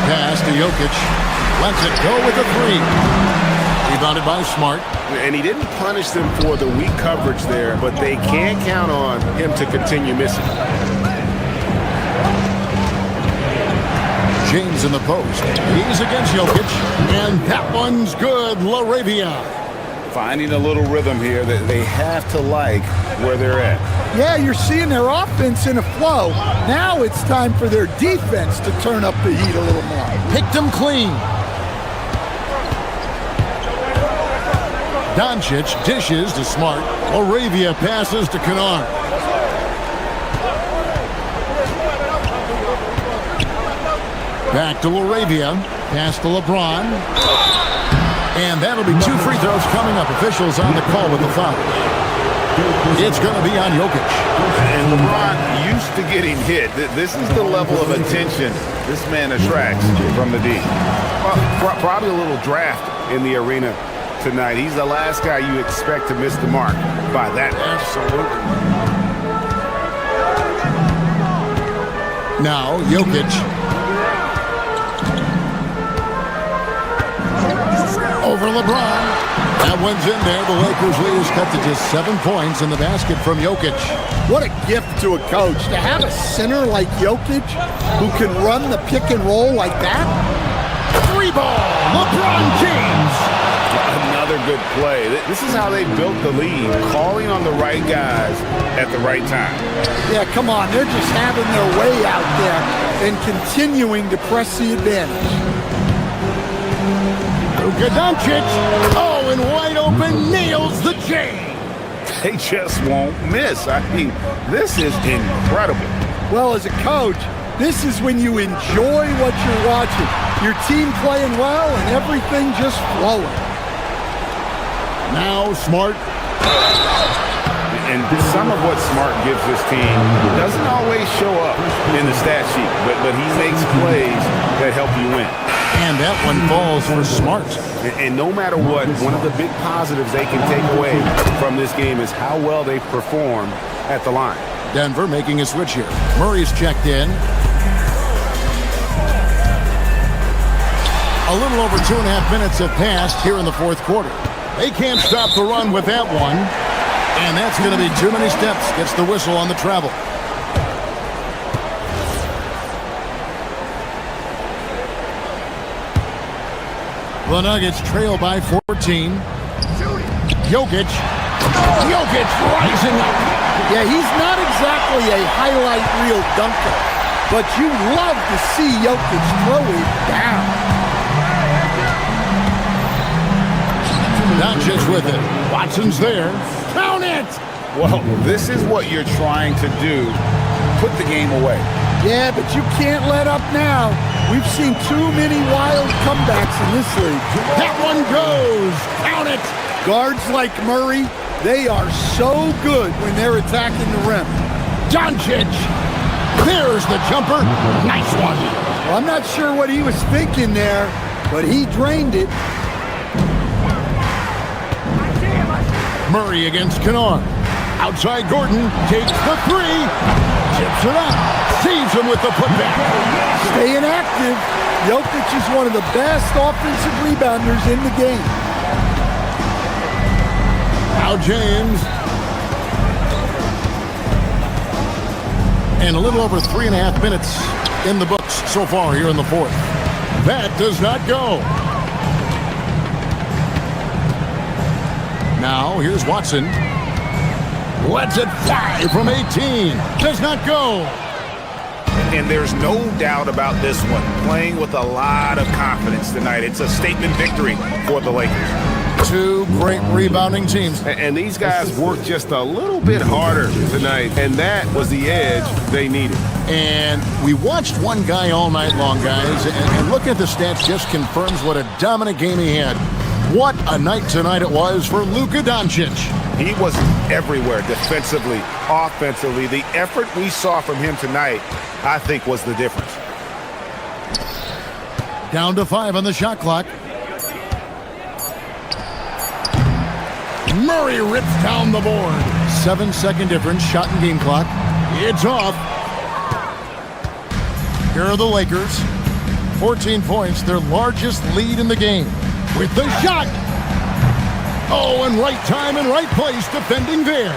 D: Pass to Jokic. Lets it go with a 3. Rebounded by Smart.
E: And he didn't punish them for the weak coverage there, but they can't count on him to continue missing.
D: James in the post. He's against Jokic. And that one's good. LaRavia.
E: Finding a little rhythm here that they have to like where they're at.
C: Yeah, you're seeing their offense in a flow. Now it's time for their defense to turn up the heat a little more.
D: Picked him clean. Doncic dishes to Smart. LaRavia passes to Kennard. Back to LaRavia. Pass to LeBron. And that'll be 2 free throws coming up. Officials on the call with the foul. It's going to be on Jokic.
E: And LeBron used to getting hit. This is the level of attention this man attracts from the D. Probably a little draft in the arena tonight. He's the last guy you expect to miss the mark by that.
D: Absolutely. Now, Jokic. Over LeBron. That one's in there. The Lakers lead is cut to just 7 points in the basket from Jokic.
C: What a gift to a coach to have a center like Jokic who can run the pick and roll like that.
D: 3-ball, LeBron James.
E: Another good play. This is how they built the lead, calling on the right guys at the right time.
C: Yeah, come on. They're just having their way out there and continuing to press the advantage.
D: Luka Doncic. Oh, and wide open, nails the chain.
E: They just won't miss. I mean, this is incredible.
C: Well, as a coach, this is when you enjoy what you're watching. Your team playing well and everything just flowing.
D: Now Smart.
E: And some of what Smart gives this team doesn't always show up in the stat sheet, but he makes plays that help you win.
D: And that one falls for Smart.
E: And no matter what, one of the big positives they can take away from this game is how well they perform at the line.
D: Denver making a switch here. Murray's checked in. A little over 2.5 minutes have passed here in the fourth quarter. They can't stop the run with that one. And that's going to be too many steps. Gets the whistle on the travel. The Nuggets trail by 14. Jokic. Jokic rising up.
C: Yeah, he's not exactly a highlight reel dunker, but you love to see Jokic throw it down.
D: Doncic with it. Watson's there. Count it!
E: Well, this is what you're trying to do. Put the game away.
C: Yeah, but you can't let up now. We've seen too many wild comebacks in this league.
D: That one goes. Count it!
C: Guards like Murray, they are so good when they're attacking the rim.
D: Doncic. There's the jumper. Nice one.
C: Well, I'm not sure what he was thinking there, but he drained it.
D: Murray against Kennard. Outside Gordon takes the three. Chips it up. Saves him with the putback.
C: Staying active. Jokic is one of the best offensive rebounders in the game.
D: Now James. And a little over 3.5 minutes in the books so far here in the fourth. That does not go. Now here's Watson. Lets it fly from 18. Does not go.
B: And there's no doubt about this one. Playing with a lot of confidence tonight. It's a statement victory for the Lakers.
D: Two great rebounding teams.
E: And these guys worked just a little bit harder tonight, and that was the edge they needed.
D: And we watched one guy all night long, guys, and looking at the stats just confirms what a dominant game he had. What a night tonight it was for Luka Doncic.
E: He was everywhere defensively, offensively. The effort we saw from him tonight, I think, was the difference.
D: Down to 5 on the shot clock. Murray rips down the board. 7-second difference, shot and game clock. It's off. Here are the Lakers. 14 points, their largest lead in the game. With the shot. Oh, and right time and right place defending there.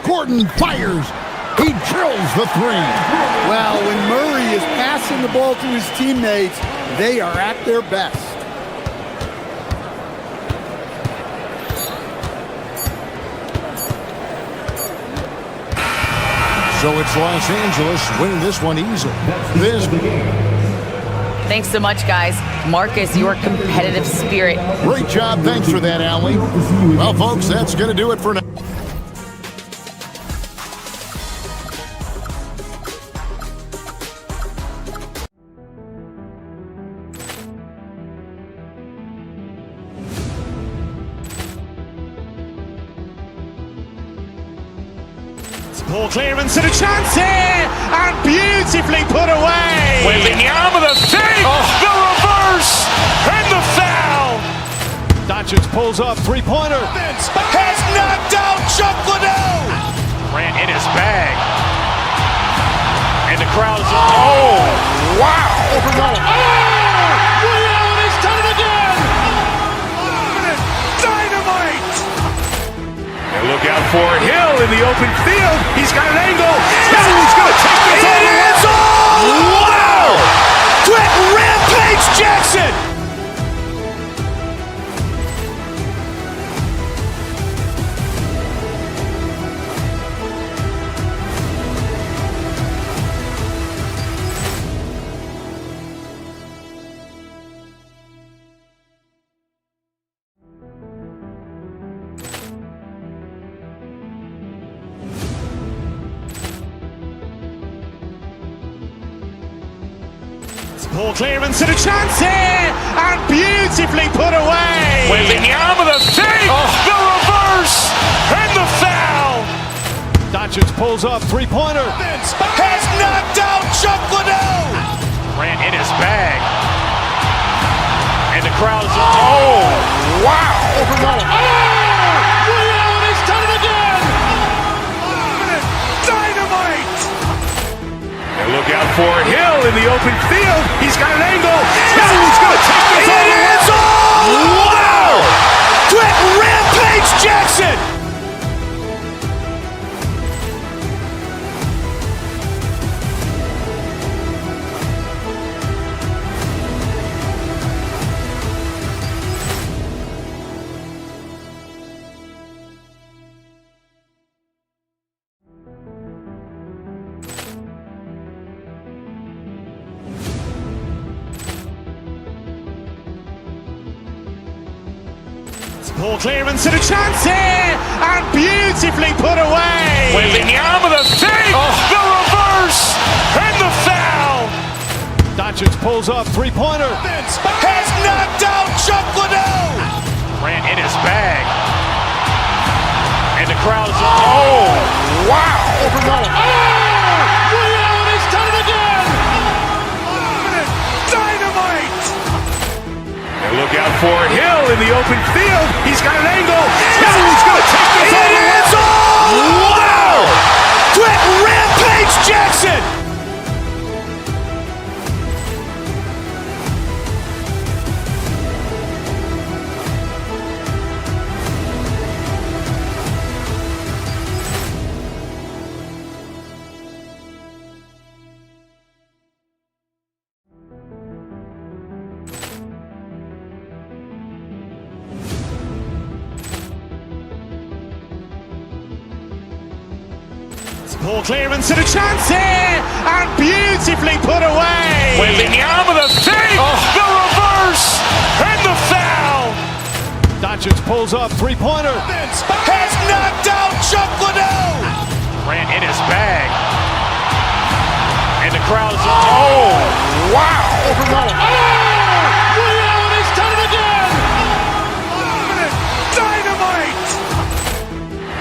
D: Gordon fires. He drills the three.
C: Well, when Murray is passing the ball to his teammates, they are at their best.
D: So it's Los Angeles winning this one easily.
F: Thanks so much, guys. Marcus, your competitive spirit.
D: Great job. Thanks for that, Allie. Well, folks, that's going to do it for now.
B: Ball clearance and a chance here, and beautifully put away. With the arm of the fake, the reverse, and the foul. Doncic pulls up, three-pointer. Has knocked out Chuck Liddell. Grant in his bag. And the crowd is, oh, wow.
C: Overrun.
B: Ray Allen has done it again. Dynamite. And look out for Hill in the open field. He's got an angle. Hill's going to take this all the way. Wow. Quick Rampage Jackson. Poor clearance and a chance here, and beautifully put away. With the arm of the feet, the reverse, and the foul. Doncic pulls up, three-pointer. Has knocked out Chuck Liddell. Grant in his bag. And the crowd is, oh, wow.
C: Overrun.
B: Ray Allen has done it again. Dynamite. And look out for Hill in the open field. He's got an angle. Hill's going to take this all the way. Wow! Quick Rampage Jackson. Poor clearance and a chance here, and beautifully put away. With the arm of the feet, the reverse, and the foul. Doncic pulls up, three-pointer. Has knocked out Chuck Liddell. Grant in his bag. And the crowd is, oh, wow.
C: Overrun.
B: Ray Allen has done it again. Dynamite. And look out for Hill in the open field. He's got an angle. Hill's going to take this all the way. Wow! Quick Rampage Jackson. Poor clearance and a chance here, and beautifully put away. With the arm of the feet, the reverse, and the foul. Doncic pulls up, three-pointer. Has knocked out Chuck Liddell. Grant in his bag. And the crowd is, oh, wow.
C: Overrun.
B: Ray Allen has done it again. Dynamite.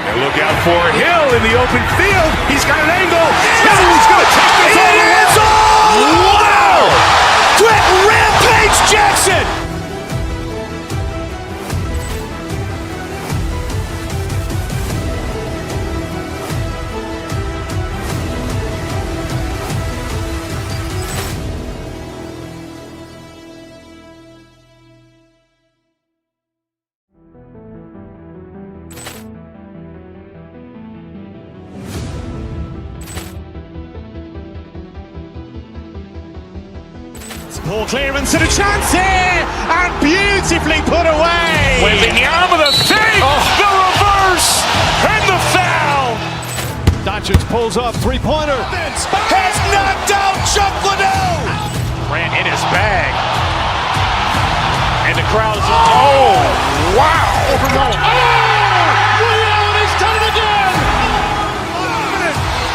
B: And look out for Hill in the open field. He's got an angle. Hill's going to take this all the way. Wow! Quick Rampage Jackson. Poor clearance and a chance here, and beautifully put away. With the arm of the feet, the reverse, and the foul. Doncic pulls up, three-pointer. Has knocked out Chuck Liddell. Grant in his bag. And the crowd is, oh, wow.
C: Overrun.
B: Ray Allen has done it again.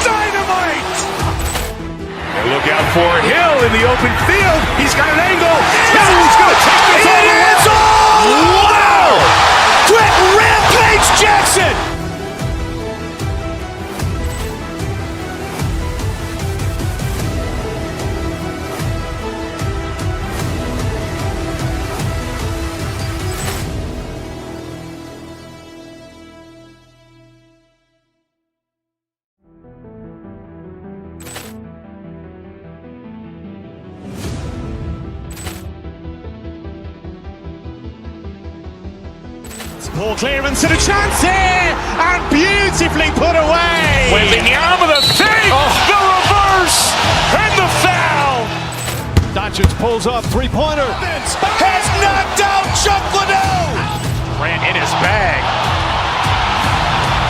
B: Dynamite. And look out for Hill in the open field. He's got an angle. Hill's going to take this all the way. Wow! Quick Rampage Jackson.
L: Ball clearance and a chance here, and beautifully put away. Wembanyama the save, the reverse, and the foul.
B: Doncic pulls up, three-pointer.
L: Has knocked out Chuck Liddell. Ran in his bag.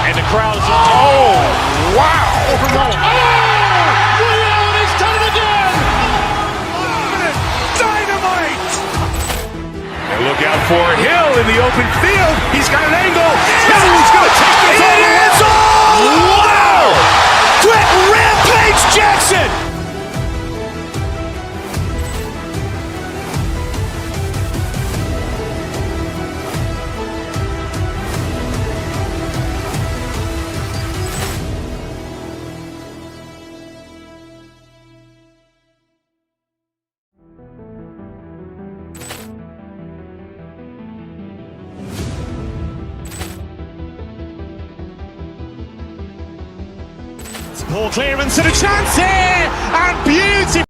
L: And the crowd is, oh, wow.
B: Liddell has done it again.
L: Dynamite. And look out for Hill in the open field. He's got an angle. Hill's going to take this all the way. Wow. Brett Rampage Jackson. Ball clearance and a chance here, and beauty.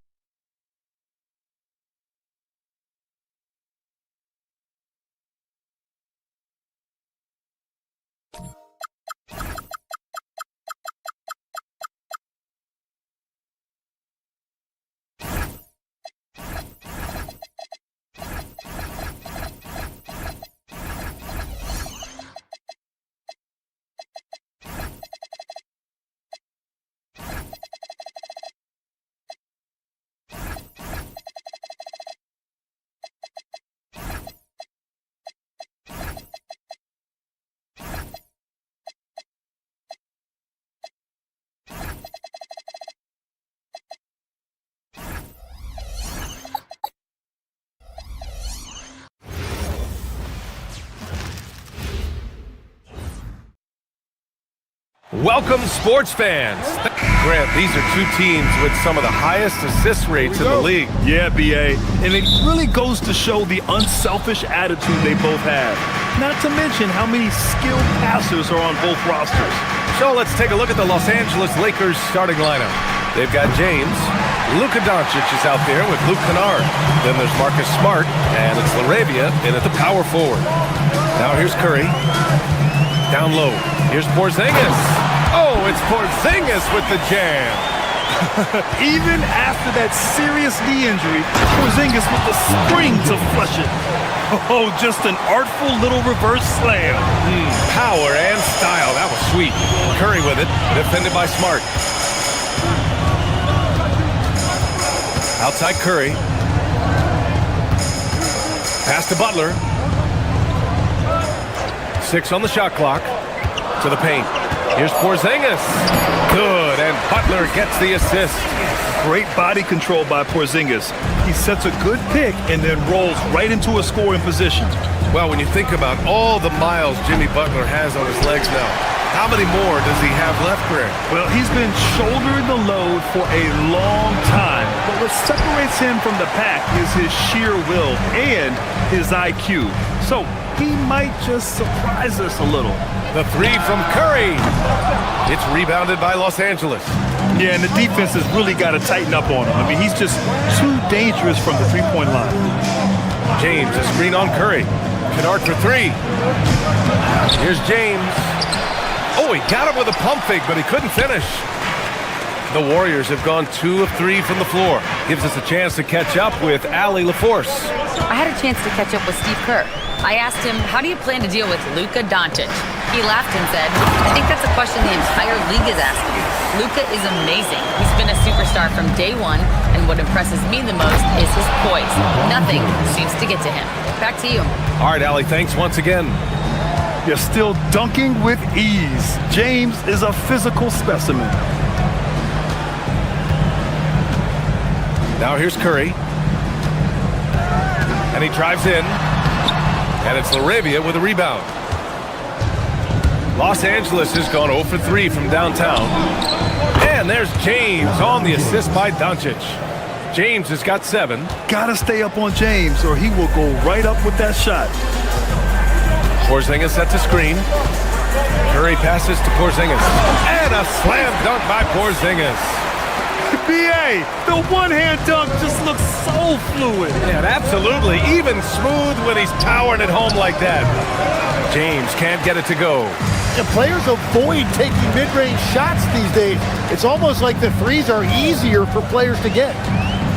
G: Welcome, sports fans. Grant, these are two teams with some of the highest assist rates in the league.
A: Yeah, BA. And it really goes to show the unselfish attitude they both have. Not to mention how many skilled passers are on both rosters.
G: So let's take a look at the Los Angeles Lakers starting lineup. They've got James. Luka Doncic is out there with Luke Kennard. Then there's Marcus Smart, and it's Philadephia in at the power forward. Now here's Curry. Down low. Here's Porzingis. Oh, it's Porzingis with the jam.
A: Even after that serious knee injury, Porzingis with the spring to flush it. Oh, just an artful little reverse slam.
G: Power and style. That was sweet. Curry with it, defended by Smart. Outside Curry. Pass to Butler. 6 on the shot clock. To the paint. Here's Porzingis. Good, and Butler gets the assist.
A: Great body control by Porzingis. He sets a good pick and then rolls right into a scoring position.
G: Well, when you think about all the miles Jimmy Butler has on his legs now, how many more does he have left, Greg?
A: Well, he's been shouldering the load for a long time. But what separates him from the pack is his sheer will and his IQ. So he might just surprise us a little.
G: The three from Curry. It's rebounded by Los Angeles.
A: Yeah, and the defense has really got to tighten up on him. I mean, he's just too dangerous from the three-point line.
G: James, a screen on Curry. Kennard for three. Here's James. Oh, he got him with a pump fake, but he couldn't finish. The Warriors have gone 2 of 3 from the floor. Gives us a chance to catch up with Allie LaForce.
F: I had a chance to catch up with Steve Kerr. I asked him, how do you plan to deal with Luka Doncic? He laughed and said, I think that's a question the entire league is asking. Luka is amazing. He's been a superstar from day one, and what impresses me the most is his poise. Nothing seems to get to him. Back to you.
G: All right, Allie, thanks once again.
A: You're still dunking with ease. James is a physical specimen.
G: Now here's Curry. And he drives in. And it's Philadephia with a rebound. Los Angeles has gone 0 for 3 from downtown. And there's James on the assist by Doncic. James has got 7.
A: Gotta stay up on James or he will go right up with that shot.
G: Porzingis sets a screen. Curry passes to Porzingis. And a slam dunk by Porzingis.
A: B.A., the one-hand dunk just looks so fluid.
G: Yeah, absolutely. Even smooth when he's powering it home like that. James can't get it to go.
C: The players avoid taking mid-range shots these days. It's almost like the threes are easier for players to get.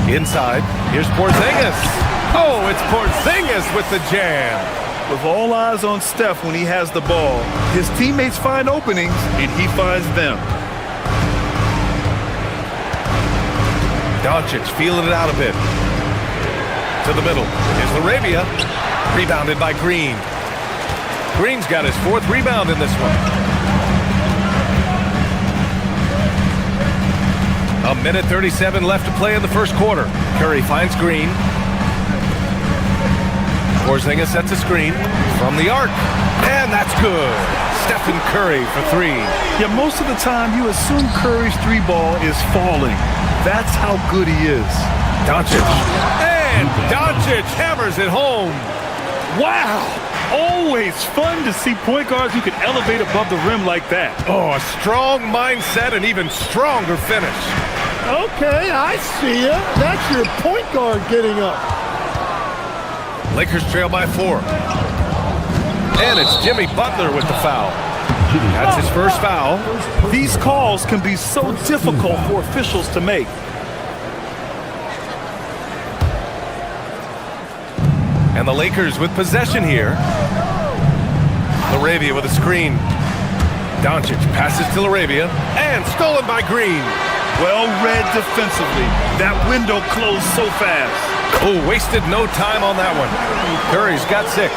G: Inside, here's Porzingis. Oh, it's Porzingis with the jam.
A: With all eyes on Steph when he has the ball, his teammates find openings, and he finds them.
G: Doncic feeling it out a bit. To the middle. Here's Arabia. Rebounded by Green. Green's got his 4th rebound in this one. A minute 37 left to play in the first quarter. Curry finds Green. Porzingis sets a screen from the arc. And that's good. Stephen Curry for 3.
A: Yeah, most of the time you assume Curry's 3-ball is falling. That's how good he is.
G: Doncic. And Doncic hammers it home.
A: Wow! Always fun to see point guards who can elevate above the rim like that.
G: Oh, a strong mindset and even stronger finish.
C: Okay, I see ya. That's your point guard getting up.
G: Lakers trail by 4. And it's Jimmy Butler with the foul. That's his first foul.
A: These calls can be so difficult for officials to make.
G: And the Lakers with possession here. Arabia with a screen. Doncic passes to Arabia and stolen by Green.
A: Well read defensively. That window closed so fast.
G: Oh, wasted no time on that one. Curry's got 6.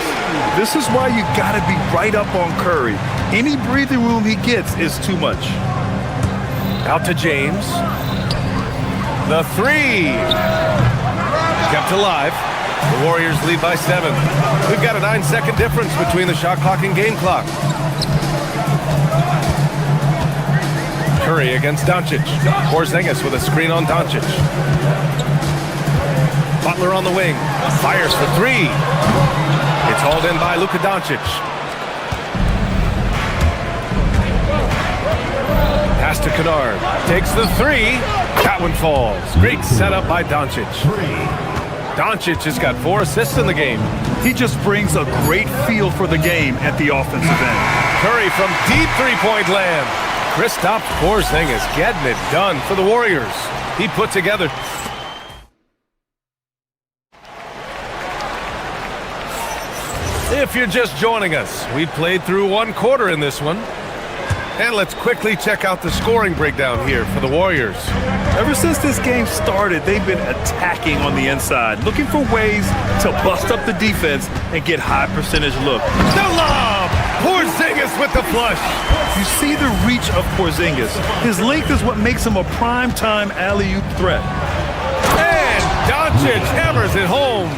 A: This is why you gotta be right up on Curry. Any breathing room he gets is too much.
G: Out to James. The 3. Kept alive. The Warriors lead by 7. We've got a 9-second difference between the shot clock and game clock. Curry against Doncic. Porzingis with a screen on Doncic. Butler on the wing. Fires for 3. It's hauled in by Luka Doncic. Pass to Kennard. Takes the 3. That one falls. Great setup by Doncic. Doncic has got 4 assists in the game.
A: He just brings a great feel for the game at the offensive end.
G: Curry from deep 3-point land. Kristaps Porzingis getting it done for the Warriors. He put together. If you're just joining us, we played through 1 quarter in this one. And let's quickly check out the scoring breakdown here for the Warriors.
A: Ever since this game started, they've been attacking on the inside, looking for ways to bust up the defense and get high percentage look.
G: The lob! Porzingis with the flush.
A: You see the reach of Porzingis. His length is what makes him a prime-time alley-oop threat.
G: And Doncic hammers it home.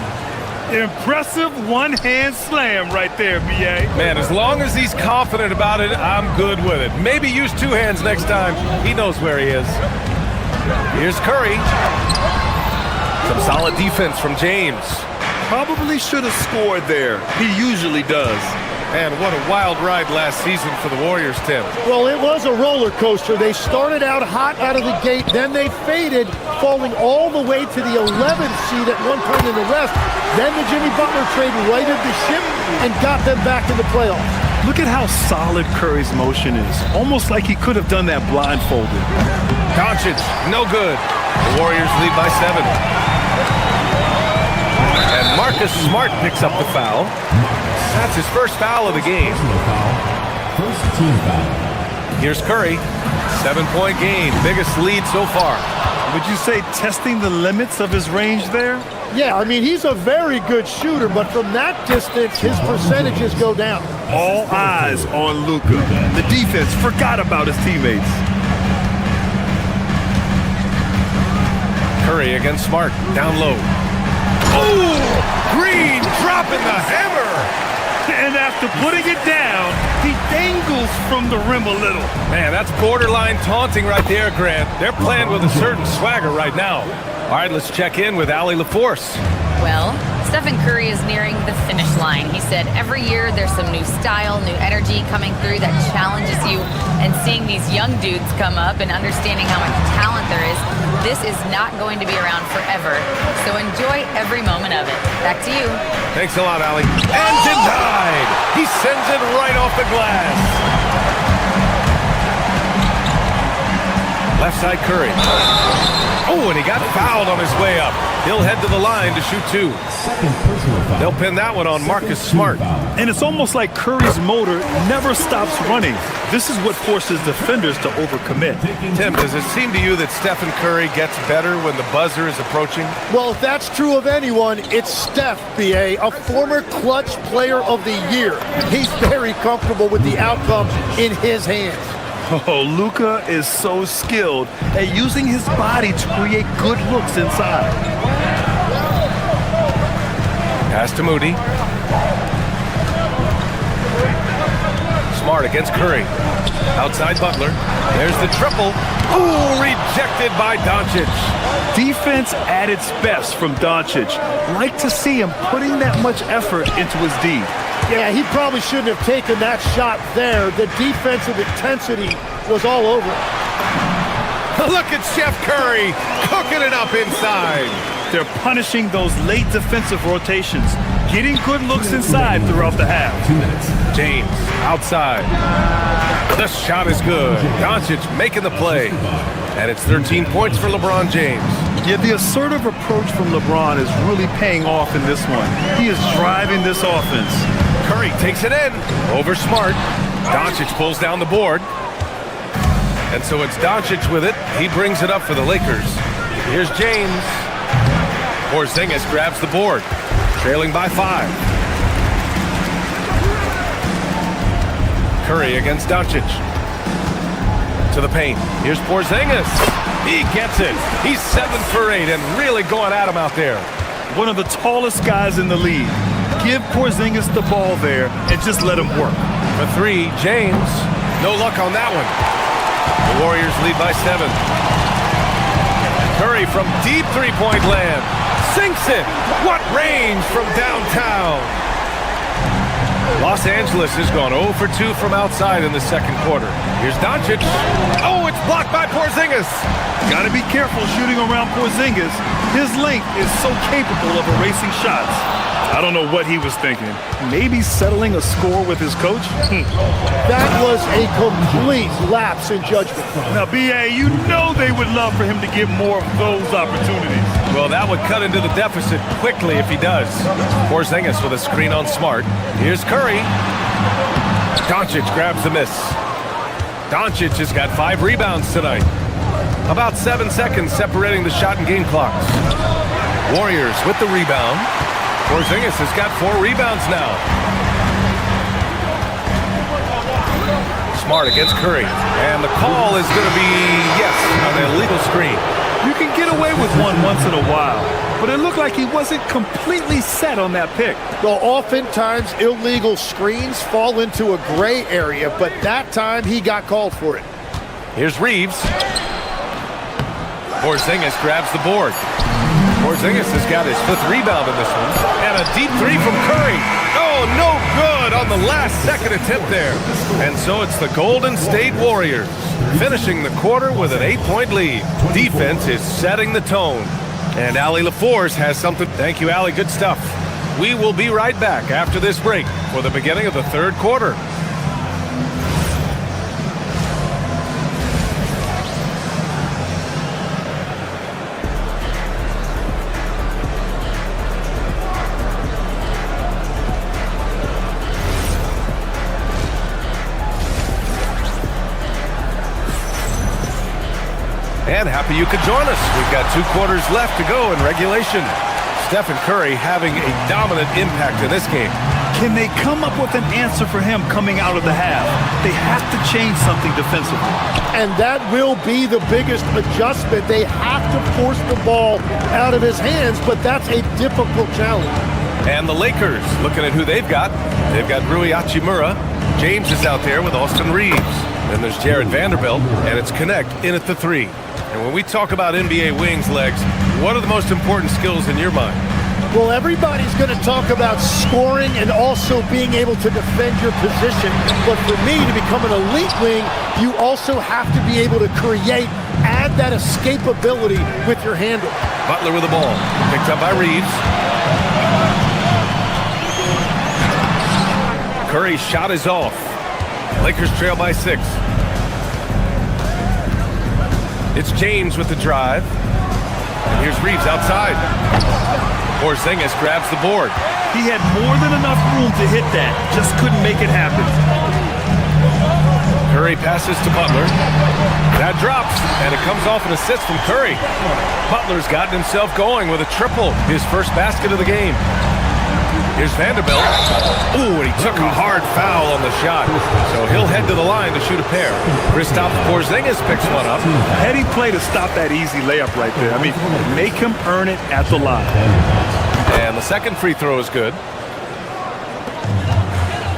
A: Impressive one-hand slam right there, B.A.
G: Man, as long as he's confident about it, I'm good with it. Maybe use 2 hands next time. He knows where he is. Here's Curry. Some solid defense from James.
A: Probably should have scored there. He usually does.
G: And what a wild ride last season for the Warriors, Tim.
C: Well, it was a roller coaster. They started out hot out of the gate, then they faded, falling all the way to the 11th seed at one point in the West. Then the Jimmy Butler trade righted the ship and got them back in the playoffs.
A: Look at how solid Curry's motion is. Almost like he could have done that blindfolded.
G: Doncic, no good. The Warriors lead by 7. And Marcus Smart picks up the foul. That's his first foul of the game.
H: First team foul.
G: Here's Curry. 7-point game. Biggest lead so far.
A: Would you say testing the limits of his range there?
C: Yeah, I mean, he's a very good shooter, but from that distance, his percentages go down.
A: All eyes on Luka. The defense forgot about his teammates.
G: Curry against Smart. Down low. Oh! Green dropping the hammer!
A: And after putting it down, he dangles from the rim a little.
G: Man, that's borderline taunting right there, Grant. They're playing with a certain swagger right now. All right, let's check in with Allie LaForce.
F: Well, Stephen Curry is nearing the finish line. He said every year there's some new style, new energy coming through that challenges you. And seeing these young dudes come up and understanding how much talent there is, this is not going to be around forever. So enjoy every moment of it. Back to you.
G: Thanks a lot, Allie. And denied! He sends it right off the glass. Left side Curry. Oh, and he got fouled on his way up. He'll head to the line to shoot 2. They'll pin that one on Marcus Smart.
A: And it's almost like Curry's motor never stops running. This is what forces defenders to overcommit.
G: Tim, does it seem to you that Stephen Curry gets better when the buzzer is approaching?
C: Well, if that's true of anyone, it's Steph, B.A., a former clutch player of the year. He's very comfortable with the outcome in his hands.
A: Oh, Luka is so skilled at using his body to create good looks inside.
G: Pass to Moody. Smart against Curry. Outside Butler. There's the triple. Ooh, rejected by Doncic.
A: Defense at its best from Doncic. Like to see him putting that much effort into his D.
C: Yeah, he probably shouldn't have taken that shot there. The defensive intensity was all over it.
G: Look at Chef Curry cooking it up inside.
A: They're punishing those late defensive rotations, getting good looks inside throughout the half.
G: 2 minutes. James outside. The shot is good. Doncic making the play. And it's 13 points for LeBron James.
A: Yeah, the assertive approach from LeBron is really paying off in this one. He is driving this offense.
G: Curry takes it in. Over Smart. Doncic pulls down the board. And so it's Doncic with it. He brings it up for the Lakers. Here's James. Porzingis grabs the board. Trailing by 5. Curry against Doncic. To the paint. Here's Porzingis. He gets it. He's 7 for 8 and really going at him out there.
A: One of the tallest guys in the league. Give Porzingis the ball there and just let him work.
G: For 3, James. No luck on that one. The Warriors lead by 7. Curry from deep three-point land. Sinks it. What range from downtown. Los Angeles has gone 0 for 2 from outside in the second quarter. Here's Doncic. Oh, it's blocked by Porzingis.
A: Got to be careful shooting around Porzingis. His length is so capable of erasing shots. I don't know what he was thinking. Maybe settling a score with his coach?
C: That was a complete lapse in judgment.
A: Now, B.A., you know they would love for him to get more of those opportunities.
G: Well, that would cut into the deficit quickly if he does. Porzingis with a screen on Smart. Here's Curry. Doncic grabs the miss. Doncic has got 5 rebounds tonight. About 7 seconds separating the shot and game clocks. Warriors with the rebound. Porzingis has got 4 rebounds now. Smart against Curry. And the call is going to be, yes, an illegal screen.
A: You can get away with one once in a while, but it looked like he wasn't completely set on that pick.
C: Well, oftentimes illegal screens fall into a gray area, but that time he got called for it.
G: Here's Reeves. Porzingis grabs the board. Porzingis has got his 5th rebound in this one. And a deep 3 from Curry. Oh, no good on the last second attempt there. And so it's the Golden State Warriors finishing the quarter with an 8-point lead. Defense is setting the tone. And Allie LaForce has something. Thank you, Allie. Good stuff. We will be right back after this break for the beginning of the third quarter. And happy you could join us. We've got 2 quarters left to go in regulation. Stephen Curry having a dominant impact in this game.
A: Can they come up with an answer for him coming out of the half? They have to change something defensively.
C: And that will be the biggest adjustment. They have to force the ball out of his hands, but that's a difficult challenge.
G: And the Lakers, looking at who they've got. They've got Rui Hachimura. James is out there with Austin Reeves. Then there's Jared Vanderbilt, and it's Connect in at the 3. And when we talk about NBA wings, Legs, what are the most important skills in your mind?
C: Well, everybody's going to talk about scoring and also being able to defend your position. But for me, to become an elite wing, you also have to be able to create, add that escapability with your handle.
G: Butler with the ball. Picked up by Reeves. Curry's shot is off. Lakers trail by 6. It's James with the drive. And here's Reeves outside. Porzingis grabs the board.
A: He had more than enough room to hit that. Just couldn't make it happen.
G: Curry passes to Butler. That drops, and it comes off an assist from Curry. Butler's gotten himself going with a triple, his first basket of the game. Here's Vanderbilt. Ooh, and he took a hard foul on the shot. So he'll head to the line to shoot a pair. Kristaps Porzingis picks one up.
A: Heady play to stop that easy layup right there. I mean, make him earn it at the line.
G: And the second free throw is good.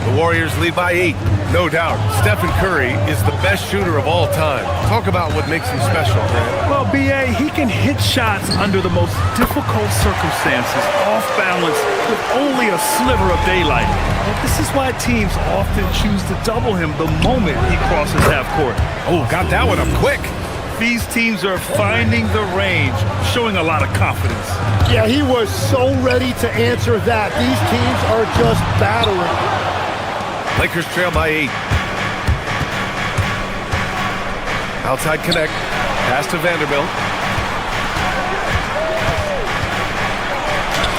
G: The Warriors lead by 8. No doubt, Stephen Curry is the best shooter of all time. Talk about what makes him special, man.
A: Well, B.A., he can hit shots under the most difficult circumstances, off balance, with only a sliver of daylight. And this is why teams often choose to double him the moment he crosses half court.
G: Oh, got that one up quick.
A: These teams are finding the range, showing a lot of confidence.
C: Yeah, he was so ready to answer that. These teams are just battering.
G: Lakers trail by 8. Outside connect. Pass to Vanderbilt.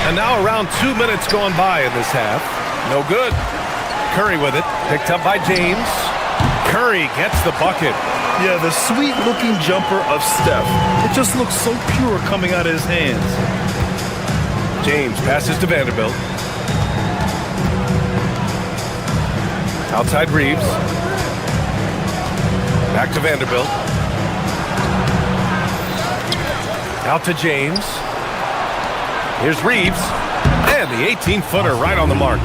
G: And now around 2 minutes gone by in this half. No good. Curry with it. Picked up by James. Curry gets the bucket.
A: Yeah, the sweet-looking jumper of Steph. It just looks so pure coming out of his hands.
G: James passes to Vanderbilt. Outside Reeves. Back to Vanderbilt. Out to James. Here's Reeves. And the 18-footer right on the mark.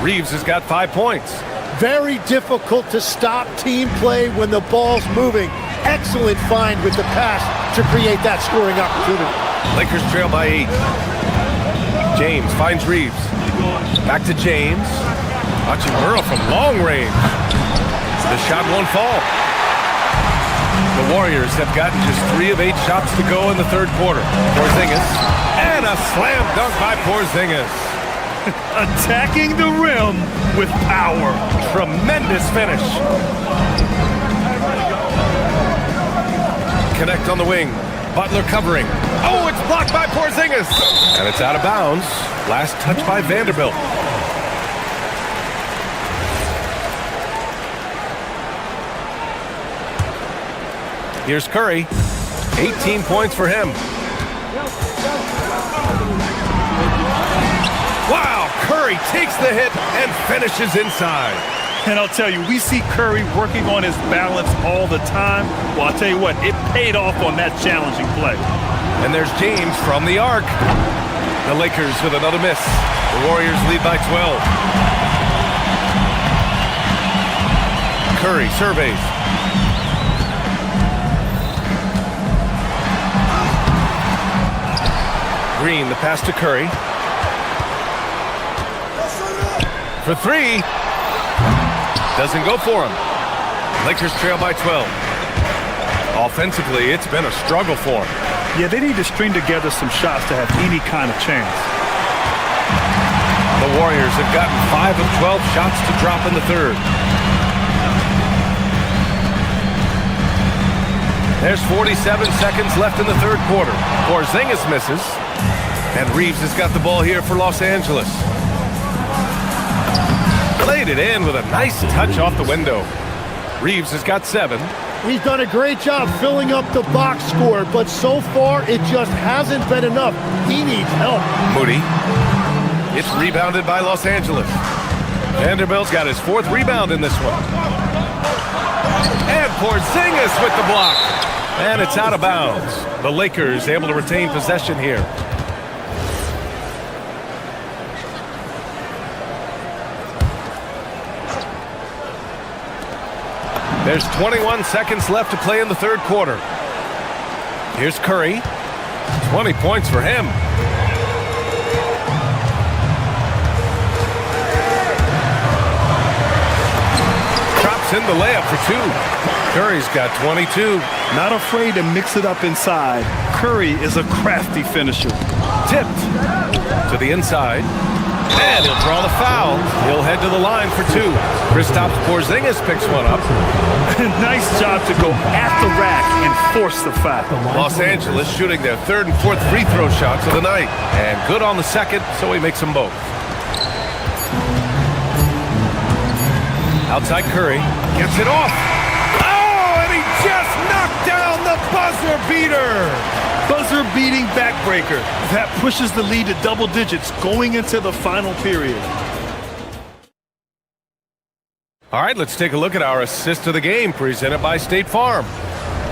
G: Reeves has got 5 points.
C: Very difficult to stop team play when the ball's moving. Excellent find with the pass to create that scoring opportunity.
G: Lakers trail by 8. James finds Reeves. Back to James. Watching Burrow from long range. The shot won't fall. The Warriors have gotten just 3 of 8 shots to go in the third quarter. Porzingis. And a slam dunk by Porzingis.
A: Attacking the rim with power.
G: Tremendous finish. Connect on the wing. Butler covering. Oh, it's blocked by Porzingis. And it's out of bounds. Last touch by Vanderbilt. Here's Curry. 18 points for him. Wow, Curry takes the hit and finishes inside.
A: And I'll tell you, we see Curry working on his balance all the time. Well, I'll tell you what, it paid off on that challenging play.
G: And there's James from the arc. The Lakers with another miss. The Warriors lead by 12. Curry surveys. Green, the pass to Curry. For 3. Doesn't go for him. Lakers trail by 12. Offensively, it's been a struggle for him.
A: Yeah, they need to string together some shots to have any kind of chance.
G: The Warriors have gotten 5 of 12 shots to drop in the third. There's 47 seconds left in the third quarter. Porzingis misses. And Reeves has got the ball here for Los Angeles. Played it in with a nice touch off the window. Reeves has got 7.
C: He's done a great job filling up the box score, but so far it just hasn't been enough. He needs help.
G: Moody. It's rebounded by Los Angeles. Vanderbilt's got his 4th rebound in this one. And Porzingis with the block. And it's out of bounds. The Lakers able to retain possession here. There's 21 seconds left to play in the third quarter. Here's Curry. 20 points for him. Drops in the layup for two. Curry's got 22.
A: Not afraid to mix it up inside. Curry is a crafty finisher.
G: Tipped to the inside. And he'll draw the foul. He'll head to the line for two. Kristaps Porzingis picks one up.
A: Nice job to go at the rack and force the foul.
G: Los Angeles shooting their third and fourth free throw shots of the night. And good on the second, so he makes them both. Outside Curry. Gets it off. Oh, and he just knocked down the buzzer beater.
A: Buzzer-beating backbreaker. That pushes the lead to double digits going into the final period.
G: All right, let's take a look at our assist of the game presented by State Farm.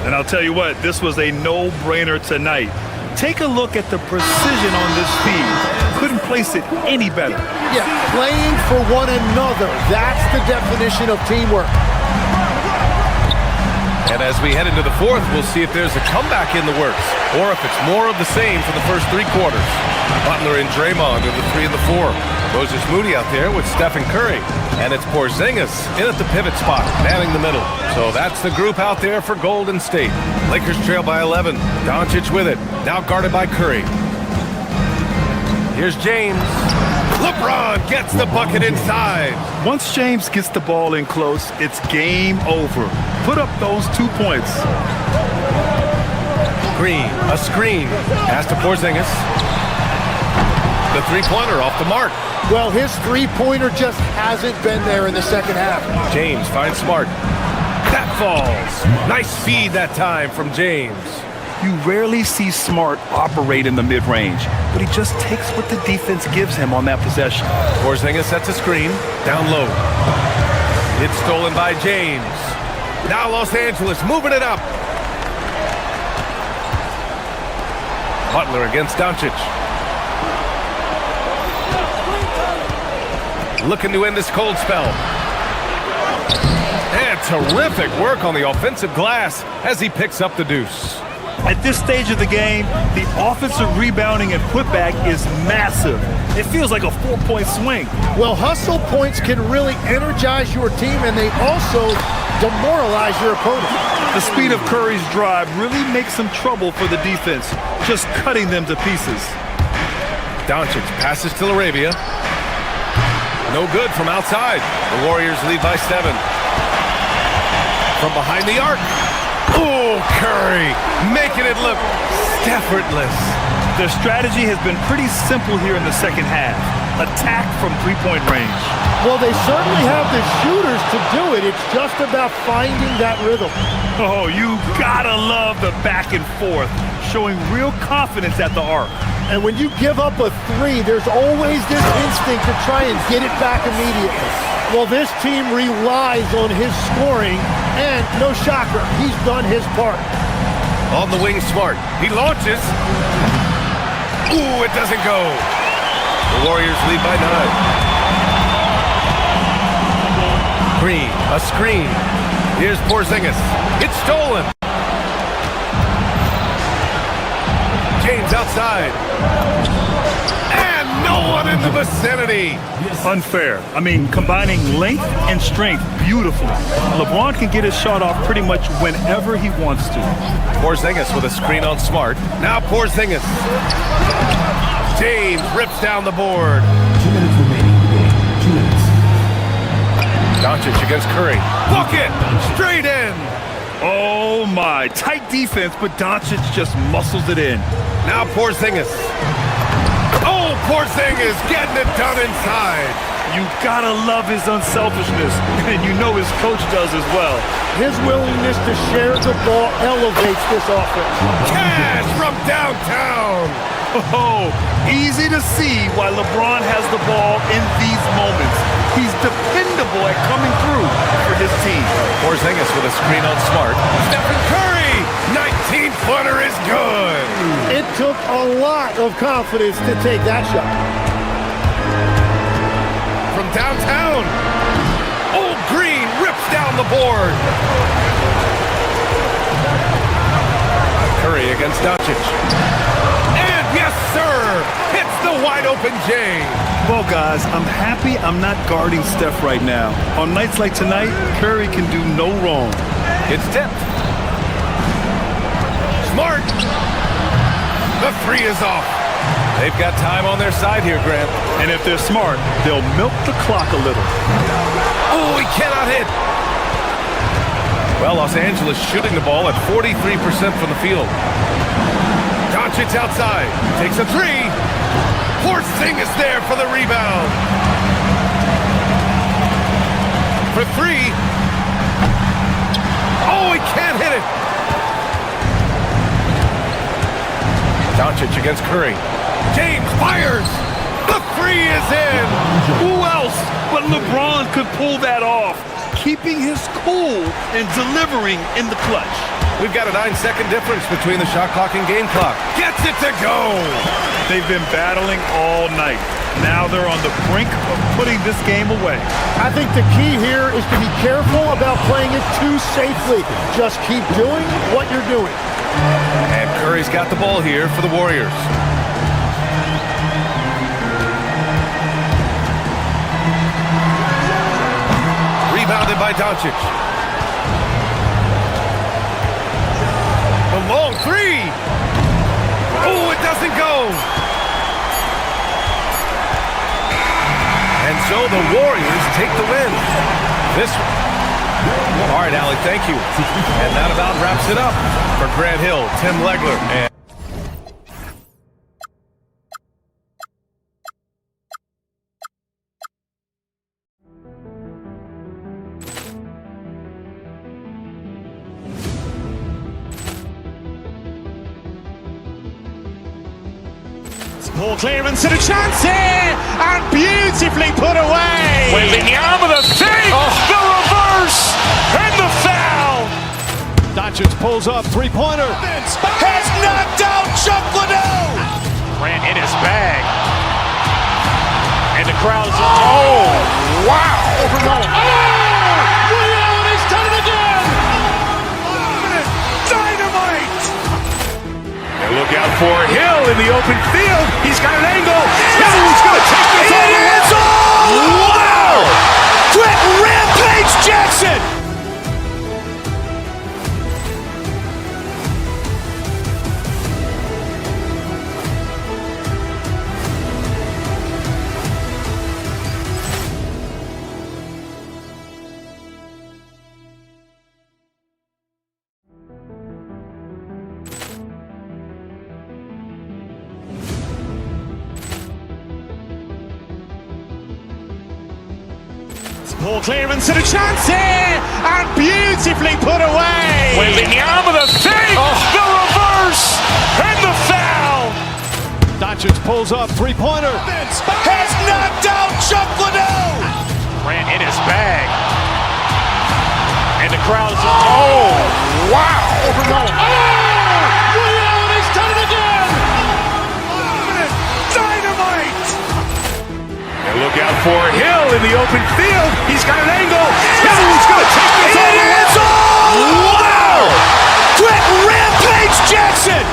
A: And I'll tell you what, this was a no-brainer tonight. Take a look at the precision on this feed. Couldn't place it any better.
C: Yeah, playing for one another. That's the definition of teamwork.
G: And as we head into the fourth, we'll see if there's a comeback in the works or if it's more of the same for the first three quarters. Butler and Draymond are the 3 and the 4. Moses Moody out there with Stephen Curry. And it's Porzingis in at the pivot spot, manning the middle. So that's the group out there for Golden State. Lakers trail by 11. Doncic with it. Now guarded by Curry. Here's James. LeBron gets the bucket inside.
A: Once James gets the ball in close, it's game over. Put up those 2 points.
G: Green, a screen. Pass to Porzingis. The three-pointer off the mark.
C: Well, his three-pointer just hasn't been there in the second half.
G: James finds Smart. That falls. Nice feed that time from James.
A: You rarely see Smart operate in the mid-range, but he just takes what the defense gives him on that possession.
G: Porzingis sets a screen, down low. It's stolen by James. Now Los Angeles moving it up. Butler against Doncic. Looking to end this cold spell. And terrific work on the offensive glass as he picks up the deuce.
A: At this stage of the game, the offensive rebounding and putback is massive. It feels like a 4-point swing.
C: Well, hustle points can really energize your team, and they also demoralize your opponent.
A: The speed of Curry's drive really makes some trouble for the defense, just cutting them to pieces.
G: Doncic passes to Arabia. No good from outside. The Warriors lead by 7. From behind the arc. Oh, Curry making it look effortless.
A: Their strategy has been pretty simple here in the second half. Attack from three-point range.
C: Well, they certainly have the shooters to do it. It's just about finding that rhythm.
A: Oh, you gotta love the back and forth, showing real confidence at the arc.
C: And when you give up a three, there's always this instinct to try and get it back immediately. Well, this team relies on his scoring, and no shocker, he's done his part.
G: On the wing, Smart. He launches. Ooh, it doesn't go. The Warriors lead by 9. Green, a screen. Here's Porzingis. It's stolen. James outside. And no one in the vicinity.
A: Unfair. I mean, combining length and strength beautifully. LeBron can get his shot off pretty much whenever he wants to.
G: Porzingis with a screen on Smart. Now Porzingis. James rips down the board.
H: 2 minutes remaining in the game. 2 minutes.
G: Doncic against Curry. Bucket! Straight in!
A: Oh my, tight defense, but Doncic just muscles it in.
G: Now Porzingis. Oh, Porzingis getting it done inside.
A: You gotta love his unselfishness, and you know his coach does as well.
C: His willingness to share the ball elevates this offense.
G: Cash from downtown.
A: Oh, easy to see why LeBron has the ball in these moments. He's dependable at coming through for his team.
G: Porzingis with a screen on Smart. Stephen Curry, 19-footer is good.
C: It took a lot of confidence to take that shot.
G: From downtown, Old Green rips down the board. Curry against against Doncic. And yes, sir! Hits the wide open J.
A: Well, guys, I'm happy I'm not guarding Steph right now. On nights like tonight, Curry can do no wrong.
G: It's tipped. Smart. The three is off. They've got time on their side here, Grant.
A: And if they're smart, they'll milk the clock a little.
G: Oh, he cannot hit. Well, Los Angeles shooting the ball at 43% from the field. Doncic outside. Takes a three. Porzingis there for the rebound. For three. Oh, he can't hit it. Doncic against Curry. James fires. The three is in.
A: Who else but LeBron could pull that off? Keeping his cool and delivering in the clutch.
G: We've got a 9-second difference between the shot clock and game clock. Gets it to go.
A: They've been battling all night. Now they're on the brink of putting this game away.
C: I think the key here is to be careful about playing it too safely. Just keep doing what you're doing.
G: And Curry's got the ball here for the Warriors. Rebounded by Doncic. The long three. Oh, it doesn't go. And so the Warriors take the win. All right, Allie, thank you. And that about wraps it up for Grant Hill, Tim Legler, and
B: Ball clearance and a chance here, and beautifully put away. Wembanyama the fake, the reverse, and the foul.
H: Doncic pulls up, three-pointer.
B: Has knocked out Chuck Liddell. Grant in his bag, and the crowd is wow! Leon has done it again. Dynamite. Look out for Hill in the open field. He's got an angle. Hill's going to take this all the way. Wow! Quick rampage Jackson. Ball clearance and a chance here, and beautifully put away. Wembanyama the fake, the reverse, and the foul.
H: Doncic pulls up, three-pointer.
B: Has knocked out Chuck Liddell. Grant in his bag, and the crowd is wow! Leon has done it again. Dynamite. And look out for Hill in the open field. He's got an angle. Hill's going to take this all the way. Wow! Quick rampage Jackson.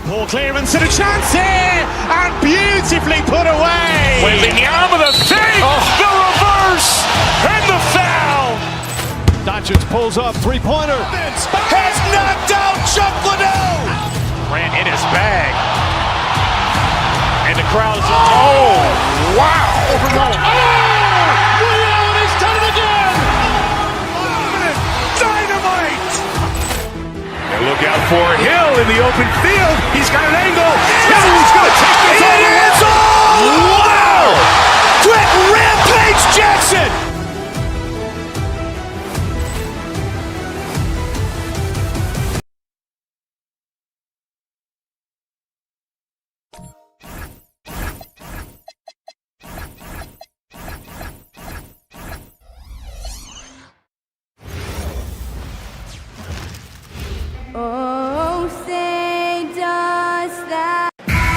B: Ball clearance and a chance here, and beautifully put away. Wembanyama the fake, the reverse, and the foul.
H: Doncic pulls up, three-pointer.
B: Has knocked out Chuck Liddell. Grant in his bag, and the crowd is wow! Leon has done it again. Dynamite. And look out for Hill in the open field. He's got an angle. Hill's going to take this all the way. Wow! Quick rampage Jackson.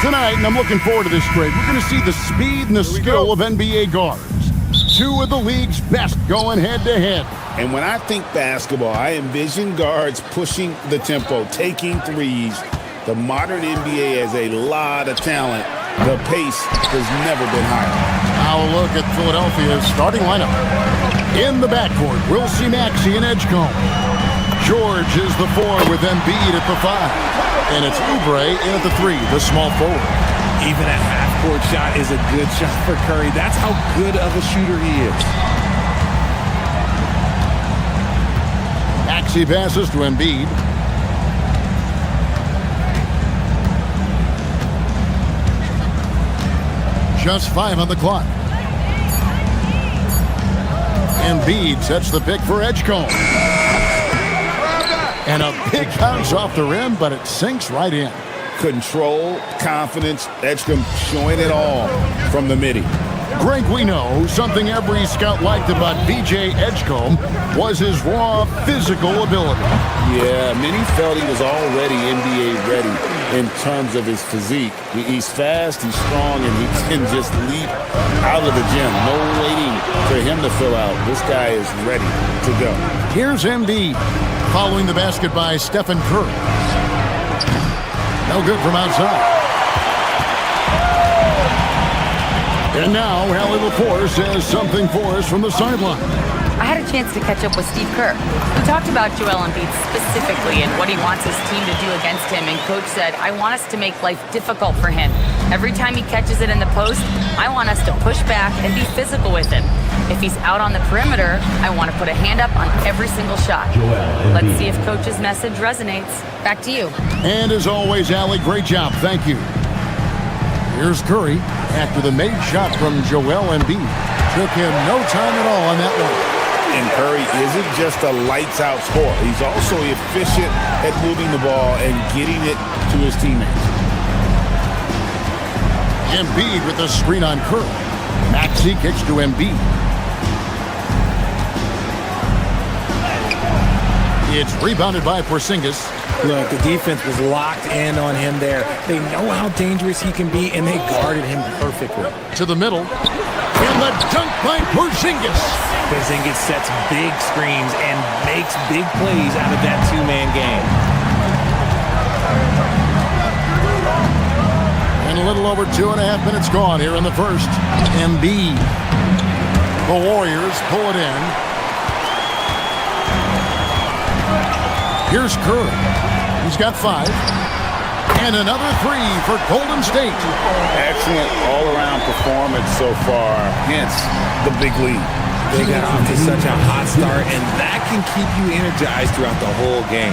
D: Tonight, and I'm looking forward to this trade, we're going to see the speed and the skill of NBA guards. Two of the league's best going head-to-head.
E: And when I think basketball, I envision guards pushing the tempo, taking threes. The modern NBA has a lot of talent. The pace has never been higher.
D: Now a look at Philadelphia's starting lineup. In the backcourt, we'll see Maxey and Edgecombe. George is the 4 with Embiid at the 5. And it's Oubre in at the 3, the small forward.
I: Even a half-court shot is a good shot for Curry. That's how good of a shooter he is.
D: Maxey passes to Embiid. Just 5 on the clock. Embiid sets the pick for Edgecombe. And a big bounce off the rim, but it sinks right in.
E: Control, confidence, Edgecombe showing it all from the midi.
D: Greg, we know something every scout liked about VJ Edgecombe was his raw physical ability.
E: Yeah, many felt he was already NBA ready in terms of his physique. He's fast, he's strong, and he can just leap out of the gym. No waiting for him to fill out. This guy is ready to go.
D: Here's Embiid following the basket by Stephen Curry. No good from outside. And now, Allie LaForce says something for us from the sideline.
F: I had a chance to catch up with Steve Kerr, who talked about Joel Embiid specifically and what he wants his team to do against him. And Coach said, I want us to make life difficult for him. Every time he catches it in the post, I want us to push back and be physical with him. If he's out on the perimeter, I want to put a hand up on every single shot. Let's see if Coach's message resonates. Back to you.
D: And as always, Allie, great job. Thank you. Here's Curry after the made shot from Joel Embiid. Took him no time at all on that one.
E: And Curry isn't just a lights-out scorer. He's also efficient at moving the ball and getting it to his teammates.
D: Embiid with the screen on Curry. Maxey kicks to Embiid. It's rebounded by Porzingis.
I: Look, the defense was locked in on him there. They know how dangerous he can be, and they guarded him perfectly.
D: To the middle. And the dunk by Porzingis.
I: Porzingis sets big screens and makes big plays out of that two-man game.
D: And a little over 2.5 minutes gone here in the first. Embiid. The Warriors pull it in. Here's Curry. He's got 5. And another 3 for Golden State.
E: Excellent all-around performance so far, hence the big lead.
I: They got off to such a hot start, and that can keep you energized throughout the whole game.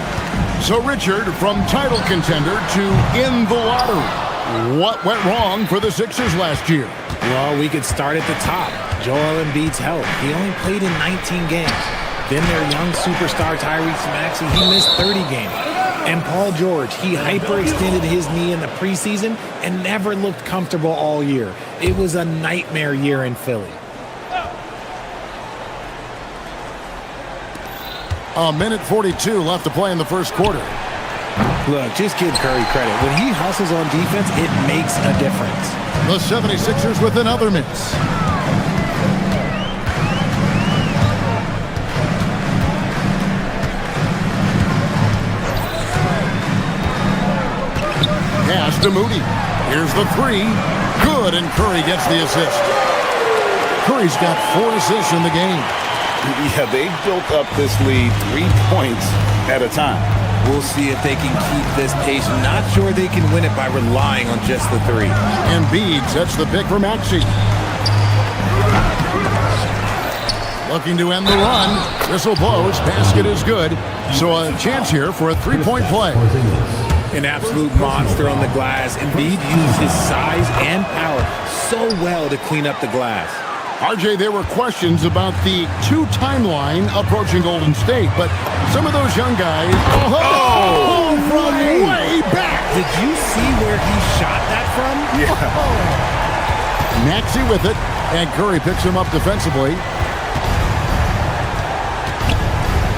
D: So, Richard, from title contender to in the lottery, what went wrong for the Sixers last year?
I: Well, we could start at the top. Joel Embiid's health. He only played in 19 games. Then their young superstar Tyrese Maxey, he missed 30 games. And Paul George, he hyperextended his knee in the preseason and never looked comfortable all year. It was a nightmare year in Philly.
D: A minute 42 left to play in the first quarter.
I: Look, just give Curry credit. When he hustles on defense, it makes a difference.
D: The 76ers with another miss. Pass to Moody. Here's the 3. Good, and Curry gets the assist. Curry's got 4 assists in the game.
E: Yeah, they built up this lead 3 points at a time.
I: We'll see if they can keep this pace. Not sure they can win it by relying on just the 3.
D: Embiid sets the pick for Maxey. Looking to end the run. Whistle blows. Basket is good. So a chance here for a 3-point play.
I: An absolute monster on the glass. Embiid used his size and power so well to clean up the glass.
D: RJ, there were questions about the 2 timeline approaching Golden State, but some of those young guys, from way back.
I: Did you see where he shot that from?
E: Yeah.
D: Maxey with it, and Curry picks him up defensively.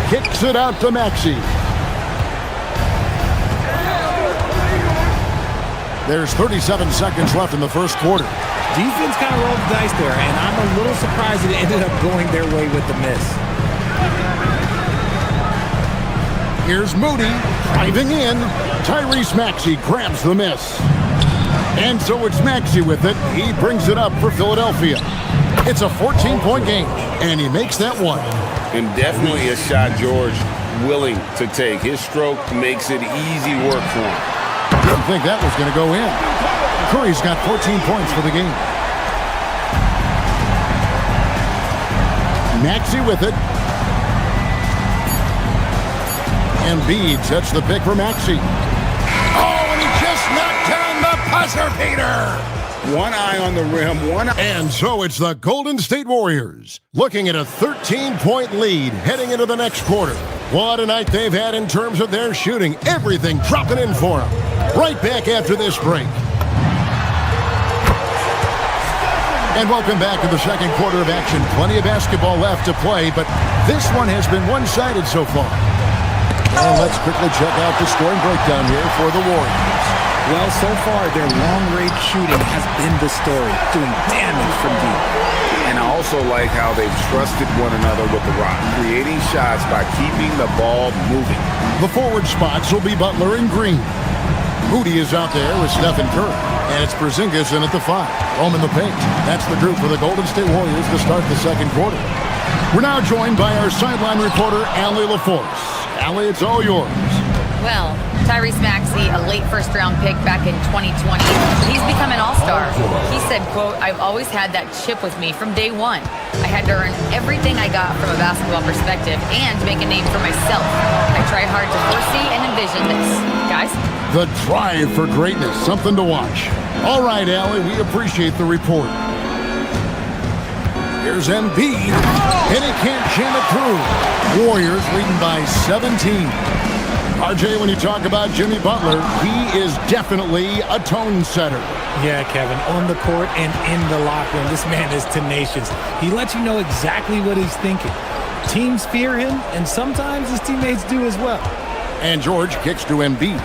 D: Kicks it out to Maxey. There's 37 seconds left in the first quarter.
I: Defense kind of rolled the dice there, and I'm a little surprised it ended up going their way with the miss.
D: Here's Moody driving in. Tyrese Maxey grabs the miss. And so it's Maxey with it. He brings it up for Philadelphia. It's a 14-point game, and he makes that one.
E: And definitely a shot George willing to take. His stroke makes it easy work for him.
D: Didn't think that was going to go in. Curry's got 14 points for the game. Maxey with it. Embiid sets the pick for Maxey. Oh, and he just knocked down the buzzer beater.
E: One eye on the rim,
D: And so it's the Golden State Warriors looking at a 13-point lead heading into the next quarter. What a night they've had in terms of their shooting. Everything dropping in for them. Right back after this break. And welcome back to the second quarter of action. Plenty of basketball left to play, but this one has been one-sided so far. And let's quickly check out the scoring breakdown here for the Warriors.
I: Well, so far, their long-range shooting has been the story, doing damage from deep.
E: And I also like how they've trusted one another with the rock, creating shots by keeping the ball moving.
D: The forward spots will be Butler and Green. Moody is out there with Steph and Curry. And it's Porzingis in at the 5. Roaming the paint. That's the group for the Golden State Warriors to start the second quarter. We're now joined by our sideline reporter, Allie LaForce. Allie, it's all yours.
F: Well, Tyrese Maxey, a late first-round pick back in 2020, he's become an all-star. He said, quote, "I've always had that chip with me from day one. I had to earn everything I got from a basketball perspective and make a name for myself. I try hard to foresee and envision this." Guys?
D: The drive for greatness, something to watch. All right, Allie, we appreciate the report. Here's Embiid, and he can't jam it through. Warriors leading by 17. RJ, when you talk about Jimmy Butler, he is definitely a tone setter.
I: Yeah, Kevin, on the court and in the locker room, this man is tenacious. He lets you know exactly what he's thinking. Teams fear him, and sometimes his teammates do as well.
D: And George kicks to Embiid.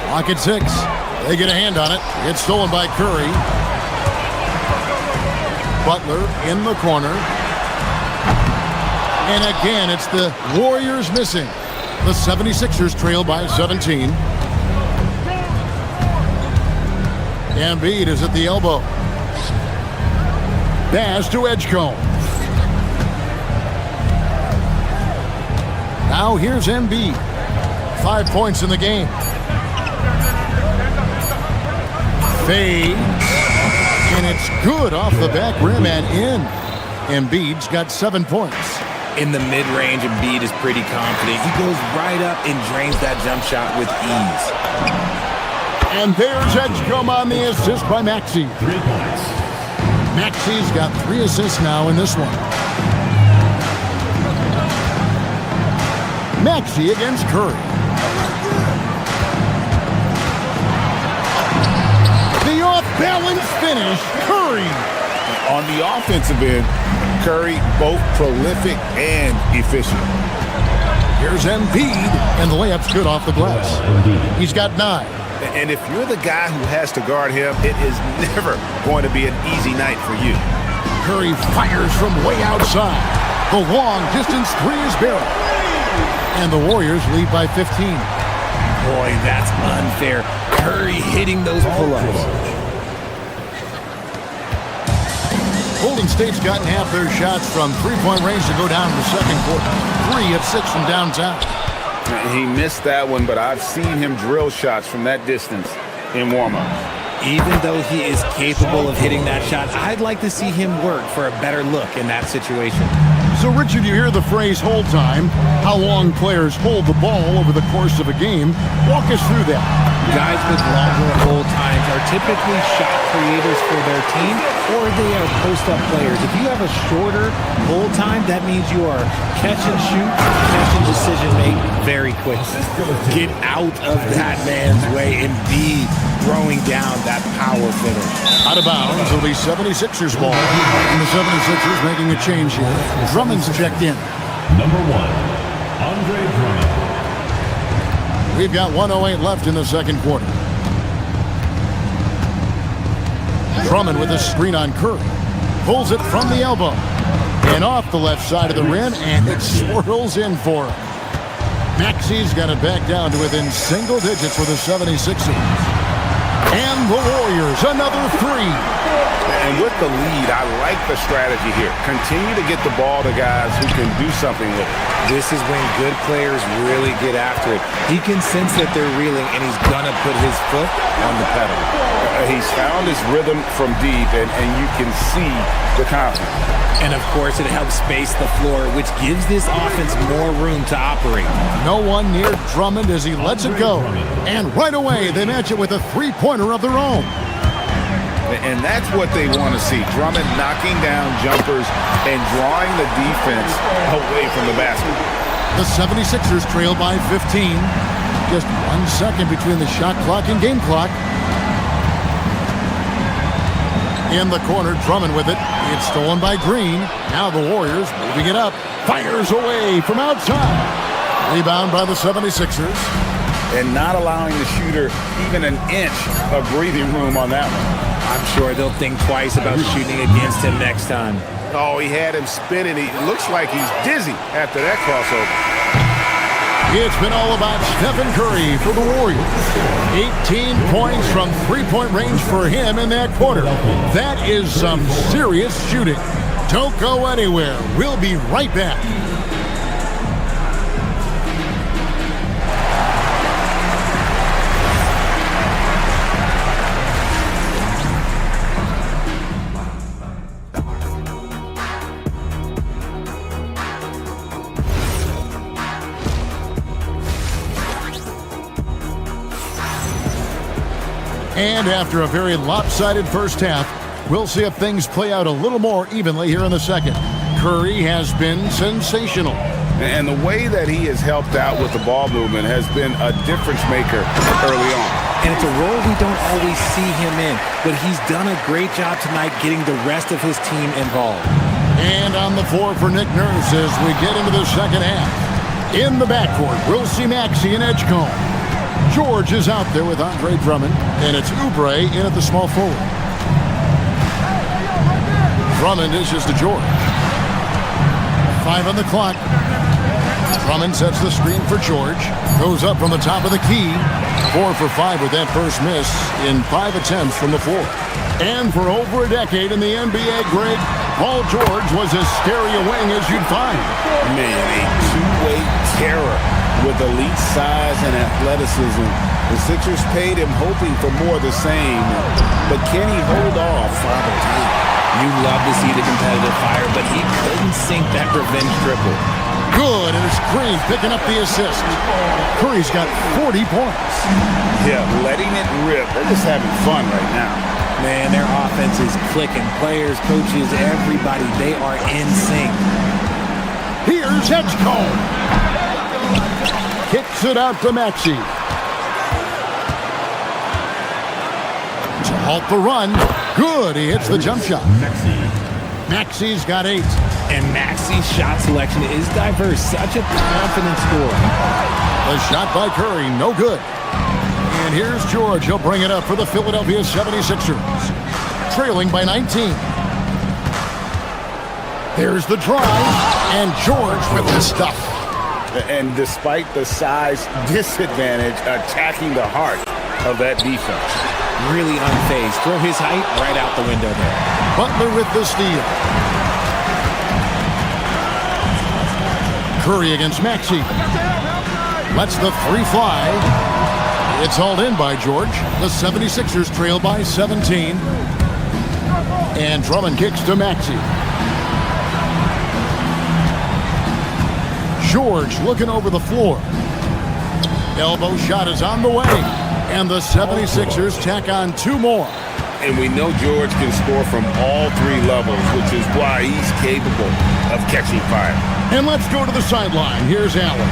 D: Clock at 6. They get a hand on it. It's stolen by Curry. Butler in the corner. And again, it's the Warriors missing. The 76ers trail by 17. Embiid is at the elbow. Pass to Edgecombe. Now here's Embiid. 5 points in the game. Fade. And it's good off the back rim and in. Embiid's got 7 points.
I: In the mid-range, Embiid is pretty confident. He goes right up and drains that jump shot with ease.
D: And there's Edgecombe on the assist by Maxey.
H: 3 points.
D: Maxey's got 3 assists now in this one. Maxey against Curry. The off-balance finish, Curry.
E: On the offensive end, Curry both prolific and efficient.
D: Here's Embiid, and the layup's good off the glass. He's got 9.
E: And if you're the guy who has to guard him, it is never going to be an easy night for you.
D: Curry fires from way outside. The long distance 3 is barreled. And the Warriors lead by 15.
I: Boy, that's unfair. Curry hitting those pull-ups.
D: Golden State's gotten half their shots from three-point range to go down in the second quarter. 3 of 6 from downtown.
E: He missed that one, but I've seen him drill shots from that distance in warm-up.
I: Even though he is capable of hitting that shot, I'd like to see him work for a better look in that situation.
D: So, Richard, you hear the phrase hold time, how long players hold the ball over the course of a game. Walk us through that.
I: Guys with longer hold times are typically shot creators for their team, or they are post-up players. If you have a shorter hold time, that means you are catch and shoot, catch and decision make very quick. Get out of that man's way and be throwing down that power finish.
D: Out of bounds, it'll be 76ers ball. And the 76ers making a change here. Drummond's checked in.
H: Number 1, Andre Drummond.
D: We've got 1:08 left in the second quarter. Drummond with a screen on Curry. Pulls it from the elbow. And off the left side of the rim, and it swirls in for him. Maxey's got it back down to within single digits for the 76ers. And the Warriors, another three.
E: And with the lead, I like the strategy here. Continue to get the ball to guys who can do something with it.
I: This is when good players really get after it. He can sense that they're reeling, and he's going to put his foot on the pedal.
E: He's found his rhythm from deep, and you can see the confidence.
I: And, of course, it helps space the floor, which gives this offense more room to operate.
D: No one near Drummond as he lets it go. And right away, they match it with a three-pointer of their own.
E: And that's what they want to see. Drummond knocking down jumpers and drawing the defense away from the basket.
D: The 76ers trail by 15. Just 1 second between the shot clock and game clock. In the corner, Drummond with it. It's stolen by Green. Now the Warriors moving it up. Fires away from outside. Rebound by the 76ers.
E: And not allowing the shooter even an inch of breathing room on that one.
I: I'm sure they'll think twice about shooting against him next time.
E: Oh, he had him spinning. He looks like he's dizzy after that crossover.
D: It's been all about Stephen Curry for the Warriors. 18 points from three-point range for him in that quarter. That is some serious shooting. Don't go anywhere. We'll be right back. And after a very lopsided first half, we'll see if things play out a little more evenly here in the second. Curry has been sensational.
E: And the way that he has helped out with the ball movement has been a difference maker early on.
I: And it's a role we don't always see him in, but he's done a great job tonight getting the rest of his team involved.
D: And on the floor for Nick Nurse as we get into the second half. In the backcourt, we'll see Maxey and Edgecombe. George is out there with Andre Drummond, and it's Oubre in at the small forward. Drummond dishes to George. 5 on the clock. Drummond sets the screen for George. Goes up from the top of the key. 4 for 5 with that first miss in 5 attempts from the floor. And for over a decade in the NBA, Greg, Paul George was as scary a wing as you'd find.
E: Man, a two-way terror with elite size and athleticism. The Sixers paid him hoping for more of the same, but can he hold off Father Time?
I: You love to see the competitive fire, but he couldn't sink that revenge triple.
D: Good, and it's Green picking up the assist. Curry's got 40 points.
E: Yeah, letting it rip. They're just having fun right now.
I: Man, their offense is clicking. Players, coaches, everybody, they are in sync.
D: Here's Edgecombe. Kicks it out to Maxey. To halt the run. Good, he hits the jump shot. Maxey's got 8.
I: And Maxey's shot selection is diverse. Such a confident scorer.
D: The shot by Curry, no good. And here's George. He'll bring it up for the Philadephia 76ers. Trailing by 19. There's the drive. And George with the stuff.
E: And despite the size disadvantage, attacking the heart of that defense.
I: Really unfazed. Throw his height right out the window there.
D: Butler with the steal. Curry against Maxey. Lets the 3 fly. It's hauled in by George. The 76ers trail by 17. And Drummond kicks to Maxey. George looking over the floor. Elbow shot is on the way. And the 76ers tack on 2 more.
E: And we know George can score from all 3 levels, which is why he's capable of catching fire.
D: And let's go to the sideline. Here's Allen.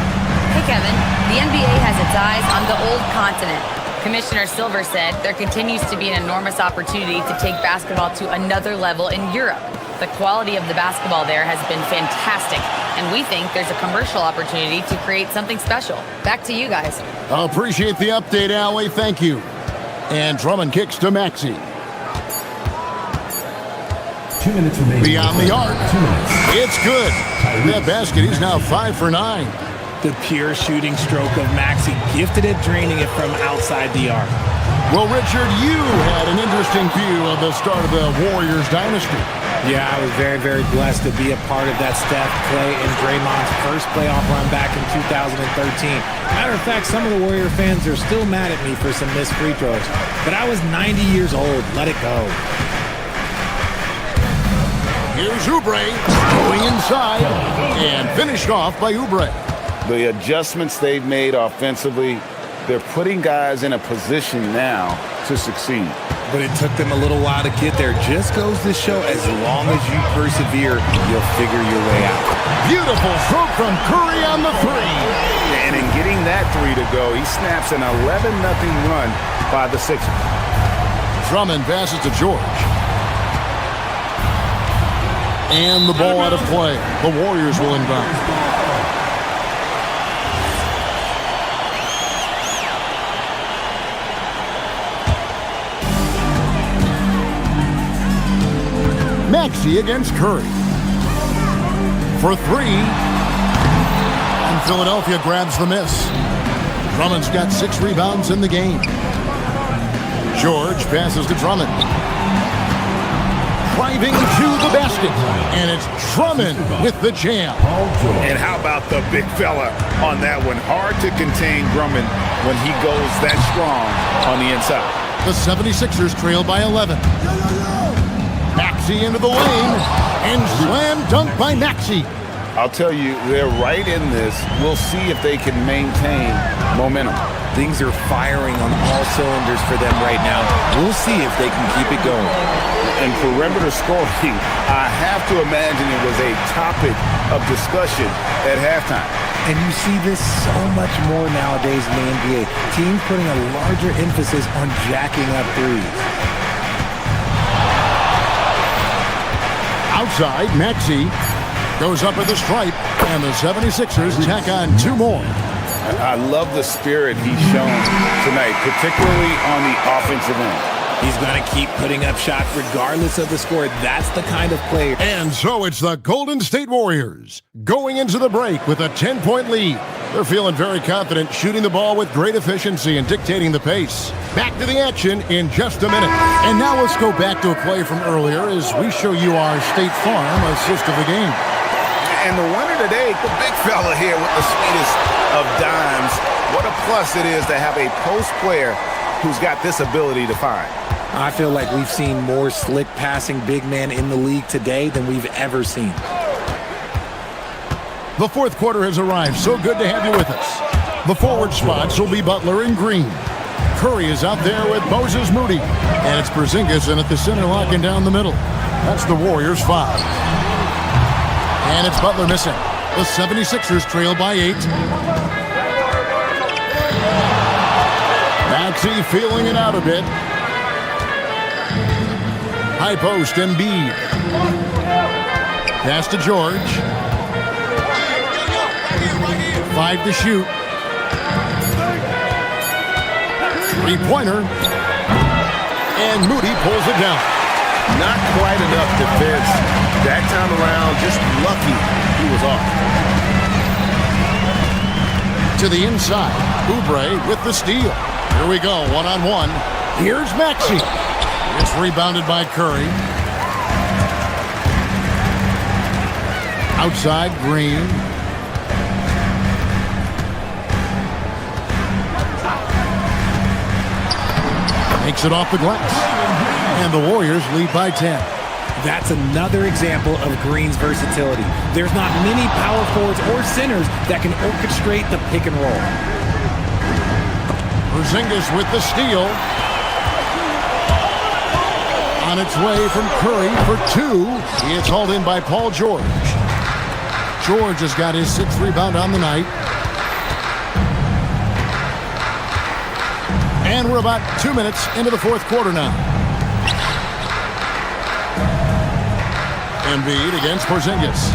F: Hey, Kevin. The NBA has its eyes on the old continent. Commissioner Silver said there continues to be an enormous opportunity to take basketball to another level in Europe. The quality of the basketball there has been fantastic, and we think there's a commercial opportunity to create something special. Back to you guys.
D: I appreciate the update, Allie. Thank you. And Drummond kicks to Maxey.
H: 2 minutes remaining.
D: Beyond the arc.
H: 2 minutes.
D: It's good. That basket, he's now 5 for 9.
I: The pure shooting stroke of Maxey, gifted at draining it from outside the arc.
D: Well, Richard, you had an interesting view of the start of the Warriors dynasty.
I: Yeah, I was very, very blessed to be a part of that Steph, Clay, and Draymond's first playoff run back in 2013. Matter of fact, some of the Warrior fans are still mad at me for some missed free throws. But I was 90 years old. Let it go.
D: Here's Oubre going inside and finished off by Oubre.
E: The adjustments they've made offensively, they're putting guys in a position now to succeed.
I: But it took them a little while to get there. Just goes to show, as long as you persevere, you'll figure your way out.
D: Beautiful stroke from Curry on the three.
E: And in getting that three to go, he snaps an 11-0 run by the Sixers.
D: Drummond passes to George. And the ball out of play. The Warriors will inbound. Maxey against Curry. For three. And Philadelphia grabs the miss. Drummond's got 6 rebounds in the game. George passes to Drummond. Driving to the basket. And it's Drummond with the jam.
E: And how about the big fella on that one? Hard to contain Drummond when he goes that strong on the inside.
D: The 76ers trail by 11. Maxey into the lane. And slam dunk by Maxey.
E: I'll tell you, they're right in this. We'll see if they can maintain momentum.
I: Things are firing on all cylinders for them right now. We'll see if they can keep it going.
E: And perimeter scoring, I have to imagine it was a topic of discussion at halftime.
I: And you see this so much more nowadays in the NBA. Teams putting a larger emphasis on jacking up threes.
D: Outside, Maxey goes up with a stripe, and the 76ers tack on 2 more.
E: I love the spirit he's shown tonight, particularly on the offensive end.
I: He's going to keep putting up shots regardless of the score. That's the kind of player.
D: And so it's the Golden State Warriors going into the break with a 10-point lead. They're feeling very confident, shooting the ball with great efficiency and dictating the pace. Back to the action in just a minute. And now let's go back to a play from earlier as we show you our State Farm assist of the game.
E: And the winner today, the big fella here with the sweetest of dimes. What a plus it is to have a post player who's got this ability to find.
I: I feel like we've seen more slick passing big man in the league today than we've ever seen.
D: The fourth quarter has arrived. So good to have you with us. The forward spots will be Butler and Green. Curry is out there with Moses Moody. And it's Porzingis in at the center, locking down the middle. That's the Warriors' 5. And it's Butler missing. The 76ers trail by 8. Maxey feeling it out a bit. High post, Embiid. Pass to George. 5 to shoot. 3-pointer. And Moody pulls it down.
B: Not quite enough defense. That time around, just lucky he was off.
D: To the inside. Oubre with the steal. Here we go, one-on-one. Here's Maxey. It's rebounded by Curry. Outside, Green. Makes it off the glass. And the Warriors lead by 10.
I: That's another example of Green's versatility. There's not many power forwards or centers that can orchestrate the pick and roll.
D: Porzingis with the steal. On its way from Curry for 2. He is hauled in by Paul George. George has got his 6th rebound on the night. And we're about 2 minutes into the fourth quarter now. Embiid against Porzingis.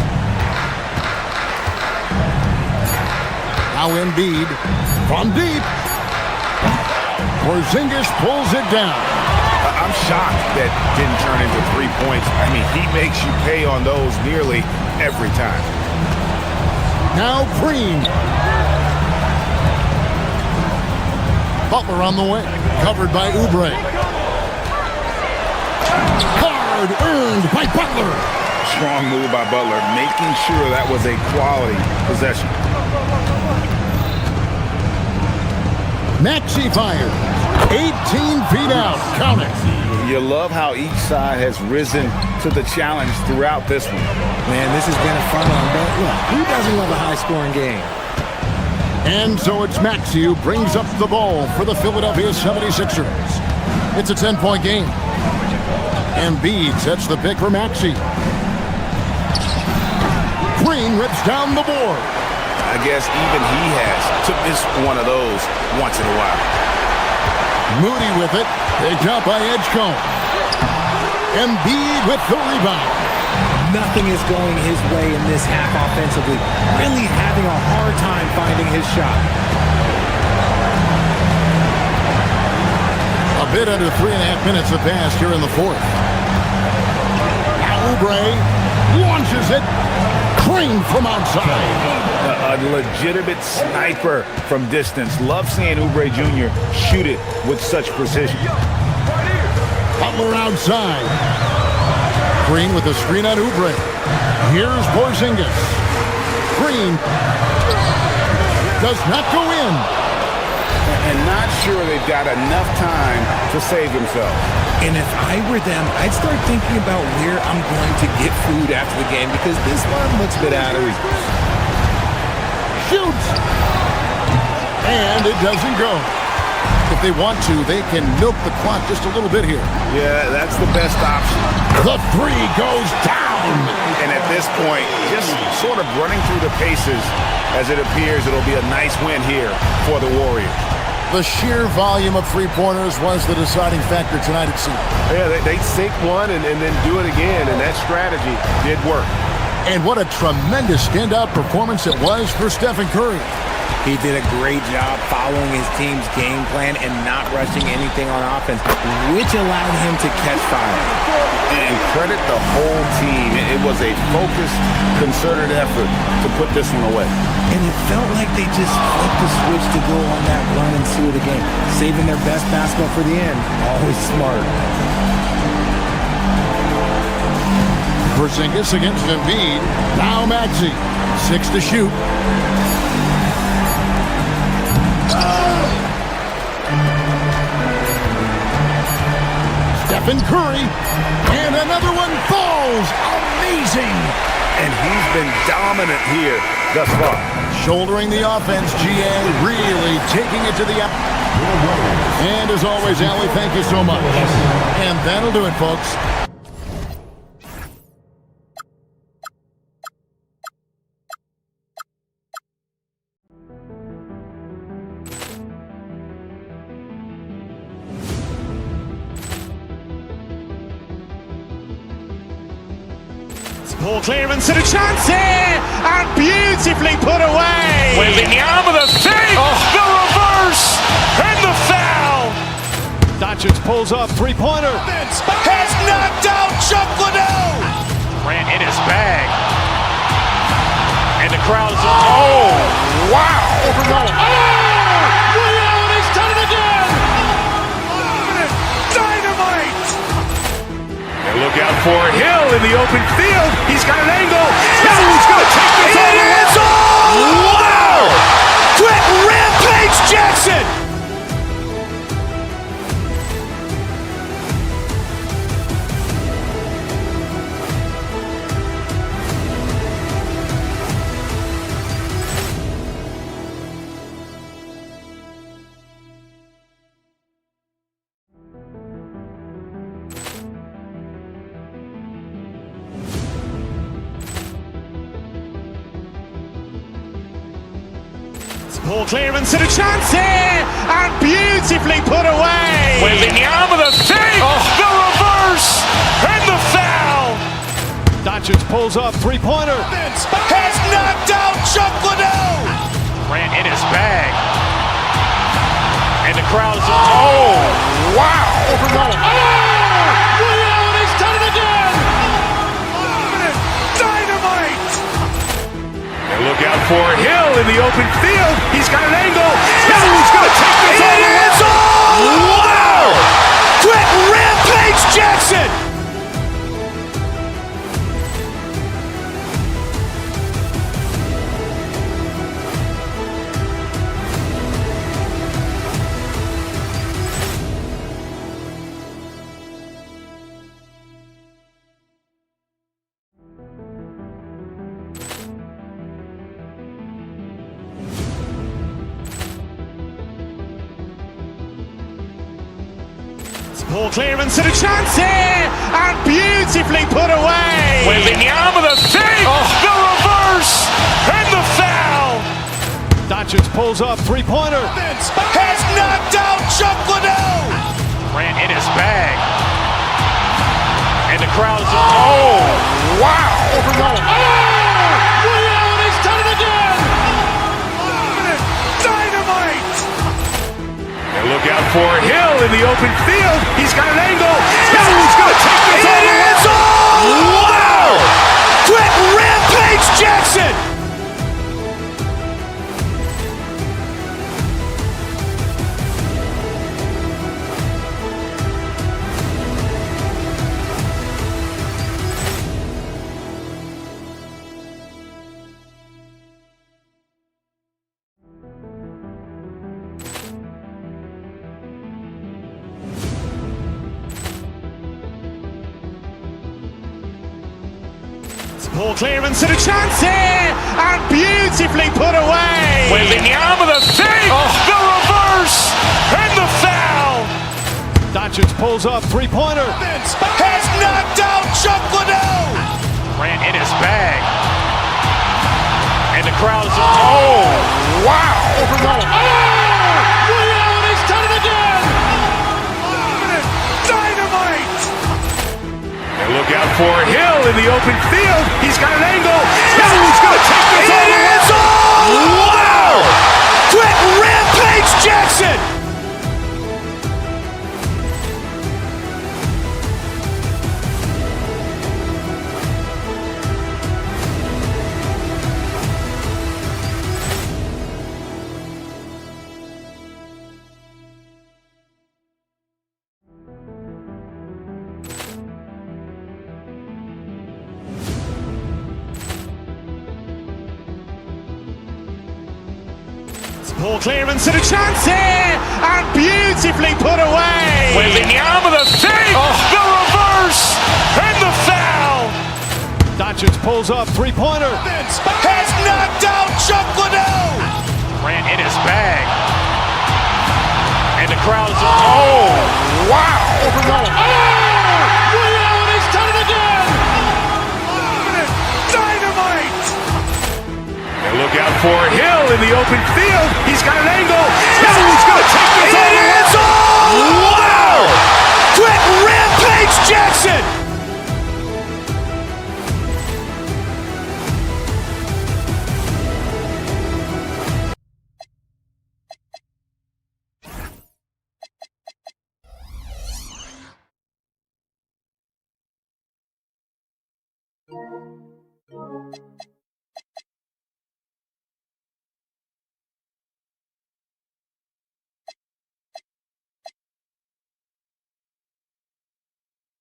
D: Now Embiid from deep. Porzingis pulls it down.
E: I'm shocked that didn't turn into 3 points. I mean, he makes you pay on those nearly every time.
D: Now Green. Butler on the way. Covered by Oubre. Hard earned by Butler.
E: Strong move by Butler, making sure that was a quality possession.
D: Maxey fired. 18 feet out. Count it.
E: You love how each side has risen to the challenge throughout this one.
I: Man, this has been a fun one, but look, who doesn't love a high-scoring game?
D: And so it's Maxey who brings up the ball for the Philadelphia 76ers. It's a 10-point game. Embiid sets the pick for Maxey. Green rips down the board.
E: I guess even he has to miss one of those once in a while.
D: Moody with it. Picked up by Edgecombe. Embiid with the rebound.
I: Nothing is going his way in this half offensively. Really having a hard time finding his shot.
D: A bit under 3.5 minutes have passed here in the fourth. Oubre launches it. Green from outside.
E: A legitimate sniper from distance. Love seeing Oubre Jr. shoot it with such precision.
D: Butler outside. Green with the screen on Oubre. Here's Porzingis. Green does not go in.
E: And not sure they've got enough time to save themselves.
I: And if I were them, I'd start thinking about where I'm going to get food after the game because this one looks a bit out of reach.
D: Shoots! And it doesn't go. If they want to, they can milk the clock just a little bit here.
E: Yeah, that's the best option.
D: The three goes down.
E: And at this point, just sort of running through the paces as it appears it'll be a nice win here for the Warriors.
D: The sheer volume of three-pointers was the deciding factor tonight, it seemed.
G: Yeah, they sink one and then do it again, and that strategy did work.
D: And what a tremendous standout performance it was for Stephen Curry.
I: He did a great job following his team's game plan and not rushing anything on offense, which allowed him to catch fire.
E: And credit the whole team. It was a focused, concerted effort to put this one away.
I: And it felt like they just flipped the switch to go on that run and seal the game, saving their best basketball for the end. Always smart.
D: Porzingis against Embiid. Now Maxey. 6 to shoot. Stephen Curry. And another one falls. Amazing.
E: And he's been dominant here thus far.
D: Shouldering the offense, GA really taking it to the up. And as always, Allie, thank you so much. And that'll do it, folks.
L: Poor clearance and a chance here, and beautifully put away. Wielding the arm of the thing, the reverse, and the foul.
B: Doncic pulls up, three-pointer.
L: Has knocked out Chuck Liddell. Ran in his bag. And the crowd is... Oh, wow. Reality's done it again. Dynamite. And look out for Hill in the open field. He's got an angle. Hill's going to take this all the way. Wow! Quick rampage Jackson. Poor clearance and a chance here, and beautifully put away. Wielding the arm of the thing, the reverse, and the foul.
B: Doncic pulls up, three-pointer. Has knocked out Chuck Liddell. Grant in his bag. And the crowd is... Oh, wow.
D: Overrun.
B: Ray Allen has done it again. Dynamite. And look out for Hill in the open field. He's got an angle. Hill's going to take this all the way. Wow. Quick Rampage Jackson. Poor clearance and a chance here, and beautifully put away. Wembanyama the save, the reverse, and the foul. Doncic pulls up, three-pointer. Has knocked out Chuck Liddell. Grant in his bag. And the crowd is... Oh, wow.
D: Overrun.
B: Ray Allen has done it again. Dynamite. And look out for Hill in the open field. He's got an angle. Hill's going to take this all the way. Wow! Quick Rampage Jackson. Poor clearance and a chance here, and beautifully put away. Wembanyama the save, the reverse, and the foul.
D: Doncic pulls up, three-pointer.
B: Has knocked out Chuck Liddell. Grant in his bag. And the crowd is... Oh, wow.
D: Overrun.
B: Ray Allen has done it again. Dynamite. And look out for Hill in the open field. He's got an angle. Hill's going to take this all the way. Wow! Quick Rampage Jackson. Poor clearance and a chance here, and beautifully put away. Wembanyama the save, the reverse, and the foul.
D: Doncic pulls up, three-pointer.
B: Has knocked out Chuck Liddell. Grant in his bag. And the crowd is... Oh, wow.
D: Overrun.
B: Ray Allen has done it again. Dynamite. And look out for Hill in the open field. He's got an angle. Hill's going to take this all the way. Wow! Quick Rampage Jackson.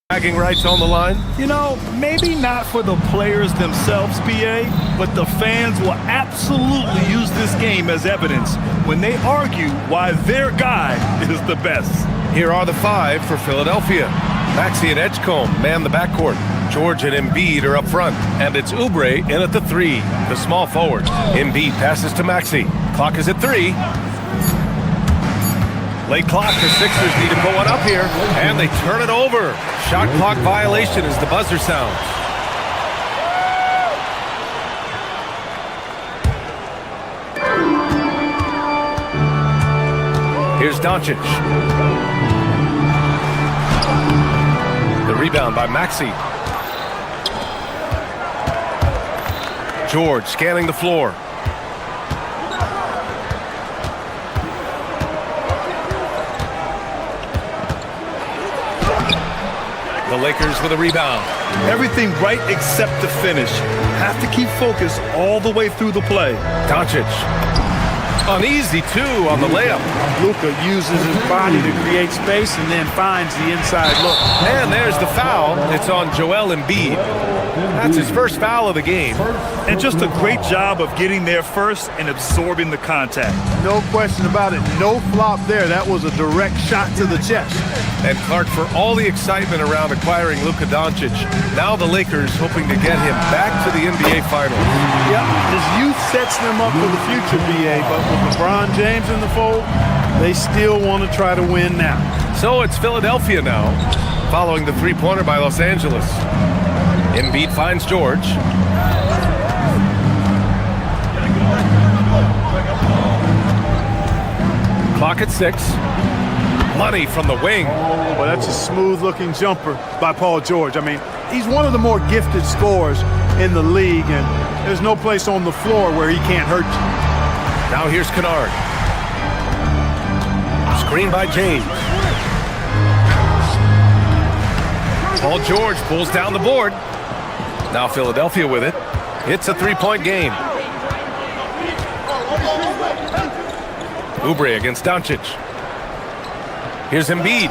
G: Bragging rights on the line.
A: You know, maybe not for the players themselves, BA, but the fans will absolutely use this game as evidence when they argue why their guy is the best.
G: Here are the five for Philadelphia. Maxey and Edgecombe man the backcourt. George and Embiid are up front. And it's Oubre in at the three, the small forward. Embiid passes to Maxey. Clock is at 3. Late clock, the Sixers need to go one up here, and they turn it over. Shot clock violation as the buzzer sounds. Here's Doncic. The rebound by Maxey. George scanning the floor. The Lakers with a rebound.
A: Everything right except the finish. Have to keep focus all the way through the play.
G: Doncic. Uneasy, too, on the layup.
K: Luka uses his body to create space and then finds the inside look.
G: And there's the foul. It's on Joel Embiid. That's his first foul of the game.
A: And just a great job of getting there first and absorbing the contact.
K: No question about it. No flop there. That was a direct shot to the chest.
G: And Clark, for all the excitement around acquiring Luka Doncic, now the Lakers hoping to get him back to the NBA Finals.
K: Yep, his youth sets them up for the future, BA, but with LeBron James in the fold, they still want to try to win now.
G: So it's Philadelphia now, following the three-pointer by Los Angeles. Embiid finds George. Clock at 6. Money from the wing.
K: Well, that's a smooth-looking jumper by Paul George. I mean, he's one of the more gifted scorers in the league, and there's no place on the floor where he can't hurt you.
G: Now here's Kennard. Screen by James. Paul George pulls down the board. Now Philadelphia with it. It's a three-point game. Oubre against Doncic. Here's Embiid.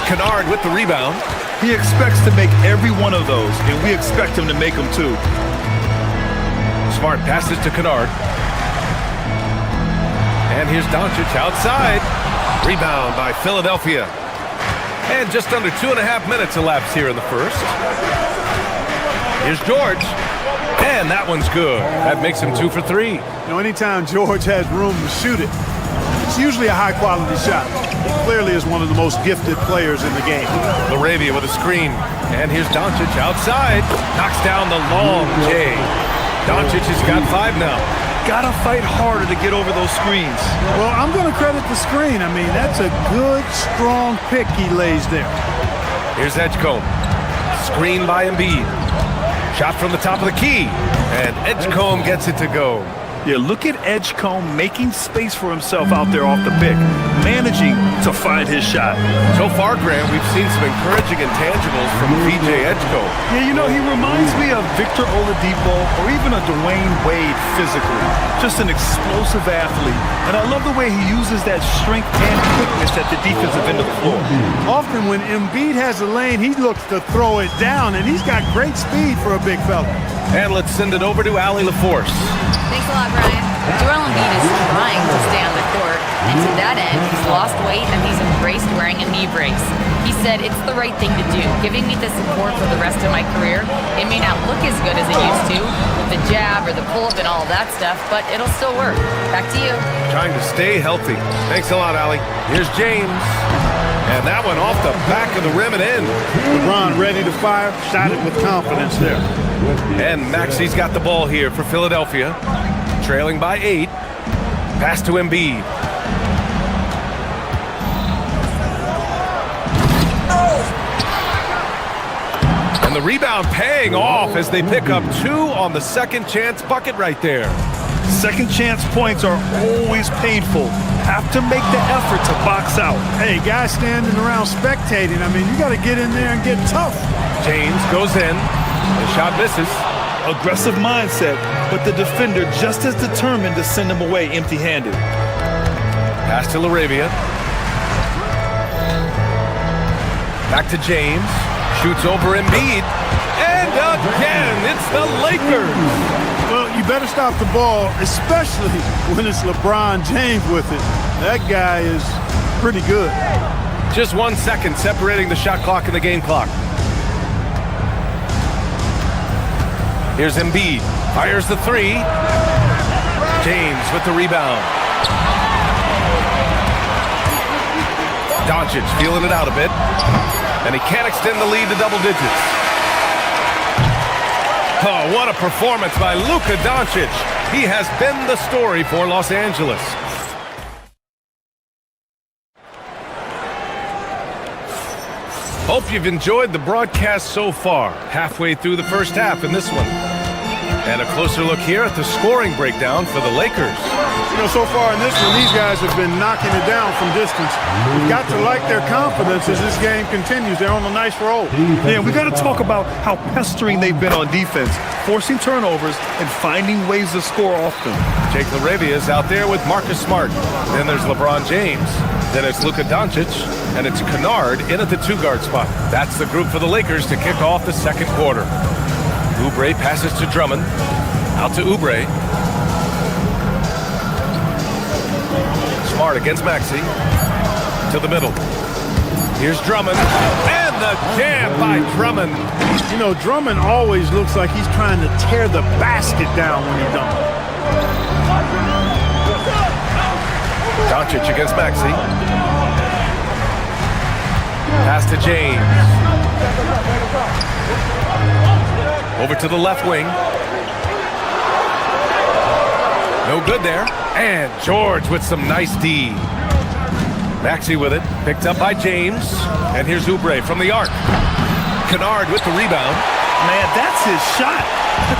G: Kennard with the rebound.
A: He expects to make every one of those, and we expect him to make them too.
G: Smart passes to Kennard. And here's Doncic outside. Rebound by Philadelphia. And just under 2.5 minutes elapsed here in the first. Here's George. And that one's good. That makes him 2 for 3.
K: You know, anytime George has room to shoot it, it's usually a high-quality shot. He clearly is one of the most gifted players in the game.
G: Laravia with a screen. And here's Doncic outside. Knocks down the long J. Doncic has got 5 now.
A: Gotta fight harder to get over those screens.
K: Well, I'm going to credit the screen. I mean, that's a good, strong pick he lays there.
G: Here's Edgecombe. Screen by Embiid. Shot from the top of the key. And Edgecombe gets it to go.
A: Yeah, look at Edgecombe making space for himself out there off the pick, managing to find his shot.
G: So far, Grant, we've seen some encouraging intangibles from VJ Edgecombe.
A: Yeah, you know, he reminds me of Victor Oladipo or even a Dwayne Wade physically. Just an explosive athlete. And I love the way he uses that strength and quickness at the defensive end of the floor.
K: Often when Embiid has a lane, he looks to throw it down, and he's got great speed for a big fella.
G: And let's send it over to Allie LaForce.
F: Thanks a lot, Brian. Joel Embiid is trying to stay on the court, and to that end, he's lost weight and he's embraced wearing a knee brace. He said, it's the right thing to do, giving me the support for the rest of my career. It may not look as good as it used to, with the jab or the pull-up and all that stuff, but it'll still work. Back to you.
G: Trying to stay healthy. Thanks a lot, Allie. Here's James. And that one off the back of the rim and in.
K: LeBron ready to fire, shot it with confidence there.
G: And Maxi's got the ball here for Philadelphia. Trailing by 8. Pass to Embiid. And the rebound paying off as they pick up 2 on the second chance bucket right there.
A: Second chance points are always painful. Have to make the effort to box out.
K: Hey, guys standing around spectating, I mean, you got to get in there and get tough.
G: James goes in. The shot misses.
A: Aggressive mindset, but the defender just as determined to send him away empty-handed.
G: Pass to Laravia. Back to James. Shoots over Embiid. And again, it's the Lakers.
K: Well, you better stop the ball, especially when it's LeBron James with it. That guy is pretty good.
G: Just 1 second separating the shot clock and the game clock. Here's Embiid. Fires the 3. James with the rebound. Doncic feeling it out a bit. And he can't extend the lead to double digits. Oh, what a performance by Luka Doncic. He has been the story for Los Angeles. Hope you've enjoyed the broadcast so far. Halfway through the first half in this one. And a closer look here at the scoring breakdown for the Lakers.
K: You know, so far in this one, these guys have been knocking it down from distance. We've got to like their confidence as this game continues. They're on a nice roll.
A: Yeah, we got to talk about how pestering they've been on defense, forcing turnovers and finding ways to score often.
G: Jake LaRavia is out there with Marcus Smart. Then there's LeBron James. Then it's Luka Doncic. And it's Kennard in at the two-guard spot. That's the group for the Lakers to kick off the second quarter. Oubre passes to Drummond. Out to Oubre. Smart against Maxey. To the middle. Here's Drummond. And the jam by Drummond.
K: You know, Drummond always looks like he's trying to tear the basket down when he dunks.
G: Doncic against Maxey. Pass to James. Over to the left wing. No good there. And George with some nice D. Maxey with it. Picked up by James. And here's Oubre from the arc. Kennard with the rebound.
A: Man, that's his shot.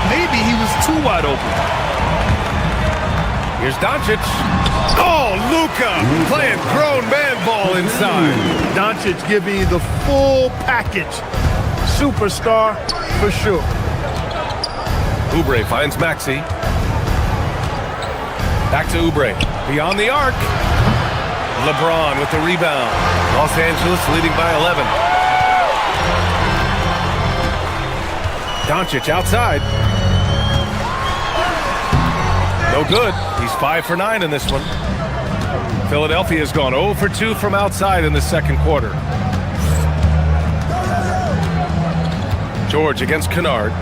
A: Maybe he was too wide open.
G: Here's Doncic. Oh, Luka playing grown man ball inside.
K: Doncic giving you the full package. Superstar for sure.
G: Oubre finds Maxey. Back to Oubre. Beyond the arc. LeBron with the rebound. Los Angeles leading by 11. Doncic outside. No good. He's 5 for 9 in this one. Philadelphia has gone 0 for 2 from outside in the second quarter. George against Kennard.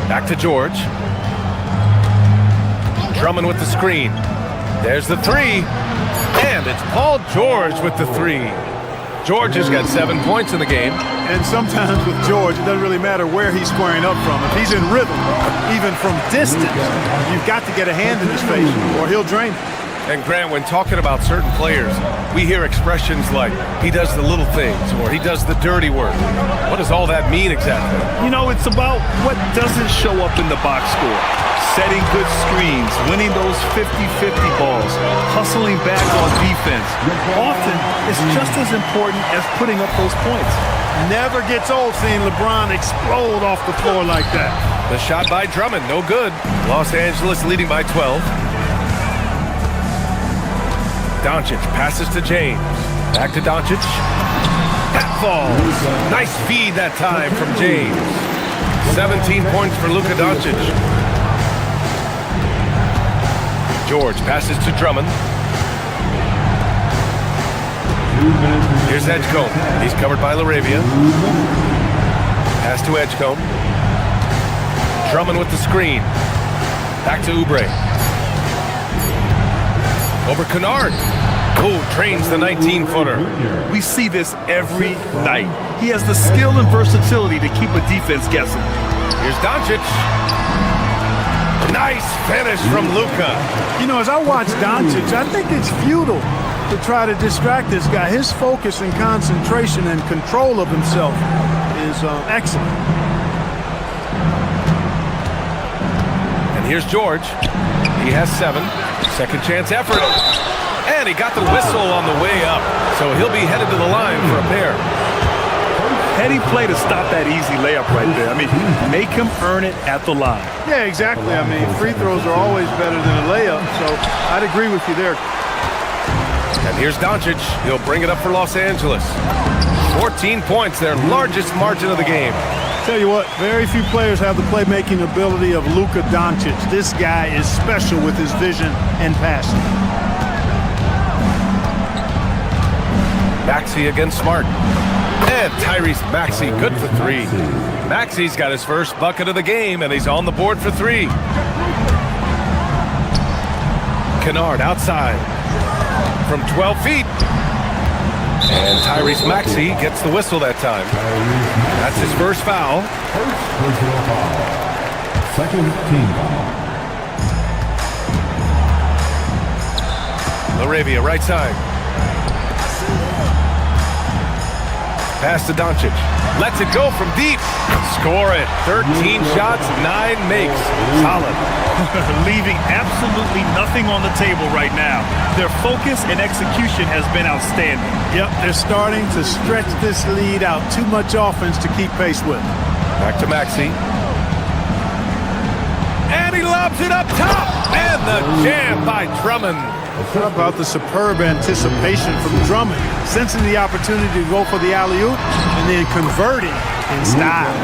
G: Back to George. Drummond with the screen. There's the three. And it's Paul George with the three. George has got 7 points in the game.
K: And sometimes with George, it doesn't really matter where he's squaring up from. If he's in rhythm, even from distance, you've got to get a hand in his face or he'll drain.
G: And Grant, when talking about certain players, we hear expressions like, he does the little things, or he does the dirty work. What does all that mean exactly?
A: You know, it's about what doesn't show up in the box score. Setting good screens, winning those 50-50 balls, hustling back on defense. Often, it's just as important as putting up those points.
K: Never gets old seeing LeBron explode off the floor like that.
G: The shot by Drummond, no good. Los Angeles leading by 12. Doncic passes to James. Back to Doncic. That falls. Nice feed that time from James. 17 points for Luka Doncic. George passes to Drummond. Here's Edgecombe. He's covered by LaRavia. Pass to Edgecombe. Drummond with the screen. Back to Oubre. Over Kennard. Who trains the 19-footer.
A: We see this every night. He has the skill and versatility to keep a defense guessing.
G: Here's Doncic. Nice finish from Luka.
K: You know, as I watch Doncic, I think it's futile to try to distract this guy. His focus and concentration and control of himself is excellent.
G: And here's George. He has 7. Second chance effort. And he got the whistle on the way up. So he'll be headed to the line for a pair.
A: Heady play to stop that easy layup right there. I mean, make him earn it at the line.
K: Yeah, exactly. I mean, free throws are always better than a layup, so I'd agree with you there.
G: And here's Doncic. He'll bring it up for Los Angeles. 14 points, their largest margin of the game.
K: Tell you what, very few players have the playmaking ability of Luka Doncic. This guy is special with his vision and passing.
G: Maxey against Smart. And Tyrese Maxey, good for 3. Maxey's got his first bucket of the game, and he's on the board for 3. Kennard outside from 12 feet. And Tyrese Maxey gets the whistle that time. That's his first foul.
H: First personal foul. Second team foul.
G: LaRavia, right side. Pass to Doncic. Lets it go from deep. Score it. 13 shots, 9 makes. Solid.
A: Leaving absolutely nothing on the table right now. Their focus and execution has been outstanding.
K: Yep, they're starting to stretch this lead out. Too much offense to keep pace with.
G: Back to Maxey. And he lobs it up top. And the jam by Drummond.
K: How about the superb anticipation from Drummond, sensing the opportunity to go for the alley-oop and then converting in style.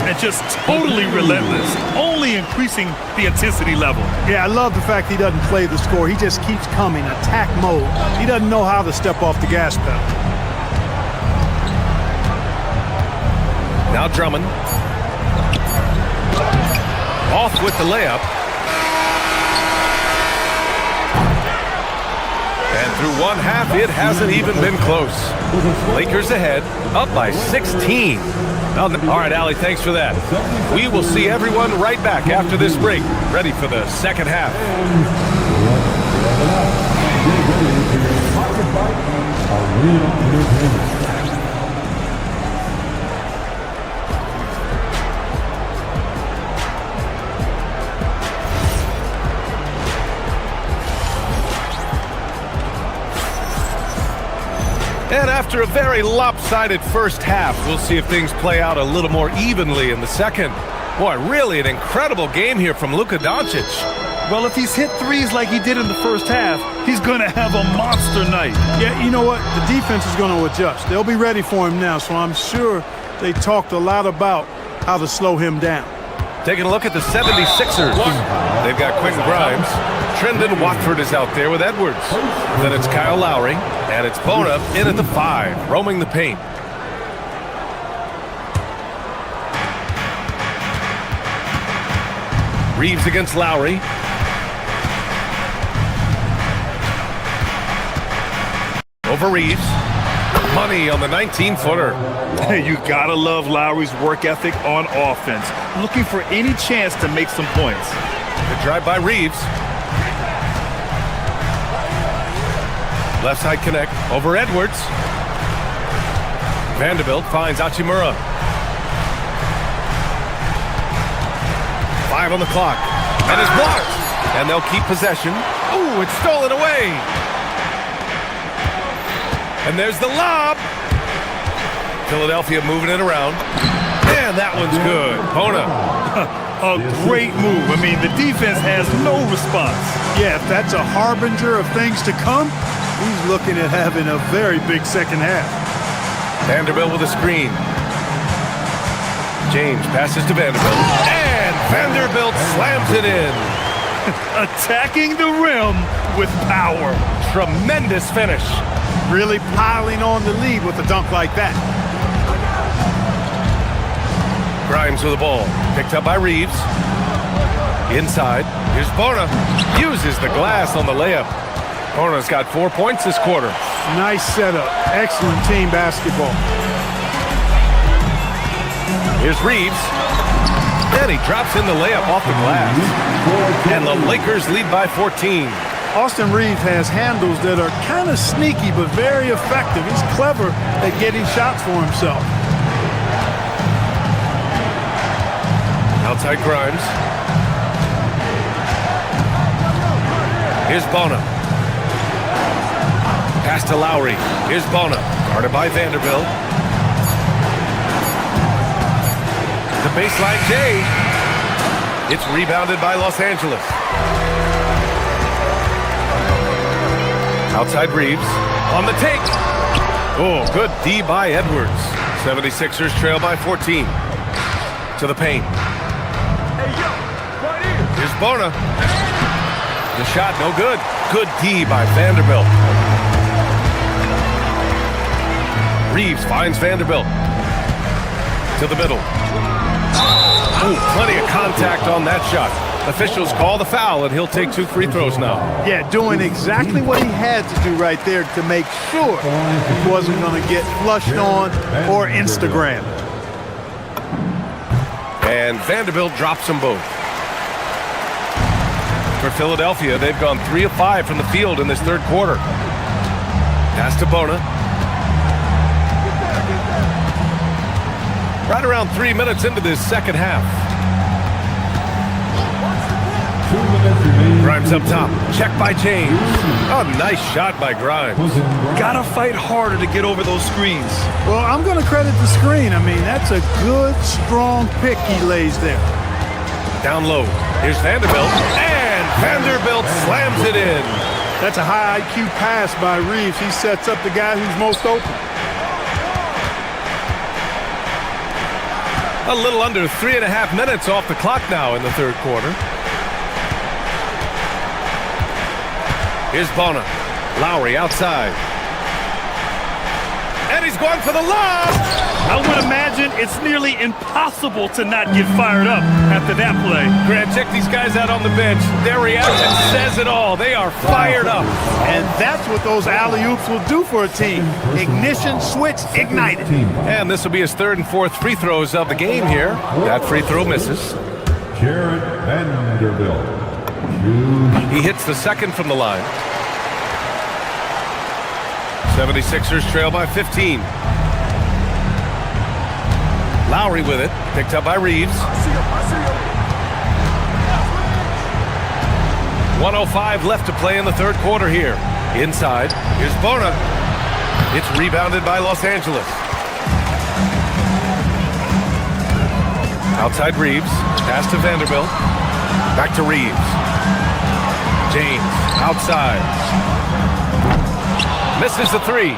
A: And just totally relentless, only increasing the intensity level.
K: Yeah, I love the fact he doesn't play the score. He just keeps coming, attack mode. He doesn't know how to step off the gas pedal.
G: Now Drummond. Off with the layup. And through one half, it hasn't even been close. Lakers ahead, up by 16. All right, Allie, thanks for that. We will see everyone right back after this break, ready for the second half. And after a very lopsided first half, we'll see if things play out a little more evenly in the second. Boy, really an incredible game here from Luka Doncic.
A: Well, if he's hit threes like he did in the first half, he's going to have a monster night.
K: Yeah, you know what? The defense is going to adjust. They'll be ready for him now, so I'm sure they talked a lot about how to slow him down.
G: Taking a look at the 76ers. They've got Quentin Grimes. Trendon Watford is out there with Edwards. Then it's Kyle Lowry, and it's Bona in at the 5, roaming the paint. Reeves against Lowry. Over Reeves. Money on the 19-footer.
A: You gotta love Lowry's work ethic on offense. Looking for any chance to make some points.
G: Good drive by Reeves. Left side connect over Edwards. Vanderbilt finds Hachimura. 5 on the clock. And it's blocked. And they'll keep possession. Ooh, it's stolen away. And there's the lob. Philadelphia moving it around. And that one's good. Bona.
A: A great move. I mean, the defense has no response.
K: Yeah, if that's a harbinger of things to come, he's looking at having a very big second half.
G: Vanderbilt with a screen. James passes to Vanderbilt. And Vanderbilt slams it in.
A: Attacking the rim with power.
G: Tremendous finish.
K: Really piling on the lead with a dunk like that.
G: Grimes with the ball. Picked up by Reeves. Inside. Here's Bona. Uses the glass on the layup. Bona's got 4 points this quarter.
K: Nice setup. Excellent team basketball.
G: Here's Reeves. Then he drops in the layup off the glass. And the Lakers lead by 14.
K: Austin Reeves has handles that are kind of sneaky but very effective. He's clever at getting shots for himself.
G: Outside Grimes. Here's Bona. Pass to Lowry. Here's Bona. Guarded by Vanderbilt. The baseline J. It's rebounded by Los Angeles. Outside Reeves. On the take. Oh, good D by Edwards. 76ers trail by 14. To the paint. Here's Bona. The shot no good. Good D by Vanderbilt. Reeves finds Vanderbilt. To the middle. Oh, plenty of contact on that shot. Officials call the foul, and he'll take 2 free throws now.
K: Yeah, doing exactly what he had to do right there to make sure he wasn't going to get flushed on or Instagrammed.
G: And Vanderbilt drops them both. For Philadelphia, they've gone 3 of 5 from the field in this third quarter. Pass to Bona. Right around 3 minutes into this second half.
H: 2 minutes remaining.
G: Grimes up top. Check by James. Oh, nice shot by Grimes.
A: Gotta fight harder to get over those screens.
K: Well, I'm going to credit the screen. I mean, that's a good, strong pick he lays there.
G: Down low. Here's Vanderbilt. And Vanderbilt slams it in.
K: That's a high IQ pass by Reeves. He sets up the guy who's most open.
G: A little under 3.5 minutes off the clock now in the third quarter. Here's Bona. Lowry outside. And he's going for the lob.
A: I would imagine it's nearly impossible to not get fired up after that play.
G: Grant, check these guys out on the bench. Their reaction says it all. They are fired up.
K: And that's what those alley-oops will do for a team. Ignition, switch, ignited.
G: And this will be his third and fourth free throws of the game here. That free throw misses.
H: Jared Vanderbilt.
G: He hits the second from the line. 76ers trail by 15. Lowry with it. Picked up by Reeves. 1:05 left to play in the third quarter here. Inside. Here's Bona. It's rebounded by Los Angeles. Outside Reeves. Pass to Vanderbilt. Back to Reeves. James. Outside. Misses the three.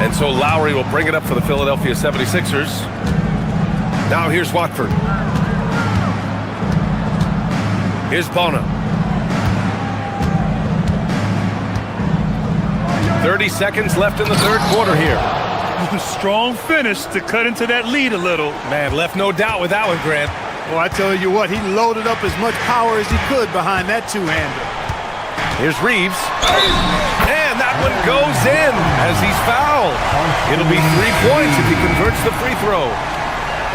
G: And so Lowry will bring it up for the Philadelphia 76ers. Now here's Watford. Here's Bona. 30 seconds left in the third quarter here.
A: Strong finish to cut into that lead a little.
G: Man, left no doubt with that one, Grant.
K: Well, I tell you what, he loaded up as much power as he could behind that two-hander.
G: Here's Reeves. And that one goes in as he's fouled. It'll be 3 points if he converts the free throw.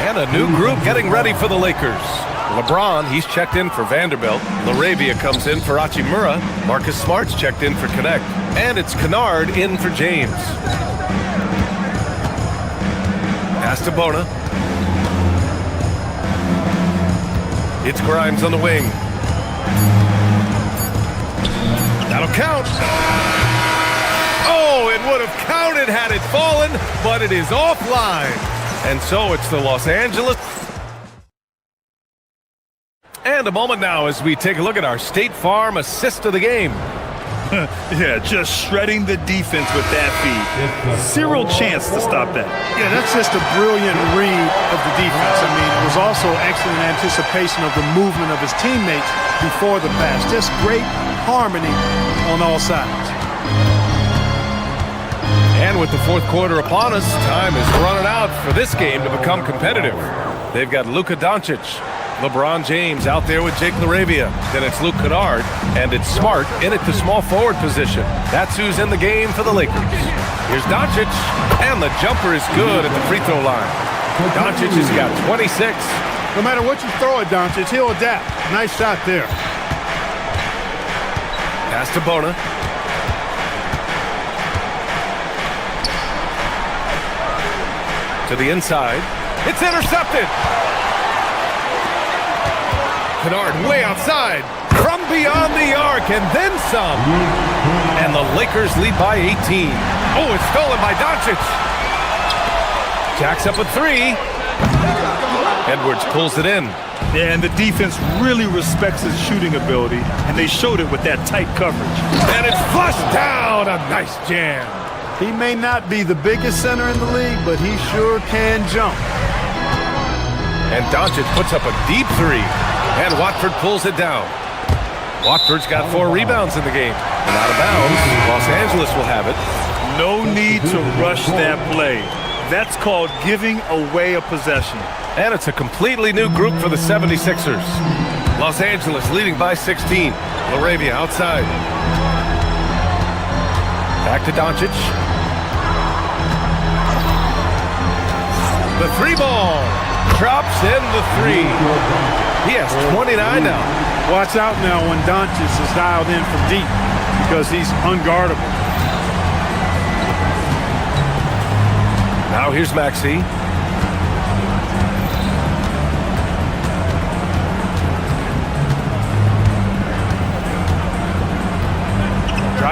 G: And a new group getting ready for the Lakers. LeBron, he's checked in for Vanderbilt. Laravia comes in for Hachimura. Marcus Smart's checked in for Connect. And it's Kennard in for James. Pass to Bona. It's Grimes on the wing. That'll count. Oh, it would have counted had it fallen, but it is offline. And so it's the Los Angeles. And a moment now as we take a look at our State Farm assist of the game.
A: Yeah, just shredding the defense with that feed. Zero chance to stop that.
K: Yeah, that's just a brilliant read of the defense. I mean, it was also excellent anticipation of the movement of his teammates before the pass. Just great harmony on all sides.
G: And with the fourth quarter upon us, time is running out for this game to become competitive. They've got Luka Doncic, LeBron James out there with Jake Laravia. Then it's Luke Kennard, and it's Smart in at the small forward position. That's who's in the game for the Lakers. Here's Doncic, and the jumper is good at the free throw line. Doncic has got 26.
K: No matter what you throw at Doncic, he'll adapt. Nice shot there.
G: Pass to Bona. To the inside. It's intercepted. Kennard way outside. From beyond the arc and then some. And the Lakers lead by 18. Oh, it's stolen by Doncic. Jacks up a three. Edwards pulls it in.
A: Yeah, and the defense really respects his shooting ability, and they showed it with that tight coverage.
G: And it's flushed down. A nice jam.
K: He may not be the biggest center in the league, but he sure can jump.
G: And Doncic puts up a deep three. And Watford pulls it down. Watford's got 4 rebounds in the game. And out of bounds, Los Angeles will have it.
A: No need to rush that play. That's called giving away a possession.
G: And it's a completely new group for the 76ers. Los Angeles leading by 16. Laravia outside. Back to Doncic. The three ball. Drops in the three. He has 29 now.
K: Watch out now when Doncic is dialed in from deep because he's unguardable.
G: Now here's Maxey.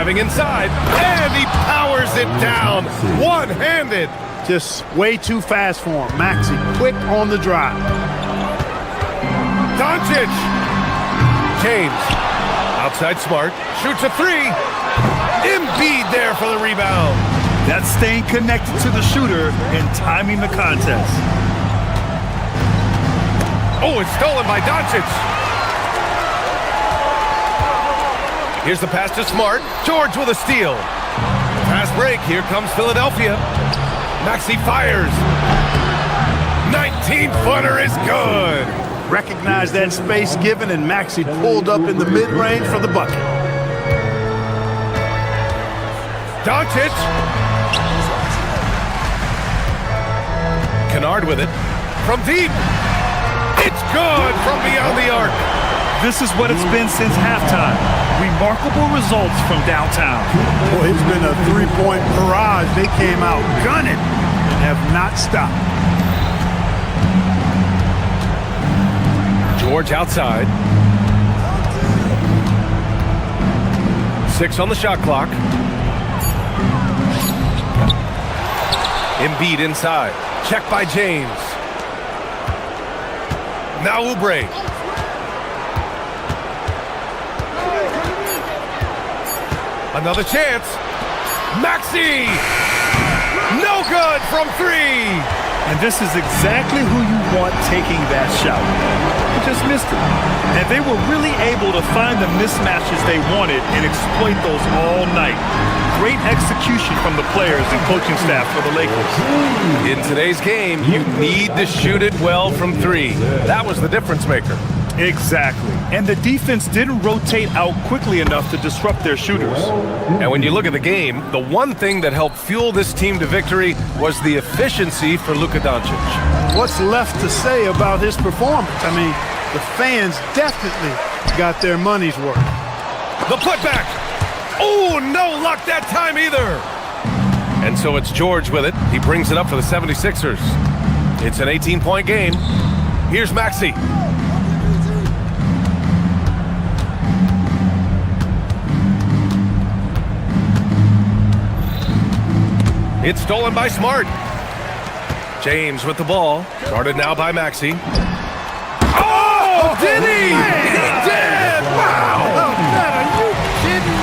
G: Driving inside, and he powers it down, one-handed.
K: Just way too fast for him. Maxey, quick on the drive.
G: Doncic. James, outside Smart, shoots a three. Embiid there for the rebound.
A: That's staying connected to the shooter and timing the contest.
G: Oh, it's stolen by Doncic. Here's the pass to Smart. George with a steal. Fast break. Here comes Philadelphia. Maxey fires. 19-footer is good.
K: Recognized that space given, and Maxey pulled up in the mid-range for the bucket.
G: Doncic. Kennard with it. From deep. It's good from beyond the arc.
A: This is what it's been since halftime. Remarkable results from downtown.
K: Boy, it's been a three-point barrage. They came out gunning and have not stopped.
G: George outside. 6 on the shot clock. Embiid inside. Check by James. Now Oubre. Another chance. Maxey! No good from three!
A: And this is exactly who you want taking that shot. He just missed it. And they were really able to find the mismatches they wanted and exploit those all night. Great execution from the players and coaching staff for the Lakers.
G: In today's game, you need to shoot it well from three. That was the difference maker.
A: Exactly. And the defense didn't rotate out quickly enough to disrupt their shooters.
G: And when you look at the game, the one thing that helped fuel this team to victory was the efficiency for Luka Doncic.
K: What's left to say about his performance? I mean, the fans definitely got their money's worth.
G: The putback. Oh, no luck that time either. And so it's George with it. He brings it up for the 76ers. It's an 18-point game. Here's Maxey. It's stolen by Smart. James with the ball. Guarded now by Maxey. Oh, did he? He did! Wow!
K: Oh, man, are you kidding me?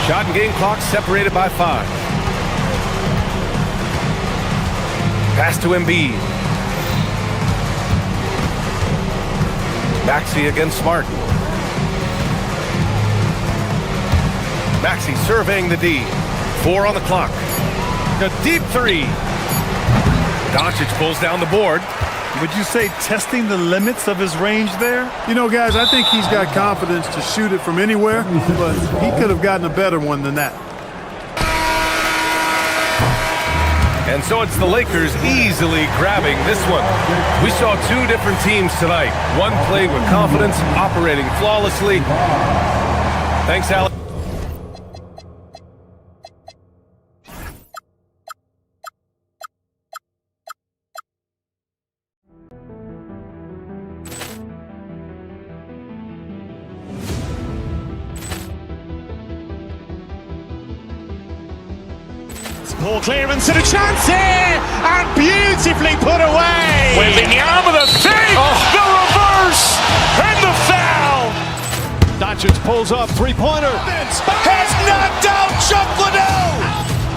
G: Shot and game clock separated by 5. Pass to Embiid. Maxey against Smart. Maxey surveying the D. 4 on the clock. A deep three. Doncic pulls down the board.
A: Would you say testing the limits of his range there?
K: You know, guys, I think he's got confidence to shoot it from anywhere, but he could have gotten a better one than that.
G: And so it's the Lakers easily grabbing this one. We saw 2 different teams tonight. One played with confidence, operating flawlessly. Thanks, Alex.
B: Ball clearance and a chance here, and beautifully put away. Wembanyama with a save, the reverse, and the foul.
L: Doncic pulls up, three-pointer.
B: Has knocked out Chuck Liddell.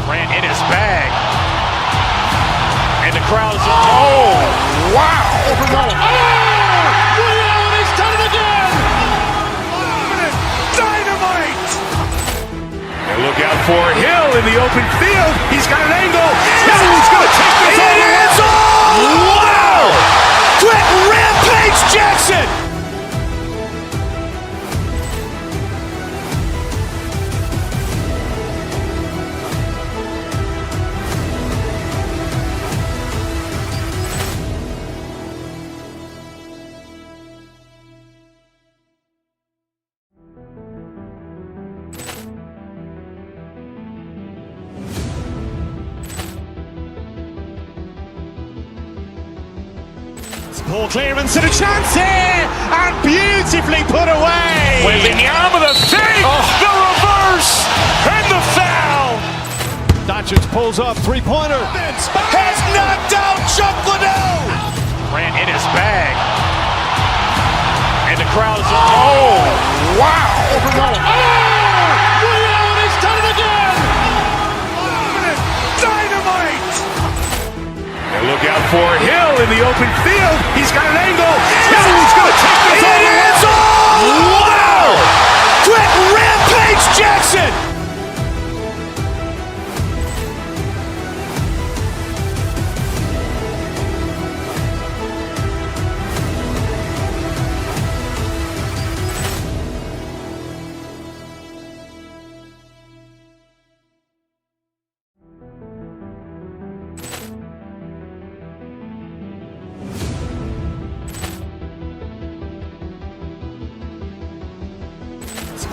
B: Ran in his bag, and the crowd is. Oh, wow!
L: Liddell, he's done it again.
B: Dynamite! And look out for Hill in the open field. He's got an angle. Hill's going to take this all the way. Wow! Quick Rampage Jackson! Ball clearance and a chance here, and beautifully put away. Wembanyama with a save, the reverse.
L: reverse, and the foul.
B: Doncic pulls up, three-pointer.
L: Has knocked out Chuck Liddell. Ran in his bag. And the crowd is, oh, wow. Liddell, he's done it again. Dynamite. And look out for Hill in the open field. He's got an angle. Hill's going to take this all the way. Wow. Quick rampage Jackson.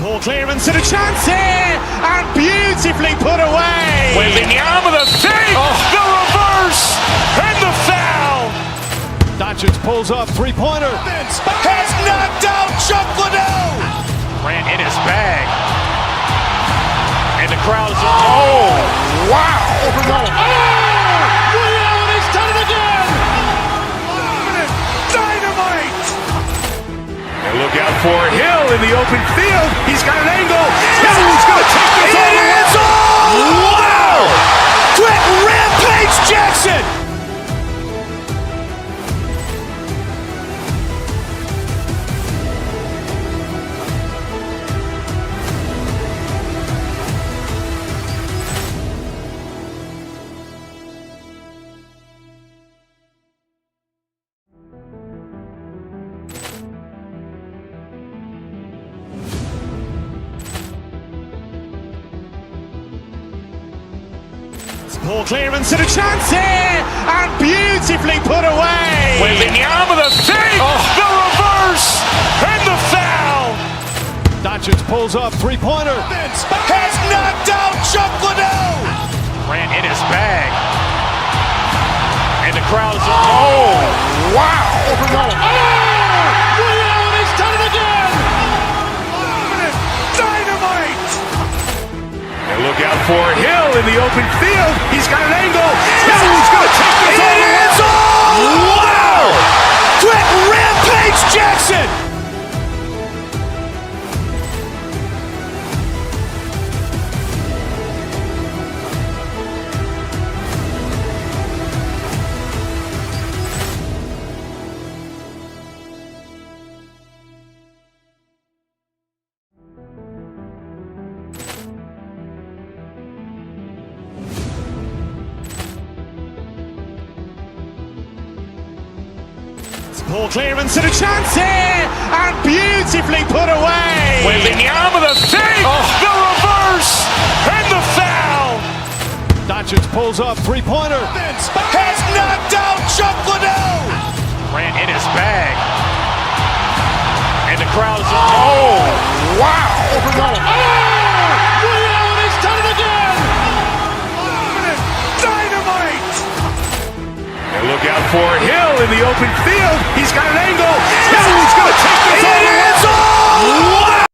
L: Ball clearance and a chance here, and beautifully put away. Wembanyama the fake, the reverse, and the foul.
B: Doncic pulls up, three-pointer.
L: Has knocked out Chuck Liddell. Ran in his bag. And the crowd is, oh, wow. Liddell, he's done it again. Dynamite. And look out for Hill in the open field. He's got an angle. Hill's going to take this all the way. Wow. Quick rampage Jackson. Ball clearance and a chance here, and beautifully put away. Wembanyama the fake, the reverse, and the foul.
B: Doncic pulls up, three-pointer.
L: Has knocked out Chuck Liddell. Ran in his bag. And the crowd is, oh, wow. Liddell, he's done it again. Dynamite. And look out for Hill in the open field. He's got an angle. Hill's going to take this all the way. Wow. Quick rampage Jackson. Ball clearance and a chance here, and beautifully put away. Wembanyama the fake, the reverse, and the foul.
B: Doncic pulls up, three-pointer.
L: Has knocked out Chuck Liddell. Ran in his bag. And the crowd is, oh, wow. Liddell, he's done it again. Dynamite. And look out for Hill in the open field. He's got an angle. Hill's going to take this all the way. Wow.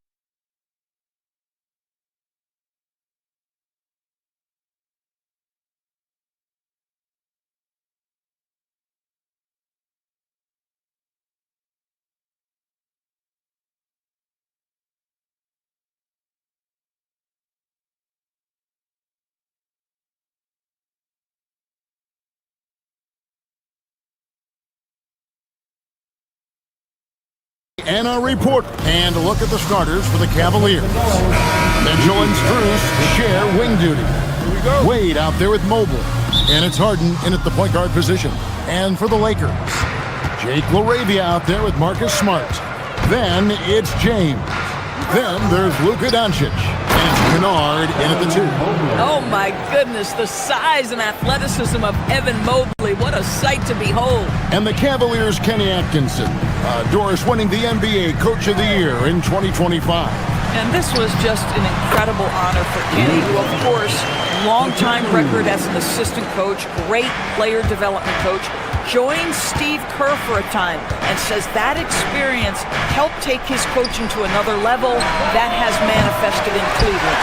D: And our report. And a look at the starters for the Cavaliers. Mitchell and Strus share wing duty. Wade out there with Mobley. And it's Harden in at the point guard position. And for the Lakers, Jake LaRavia out there with Marcus Smart. Then it's James. Then there's Luka Doncic. And it's Kennard in at the 2.
J: Oh my goodness, the size and athleticism of Evan Mobley. What a sight to behold.
D: And the Cavaliers' Kenny Atkinson. Doris winning the NBA Coach of the Year in 2025.
J: And this was just an incredible honor for Kenny, who, of course, long-time record as an assistant coach, great player development coach, joined Steve Kerr for a time and says that experience helped take his coaching to another level. That has manifested in Cleveland.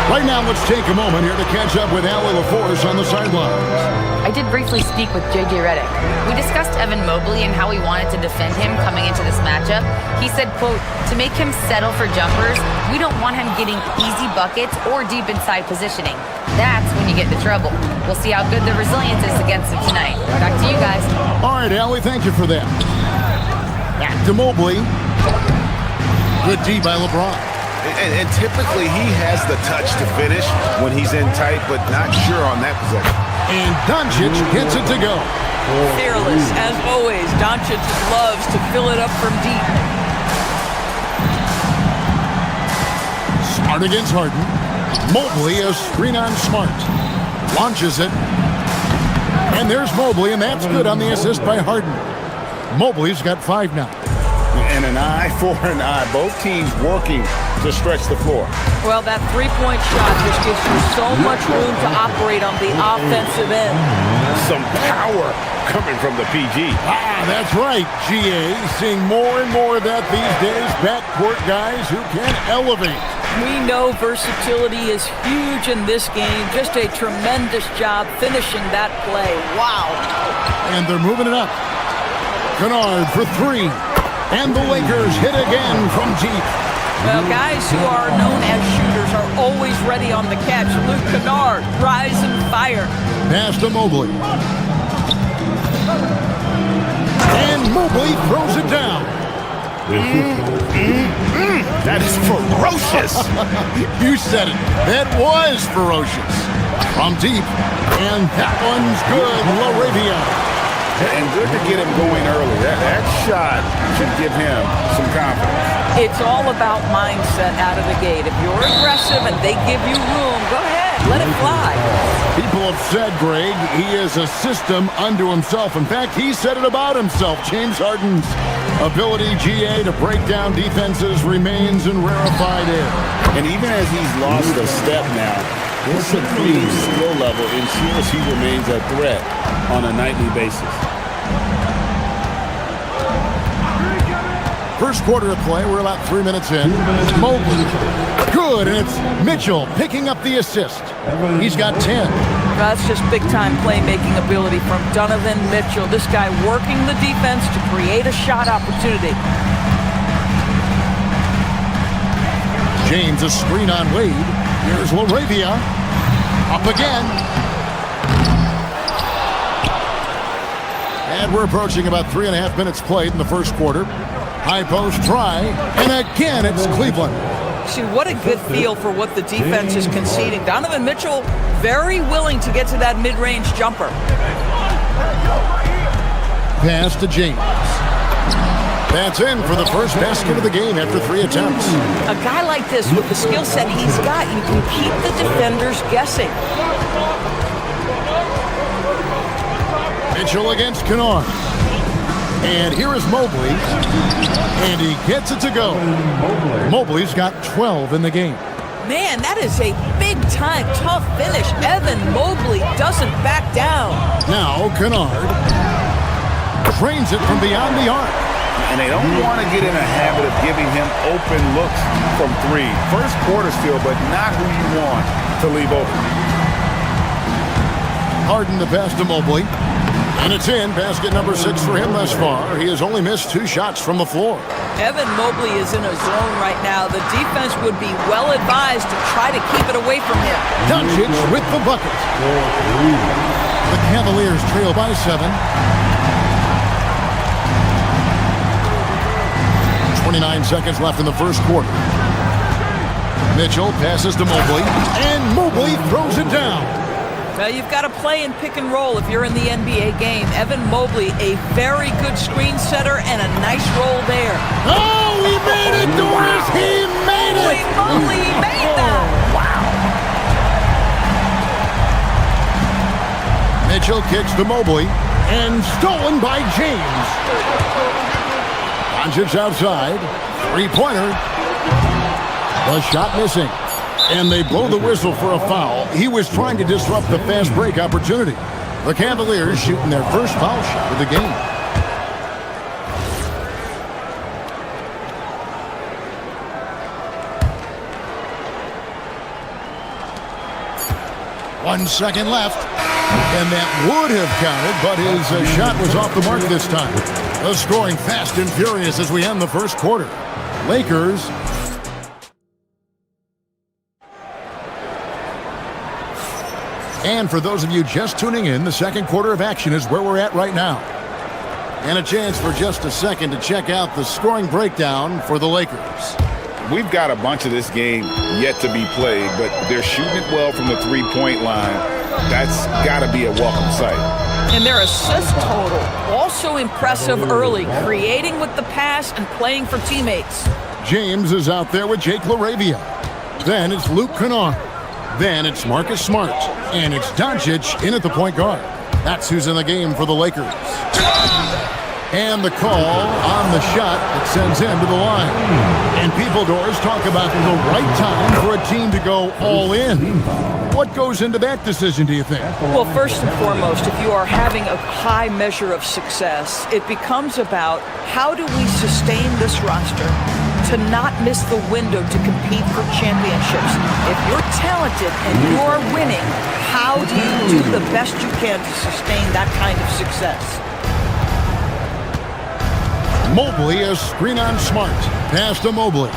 D: Right now, let's take a moment here to catch up with Allie LaForce on the sidelines.
F: I did briefly speak with J.J. Redick. We discussed Evan Mobley and how we wanted to defend him coming into this matchup. He said, quote, to make him settle for jumpers, we don't want him getting easy buckets or deep inside positioning. That's when you get into trouble. We'll see how good the resilience is against him tonight. Back to you guys.
D: All right, Allie, thank you for that. Back to Mobley. Good D by LeBron.
B: And typically he has the touch to finish when he's in tight, but not sure on that possession.
D: And Doncic gets it to go.
J: Fearless, as always. Doncic loves to fill it up from deep.
D: Smart against Harden. Mobley, a screen on Smart. Launches it. And there's Mobley, and that's good on the assist by Harden. Mobley's got 5 now.
E: And an eye for an eye. Both teams working to stretch the floor.
J: Well, that three-point shot just gives you so much room to operate on the offensive end.
E: Some power coming from the PG.
D: That's right, GA. Seeing more and more of that these days. Backcourt guys who can elevate.
J: We know versatility is huge in this game. Just a tremendous job finishing that play. Wow.
D: And they're moving it up. Kennard for 3. And the Lakers hit again from deep.
J: Well, guys who are known as shooters are always ready on the catch. Luke Kennard, rise and fire.
D: Pass to Mobley. And Mobley throws it down.
B: That is ferocious.
D: You said it. That was ferocious. From deep. And that one's good. LaRavia.
E: And good to get him going early. That shot should give him some confidence.
J: It's all about mindset out of the gate. If you're aggressive and they give you room, go ahead, let it fly.
D: People have said, Greg, he is a system unto himself. In fact, he said it about himself. James Harden's ability, GA, to break down defenses remains in rarefied air.
E: And even as he's lost a step now, his supreme skill level ensures he remains a threat on a nightly basis.
D: First quarter of play, we're about 3 minutes in. Mobley, good, and it's Mitchell picking up the assist. He's got 10.
J: That's just big-time playmaking ability from Donovan Mitchell. This guy working the defense to create a shot opportunity.
D: James, a screen on Wade. Here's LaRavia. Up again. And we're approaching about 3.5 minutes played in the first quarter. High post try, and again it's Cleveland.
J: See, what a good feel for what the defense is conceding. Donovan Mitchell very willing to get to that mid-range jumper.
D: Pass to James. That's in for the first basket of the game after 3 attempts.
J: A guy like this, with the skill set he's got, you can keep the defenders guessing.
D: Mitchell against Kennard. And here is Mobley. And he gets it to go. Mobley's got 12 in the game.
J: Man, that is a big-time tough finish. Evan Mobley doesn't back down.
D: Now Kennard trains it from beyond the arc.
E: And they don't want to get in a habit of giving him open looks from 3. First quarter still, but not who you want to leave open.
D: Harden the pass to Mobley. And it's in. Basket number 6 for him thus far. He has only missed 2 shots from the floor.
J: Evan Mobley is in a zone right now. The defense would be well advised to try to keep it away from him.
D: Doncic with the bucket. The Cavaliers trail by 7. 29 seconds left in the first quarter. Mitchell passes to Mobley, and Mobley throws it down.
J: Well, you've got to play in pick and roll if you're in the NBA game. Evan Mobley, a very good screen setter and a nice roll there.
D: Oh, he made it, Doris! He made it!
J: Holy moly, he made that!
D: Wow! Mitchell kicks to Mobley, and stolen by James. Doncic outside, 3-pointer. The shot missing. And they blow the whistle for a foul. He was trying to disrupt the fast break opportunity. The Cavaliers shooting their first foul shot of the game. One second left, and that would have counted, but his shot was off the mark this time. The scoring fast and furious as we end the first quarter. Lakers. And for those of you just tuning in, the second quarter of action is where we're at right now. And a chance for just a second to check out the scoring breakdown for the Lakers.
E: We've got a bunch of this game yet to be played, but they're shooting it well from the three-point line. That's got to be a welcome sight.
J: And their assist total, also impressive early, creating with the pass and playing for teammates.
D: James is out there with Jake LaRavia. Then it's Luke Kennard. Then it's Marcus Smart. And it's Doncic in at the point guard. That's who's in the game for the Lakers. And the call on the shot that sends him to the line. And people doors talk about the right time for a team to go all in. What goes into that decision, do you think?
J: Well, first and foremost, if you are having a high measure of success, it becomes about how do we sustain this roster to not miss the window to compete for championships. If you're talented and you're winning, how do you do the best you can to sustain that kind of success?
D: Mobley, a screen on Smart. Pass to Mobley.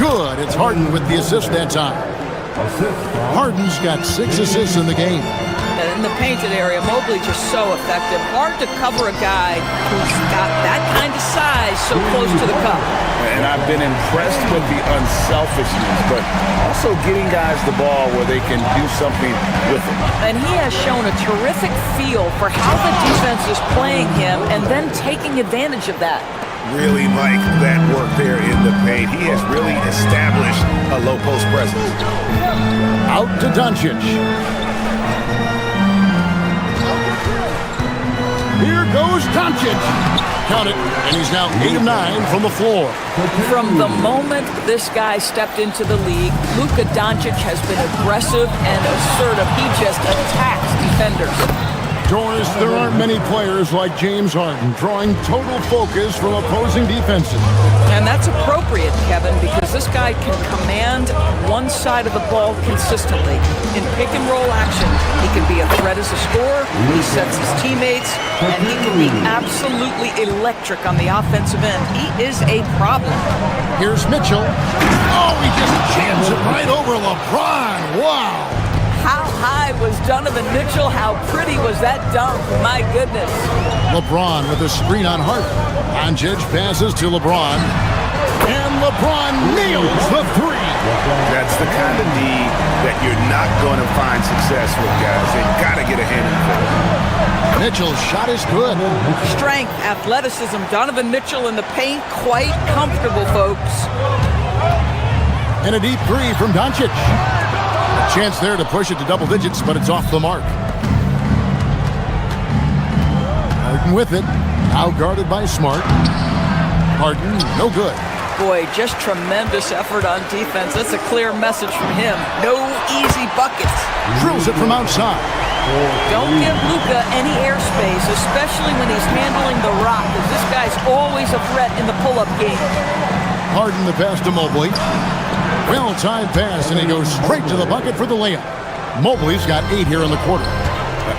D: Good. It's Harden with the assist that time. Harden's got 6 assists in the game.
J: And in the painted area, Mobley just so effective. Hard to cover a guy who's got that kind of size so close to the cup.
E: And I've been impressed with the unselfishness, but also getting guys the ball where they can do something with it.
J: And he has shown a terrific feel for how the defense is playing him and then taking advantage of that.
E: Really like that work there in the paint. He has really established a low post presence.
D: Out to Doncic. Here goes Doncic. Count it, and he's now 8 of 9 from the floor.
J: From the moment this guy stepped into the league, Luka Doncic has been aggressive and assertive. He just attacks defenders.
D: Doris, there aren't many players like James Harden drawing total focus from opposing defenses.
J: And that's appropriate, Kevin, because this guy can command one side of the ball consistently. In pick and roll action, he can be a threat as a scorer, he sets his teammates, and he can be absolutely electric on the offensive end. He is a problem.
D: Here's Mitchell. Oh, he just jams it right over LeBron. Wow.
J: How high was Donovan Mitchell? How pretty was that dunk? My goodness.
D: LeBron with a screen on Hart. Doncic passes to LeBron. And LeBron nails the 3.
E: That's the kind of need that you're not going to find success with, guys. They've got to get a hand in it.
D: Mitchell's shot is good.
J: Strength, athleticism, Donovan Mitchell in the paint, quite comfortable, folks.
D: And a deep 3 from Doncic. A chance there to push it to double digits, but it's off the mark. Harden with it. Now guarded by Smart. Harden, no good.
J: Boy, just tremendous effort on defense. That's a clear message from him. No easy buckets.
D: Drills it from outside.
J: Don't give Luka any airspace, especially when he's handling the rock, because this guy's always a threat in the pull-up game.
D: Harden the pass to Mobley. Well-timed pass, and he goes straight to the bucket for the layup. Mobley's got 8 here in the quarter.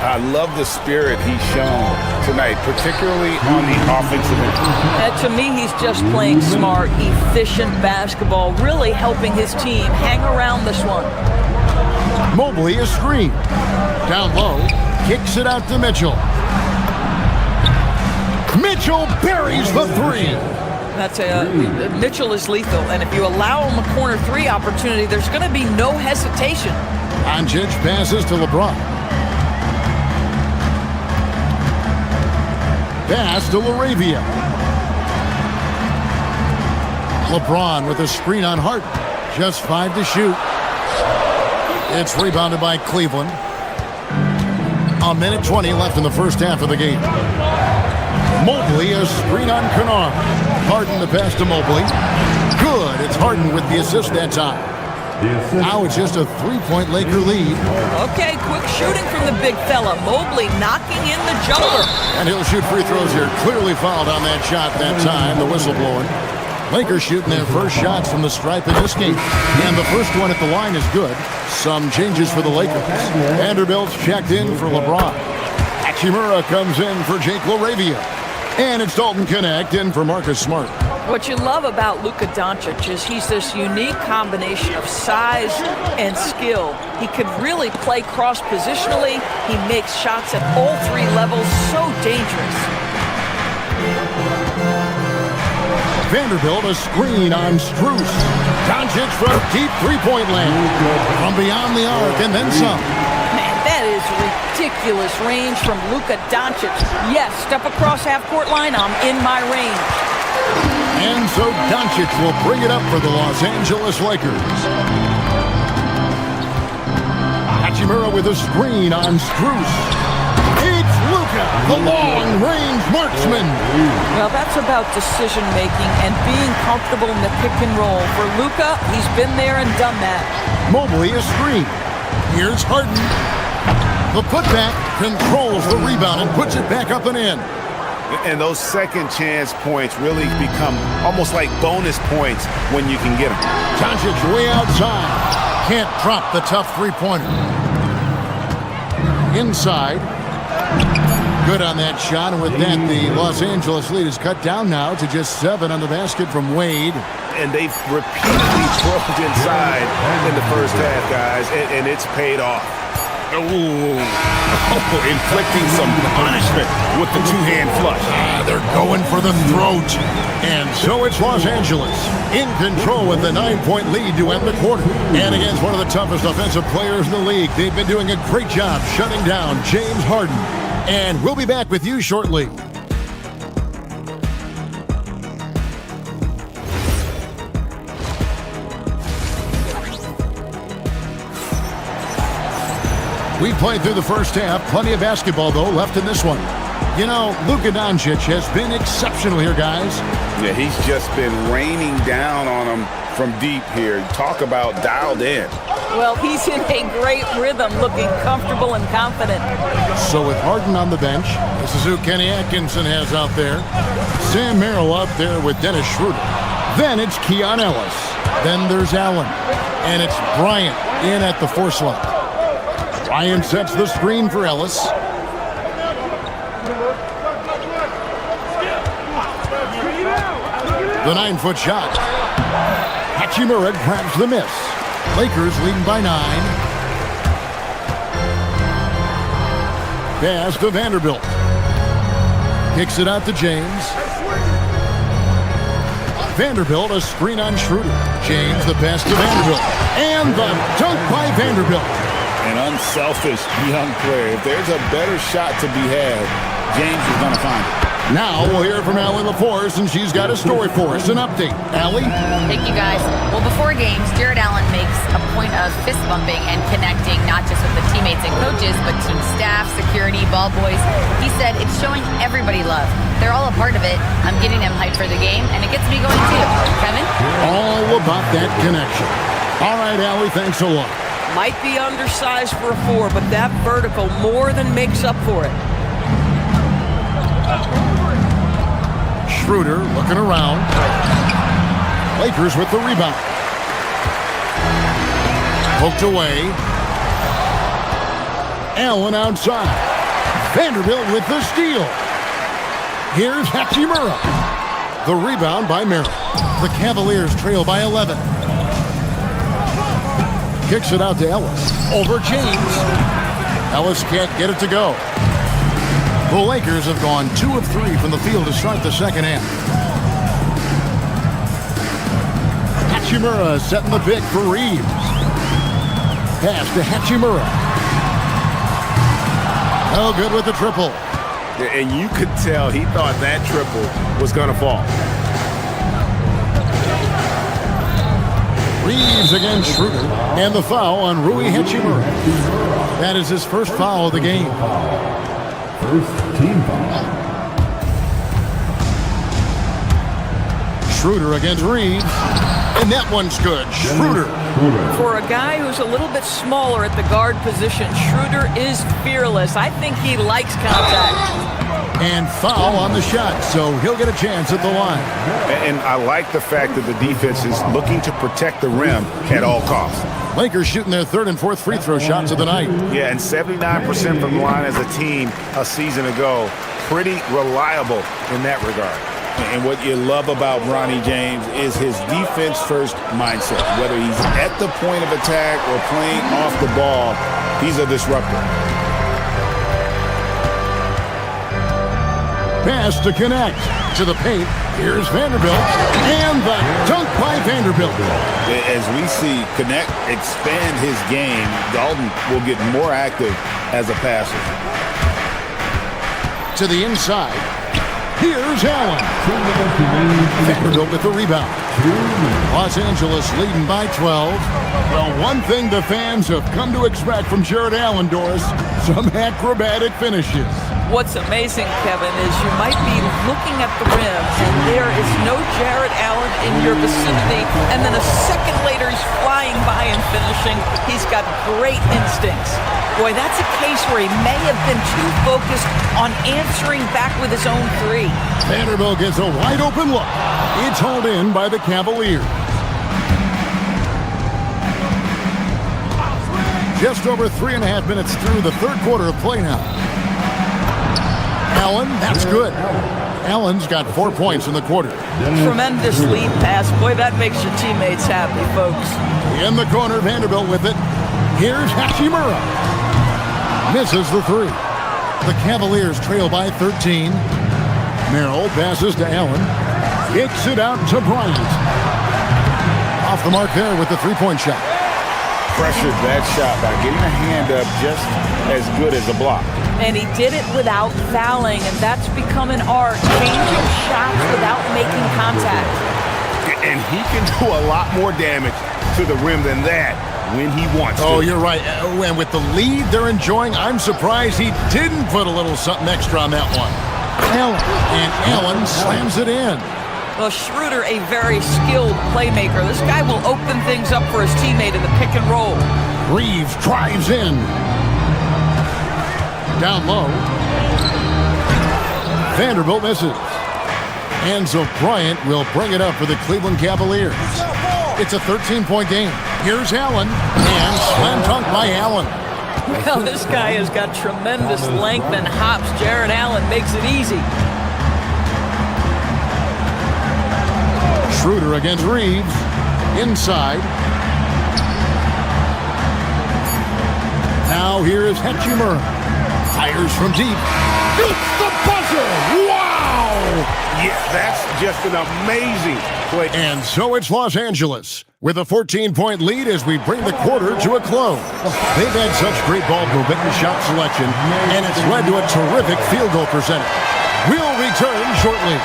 E: I love the spirit he's shown tonight, particularly on the offensive end.
J: To me, he's just playing smart, efficient basketball, really helping his team hang around this one.
D: Mobley is screen. Down low, kicks it out to Mitchell. Mitchell buries the 3.
J: That's Mitchell is lethal, and if you allow him a corner 3 opportunity, there's going to be no hesitation.
D: Doncic passes to LeBron. Pass to LaRavia. LeBron with a screen on Hart. Just 5 to shoot. It's rebounded by Cleveland. 1:20 left in the first half of the game. Mobley, a screen on Kennard. Harden the pass to Mobley. Good. It's Harden with the assist that time. Now it's just a 3-point Laker lead.
J: Okay, quick shooting from the big fella. Mobley knocking in the jumper.
D: And he'll shoot free throws here. Clearly fouled on that shot that time, the whistle blowing. Lakers shooting their first shots from the stripe in this game. And the first one at the line is good. Some changes for the Lakers. Vanderbilt's checked in for LeBron. Hachimura comes in for Jake LaRavia. And it's Dalton Connect in for Marcus Smart.
J: What you love about Luka Doncic is he's this unique combination of size and skill. He could really play cross-positionally. He makes shots at all three levels. So dangerous.
D: Vanderbilt a screen on Strus. Doncic from deep three-point land. From beyond the arc and then some.
J: Man, that is ridiculous range from Luka Doncic. Yes, step across half-court line, I'm in my range.
D: And so Doncic will bring it up for the Los Angeles Lakers. Hachimura with a screen on Strus. It's Luka, the long-range marksman.
J: Well, that's about decision-making and being comfortable in the pick and roll. For Luka, he's been there and done that.
D: Mobley a screen. Here's Harden. The putback controls the rebound and puts it back up and in.
E: And those second chance points really become almost like bonus points when you can get them.
D: Doncic way outside. Can't drop the tough three-pointer. Inside. Good on that shot, and with that, the Los Angeles lead is cut down now to just 7 on the basket from Wade.
E: And they've repeatedly drove inside in the first half, guys, and it's paid off.
B: Ooh. Inflicting some punishment with the two-hand flush.
D: They're going for the throat. And so it's Los Angeles in control with the 9-point lead to end the quarter. And against one of the toughest offensive players in the league, they've been doing a great job shutting down James Harden. And we'll be back with you shortly. We played through the first half. Plenty of basketball, though, left in this one. You know, Luka Doncic has been exceptional here, guys.
E: Yeah, he's just been raining down on them from deep here. Talk about dialed in.
J: Well, he's in a great rhythm, looking comfortable and confident.
D: So with Harden on the bench, this is who Kenny Atkinson has out there. Sam Merrill out there with Dennis Schroeder. Then it's Keon Ellis. Then there's Allen. And it's Bryant in at the 4 slot. Bryant sets the screen for Ellis. The 9-foot shot. Hachimura grabs the miss. Lakers leading by 9. Pass to Vanderbilt. Kicks it out to James. Vanderbilt, a screen on Schroeder. James, the pass to Vanderbilt. And the dunk by Vanderbilt.
E: An unselfish young player. If there's a better shot to be had, James is going to find it.
D: Now we'll hear from Allie LaForce, and she's got a story for us. An update. Allie?
F: Thank you, guys. Well, before games, Jared Allen makes a point of fist bumping and connecting not just with the teammates and coaches, but team staff, security, ball boys. He said it's showing everybody love. They're all a part of it. I'm getting them hyped for the game, and it gets me going too. Kevin?
D: All about that connection. All right, Allie, thanks a lot.
J: Might be undersized for a 4, but that vertical more than makes up for it.
D: Schroeder looking around. Lakers with the rebound. Poked away. Allen outside. Vanderbilt with the steal. Here's Hachimura. The rebound by Merrill. The Cavaliers trail by 11. Kicks it out to Ellis. Over James. Ellis can't get it to go. The Lakers have gone 2 of 3 from the field to start the second half. Hachimura setting the pick for Reeves. Pass to Hachimura. Oh, good with the triple.
E: And you could tell he thought that triple was going to fall.
D: Reeves against Schroeder. And the foul on Rui Hachimura. That is his first foul of the game.
H: First team foul.
D: Schroeder against Reeves. And that one's good. Schroeder
J: For a guy who's a little bit smaller at the guard position, Schroeder is fearless. I think he likes contact.
D: And foul on the shot, so he'll get a chance at the line.
E: And I like the fact that the defense is looking to protect the rim at all costs.
D: Lakers shooting their third and fourth free throw shots of the night.
E: Yeah, and 79% from the line as a team a season ago. Pretty reliable in that regard. And what you love about Bronny James is his defense-first mindset. Whether he's at the point of attack or playing off the ball, he's a disruptor.
D: Pass to connect. To the paint. Here's Vanderbilt. And the dunk by Vanderbilt.
E: As we see Connect expand his game, Dalton will get more active as a passer.
D: To the inside. Here's Allen. Vanderbilt with the rebound. Los Angeles leading by 12. Well, one thing the fans have come to expect from Jared Allen, Doris, some acrobatic finishes.
J: What's amazing, Kevin, is you might be looking at the rim and there is no Jared Allen in your vicinity, and then a second later he's flying by and finishing. He's got great instincts. Boy, that's a case where he may have been too focused on answering back with his own three.
D: Vanderbilt gets a wide open look. It's hauled in by the Cavaliers. Just over 3.5 minutes through the third quarter of play now. Allen, that's good. Allen's got 4 points in the quarter.
J: Tremendous lead pass. Boy, that makes your teammates happy, folks.
D: In the corner, Vanderbilt with it. Here's Hachimura. Misses the three. The Cavaliers trail by 13. Merrill passes to Allen. Kicks it out to Bryant. Off the mark there with the three-point shot.
E: Pressured that shot by getting a hand up just as good as a block.
J: And he did it without fouling, and that's become an art, changing shots without making contact.
E: And he can do a lot more damage to the rim than that when he wants to.
D: Oh, you're right. And with the lead they're enjoying, I'm surprised he didn't put a little something extra on that one. Allen. And Allen slams it in.
J: Well, Schroeder, a very skilled playmaker. This guy will open things up for his teammate in the pick and roll.
D: Reeves drives in. Down low. Vanderbilt misses. And so Bryant will bring it up for the Cleveland Cavaliers. It's a 13-point game. Here's Allen. And slam dunk by Allen.
J: Well, this guy has got tremendous length and hops. Jared Allen makes it easy.
D: Schroeder against Reeves. Inside. Now here is Hachimura. Fires from deep. Beats the buzzer! Wow!
E: Yeah, that's just an amazing play.
D: And so it's Los Angeles with a 14-point lead as we bring the quarter to a close. They've had such great ball movement and shot selection, and it's led to a terrific field goal percentage. We'll return shortly.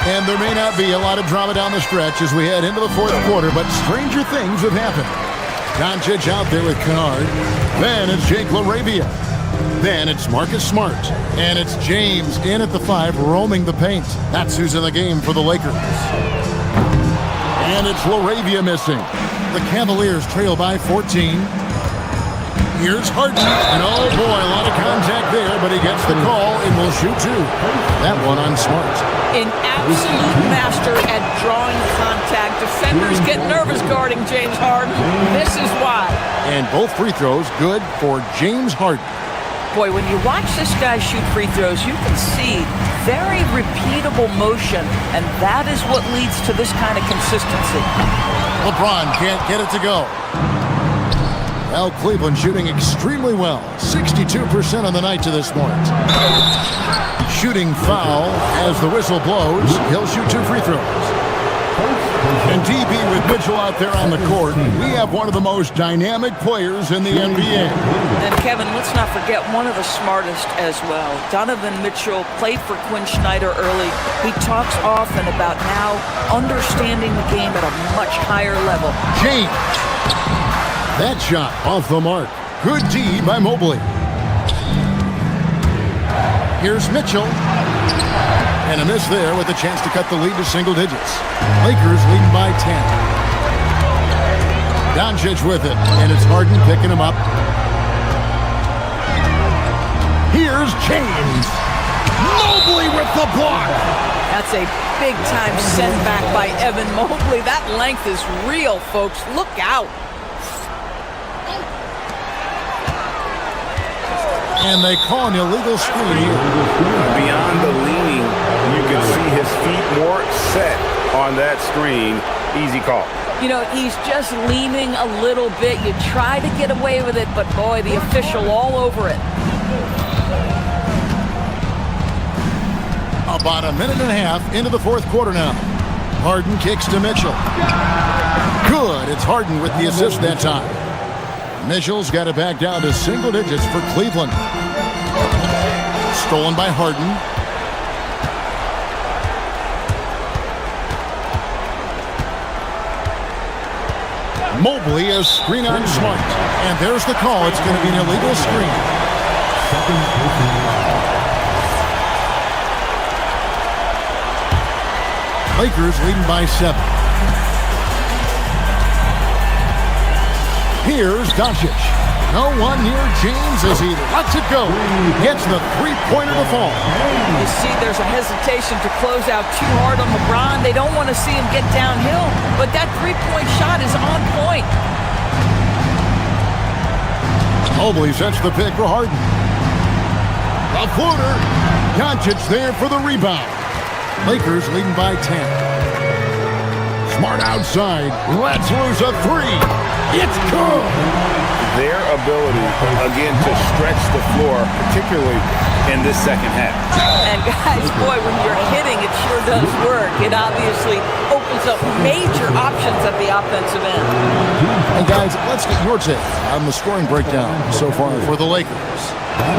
D: And there may not be a lot of drama down the stretch as we head into the fourth quarter, but stranger things have happened. Doncic out there with Kennard. Then it's Jake LaRavia. Then it's Marcus Smart. And it's James in at the 5 roaming the paint. That's who's in the game for the Lakers. And it's LaRavia missing. The Cavaliers trail by 14. Here's Harden. And oh boy, a lot of contact there, but he gets the call and will shoot two. That one on Smart.
J: An absolute master at drawing contact. Defenders get nervous guarding James Harden. This is why.
D: And both free throws good for James Harden.
J: Boy, when you watch this guy shoot free throws, you can see very repeatable motion, and that is what leads to this kind of consistency.
D: LeBron can't get it to go. Well, Cleveland shooting extremely well. 62% on the night to this point. Shooting foul as the whistle blows. He'll shoot 2 free throws. And DB with Mitchell out there on the court, we have one of the most dynamic players in the NBA.
J: And Kevin, let's not forget one of the smartest as well. Donovan Mitchell played for Quinn Snyder early. He talks often about now understanding the game at a much higher level.
D: James. That shot off the mark. Good D by Mobley. Here's Mitchell. And a miss there with a chance to cut the lead to single digits. Lakers leading by 10. Doncic with it, and it's Harden picking him up. Here's James. Mobley with the block.
J: That's a big-time send back by Evan Mobley. That length is real, folks. Look out.
D: And they call an illegal screen here.
E: Beyond the leaning, you can see his feet more set on that screen. Easy call.
J: You know, he's just leaning a little bit. You try to get away with it, but boy, the official all over it.
D: About a minute and a half into the fourth quarter now. Harden kicks to Mitchell. Good. It's Harden with the assist that time. Mitchell's got it back down to single digits for Cleveland. Stolen by Harden. Mobley is screen on Smart. And there's the call. It's going to be an illegal screen. Lakers leading by 7. Here's Doncic. No one near James as he lets it go. Gets the three-pointer to fall.
J: You see there's a hesitation to close out too hard on LeBron. They don't want to see him get downhill, but that three-point shot is on point.
D: Mobley sets the pick for Harden. A floater. Doncic there for the rebound. Lakers leading by 10. Smart outside. Let's lose a three. It's good.
E: Their ability, again, to stretch the floor, particularly in this second half.
J: And guys, boy, when you're hitting, it sure does work. It obviously opens up major options at the offensive end.
D: And guys, let's get your take on the scoring breakdown so far for the Lakers.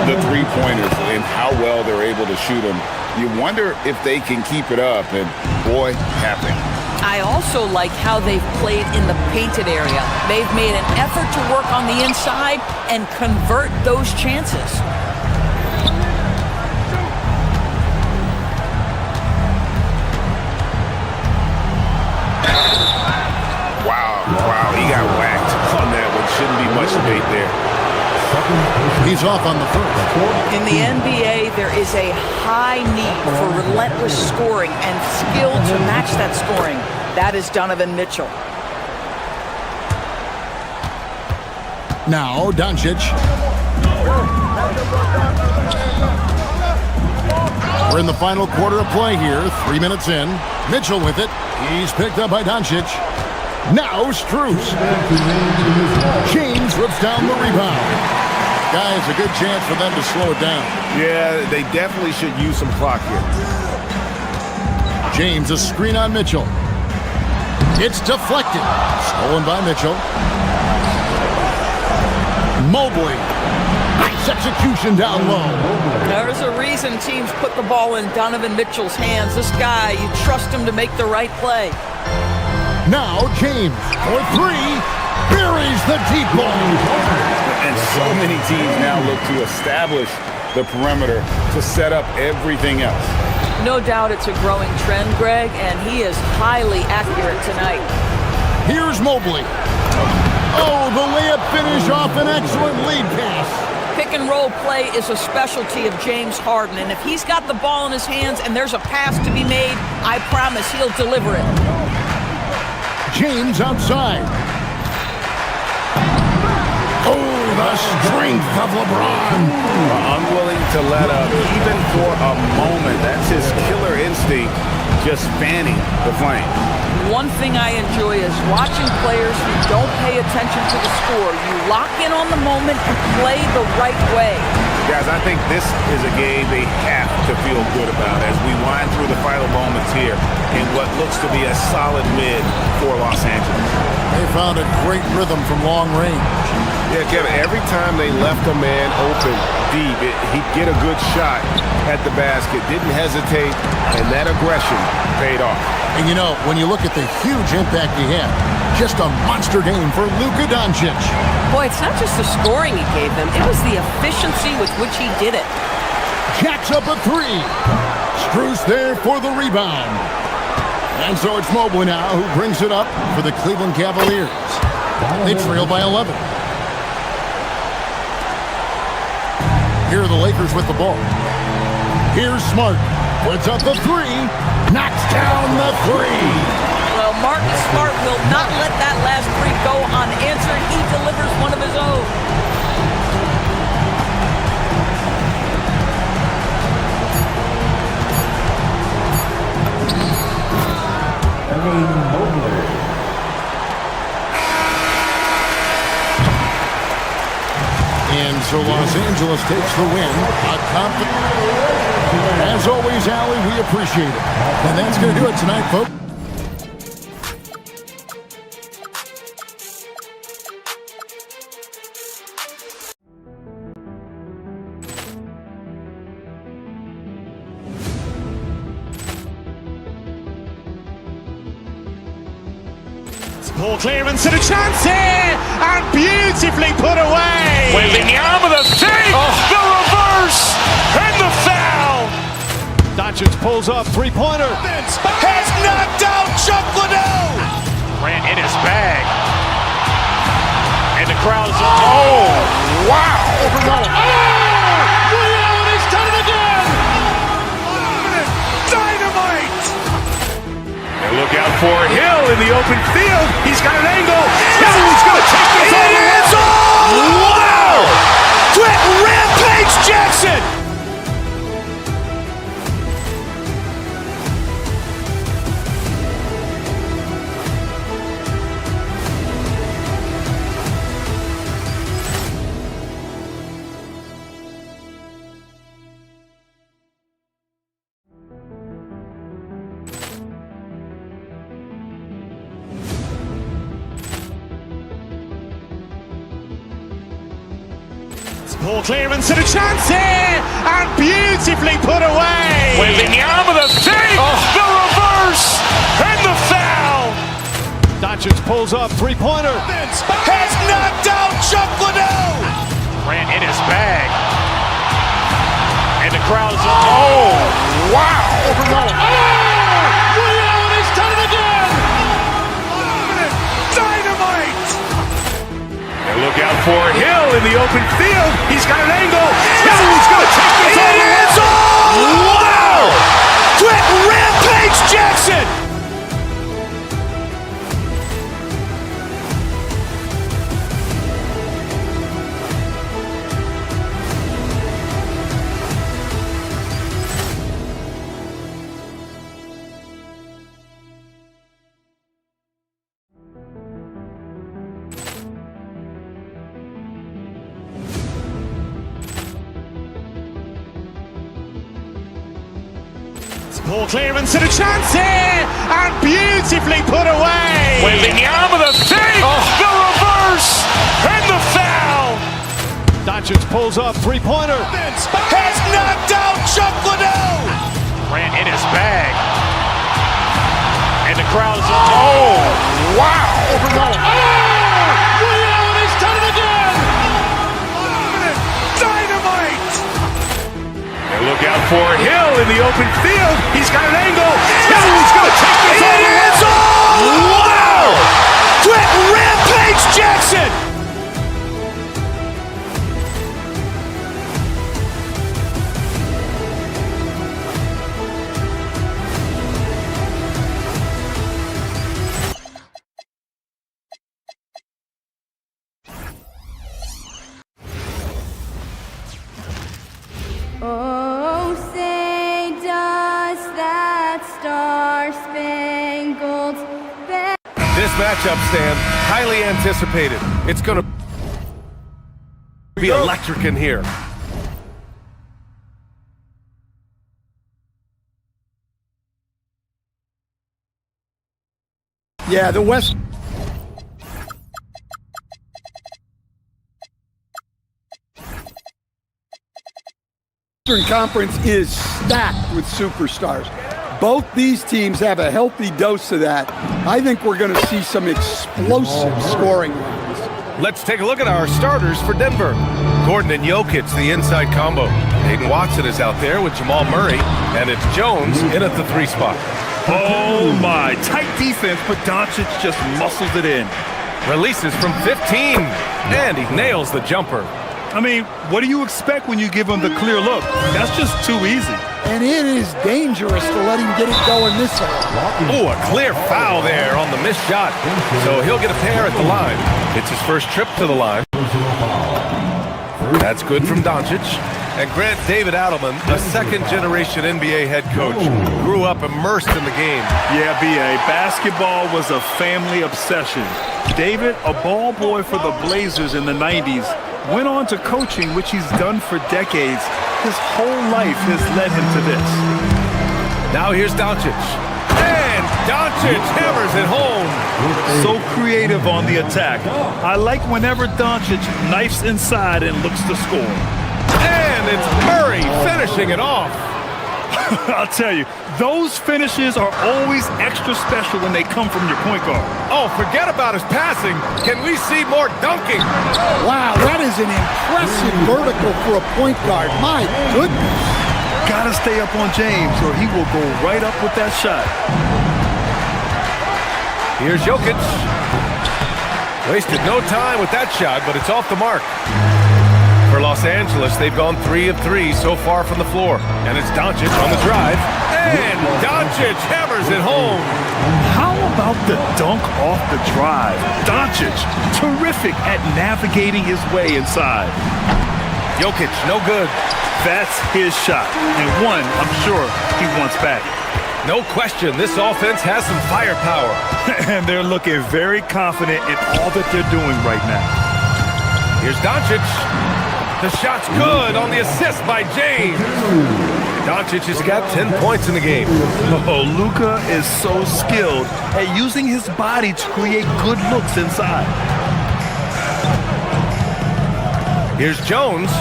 E: The three-pointers and how well they're able to shoot them. You wonder if they can keep it up, and boy, have they.
J: I also like how they've played in the painted area. They've made an effort to work on the inside and convert those chances.
E: Wow, he got whacked on that one. Shouldn't be much debate there.
D: He's off on the first.
J: In the NBA, there is a high need for relentless scoring and skill to match that scoring. That is Donovan Mitchell.
D: Now, Doncic. We're in the final quarter of play here. 3 minutes in. Mitchell with it. He's picked up by Doncic. Now Strus. James rips down the rebound. Guys, a good chance for them to slow it down.
E: Yeah, they definitely should use some clock here.
D: James, a screen on Mitchell. It's deflected. Stolen by Mitchell. Mobley. Nice execution down low.
J: There's a reason teams put the ball in Donovan Mitchell's hands. This guy, you trust him to make the right play.
D: Now James for three. Buries the deep ball.
E: And so many teams now look to establish the perimeter to set up everything else.
J: No doubt it's a growing trend, Greg, and he is highly accurate tonight.
D: Here's Mobley. Oh, the layup finish off an excellent lead pass.
J: Pick and roll play is a specialty of James Harden, and if he's got the ball in his hands and there's a pass to be made, I promise he'll deliver it.
D: James outside. Oh, the strength of LeBron.
E: Unwilling to let up even for a moment. That's his killer instinct, just fanning the flame.
J: One thing I enjoy is watching players who don't pay attention to the score. You lock in on the moment and play the right way.
E: Guys, I think this is a game they have to feel good about as we wind through the final moments here in what looks to be a solid win for Los Angeles.
D: They found a great rhythm from long range.
B: Yeah, Kevin, every time they left a man open deep, he'd get a good shot at the basket, didn't hesitate, and that aggression paid off.
D: And you know, when you look at the huge impact he had, just a monster game for Luka Doncic.
J: Boy, it's not just the scoring he gave them, it was the efficiency with which he did it.
D: Jacks up a three. Strus there for the rebound. And so it's Mobley now who brings it up for the Cleveland Cavaliers. They trail by 11. Here are the Lakers with the ball. Here's Smart. Puts up the three. Knocks down the three.
J: Well, Marcus Smart will not let that last three go unanswered. He delivers one of his own.
D: And so Los Angeles takes the win. As always, Allie, we appreciate it. And that's going to do it tonight, folks.
B: Ball clearance and a chance here, and beautifully put away. Wembanyama with a three, the reverse, and the foul.
L: Doncic pulls up, three-pointer.
B: Has knocked out Chuck Liddell. Ran in his bag. And the crowd is, oh, wow.
L: Liddell, he's done it again.
B: Dynamite. And look out for Hill in the open field. He's got an angle. Hill's going to take this all the way. Wow! Quick Rampage Jackson. Ball clearance and a chance here, and beautifully put away. Wembanyama with a three, the reverse, and the foul.
L: Doncic pulls up, three-pointer.
B: Has knocked out Chuck Liddell. Ran in his bag. And the crowd is, oh, wow.
L: Liddell, he's done it again.
B: Dynamite. And look out for Hill in the open field. He's got an angle. Hill's going to take this all the way. Wow! Quick Rampage Jackson. Ball clearance and a chance here, and beautifully put away. Wembanyama with a three, the reverse, and the foul.
L: Doncic pulls up, three-pointer.
B: Has knocked out Chuck Liddell. Ran in his bag. And the crowd is, oh, wow.
L: Liddell, he's done it again.
B: Dynamite. And look out for Hill in the open field. He's got an angle. Hill's going to take this all the way. Wow! Quick Rampage Jackson.
M: Oh, say does that star-spangled banner.
G: This matchup, Stan, highly anticipated. It's going to be electric in here.
C: Yeah, the West. Western Conference is stacked with superstars. Both these teams have a healthy dose of that. I think we're going to see some explosive scoring runs.
G: Let's take a look at our starters for Denver. Gordon and Jokic, the inside combo. Hayden Watson is out there with Jamal Murray, and it's Jones in at the three spot.
A: Oh my, tight defense, but Doncic just muscles it in.
G: Releases from 15, and he nails the jumper.
A: I mean, what do you expect when you give him the clear look? That's just too easy.
C: And it is dangerous to let him get it going this way.
G: Oh, a clear foul there on the missed shot. So he'll get a pair at the line. It's his first trip to the line. That's good from Doncic. And Grant, David Adelman, a second-generation NBA head coach, grew up immersed in the game.
A: Yeah, B.A., basketball was a family obsession. David, a ball boy for the Blazers in the 90s, went on to coaching, which he's done for decades. His whole life has led him to this.
G: Now here's Doncic. And Doncic hammers it home.
A: So creative on the attack. I like whenever Doncic knifes inside and looks to score.
G: And it's Murray finishing it off.
A: I'll tell you, those finishes are always extra special when they come from your point guard.
G: Oh, forget about his passing. Can we see more dunking?
C: Wow, that is an impressive vertical for a point guard. My goodness.
A: Gotta stay up on James or he will go right up with that shot.
G: Here's Jokic. Wasted no time with that shot, but it's off the mark. For Los Angeles, they've gone 3 of 3 so far from the floor. And it's Doncic on the drive. And Doncic hammers it home.
A: How about the dunk off the drive? Doncic, terrific at navigating his way inside.
G: Jokic, no good.
A: That's his shot. And one, I'm sure, he wants back.
G: No question, this offense has some firepower.
A: And they're looking very confident in all that they're doing right now.
G: Here's Doncic. The shot's good on the assist by James. Doncic has got 10 points in the game.
A: Oh, Luka is so skilled at using his body to create good looks inside.
G: Here's Jones.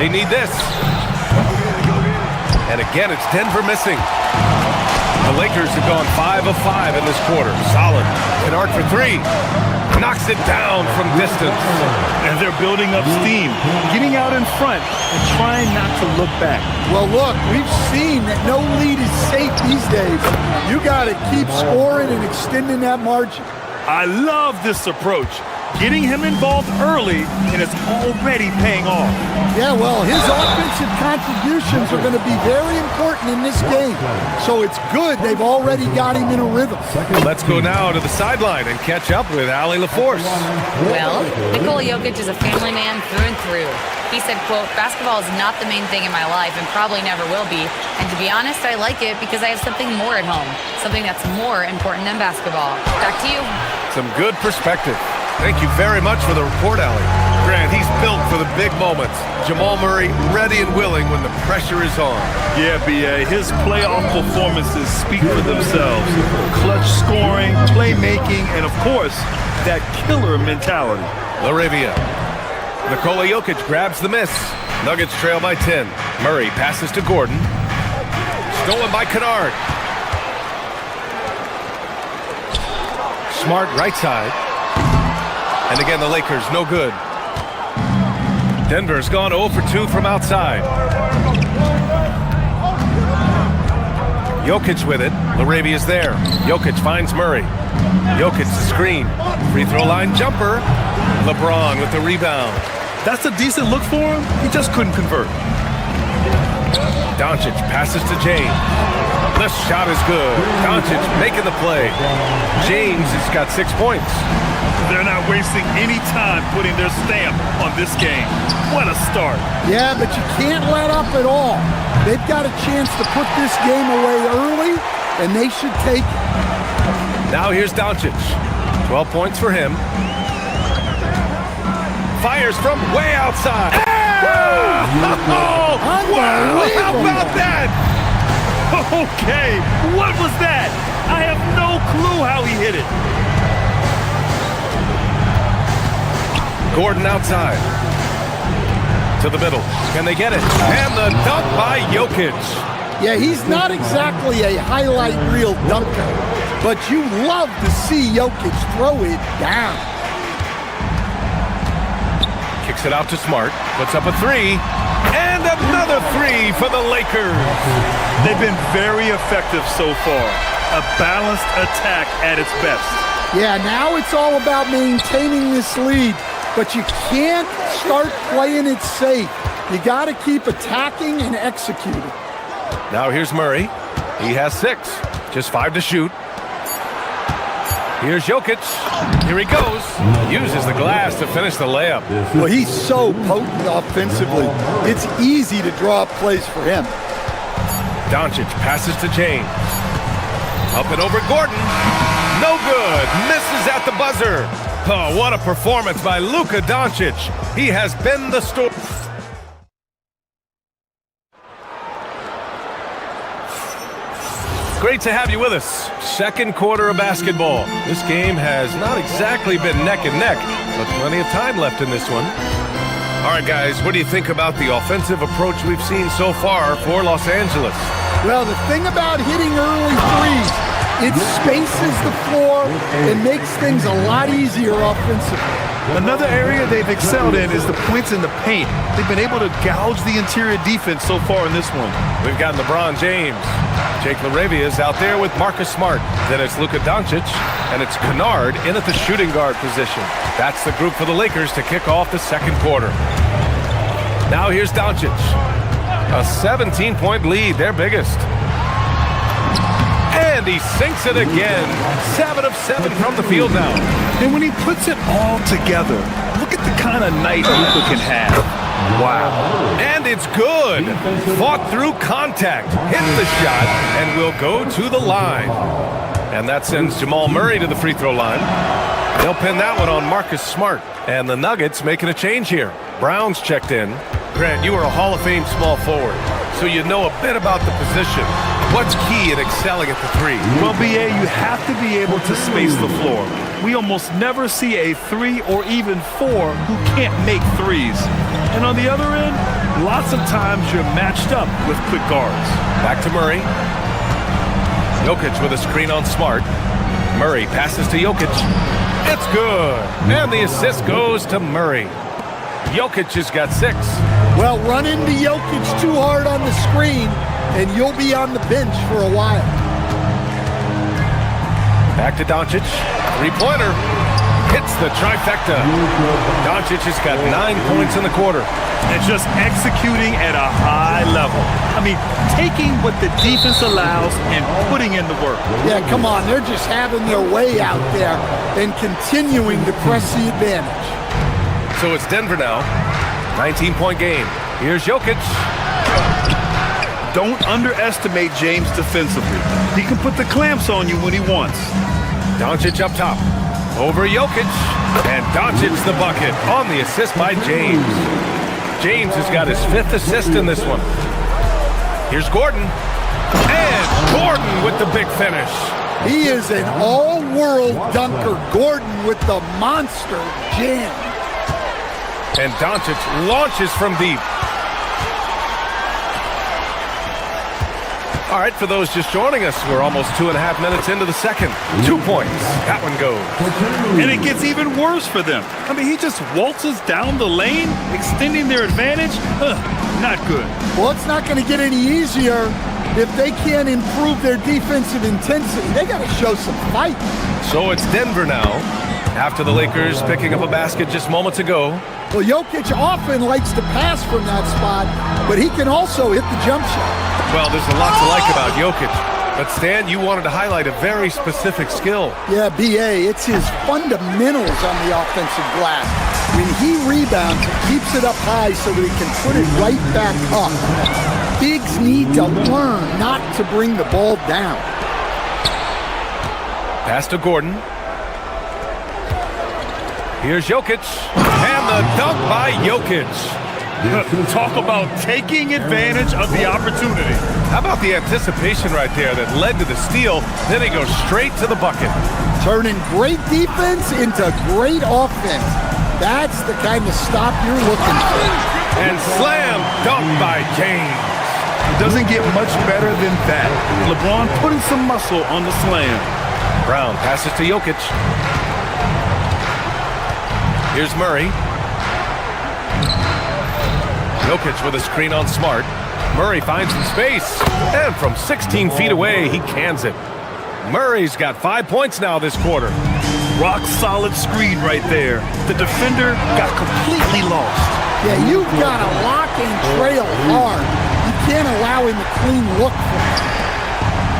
G: They need this. And again, it's Denver missing. The Lakers have gone 5 of 5 in this quarter. Solid. Can arc for 3. Knocks it down from distance.
A: And they're building up steam, getting out in front and trying not to look back.
C: Well, look, we've seen that no lead is safe these days. You got to keep scoring and extending that margin.
A: I love this approach. Getting him involved early, and it's already paying off.
C: Yeah, well, his offensive contributions are going to be very important in this game. So it's good they've already got him in a rhythm.
G: Let's go now to the sideline and catch up with Allie LaForce.
F: Well, Nikola Jokic is a family man through and through. He said, quote, "Basketball is not the main thing in my life and probably never will be. And to be honest, I like it because I have something more at home, something that's more important than basketball." Back to you.
G: Some good perspective. Thank you very much for the report, Allie. Grant, he's built for the big moments. Jamal Murray ready and willing when the pressure is on.
A: Yeah, B.A., his playoff performances speak for themselves. Clutch scoring, playmaking, and of course, that killer mentality.
G: LaRavia. Nikola Jokic grabs the miss. Nuggets trail by 10. Murray passes to Gordon. Stolen by Kennard. Smart right side. And again, the Lakers, no good. Denver's gone 0 for 2 from outside. Jokic with it. LaRavia's there. Jokic finds Murray. Jokic the screen. Free throw line jumper. LeBron with the rebound.
A: That's a decent look for him. He just couldn't convert.
G: Doncic passes to James. This shot is good. Doncic making the play. James has got 6 points.
A: They're not wasting any time putting their stamp on this game. What a start.
C: Yeah, but you can't let up at all. They've got a chance to put this game away early, and they should take it.
G: Now here's Doncic. 12 points for him. Fires from way outside. Oh, wow, how about that?
A: Okay, what was that? I have no clue how he hit it.
G: Gordon outside. To the middle. Can they get it? And the dunk by Jokic.
C: Yeah, he's not exactly a highlight reel dunker, but you love to see Jokic throw it down.
G: Kicks it out to Smart. Puts up a 3. And another three for the Lakers.
A: They've been very effective so far. A balanced attack at its best.
C: Yeah, now it's all about maintaining this lead, but you can't start playing it safe. You got to keep attacking and executing.
G: Now here's Murray. He has 6, just 5 to shoot. Here's Jokic. Here he goes. Uses the glass to finish the layup.
C: Well, he's so potent offensively. It's easy to draw up plays for him.
G: Doncic passes to James. Up and over Gordon. No good. Misses at the buzzer. Oh, what a performance by Luka Doncic. He has been the story. Great to have you with us. Second quarter of basketball. This game has not exactly been neck and neck, but plenty of time left in this one. All right, guys, what do you think about the offensive approach we've seen so far for Los Angeles?
C: Well, the thing about hitting early threes, it spaces the floor and makes things a lot easier offensively.
A: Another area they've excelled in is the points in the paint. They've been able to gouge the interior defense so far in this one.
G: We've got LeBron James. Jake LaRavia is out there with Marcus Smart. Then it's Luka Doncic, and it's Kennard in at the shooting guard position. That's the group for the Lakers to kick off the second quarter. Now here's Doncic. A 17-point lead, their biggest. And he sinks it again. 7 of 7 from the field now.
A: And when he puts it all together, look at the kind of night Luka can have. Wow.
G: And it's good. Fought through contact, hit the shot, and will go to the line. And that sends Jamal Murray to the free throw line. They'll pin that one on Marcus Smart. And the Nuggets making a change here. Brown's checked in. Grant, you are a Hall of Fame small forward, so you know a bit about the position. What's key in excelling at the three?
A: Well, BA, you have to be able to space the floor. We almost never see a 3 or even 4 who can't make threes. And on the other end, lots of times you're matched up with quick guards.
G: Back to Murray. Jokic with a screen on Smart. Murray passes to Jokic. It's good. And the assist goes to Murray. Jokic has got 6.
C: Well, run into Jokic too hard on the screen, and you'll be on the bench for a while.
G: Back to Doncic. Three-pointer. Hits the trifecta. Doncic has got 9 points in the quarter.
A: And just executing at a high level. I mean, taking what the defense allows and putting in the work.
C: Yeah, come on. They're just having their way out there and continuing to press the advantage.
G: So it's Denver now. 19-point game. Here's Jokic.
A: Don't underestimate James defensively. He can put the clamps on you when he wants.
G: Doncic up top. Over Jokic. And Doncic's the bucket on the assist by James. James has got his 5th assist in this one. Here's Gordon. And Gordon with the big finish.
C: He is an all-world dunker. Gordon with the monster jam.
G: And Doncic launches from deep. All right, for those just joining us, we're almost 2.5 minutes into the second. 2 points. That one goes.
A: And it gets even worse for them. I mean, he just waltzes down the lane, extending their advantage. Not good.
C: Well, it's not going to get any easier if they can't improve their defensive intensity. They got to show some fight.
G: So it's Denver now, after the Lakers picking up a basket just moments ago.
C: Well, Jokic often likes to pass from that spot, but he can also hit the jump shot.
G: Well, there's a lot to like about Jokic. But Stan, you wanted to highlight a very specific skill.
C: Yeah, BA, it's his fundamentals on the offensive glass. When he rebounds, he keeps it up high so that he can put it right back up. Bigs need to learn not to bring the ball down.
G: Pass to Gordon. Here's Jokic. And the dunk by Jokic.
A: Talk about taking advantage of the opportunity.
G: How about the anticipation right there that led to the steal? Then he goes straight to the bucket.
C: Turning great defense into great offense. That's the kind of stop you're looking for.
G: And slam dunk by James.
A: It doesn't get much better than that. LeBron putting some muscle on the slam.
G: Brown passes to Jokic. Here's Murray. Jokic with a screen on Smart. Murray finds some space. And from 16 feet away, he cans it. Murray's got 5 points now this quarter.
A: Rock solid screen right there. The defender got completely lost.
C: Yeah, you've got to lock and trail hard. You can't allow him a clean look for it.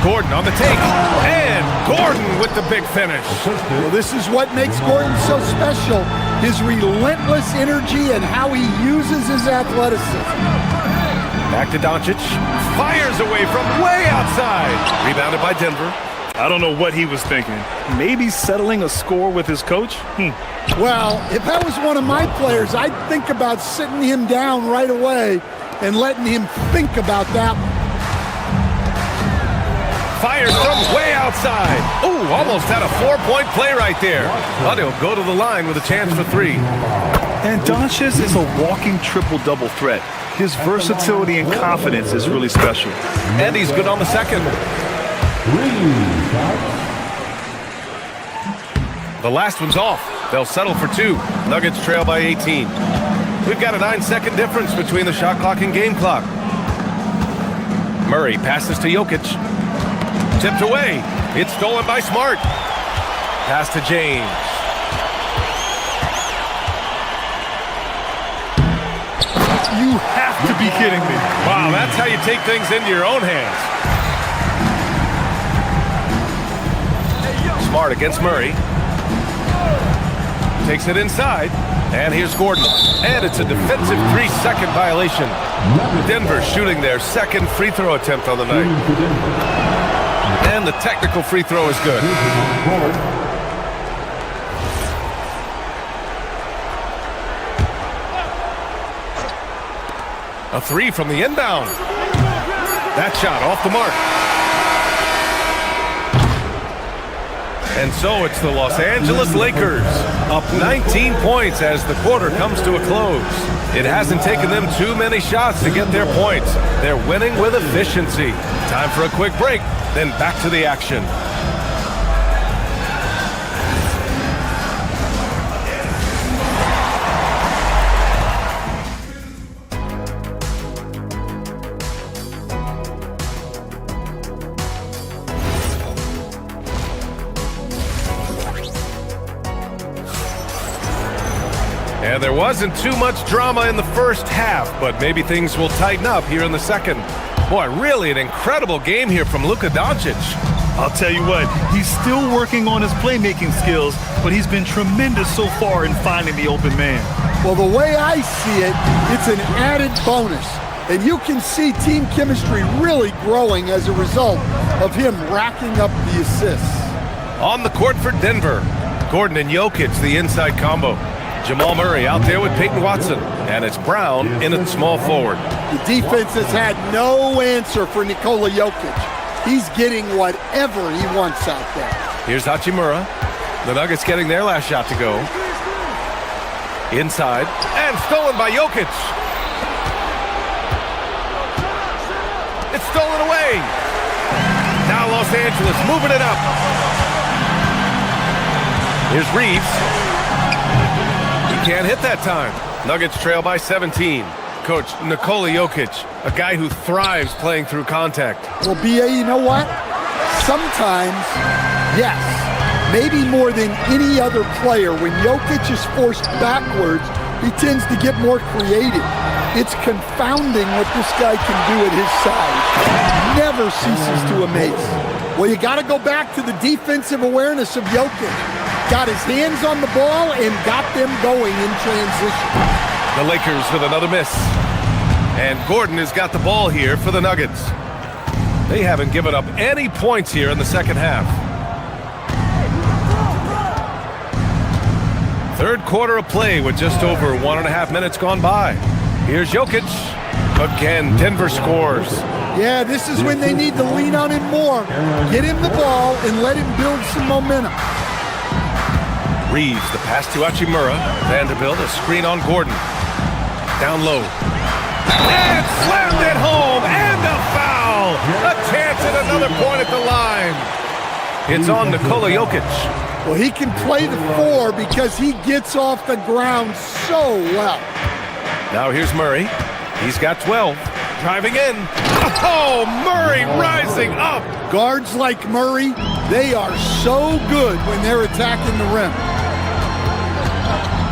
G: Gordon on the take. And Gordon with the big finish.
C: Well, this is what makes Gordon so special. His relentless energy and how he uses his athleticism.
G: Back to Doncic. Fires away from way outside. Rebounded by Denver.
A: I don't know what he was thinking. Maybe settling a score with his coach?
C: Well, if that was one of my players, I'd think about sitting him down right away and letting him think about that.
G: Fires from way outside. Ooh, almost had a 4-point play right there. But he'll go to the line with a chance for 3.
A: And Doncic is a walking triple-double threat. His versatility and confidence is really special.
G: And he's good on the second. The last one's off. They'll settle for 2. Nuggets trail by 18. We've got a 9-second difference between the shot clock and game clock. Murray passes to Jokic. Tipped away. It's stolen by Smart. Pass to James.
A: You have to be kidding me.
G: Wow, that's how you take things into your own hands. Smart against Murray. Takes it inside. And here's Gordon. And it's a defensive 3-second violation. Denver shooting their second free throw attempt on the night. And the technical free throw is good. A 3 from the inbound. That shot off the mark. And so it's the Los Angeles Lakers up 19 points as the quarter comes to a close. It hasn't taken them too many shots to get their points. They're winning with efficiency. Time for a quick break, then back to the action. And there wasn't too much drama in the first half, but maybe things will tighten up here in the second. Boy, really an incredible game here from Luka Doncic.
A: I'll tell you what, he's still working on his playmaking skills, but he's been tremendous so far in finding the open man.
C: Well, the way I see it, it's an added bonus. And you can see team chemistry really growing as a result of him racking up the assists.
G: On the court for Denver, Gordon and Jokic, the inside combo. Jamal Murray out there with Peyton Watson, and it's Brown in at small forward.
C: The defense has had no answer for Nikola Jokic. He's getting whatever he wants out there.
G: Here's Hachimura. The Nuggets getting their last shot to go. Inside, and stolen by Jokic. It's stolen away. Now Los Angeles moving it up. Here's Reeves. Can't hit that time. Nuggets trail by 17. Coach, Nikola Jokic, a guy who thrives playing through contact.
C: Well, B.A., you know what? Sometimes, yes, maybe more than any other player, when Jokic is forced backwards, he tends to get more creative. It's confounding what this guy can do at his size. Never ceases to amaze. Well, you got to go back to the defensive awareness of Jokic. Got his hands on the ball and got them going in transition.
G: The Lakers with another miss. And Gordon has got the ball here for the Nuggets. They haven't given up any points here in the second half. Third quarter of play with just over 1.5 minutes gone by. Here's Jokic. Again, Denver scores.
C: Yeah, this is when they need to lean on him more. Get him the ball and let him build some momentum.
G: Reeves, the pass to Hachimura. Vanderbilt, a screen on Gordon. Down low. And slammed it home, and a foul! A chance at another point at the line. It's on Nikola Jokic.
C: Well, he can play the 4 because he gets off the ground so well.
G: Now here's Murray. He's got 12. Driving in. Oh, Murray rising up.
C: Guards like Murray, they are so good when they're attacking the rim.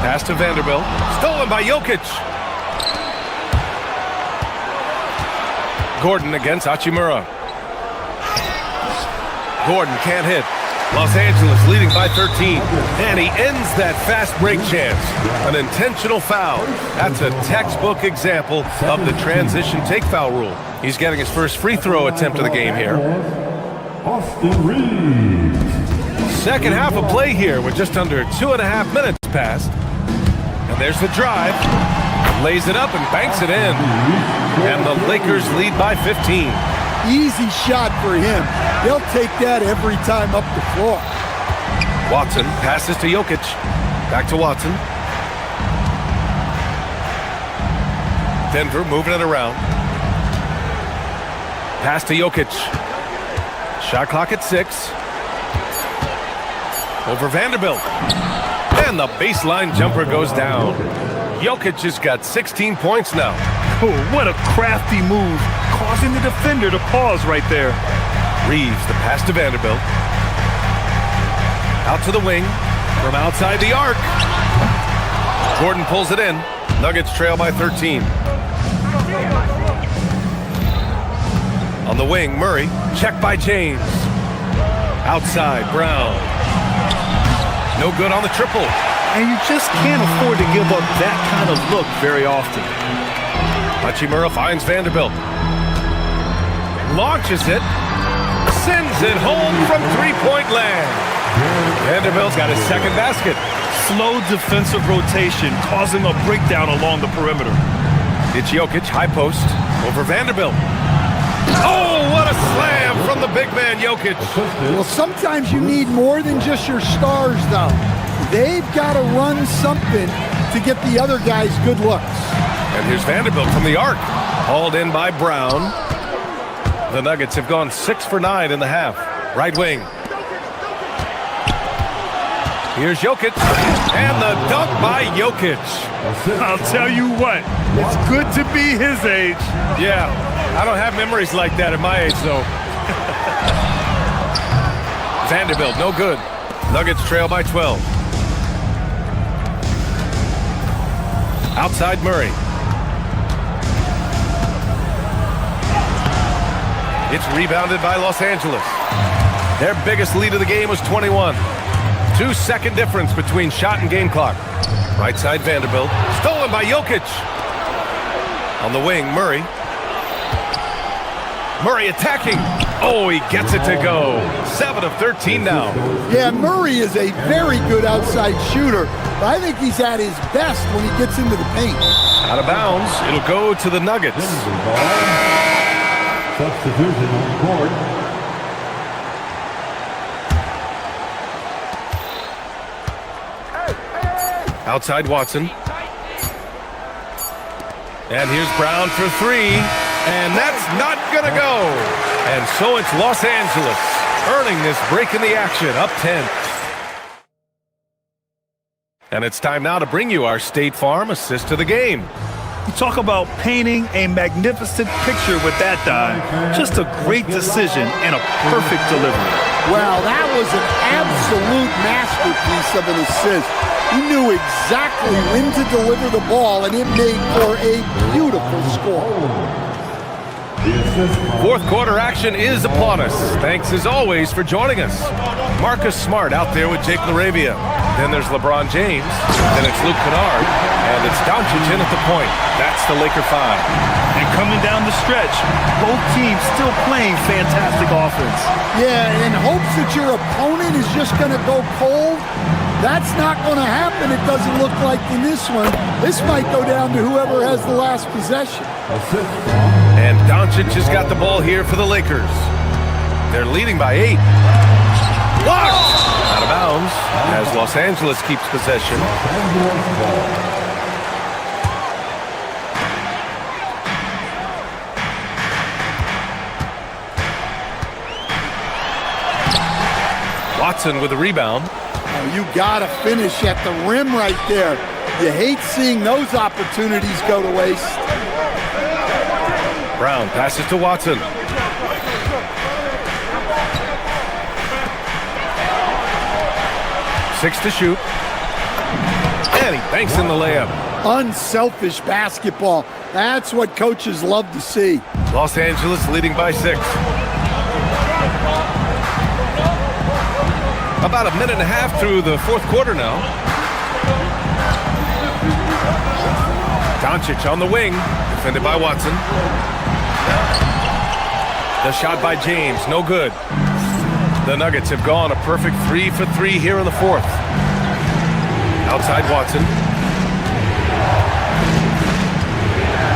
G: Pass to Vanderbilt. Stolen by Jokic. Gordon against Hachimura. Gordon can't hit. Los Angeles leading by 13. And he ends that fast break chance. An intentional foul. That's a textbook example of the transition take foul rule. He's getting his first free throw attempt of the game here.
H: Austin Reeves.
G: Second half of play here with just under 2.5 minutes passed. And there's the drive. Lays it up and banks it in. And the Lakers lead by 15.
C: Easy shot for him. They'll take that every time up the floor.
G: Watson passes to Jokic. Back to Watson. Denver moving it around. Pass to Jokic. Shot clock at 6. Over Vanderbilt. And the baseline jumper goes down. Jokic has got 16 points now.
A: Oh, what a crafty move, causing the defender to pause right there.
G: Reeves, the pass to Vanderbilt. Out to the wing, from outside the arc. Gordon pulls it in. Nuggets trail by 13. On the wing, Murray, checked by James. Outside, Brown. No good on the triple.
A: And you just can't afford to give up that kind of look very often.
G: Hachimura finds Vanderbilt. Launches it. Sends it home from three-point land. Vanderbilt's got his second basket.
A: Slow defensive rotation, causing a breakdown along the perimeter.
G: It's Jokic, high post, over Vanderbilt. Oh, what a slam from the big man, Jokic.
C: Well, sometimes you need more than just your stars, though. They've got to run something to get the other guys good looks.
G: And here's Vanderbilt from the arc. Hauled in by Brown. The Nuggets have gone 6 for 9 in the half. Right wing. Here's Jokic. And the dunk by Jokic.
A: I'll tell you what, it's good to be his age.
G: Yeah, I don't have memories like that at my age, though. Vanderbilt, no good. Nuggets trail by 12. Outside Murray. It's rebounded by Los Angeles. Their biggest lead of the game was 21. 2-second difference between shot and game clock. Right side Vanderbilt. Stolen by Jokic. On the wing, Murray. Murray attacking. Oh, he gets it to go. 7 of 13 now.
C: Yeah, Murray is a very good outside shooter, but I think he's at his best when he gets into the paint.
G: Out of bounds. It'll go to the Nuggets.
H: Substitution on court.
G: Outside Watson. And here's Brown for 3. And that's not going to go. And so it's Los Angeles earning this break in the action, up 10. And it's time now to bring you our State Farm assist of the game.
A: You talk about painting a magnificent picture with that dive. Just a great decision and a perfect delivery.
C: Well, that was an absolute masterpiece of an assist. He knew exactly when to deliver the ball, and it made for a beautiful score.
G: Fourth quarter action is upon us. Thanks as always for joining us. Marcus Smart out there with Jake LaRavia. Then there's LeBron James. Then it's Luke Kennard. And it's Doncic in at the point. That's the Laker 5.
A: And coming down the stretch, both teams still playing fantastic offense.
C: Yeah, in hopes that your opponent is just going to go cold. That's not going to happen, it doesn't look like in this one. This might go down to whoever has the last possession.
G: And Doncic has got the ball here for the Lakers. They're leading by 8. Blocked! Out of bounds as Los Angeles keeps possession. Watson with the rebound.
C: You gotta finish at the rim right there. You hate seeing those opportunities go to waste.
G: Brown passes to Watson. Six to shoot. And he banks in the layup.
C: Unselfish basketball. That's what coaches love to see.
G: Los Angeles leading by 6. About a minute and a half through the fourth quarter now. Doncic on the wing, defended by Watson. The shot by James, no good. The Nuggets have gone a perfect 3 for 3 here in the fourth. Outside Watson.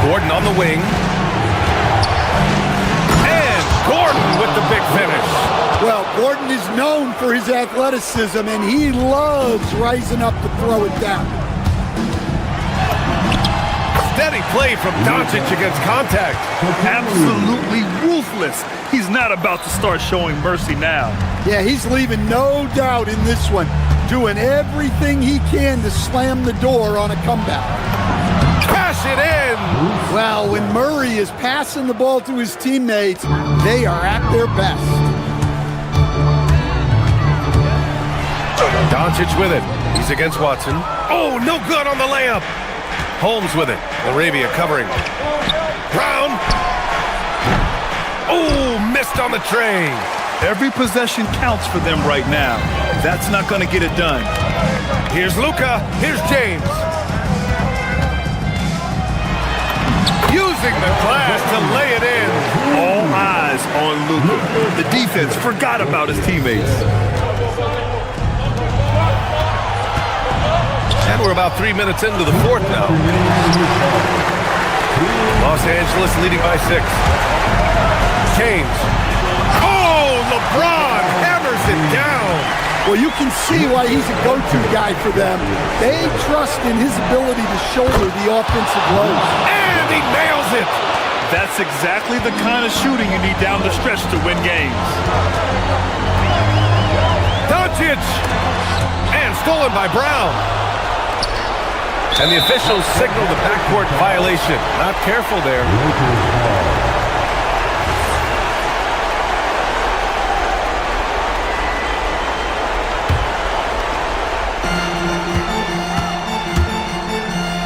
G: Gordon on the wing. And Gordon with the big finish.
C: Well, Gordon is known for his athleticism, and he loves rising up to throw it down.
G: Steady play from Doncic against contact.
A: Absolutely ruthless. He's not about to start showing mercy now.
C: Yeah, he's leaving no doubt in this one, doing everything he can to slam the door on a comeback.
G: Cash it in!
C: Well, when Murray is passing the ball to his teammates, they are at their best.
G: Doncic with it. He's against Watson. Oh, no good on the layup. Holmes with it. Arabia covering. Brown. Oh, missed on the tray.
A: Every possession counts for them right now. That's not going to get it done.
G: Here's Luka. Here's James. Using the glass to lay it in.
A: All eyes on Luka. The defense forgot about his teammates.
G: And we're about 3 minutes into the fourth now. Los Angeles leading by 6. James. Oh, LeBron hammers it down.
C: Well, you can see why he's a go-to guy for them. They trust in his ability to shoulder the offensive load.
G: And he nails it.
A: That's exactly the kind of shooting you need down the stretch to win games.
G: Doncic. And stolen by Brown. And the officials signal the backcourt violation. Not careful there.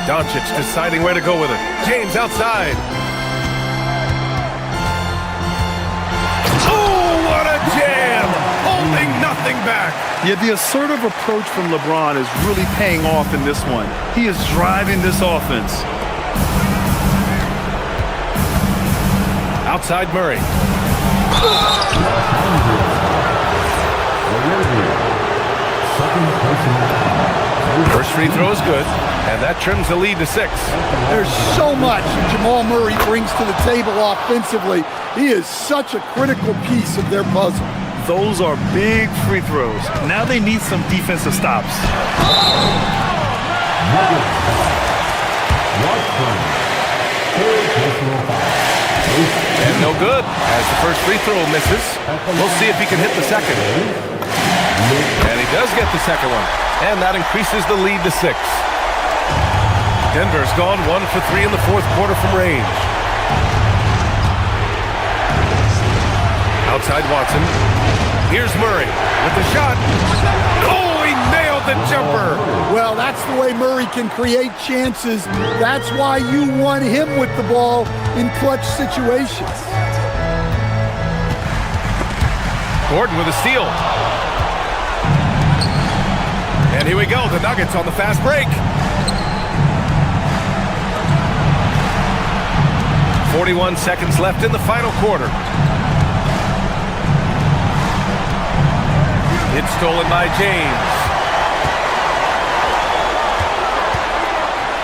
G: Doncic deciding where to go with it. James outside. Oh, what a jam! Holding nothing back.
A: Yeah, the assertive approach from LeBron is really paying off in this one. He is driving this offense.
G: Outside Murray. First free throw is good, and that trims the lead to 6.
C: There's so much Jamal Murray brings to the table offensively. He is such a critical piece of their puzzle.
A: Those are big free throws. Now they need some defensive stops.
G: And no good, as the first free throw misses. We'll see if he can hit the second. And he does get the second one. And that increases the lead to 6. Denver's gone 1 for 3 in the fourth quarter from range. Outside Watson. Here's Murray with the shot. Oh, he nailed the jumper.
C: Well, that's the way Murray can create chances. That's why you want him with the ball in clutch situations.
G: Gordon with a steal. And here we go, the Nuggets on the fast break. 41 seconds left in the final quarter. It's stolen by James.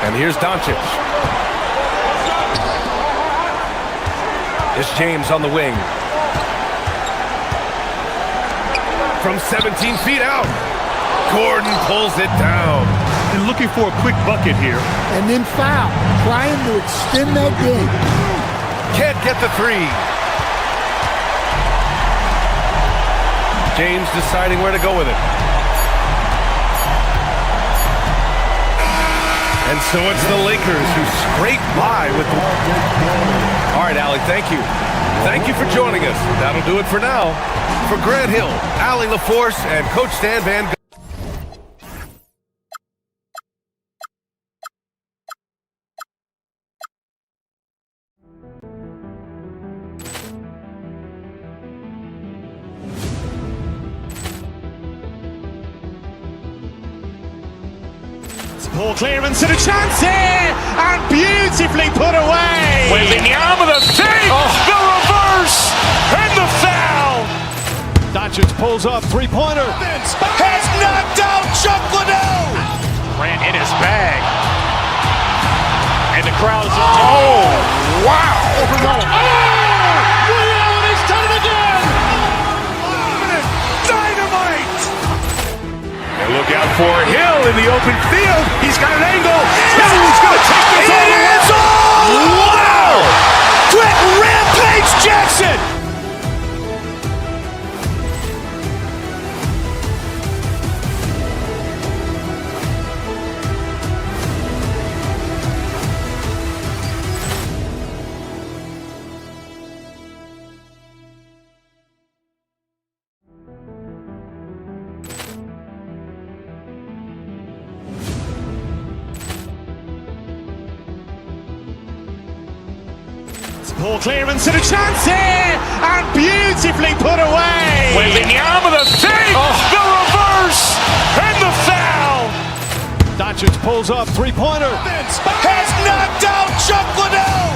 G: And here's Doncic. It's James on the wing. From 17 feet out. Gordon pulls it down.
A: And looking for a quick bucket here.
C: And then foul, trying to extend that game.
G: Can't get the 3. James deciding where to go with it. And so it's the Lakers who scrape by with the... All right, Allie, thank you. Thank you for joining us. That'll do it for now. For Grant Hill, Allie LaForce, and Coach Stan Van Gundy.
B: Poor clearance and a chance here, and beautifully put away. Wembanyama the feed, the reverse, and the foul.
L: Doncic pulls up, three-pointer.
B: Has knocked out Chuck Liddell. Grant in his bag, and the crowd's oh wow! He's done it again. Dynamite! And look out for Hill in the open field. He's got an angle. Hill's going to take this all the way. Wow! Quick Rampage Jackson! Poor clearance and a chance here, and beautifully put away. Wembanyama the feed, the reverse, and the foul.
L: Doncic pulls up, three-pointer.
B: Has knocked out Chuck Liddell.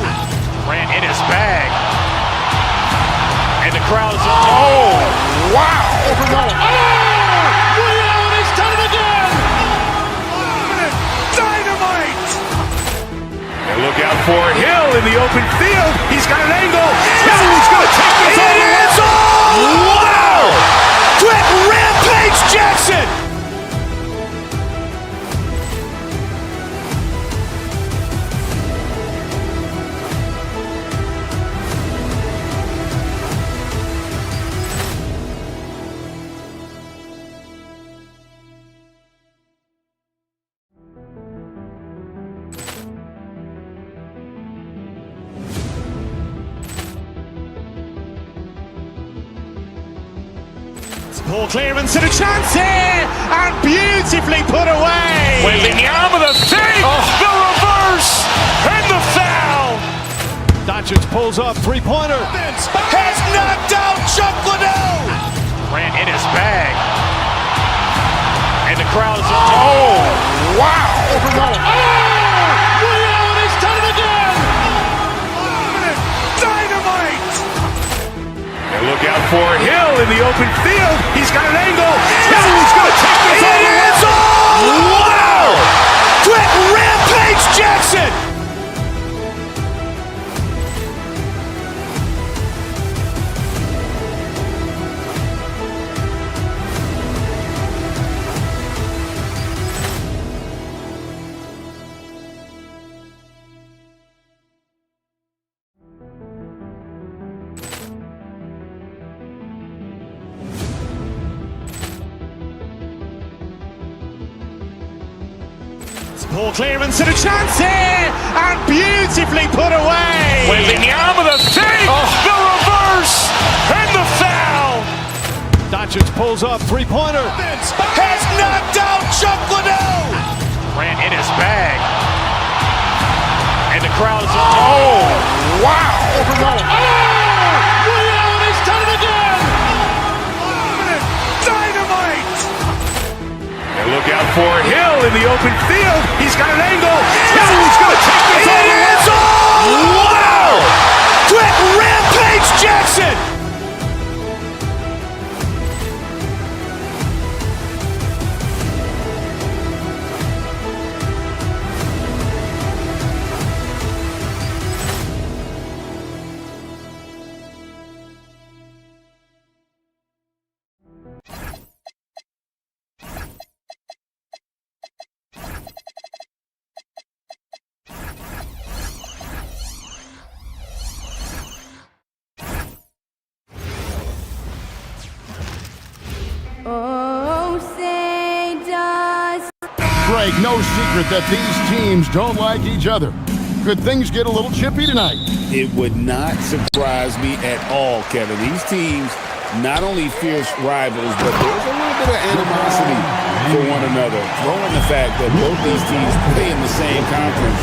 B: Grant in his bag, and the crowd's oh wow! He's done it again. Dynamite! And look out for Hill in the open field. He's got an angle. Hill's going to take this all the way. Wow! Quick Rampage Jackson! Poor clearance and a chance here, and beautifully put away. Wembanyama the feed, the reverse, and the foul.
L: Doncic pulls up, three-pointer.
B: Has knocked out Chuck Liddell. Grant in his bag, and the crowd's oh wow! He's done it again. Dynamite! And look out for Hill in the open field. He's got an angle. Hill's going to take this all the way. Wow! Quick Rampage Jackson! Poor clearance and a chance here, and beautifully put away. Wembanyama the feed, the reverse, and the foul.
L: Doncic pulls up, three-pointer.
B: Has knocked out Chuck Liddell. Grant in his bag, and the crowd's oh wow! He's done it again. Dynamite! And look out for Hill in the open field. He's got an angle. Hill's going to take this all the way. Wow! Quick Rampage Jackson!
M: Oh, say does.
D: Greg, no secret that these teams don't like each other. Could things get a little chippy tonight?
E: It would not surprise me at all, Kevin. These teams not only fierce rivals, but there's a little bit of animosity for one another. Throw in the fact that both these teams play in the same conference.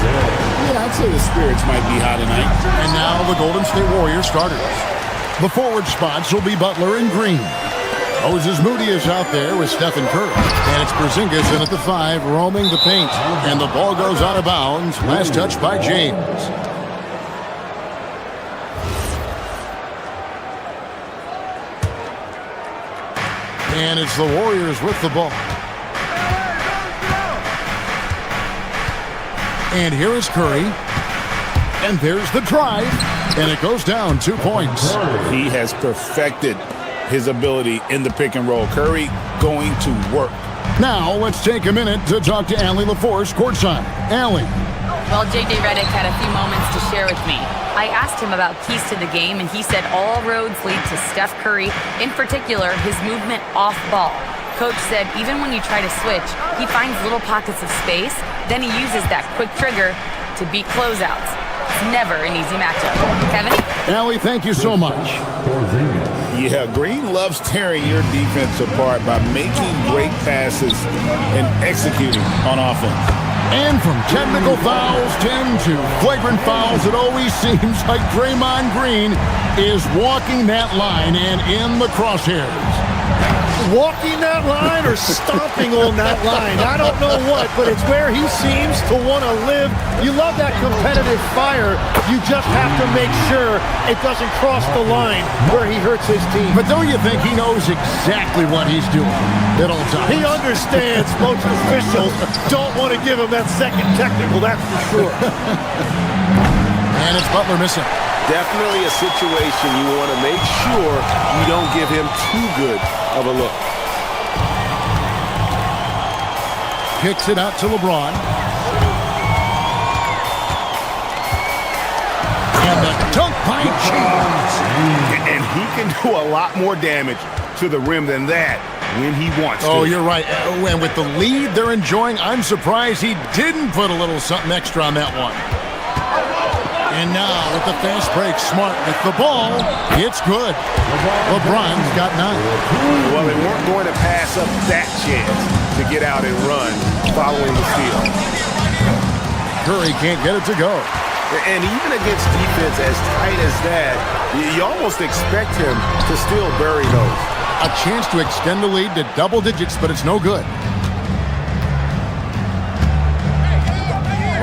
E: Yeah, I'd say the spirits might be high tonight.
D: And now the Golden State Warriors starters. The forward spots will be Butler and Green. Moses Moody is out there with Stephen Curry. And it's Porzingis in at the 5, roaming the paint. And the ball goes out of bounds. Last touch by James. And it's the Warriors with the ball. And here is Curry. And there's the drive. And it goes down 2 points.
E: He has perfected his ability in the pick and roll. Curry going to work.
D: Now let's take a minute to talk to Allie LaForce courtside. Allie.
F: Well, J.J. Redick had a few moments to share with me. I asked him about keys to the game, and he said all roads lead to Steph Curry, in particular, his movement off ball. Coach said even when you try to switch, he finds little pockets of space, then he uses that quick trigger to beat closeouts. It's never an easy matchup. Kevin?
D: Allie, thank you so much.
E: Yeah, Green loves tearing your defense apart by making great passes and executing on offense.
D: And from technical fouls, 10 to flagrant fouls, it always seems like Draymond Green is walking that line and in the crosshairs.
C: Walking that line or stomping on that line. I don't know what, but it's where he seems to want to live. You love that competitive fire. You just have to make sure it doesn't cross the line where he hurts his team.
D: But don't you think he knows exactly what he's doing at all times?
C: He understands most officials don't want to give him that second technical, that's for sure.
D: And it's Butler missing.
L: Definitely a situation you want to make sure you don't give him too good of a look.
D: Kicks it out to LeBron. And the dunk by James.
E: And he can do a lot more damage to the rim than that when he wants to.
D: Oh, you're right. And with the lead they're enjoying, I'm surprised he didn't put a little something extra on that one. And now with the fast break, Smart with the ball. It's good. LeBron's got 9.
E: Well, they weren't going to pass up that chance to get out and run following the steal.
D: Curry can't get it to go.
E: And even against defense as tight as that, you almost expect him to still bury those.
D: A chance to extend the lead to double digits, but it's no good.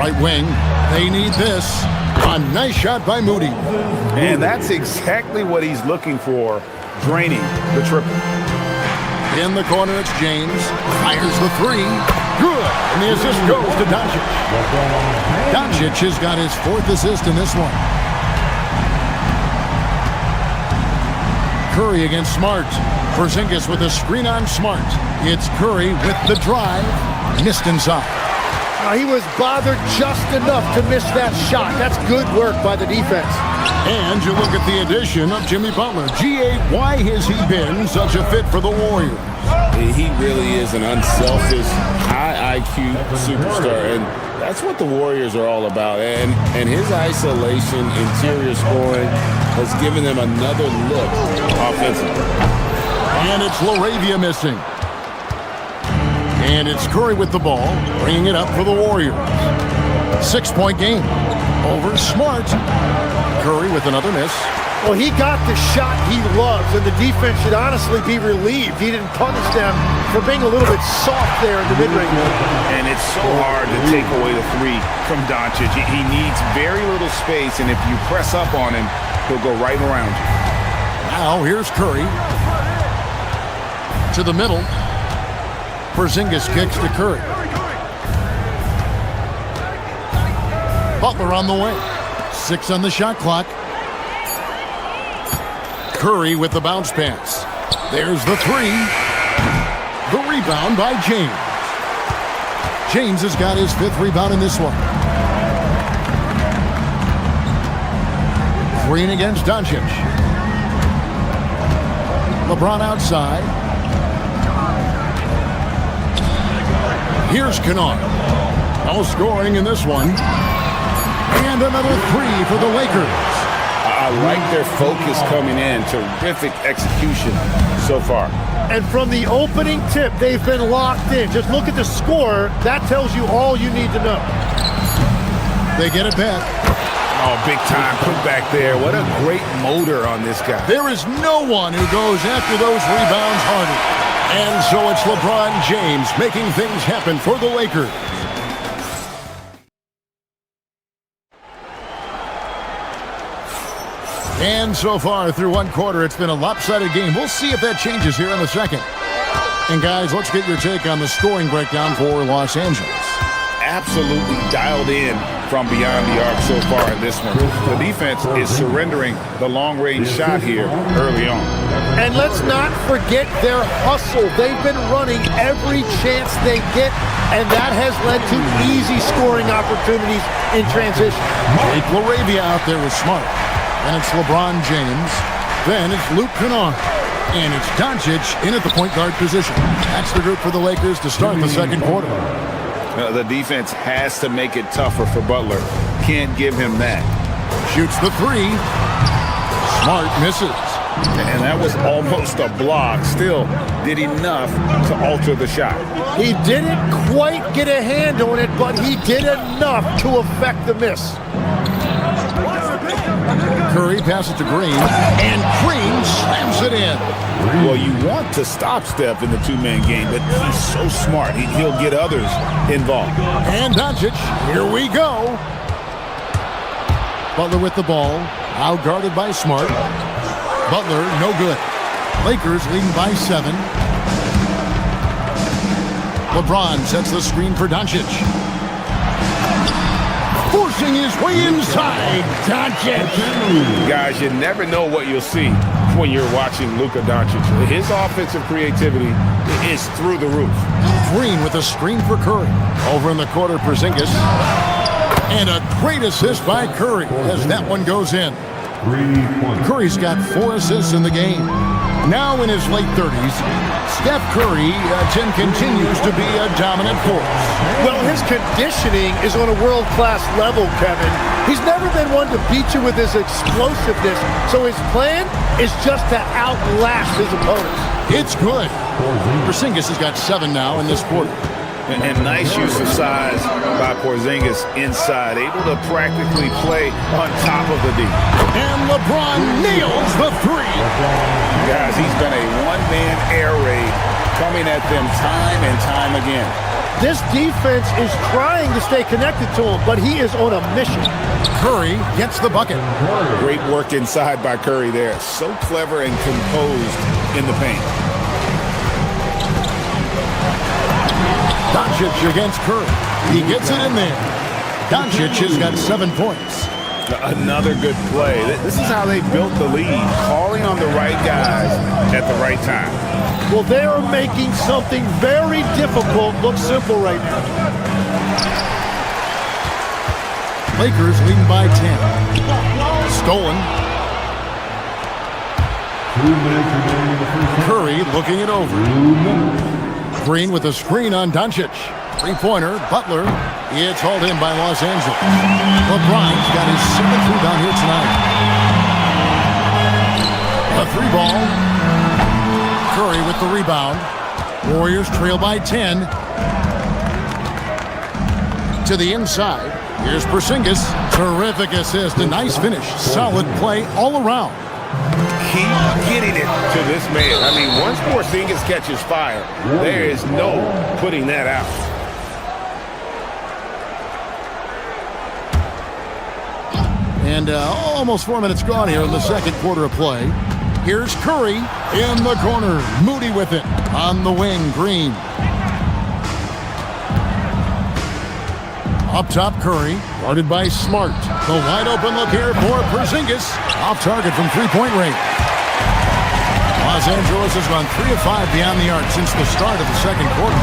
D: Right wing, they need this. A nice shot by Moody.
E: And that's exactly what he's looking for, draining the triple.
D: In the corner, it's James. Fires the 3. Good. And the assist goes to Doncic. Doncic has got his 4th assist in this one. Curry against Smart. Porzingis with a screen on Smart. It's Curry with the drive. Missed inside.
C: He was bothered just enough to miss that shot. That's good work by the defense.
D: And you look at the addition of Jimmy Butler. G.A., why has he been such a fit for the Warriors?
E: He really is an unselfish, high IQ superstar, and that's what the Warriors are all about. And his isolation, interior scoring has given them another look offensively.
D: And it's Philadephia missing. And it's Curry with the ball, bringing it up for the Warriors. 6-point game. Over Smart. Curry with another miss.
C: Well, he got the shot he loves, and the defense should honestly be relieved. He didn't punish them for being a little bit soft there in the mid-range.
E: And it's so hard to take away the 3 from Doncic. He needs very little space, and if you press up on him, he'll go right around you.
D: Now here's Curry. To the middle. Porzingis kicks to Curry. Butler on the way. 6 on the shot clock. Curry with the bounce pass. There's the 3. The rebound by James. James has got his 5th rebound in this one. Green against Doncic. LeBron outside. Here's Kennard. No scoring in this one. And another three for the Lakers.
E: I like their focus coming in. Terrific execution so far.
C: And from the opening tip, they've been locked in. Just look at the score. That tells you all you need to know.
D: They get it back.
E: Oh, big time put back there. What a great motor on this guy.
D: There is no one who goes after those rebounds harder. And so it's LeBron James making things happen for the Lakers. And so far through one quarter, it's been a lopsided game. We'll see if that changes here in the second. And guys, let's get your take on the scoring breakdown for Los Angeles.
E: Absolutely dialed in from beyond the arc so far in this one. The defense is surrendering the long-range shot here early on.
C: And let's not forget their hustle. They've been running every chance they get, and that has led to easy scoring opportunities in transition.
D: Jake LaRavia out there with Smart. Then it's LeBron James. Then it's Luke Kennard. And it's Doncic in at the point guard position. That's the group for the Lakers to start the second quarter.
E: The defense has to make it tougher for Butler. Can't give him that.
D: Shoots the three. Smart misses.
E: And that was almost a block. Still did enough to alter the shot.
C: He didn't quite get a hand on it, but he did enough to affect the miss.
D: Curry passes to Green, and Green slams it in.
E: Well, you want to stop Steph in the two-man game, but he's so smart. He'll get others involved.
D: And Doncic, here we go. Butler with the ball, out guarded by Smart. Butler, no good. Lakers leading by 7. LeBron sets the screen for Doncic. Forcing his way inside. Doncic.
E: Guys, you never know what you'll see when you're watching Luka Doncic. His offensive creativity is through the roof.
D: Green with a screen for Curry. Over in the corner, Porzingis. And a great assist by Curry as that one goes in. Curry's got 4 assists in the game. Now in his late 30s, Steph Curry, Tim, continues to be a dominant force.
C: Well, his conditioning is on a world-class level, Kevin. He's never been one to beat you with his explosiveness, so his plan is just to outlast his opponents.
D: It's good. Porzingis has got 7 now in this quarter.
E: And nice use of size by Porzingis inside, able to practically play on top of the D.
D: And LeBron nails the 3.
E: Guys, he's been a one-man air raid coming at them time and time again.
C: This defense is trying to stay connected to him, but he is on a mission.
D: Curry gets the bucket.
E: Great work inside by Curry there. So clever and composed in the paint.
D: Doncic against Curry. He gets it in there. Doncic has got 7 points.
E: Another good play. This is how they built the lead, calling on the right guys at the right time.
C: Well, they are making something very difficult look simple right now.
D: Lakers leading by 10. Stolen.
H: 2 minutes remaining in the first.
D: Curry looking it over. Green with a screen on Doncic. 3-pointer, Butler. It's hauled in by Los Angeles. LeBron's got his 7th rebound here tonight. A 3-ball. Curry with the rebound. Warriors trail by 10. To the inside. Here's Porzingis. Terrific assist. A nice finish. Solid play all around.
E: Keep getting it to this man. I mean, once Porzingis catches fire, there is no putting that out.
D: And almost 4 minutes gone here in the second quarter of play. Here's Curry in the corner. Moody with it. On the wing, Green. Up top, Curry. Guarded by Smart. The wide open look here for Porzingis. Off target from three-point range. Los Angeles has gone 3 of 5 beyond the arc since the start of the second quarter.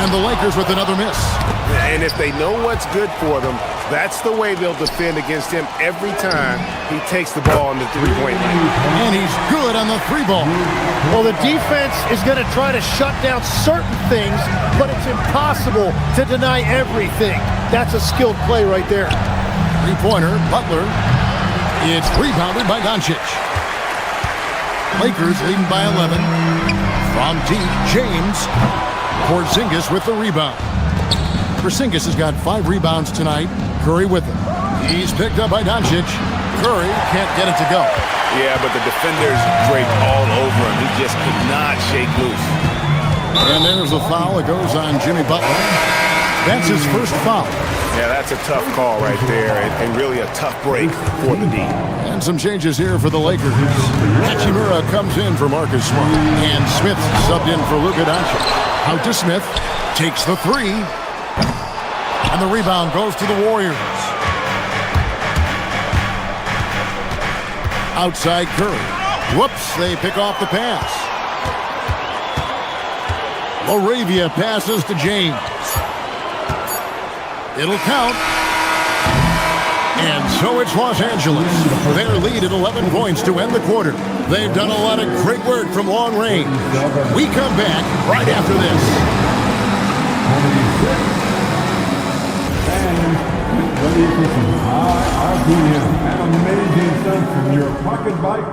D: And the Lakers with another miss.
B: And if they know what's good for them, that's the way they'll defend against him every time he takes the ball on the three-point line.
D: And he's good on the 3-ball.
C: Well, the defense is going to try to shut down certain things, but it's impossible to deny everything. That's a skilled play right there.
D: Three-pointer, Butler. It's rebounded by Doncic. Lakers leading by 11. From deep, James. Porzingis with the rebound. Porzingis has got 5 rebounds tonight. Curry with him. He's picked up by Doncic. Curry can't get it to go.
E: Yeah, but the defenders draped all over him. He just could not shake loose.
D: And there's a foul. It goes on Jimmy Butler. That's his first foul.
E: Yeah, that's a tough call right there, and really a tough break for the D.
D: And some changes here for the Lakers. Hachimura comes in for Marcus Smart. And Smith subbed in for Luka Doncic. Out to Smith. Takes the 3. And the rebound goes to the Warriors. Outside Curry. Whoops, they pick off the pass. Laravia passes to James. It'll count. And so it's Los Angeles. Their lead at 11 points to end the quarter. They've done a lot of great work from long range. We come back right after this.
H: And get ready for some high RPM and amazing stuff from your Pocket Bike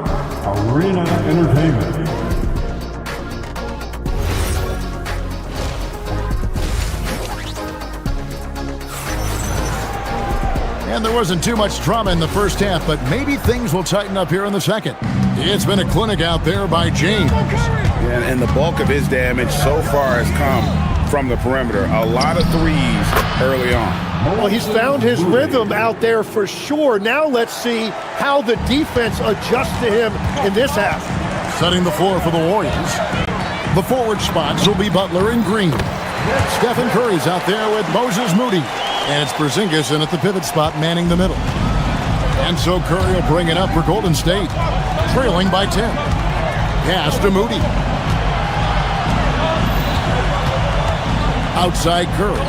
H: Arena Entertainment.
D: And there wasn't too much drama in the first half, but maybe things will tighten up here in the second. It's been a clinic out there by James.
E: And the bulk of his damage so far has come from the perimeter. A lot of threes early on.
C: Well, he's found his rhythm out there for sure. Now let's see how the defense adjusts to him in this half.
D: Setting the floor for the Warriors. The forward spots will be Butler and Green. Stephen Curry's out there with Moses Moody. And it's Porzingis in at the pivot spot, manning the middle. And so Curry will bring it up for Golden State, trailing by 10. Pass to Moody. Outside Curry.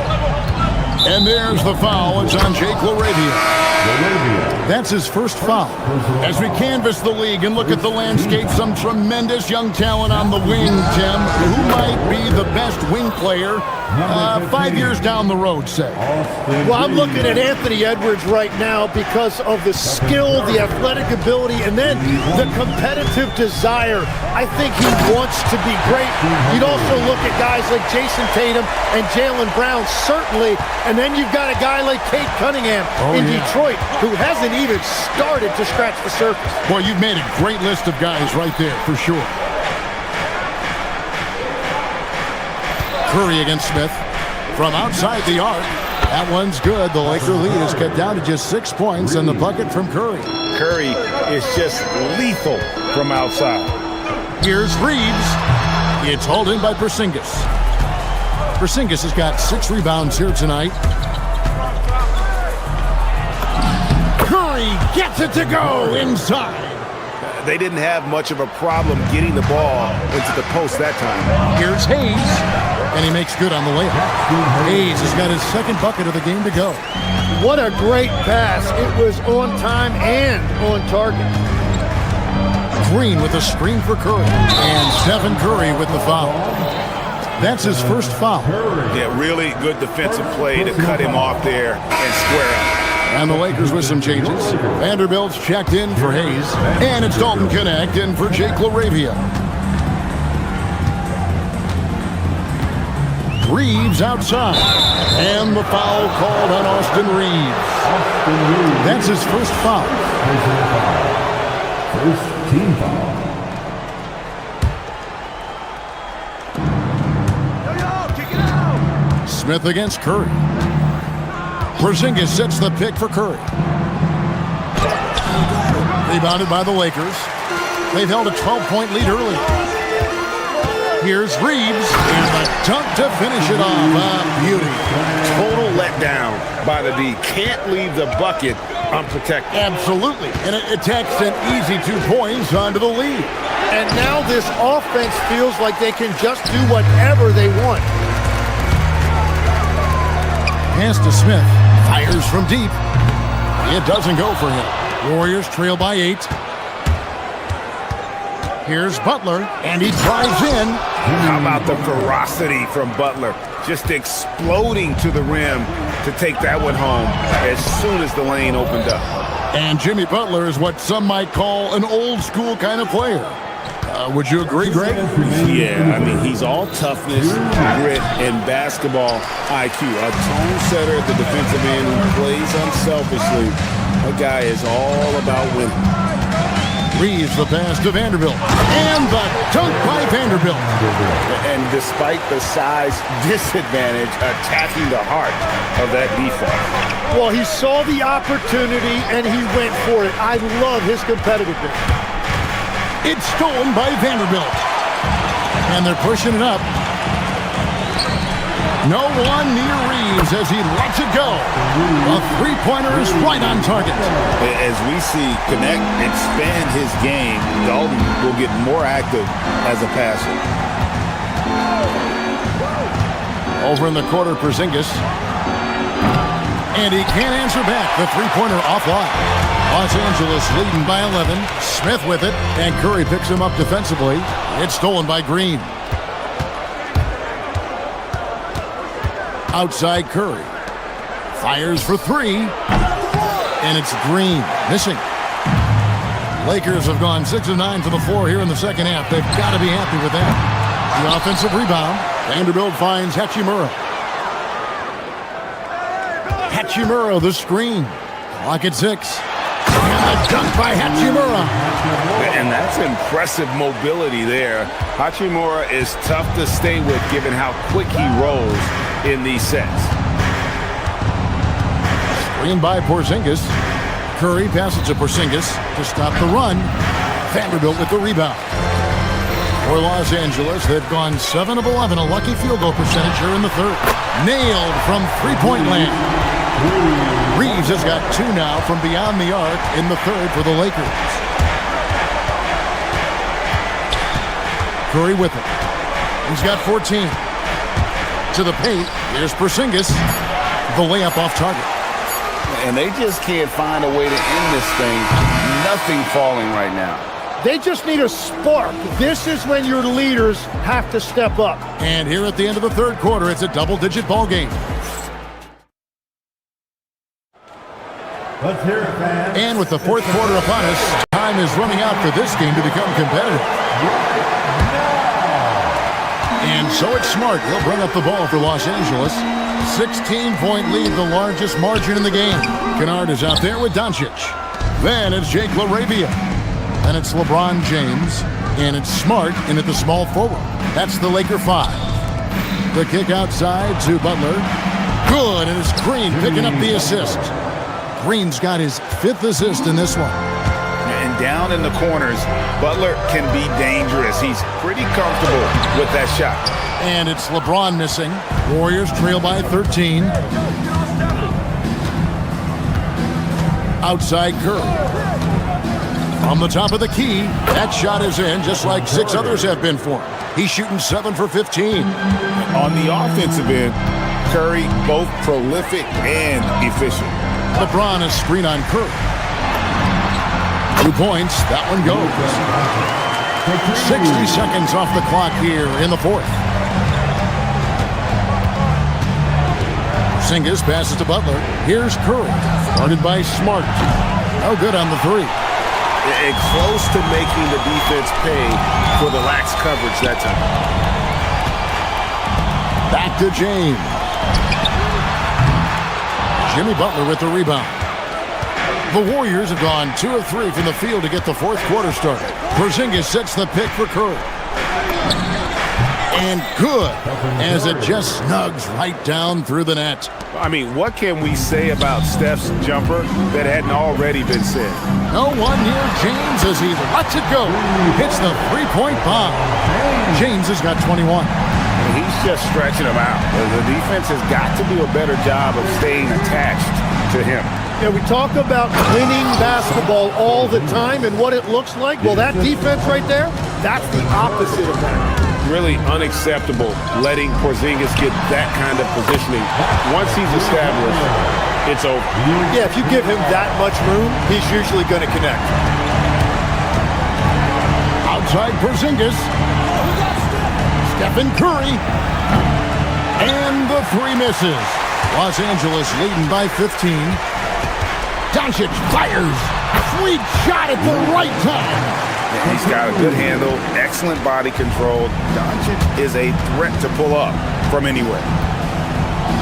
D: And there's the foul. It's on Jake LaRavia. That's his first foul. As we canvass the league and look at the landscape, some tremendous young talent on the wing, Tim. Who might be the best wing player 5 years down the road, say?
C: Well, I'm looking at Anthony Edwards right now because of the skill, the athletic ability, and then the competitive desire. I think he wants to be great. You'd also look at guys like Jason Tatum and Jaylen Brown, certainly. And then you've got a guy like Cade Cunningham in Detroit who hasn't even started to scratch the surface.
D: Boy, you've made a great list of guys right there, for sure. Curry against Smith from outside the arc. That one's good. The Laker lead is cut down to just 6 points, and the bucket from Curry.
E: Curry is just lethal from outside.
D: Here's Reeves. It's hauled in by Porzingis. Porzingis has got 6 rebounds here tonight. Curry gets it to go inside.
E: They didn't have much of a problem getting the ball into the post that time.
D: Here's Hayes, and he makes good on the layup. Hayes has got his second bucket of the game to go.
C: What a great pass. It was on time and on target.
D: Green with a screen for Curry, and Stephen Curry with the foul. That's his first foul.
E: Yeah, really good defensive play to cut him off there and square up.
D: And the Lakers with some changes. Vanderbilt's checked in for Hayes. And it's Dalton Connect in for Jake LaRavia. Reeves outside. And the foul called on Austin Reeves. That's his first foul.
H: First team foul.
D: Smith against Curry. Porzingis sets the pick for Curry. Rebounded by the Lakers. They've held a 12-point lead early. Here's Reeves, and the dunk to finish it off. Beauty.
E: Total letdown by the D. Can't leave the bucket unprotected.
D: Absolutely. And it takes an easy 2 points onto the lead.
C: And now this offense feels like they can just do whatever they want.
D: Pass to Smith. Fires from deep. It doesn't go for him. Warriors trail by 8. Here's Butler, and he drives in.
E: How about the ferocity from Butler? just exploding to the rim to take that one home as soon as the lane opened up.
D: And Jimmy Butler is what some might call an old-school kind of player. Would you agree, Greg?
E: Yeah, I mean, he's all toughness, grit, and basketball IQ. A tone setter at the defensive end who plays unselfishly. That guy is all about winning.
D: Reeves the pass to Vanderbilt. And the dunk by Vanderbilt.
E: And despite the size disadvantage, attacking the heart of that defense.
C: Well, he saw the opportunity and he went for it. I love his competitiveness.
D: It's stolen by Vanderbilt. And they're pushing it up. No one near Reeves as he lets it go. A three-pointer is right on target.
E: As we see Connect expand his game, Dalton will get more active as a passer.
D: Over in the corner, Porzingis. And he can't answer back. The three-pointer offline. Los Angeles leading by 11. Smith with it. And Curry picks him up defensively. It's stolen by Green. Outside Curry. Fires for three. And it's Green. Missing. Lakers have gone 6 of 9 to the floor here in the second half. They've got to be happy with that. The offensive rebound. Vanderbilt finds Hachimura. Hachimura, the screen. Clock at 6. And a dunk by Hachimura.
E: And that's impressive mobility there. Hachimura is tough to stay with given how quick he rolls in these sets.
D: Screen by Porzingis. Curry passes to Porzingis to stop the run. Vanderbilt with the rebound. For Los Angeles, they've gone 7 of 11, a lucky field goal percentage here in the third. Nailed from three-point land. Reeves has got 2 now from beyond the arc in the third for the Lakers. Curry with it. He's got 14. To the paint, here's Porzingis. The layup off target.
E: And they just can't find a way to end this thing. Nothing falling right now.
C: They just need a spark. This is when your leaders have to step up.
D: And here at the end of the third quarter, it's a double-digit ball game.
H: Let's hear it, fans.
D: And with the fourth quarter upon us, time is running out for this game to become competitive. And so it's Smart. He'll bring up the ball for Los Angeles. 16-point lead, the largest margin in the game. Kennard is out there with Doncic. Then it's Jake LaRavia. Then it's LeBron James. And it's Smart in at the small forward. That's the Laker 5. The kick outside to Butler. Good, and it's Green picking up the assist. Green's got his 5th assist in this one.
E: And down in the corners, Butler can be dangerous. He's pretty comfortable with that shot.
D: And it's LeBron missing. Warriors trail by 13. Outside Curry. From the top of the key, that shot is in just like 6 others have been for him. He's shooting 7 for 15.
E: On the offensive end, Curry both prolific and efficient.
D: LeBron is screen on Curry. 2 points. That one goes. 60 seconds off the clock here in the fourth. Porzingis passes to Butler. Here's Curry. Guarded by Smart. No good on the 3.
E: Close to making the defense pay for the lax coverage that time.
D: Back to James. Jimmy Butler with the rebound. The Warriors have gone 2 of 3 from the field to get the fourth quarter started. Porzingis sets the pick for Curry. And good, as it just snugs right down through the net.
E: I mean, what can we say about Steph's jumper that hadn't already been said?
D: No one near James as he lets it go. Hits the three-point bomb. James has got 21.
E: He's just stretching him out. The defense has got to do a better job of staying attached to him.
C: Yeah, we talk about winning basketball all the time and what it looks like. Well, that defense right there, that's the opposite of that.
E: Really unacceptable letting Porzingis get that kind of positioning. Once he's established, it's over.
C: Yeah, if you give him that much room, he's usually going to connect.
D: Outside Porzingis. Stephen Curry. And the three misses. Los Angeles leading by 15. Doncic fires. Sweet shot at the right time.
E: Yeah, he's got a good handle, excellent body control. Doncic is a threat to pull up from anywhere.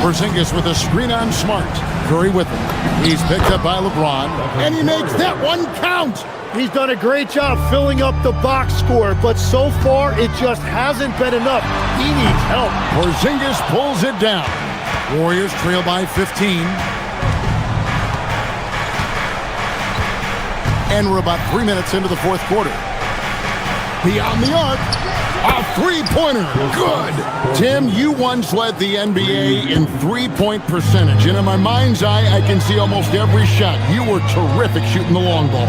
D: Porzingis with a screen on Smart. Curry with him. He's picked up by LeBron, and he makes that one count.
C: He's done a great job filling up the box score, but so far it just hasn't been enough. He needs help.
D: Porzingis pulls it down. Warriors trail by 15. And we're about 3 minutes into the fourth quarter. Beyond the arc, a three-pointer. Good. Tim, you once led the NBA in three-point percentage, and in my mind's eye, I can see almost every shot. You were terrific shooting the long ball.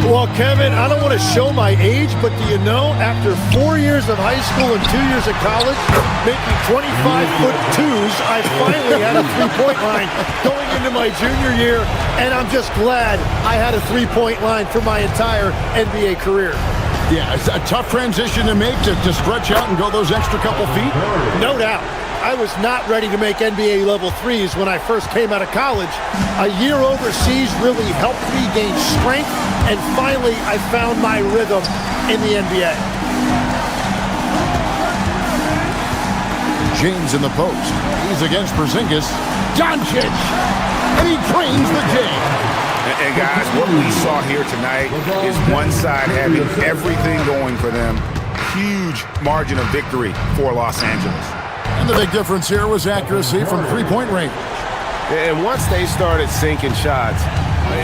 C: Well, Kevin, I don't want to show my age, but do you know, after 4 years of high school and 2 years of college, making 25-foot twos, I finally had a three-point line going into my junior year, and I'm just glad I had a three-point line for my entire NBA career.
D: Yeah, it's a tough transition to make to stretch out and go those extra couple feet.
C: No doubt. I was not ready to make NBA level threes when I first came out of college. A year overseas really helped me gain strength, and finally I found my rhythm in the NBA.
D: James in the post. He's against Porzingis. Doncic! And he drains the jam.
E: And guys, what we saw here tonight is one side having everything going for them. Huge margin of victory for Los Angeles.
D: And the big difference here was accuracy from three-point range.
G: And once they started sinking shots,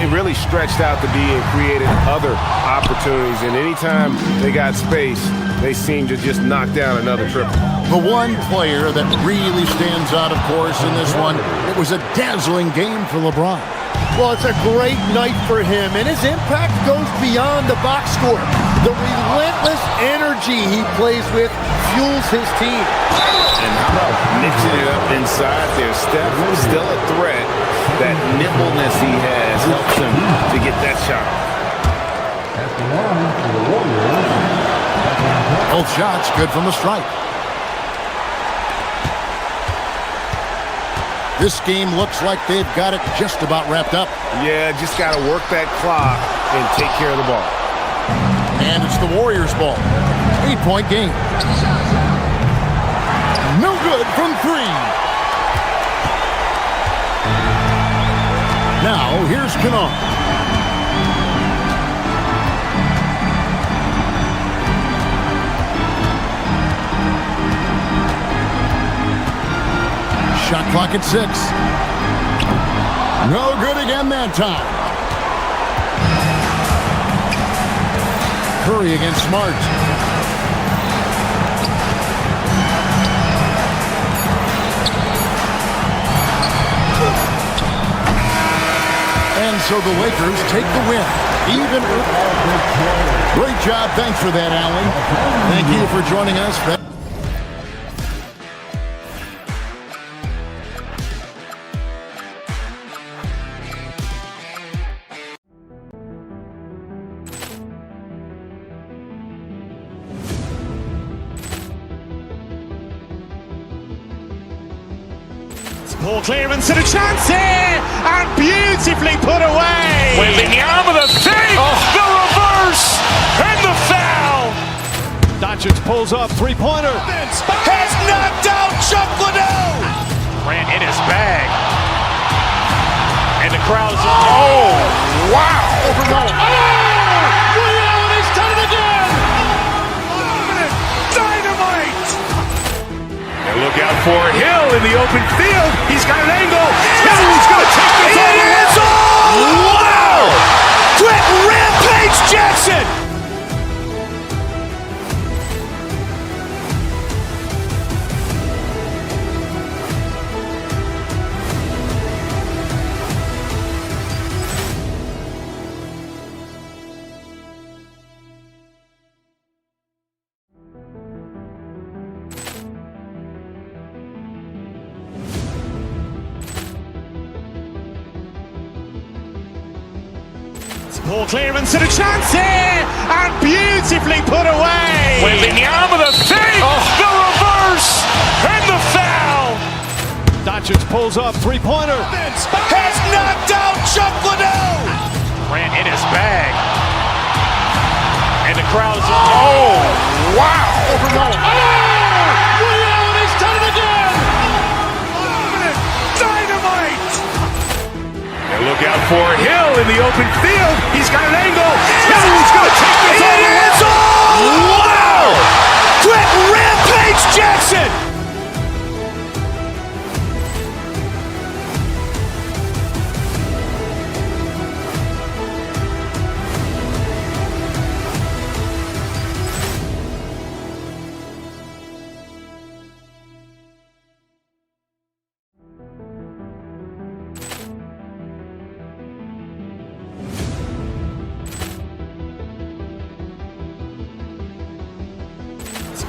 G: it really stretched out the D and created other opportunities. And anytime they got space, they seemed to just knock down another triple.
D: The one player that really stands out, of course, in this one, it was a dazzling game for LeBron.
C: Well, it's a great night for him, and his impact goes beyond the box score. The relentless energy he plays with fuels his team.
E: And how about mixing it up inside there? Steph is still a threat. That nimbleness he has helps him to get that shot.
H: At the line for the Warriors.
D: Both shots good from the stripe. This game looks like they've got it just about wrapped up.
G: Yeah, just got to work that clock and take care of the ball.
D: And it's the Warriors' ball. 8-point game. No good from three. Now, here's Kennard. Shot clock at 6. No good again that time. Curry against Smart. And so the Lakers take the win. Even. Great job. Thanks for that, Allie. Thank you for joining us.
B: Poor clearance and a chance here, and beautifully put away. Wembanyama with a save, the reverse, and the foul.
L: Doncic pulls up, three-pointer.
B: Has knocked out Chuck Liddell. Ran in his bag. And the crowd is... Oh, wow.
L: He's done it again.
B: Dynamite. And look out for Hill in the open field. He's got an angle. Hill's going to take this all the way. Wow! Quick Rampage Jackson.
L: Ball clearance and a chance here, and beautifully put away. Willingham with a fake, the reverse, and the foul.
B: Doncic pulls up, three-pointer.
L: Has knocked out Chuck Liddell. Grant in his bag. And the crowd is, oh, wow.
B: Over goal.
L: Ray Allen has done it again. Dynamite. And look out for Hill in the open field. He's got an angle. Hill's going to take this all the way. Wow. Quick Rampage Jackson.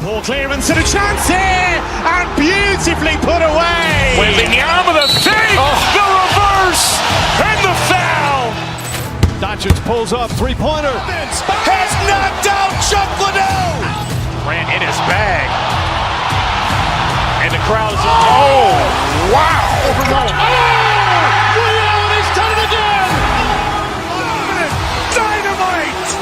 L: Ball clearance and a chance here, and beautifully put away. Willingham with a fake, the reverse, and the foul.
B: Doncic pulls up, three-pointer.
L: Has knocked out Chuck Liddell. Grant in his bag. And the crowd is, oh, wow.
B: Over goal.
L: Ray Allen has done it again. Dynamite.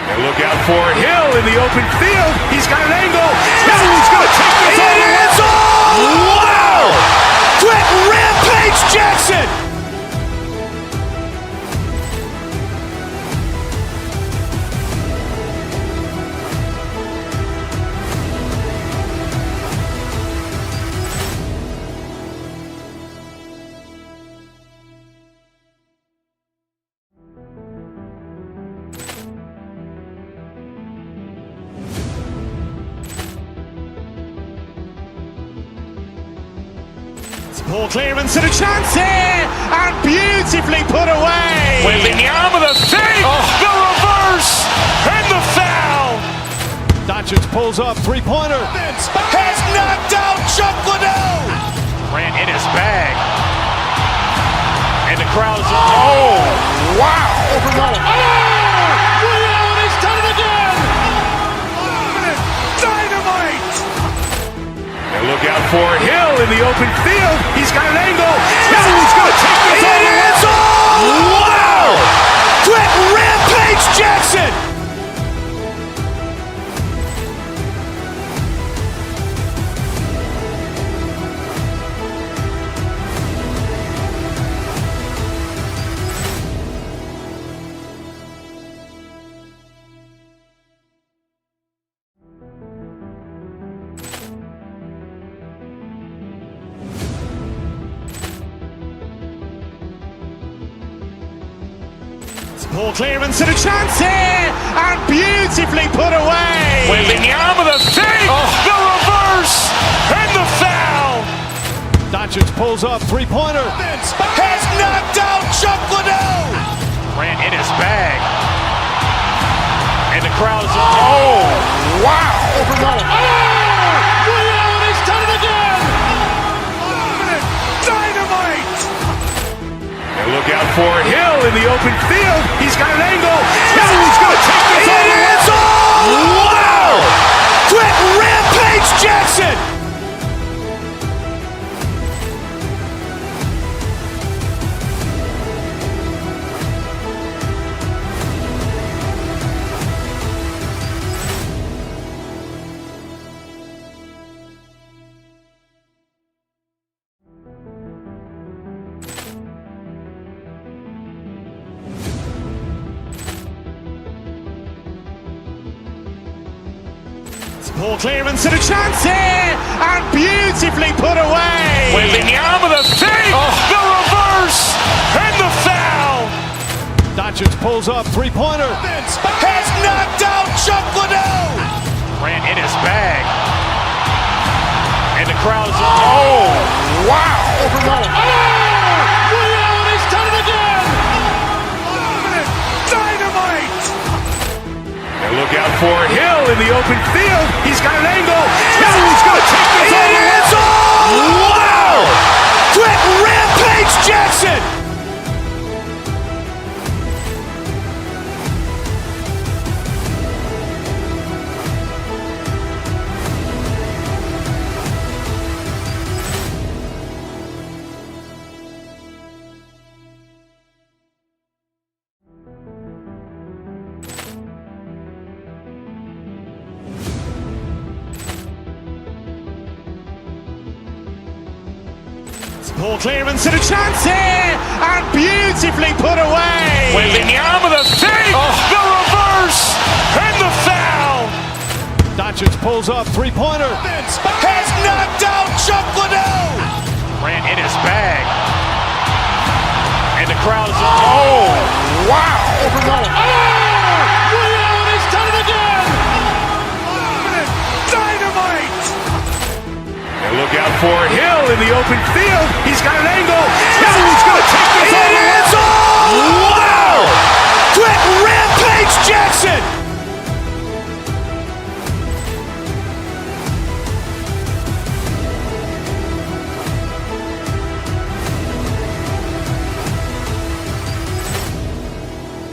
L: And look out for Hill in the open field. He's got an angle. Hill's going to take this all the way. Wow. Quick Rampage Jackson. Ball clearance and a chance here, and beautifully put away. Willingham with a fake, the reverse, and the foul.
B: Doncic pulls up, three-pointer.
L: Has knocked out Chuck Liddell. Grant in his bag. And the crowd is, oh, wow.
B: Over goal.
L: Ray Allen has done it again. Dynamite. And look out for Hill in the open field. He's got an angle. Hill's going to take this all the way. Wow. Quick Rampage Jackson. Ball clearance and a chance here, and beautifully put away. Willingham with a fake, the reverse, and the foul.
B: Doncic pulls up, three-pointer.
L: Has knocked out Chuck Liddell. Grant in his bag. And the crowd is, oh, wow.
B: Over goal.
L: Ray Allen has done it again. Dynamite. And look out for Hill in the open field. He's got an angle. Hill's going to take this all the way. Wow. Quick Rampage Jackson. Ball clearance and a chance here, and beautifully put away. Willingham with a fake, the reverse, and the foul.
B: Doncic pulls up, three-pointer.
L: Has knocked out Chuck Liddell. Grant in his bag. And the crowd is, oh, wow.
B: Over goal.
L: Ray Allen has done it again. Dynamite. And look out for Hill in the open field. He's got an angle. Hill's going to take this all the way. Wow. Quick Rampage Jackson.
B: Poor clearance and a chance here, and beautifully put away.
L: Wembanyama the fake, the reverse, and the foul.
B: Doncic pulls up, three-pointer. Has knocked out Chuck Liddell.
L: Ran in his bag. And the crowd is... Oh, wow.
B: Ray Allen has done it again.
L: Dynamite. And look out for Hill in the open field. He's got an angle. Hill's going to take this all the way.
B: Wow! Quick rampage Jackson.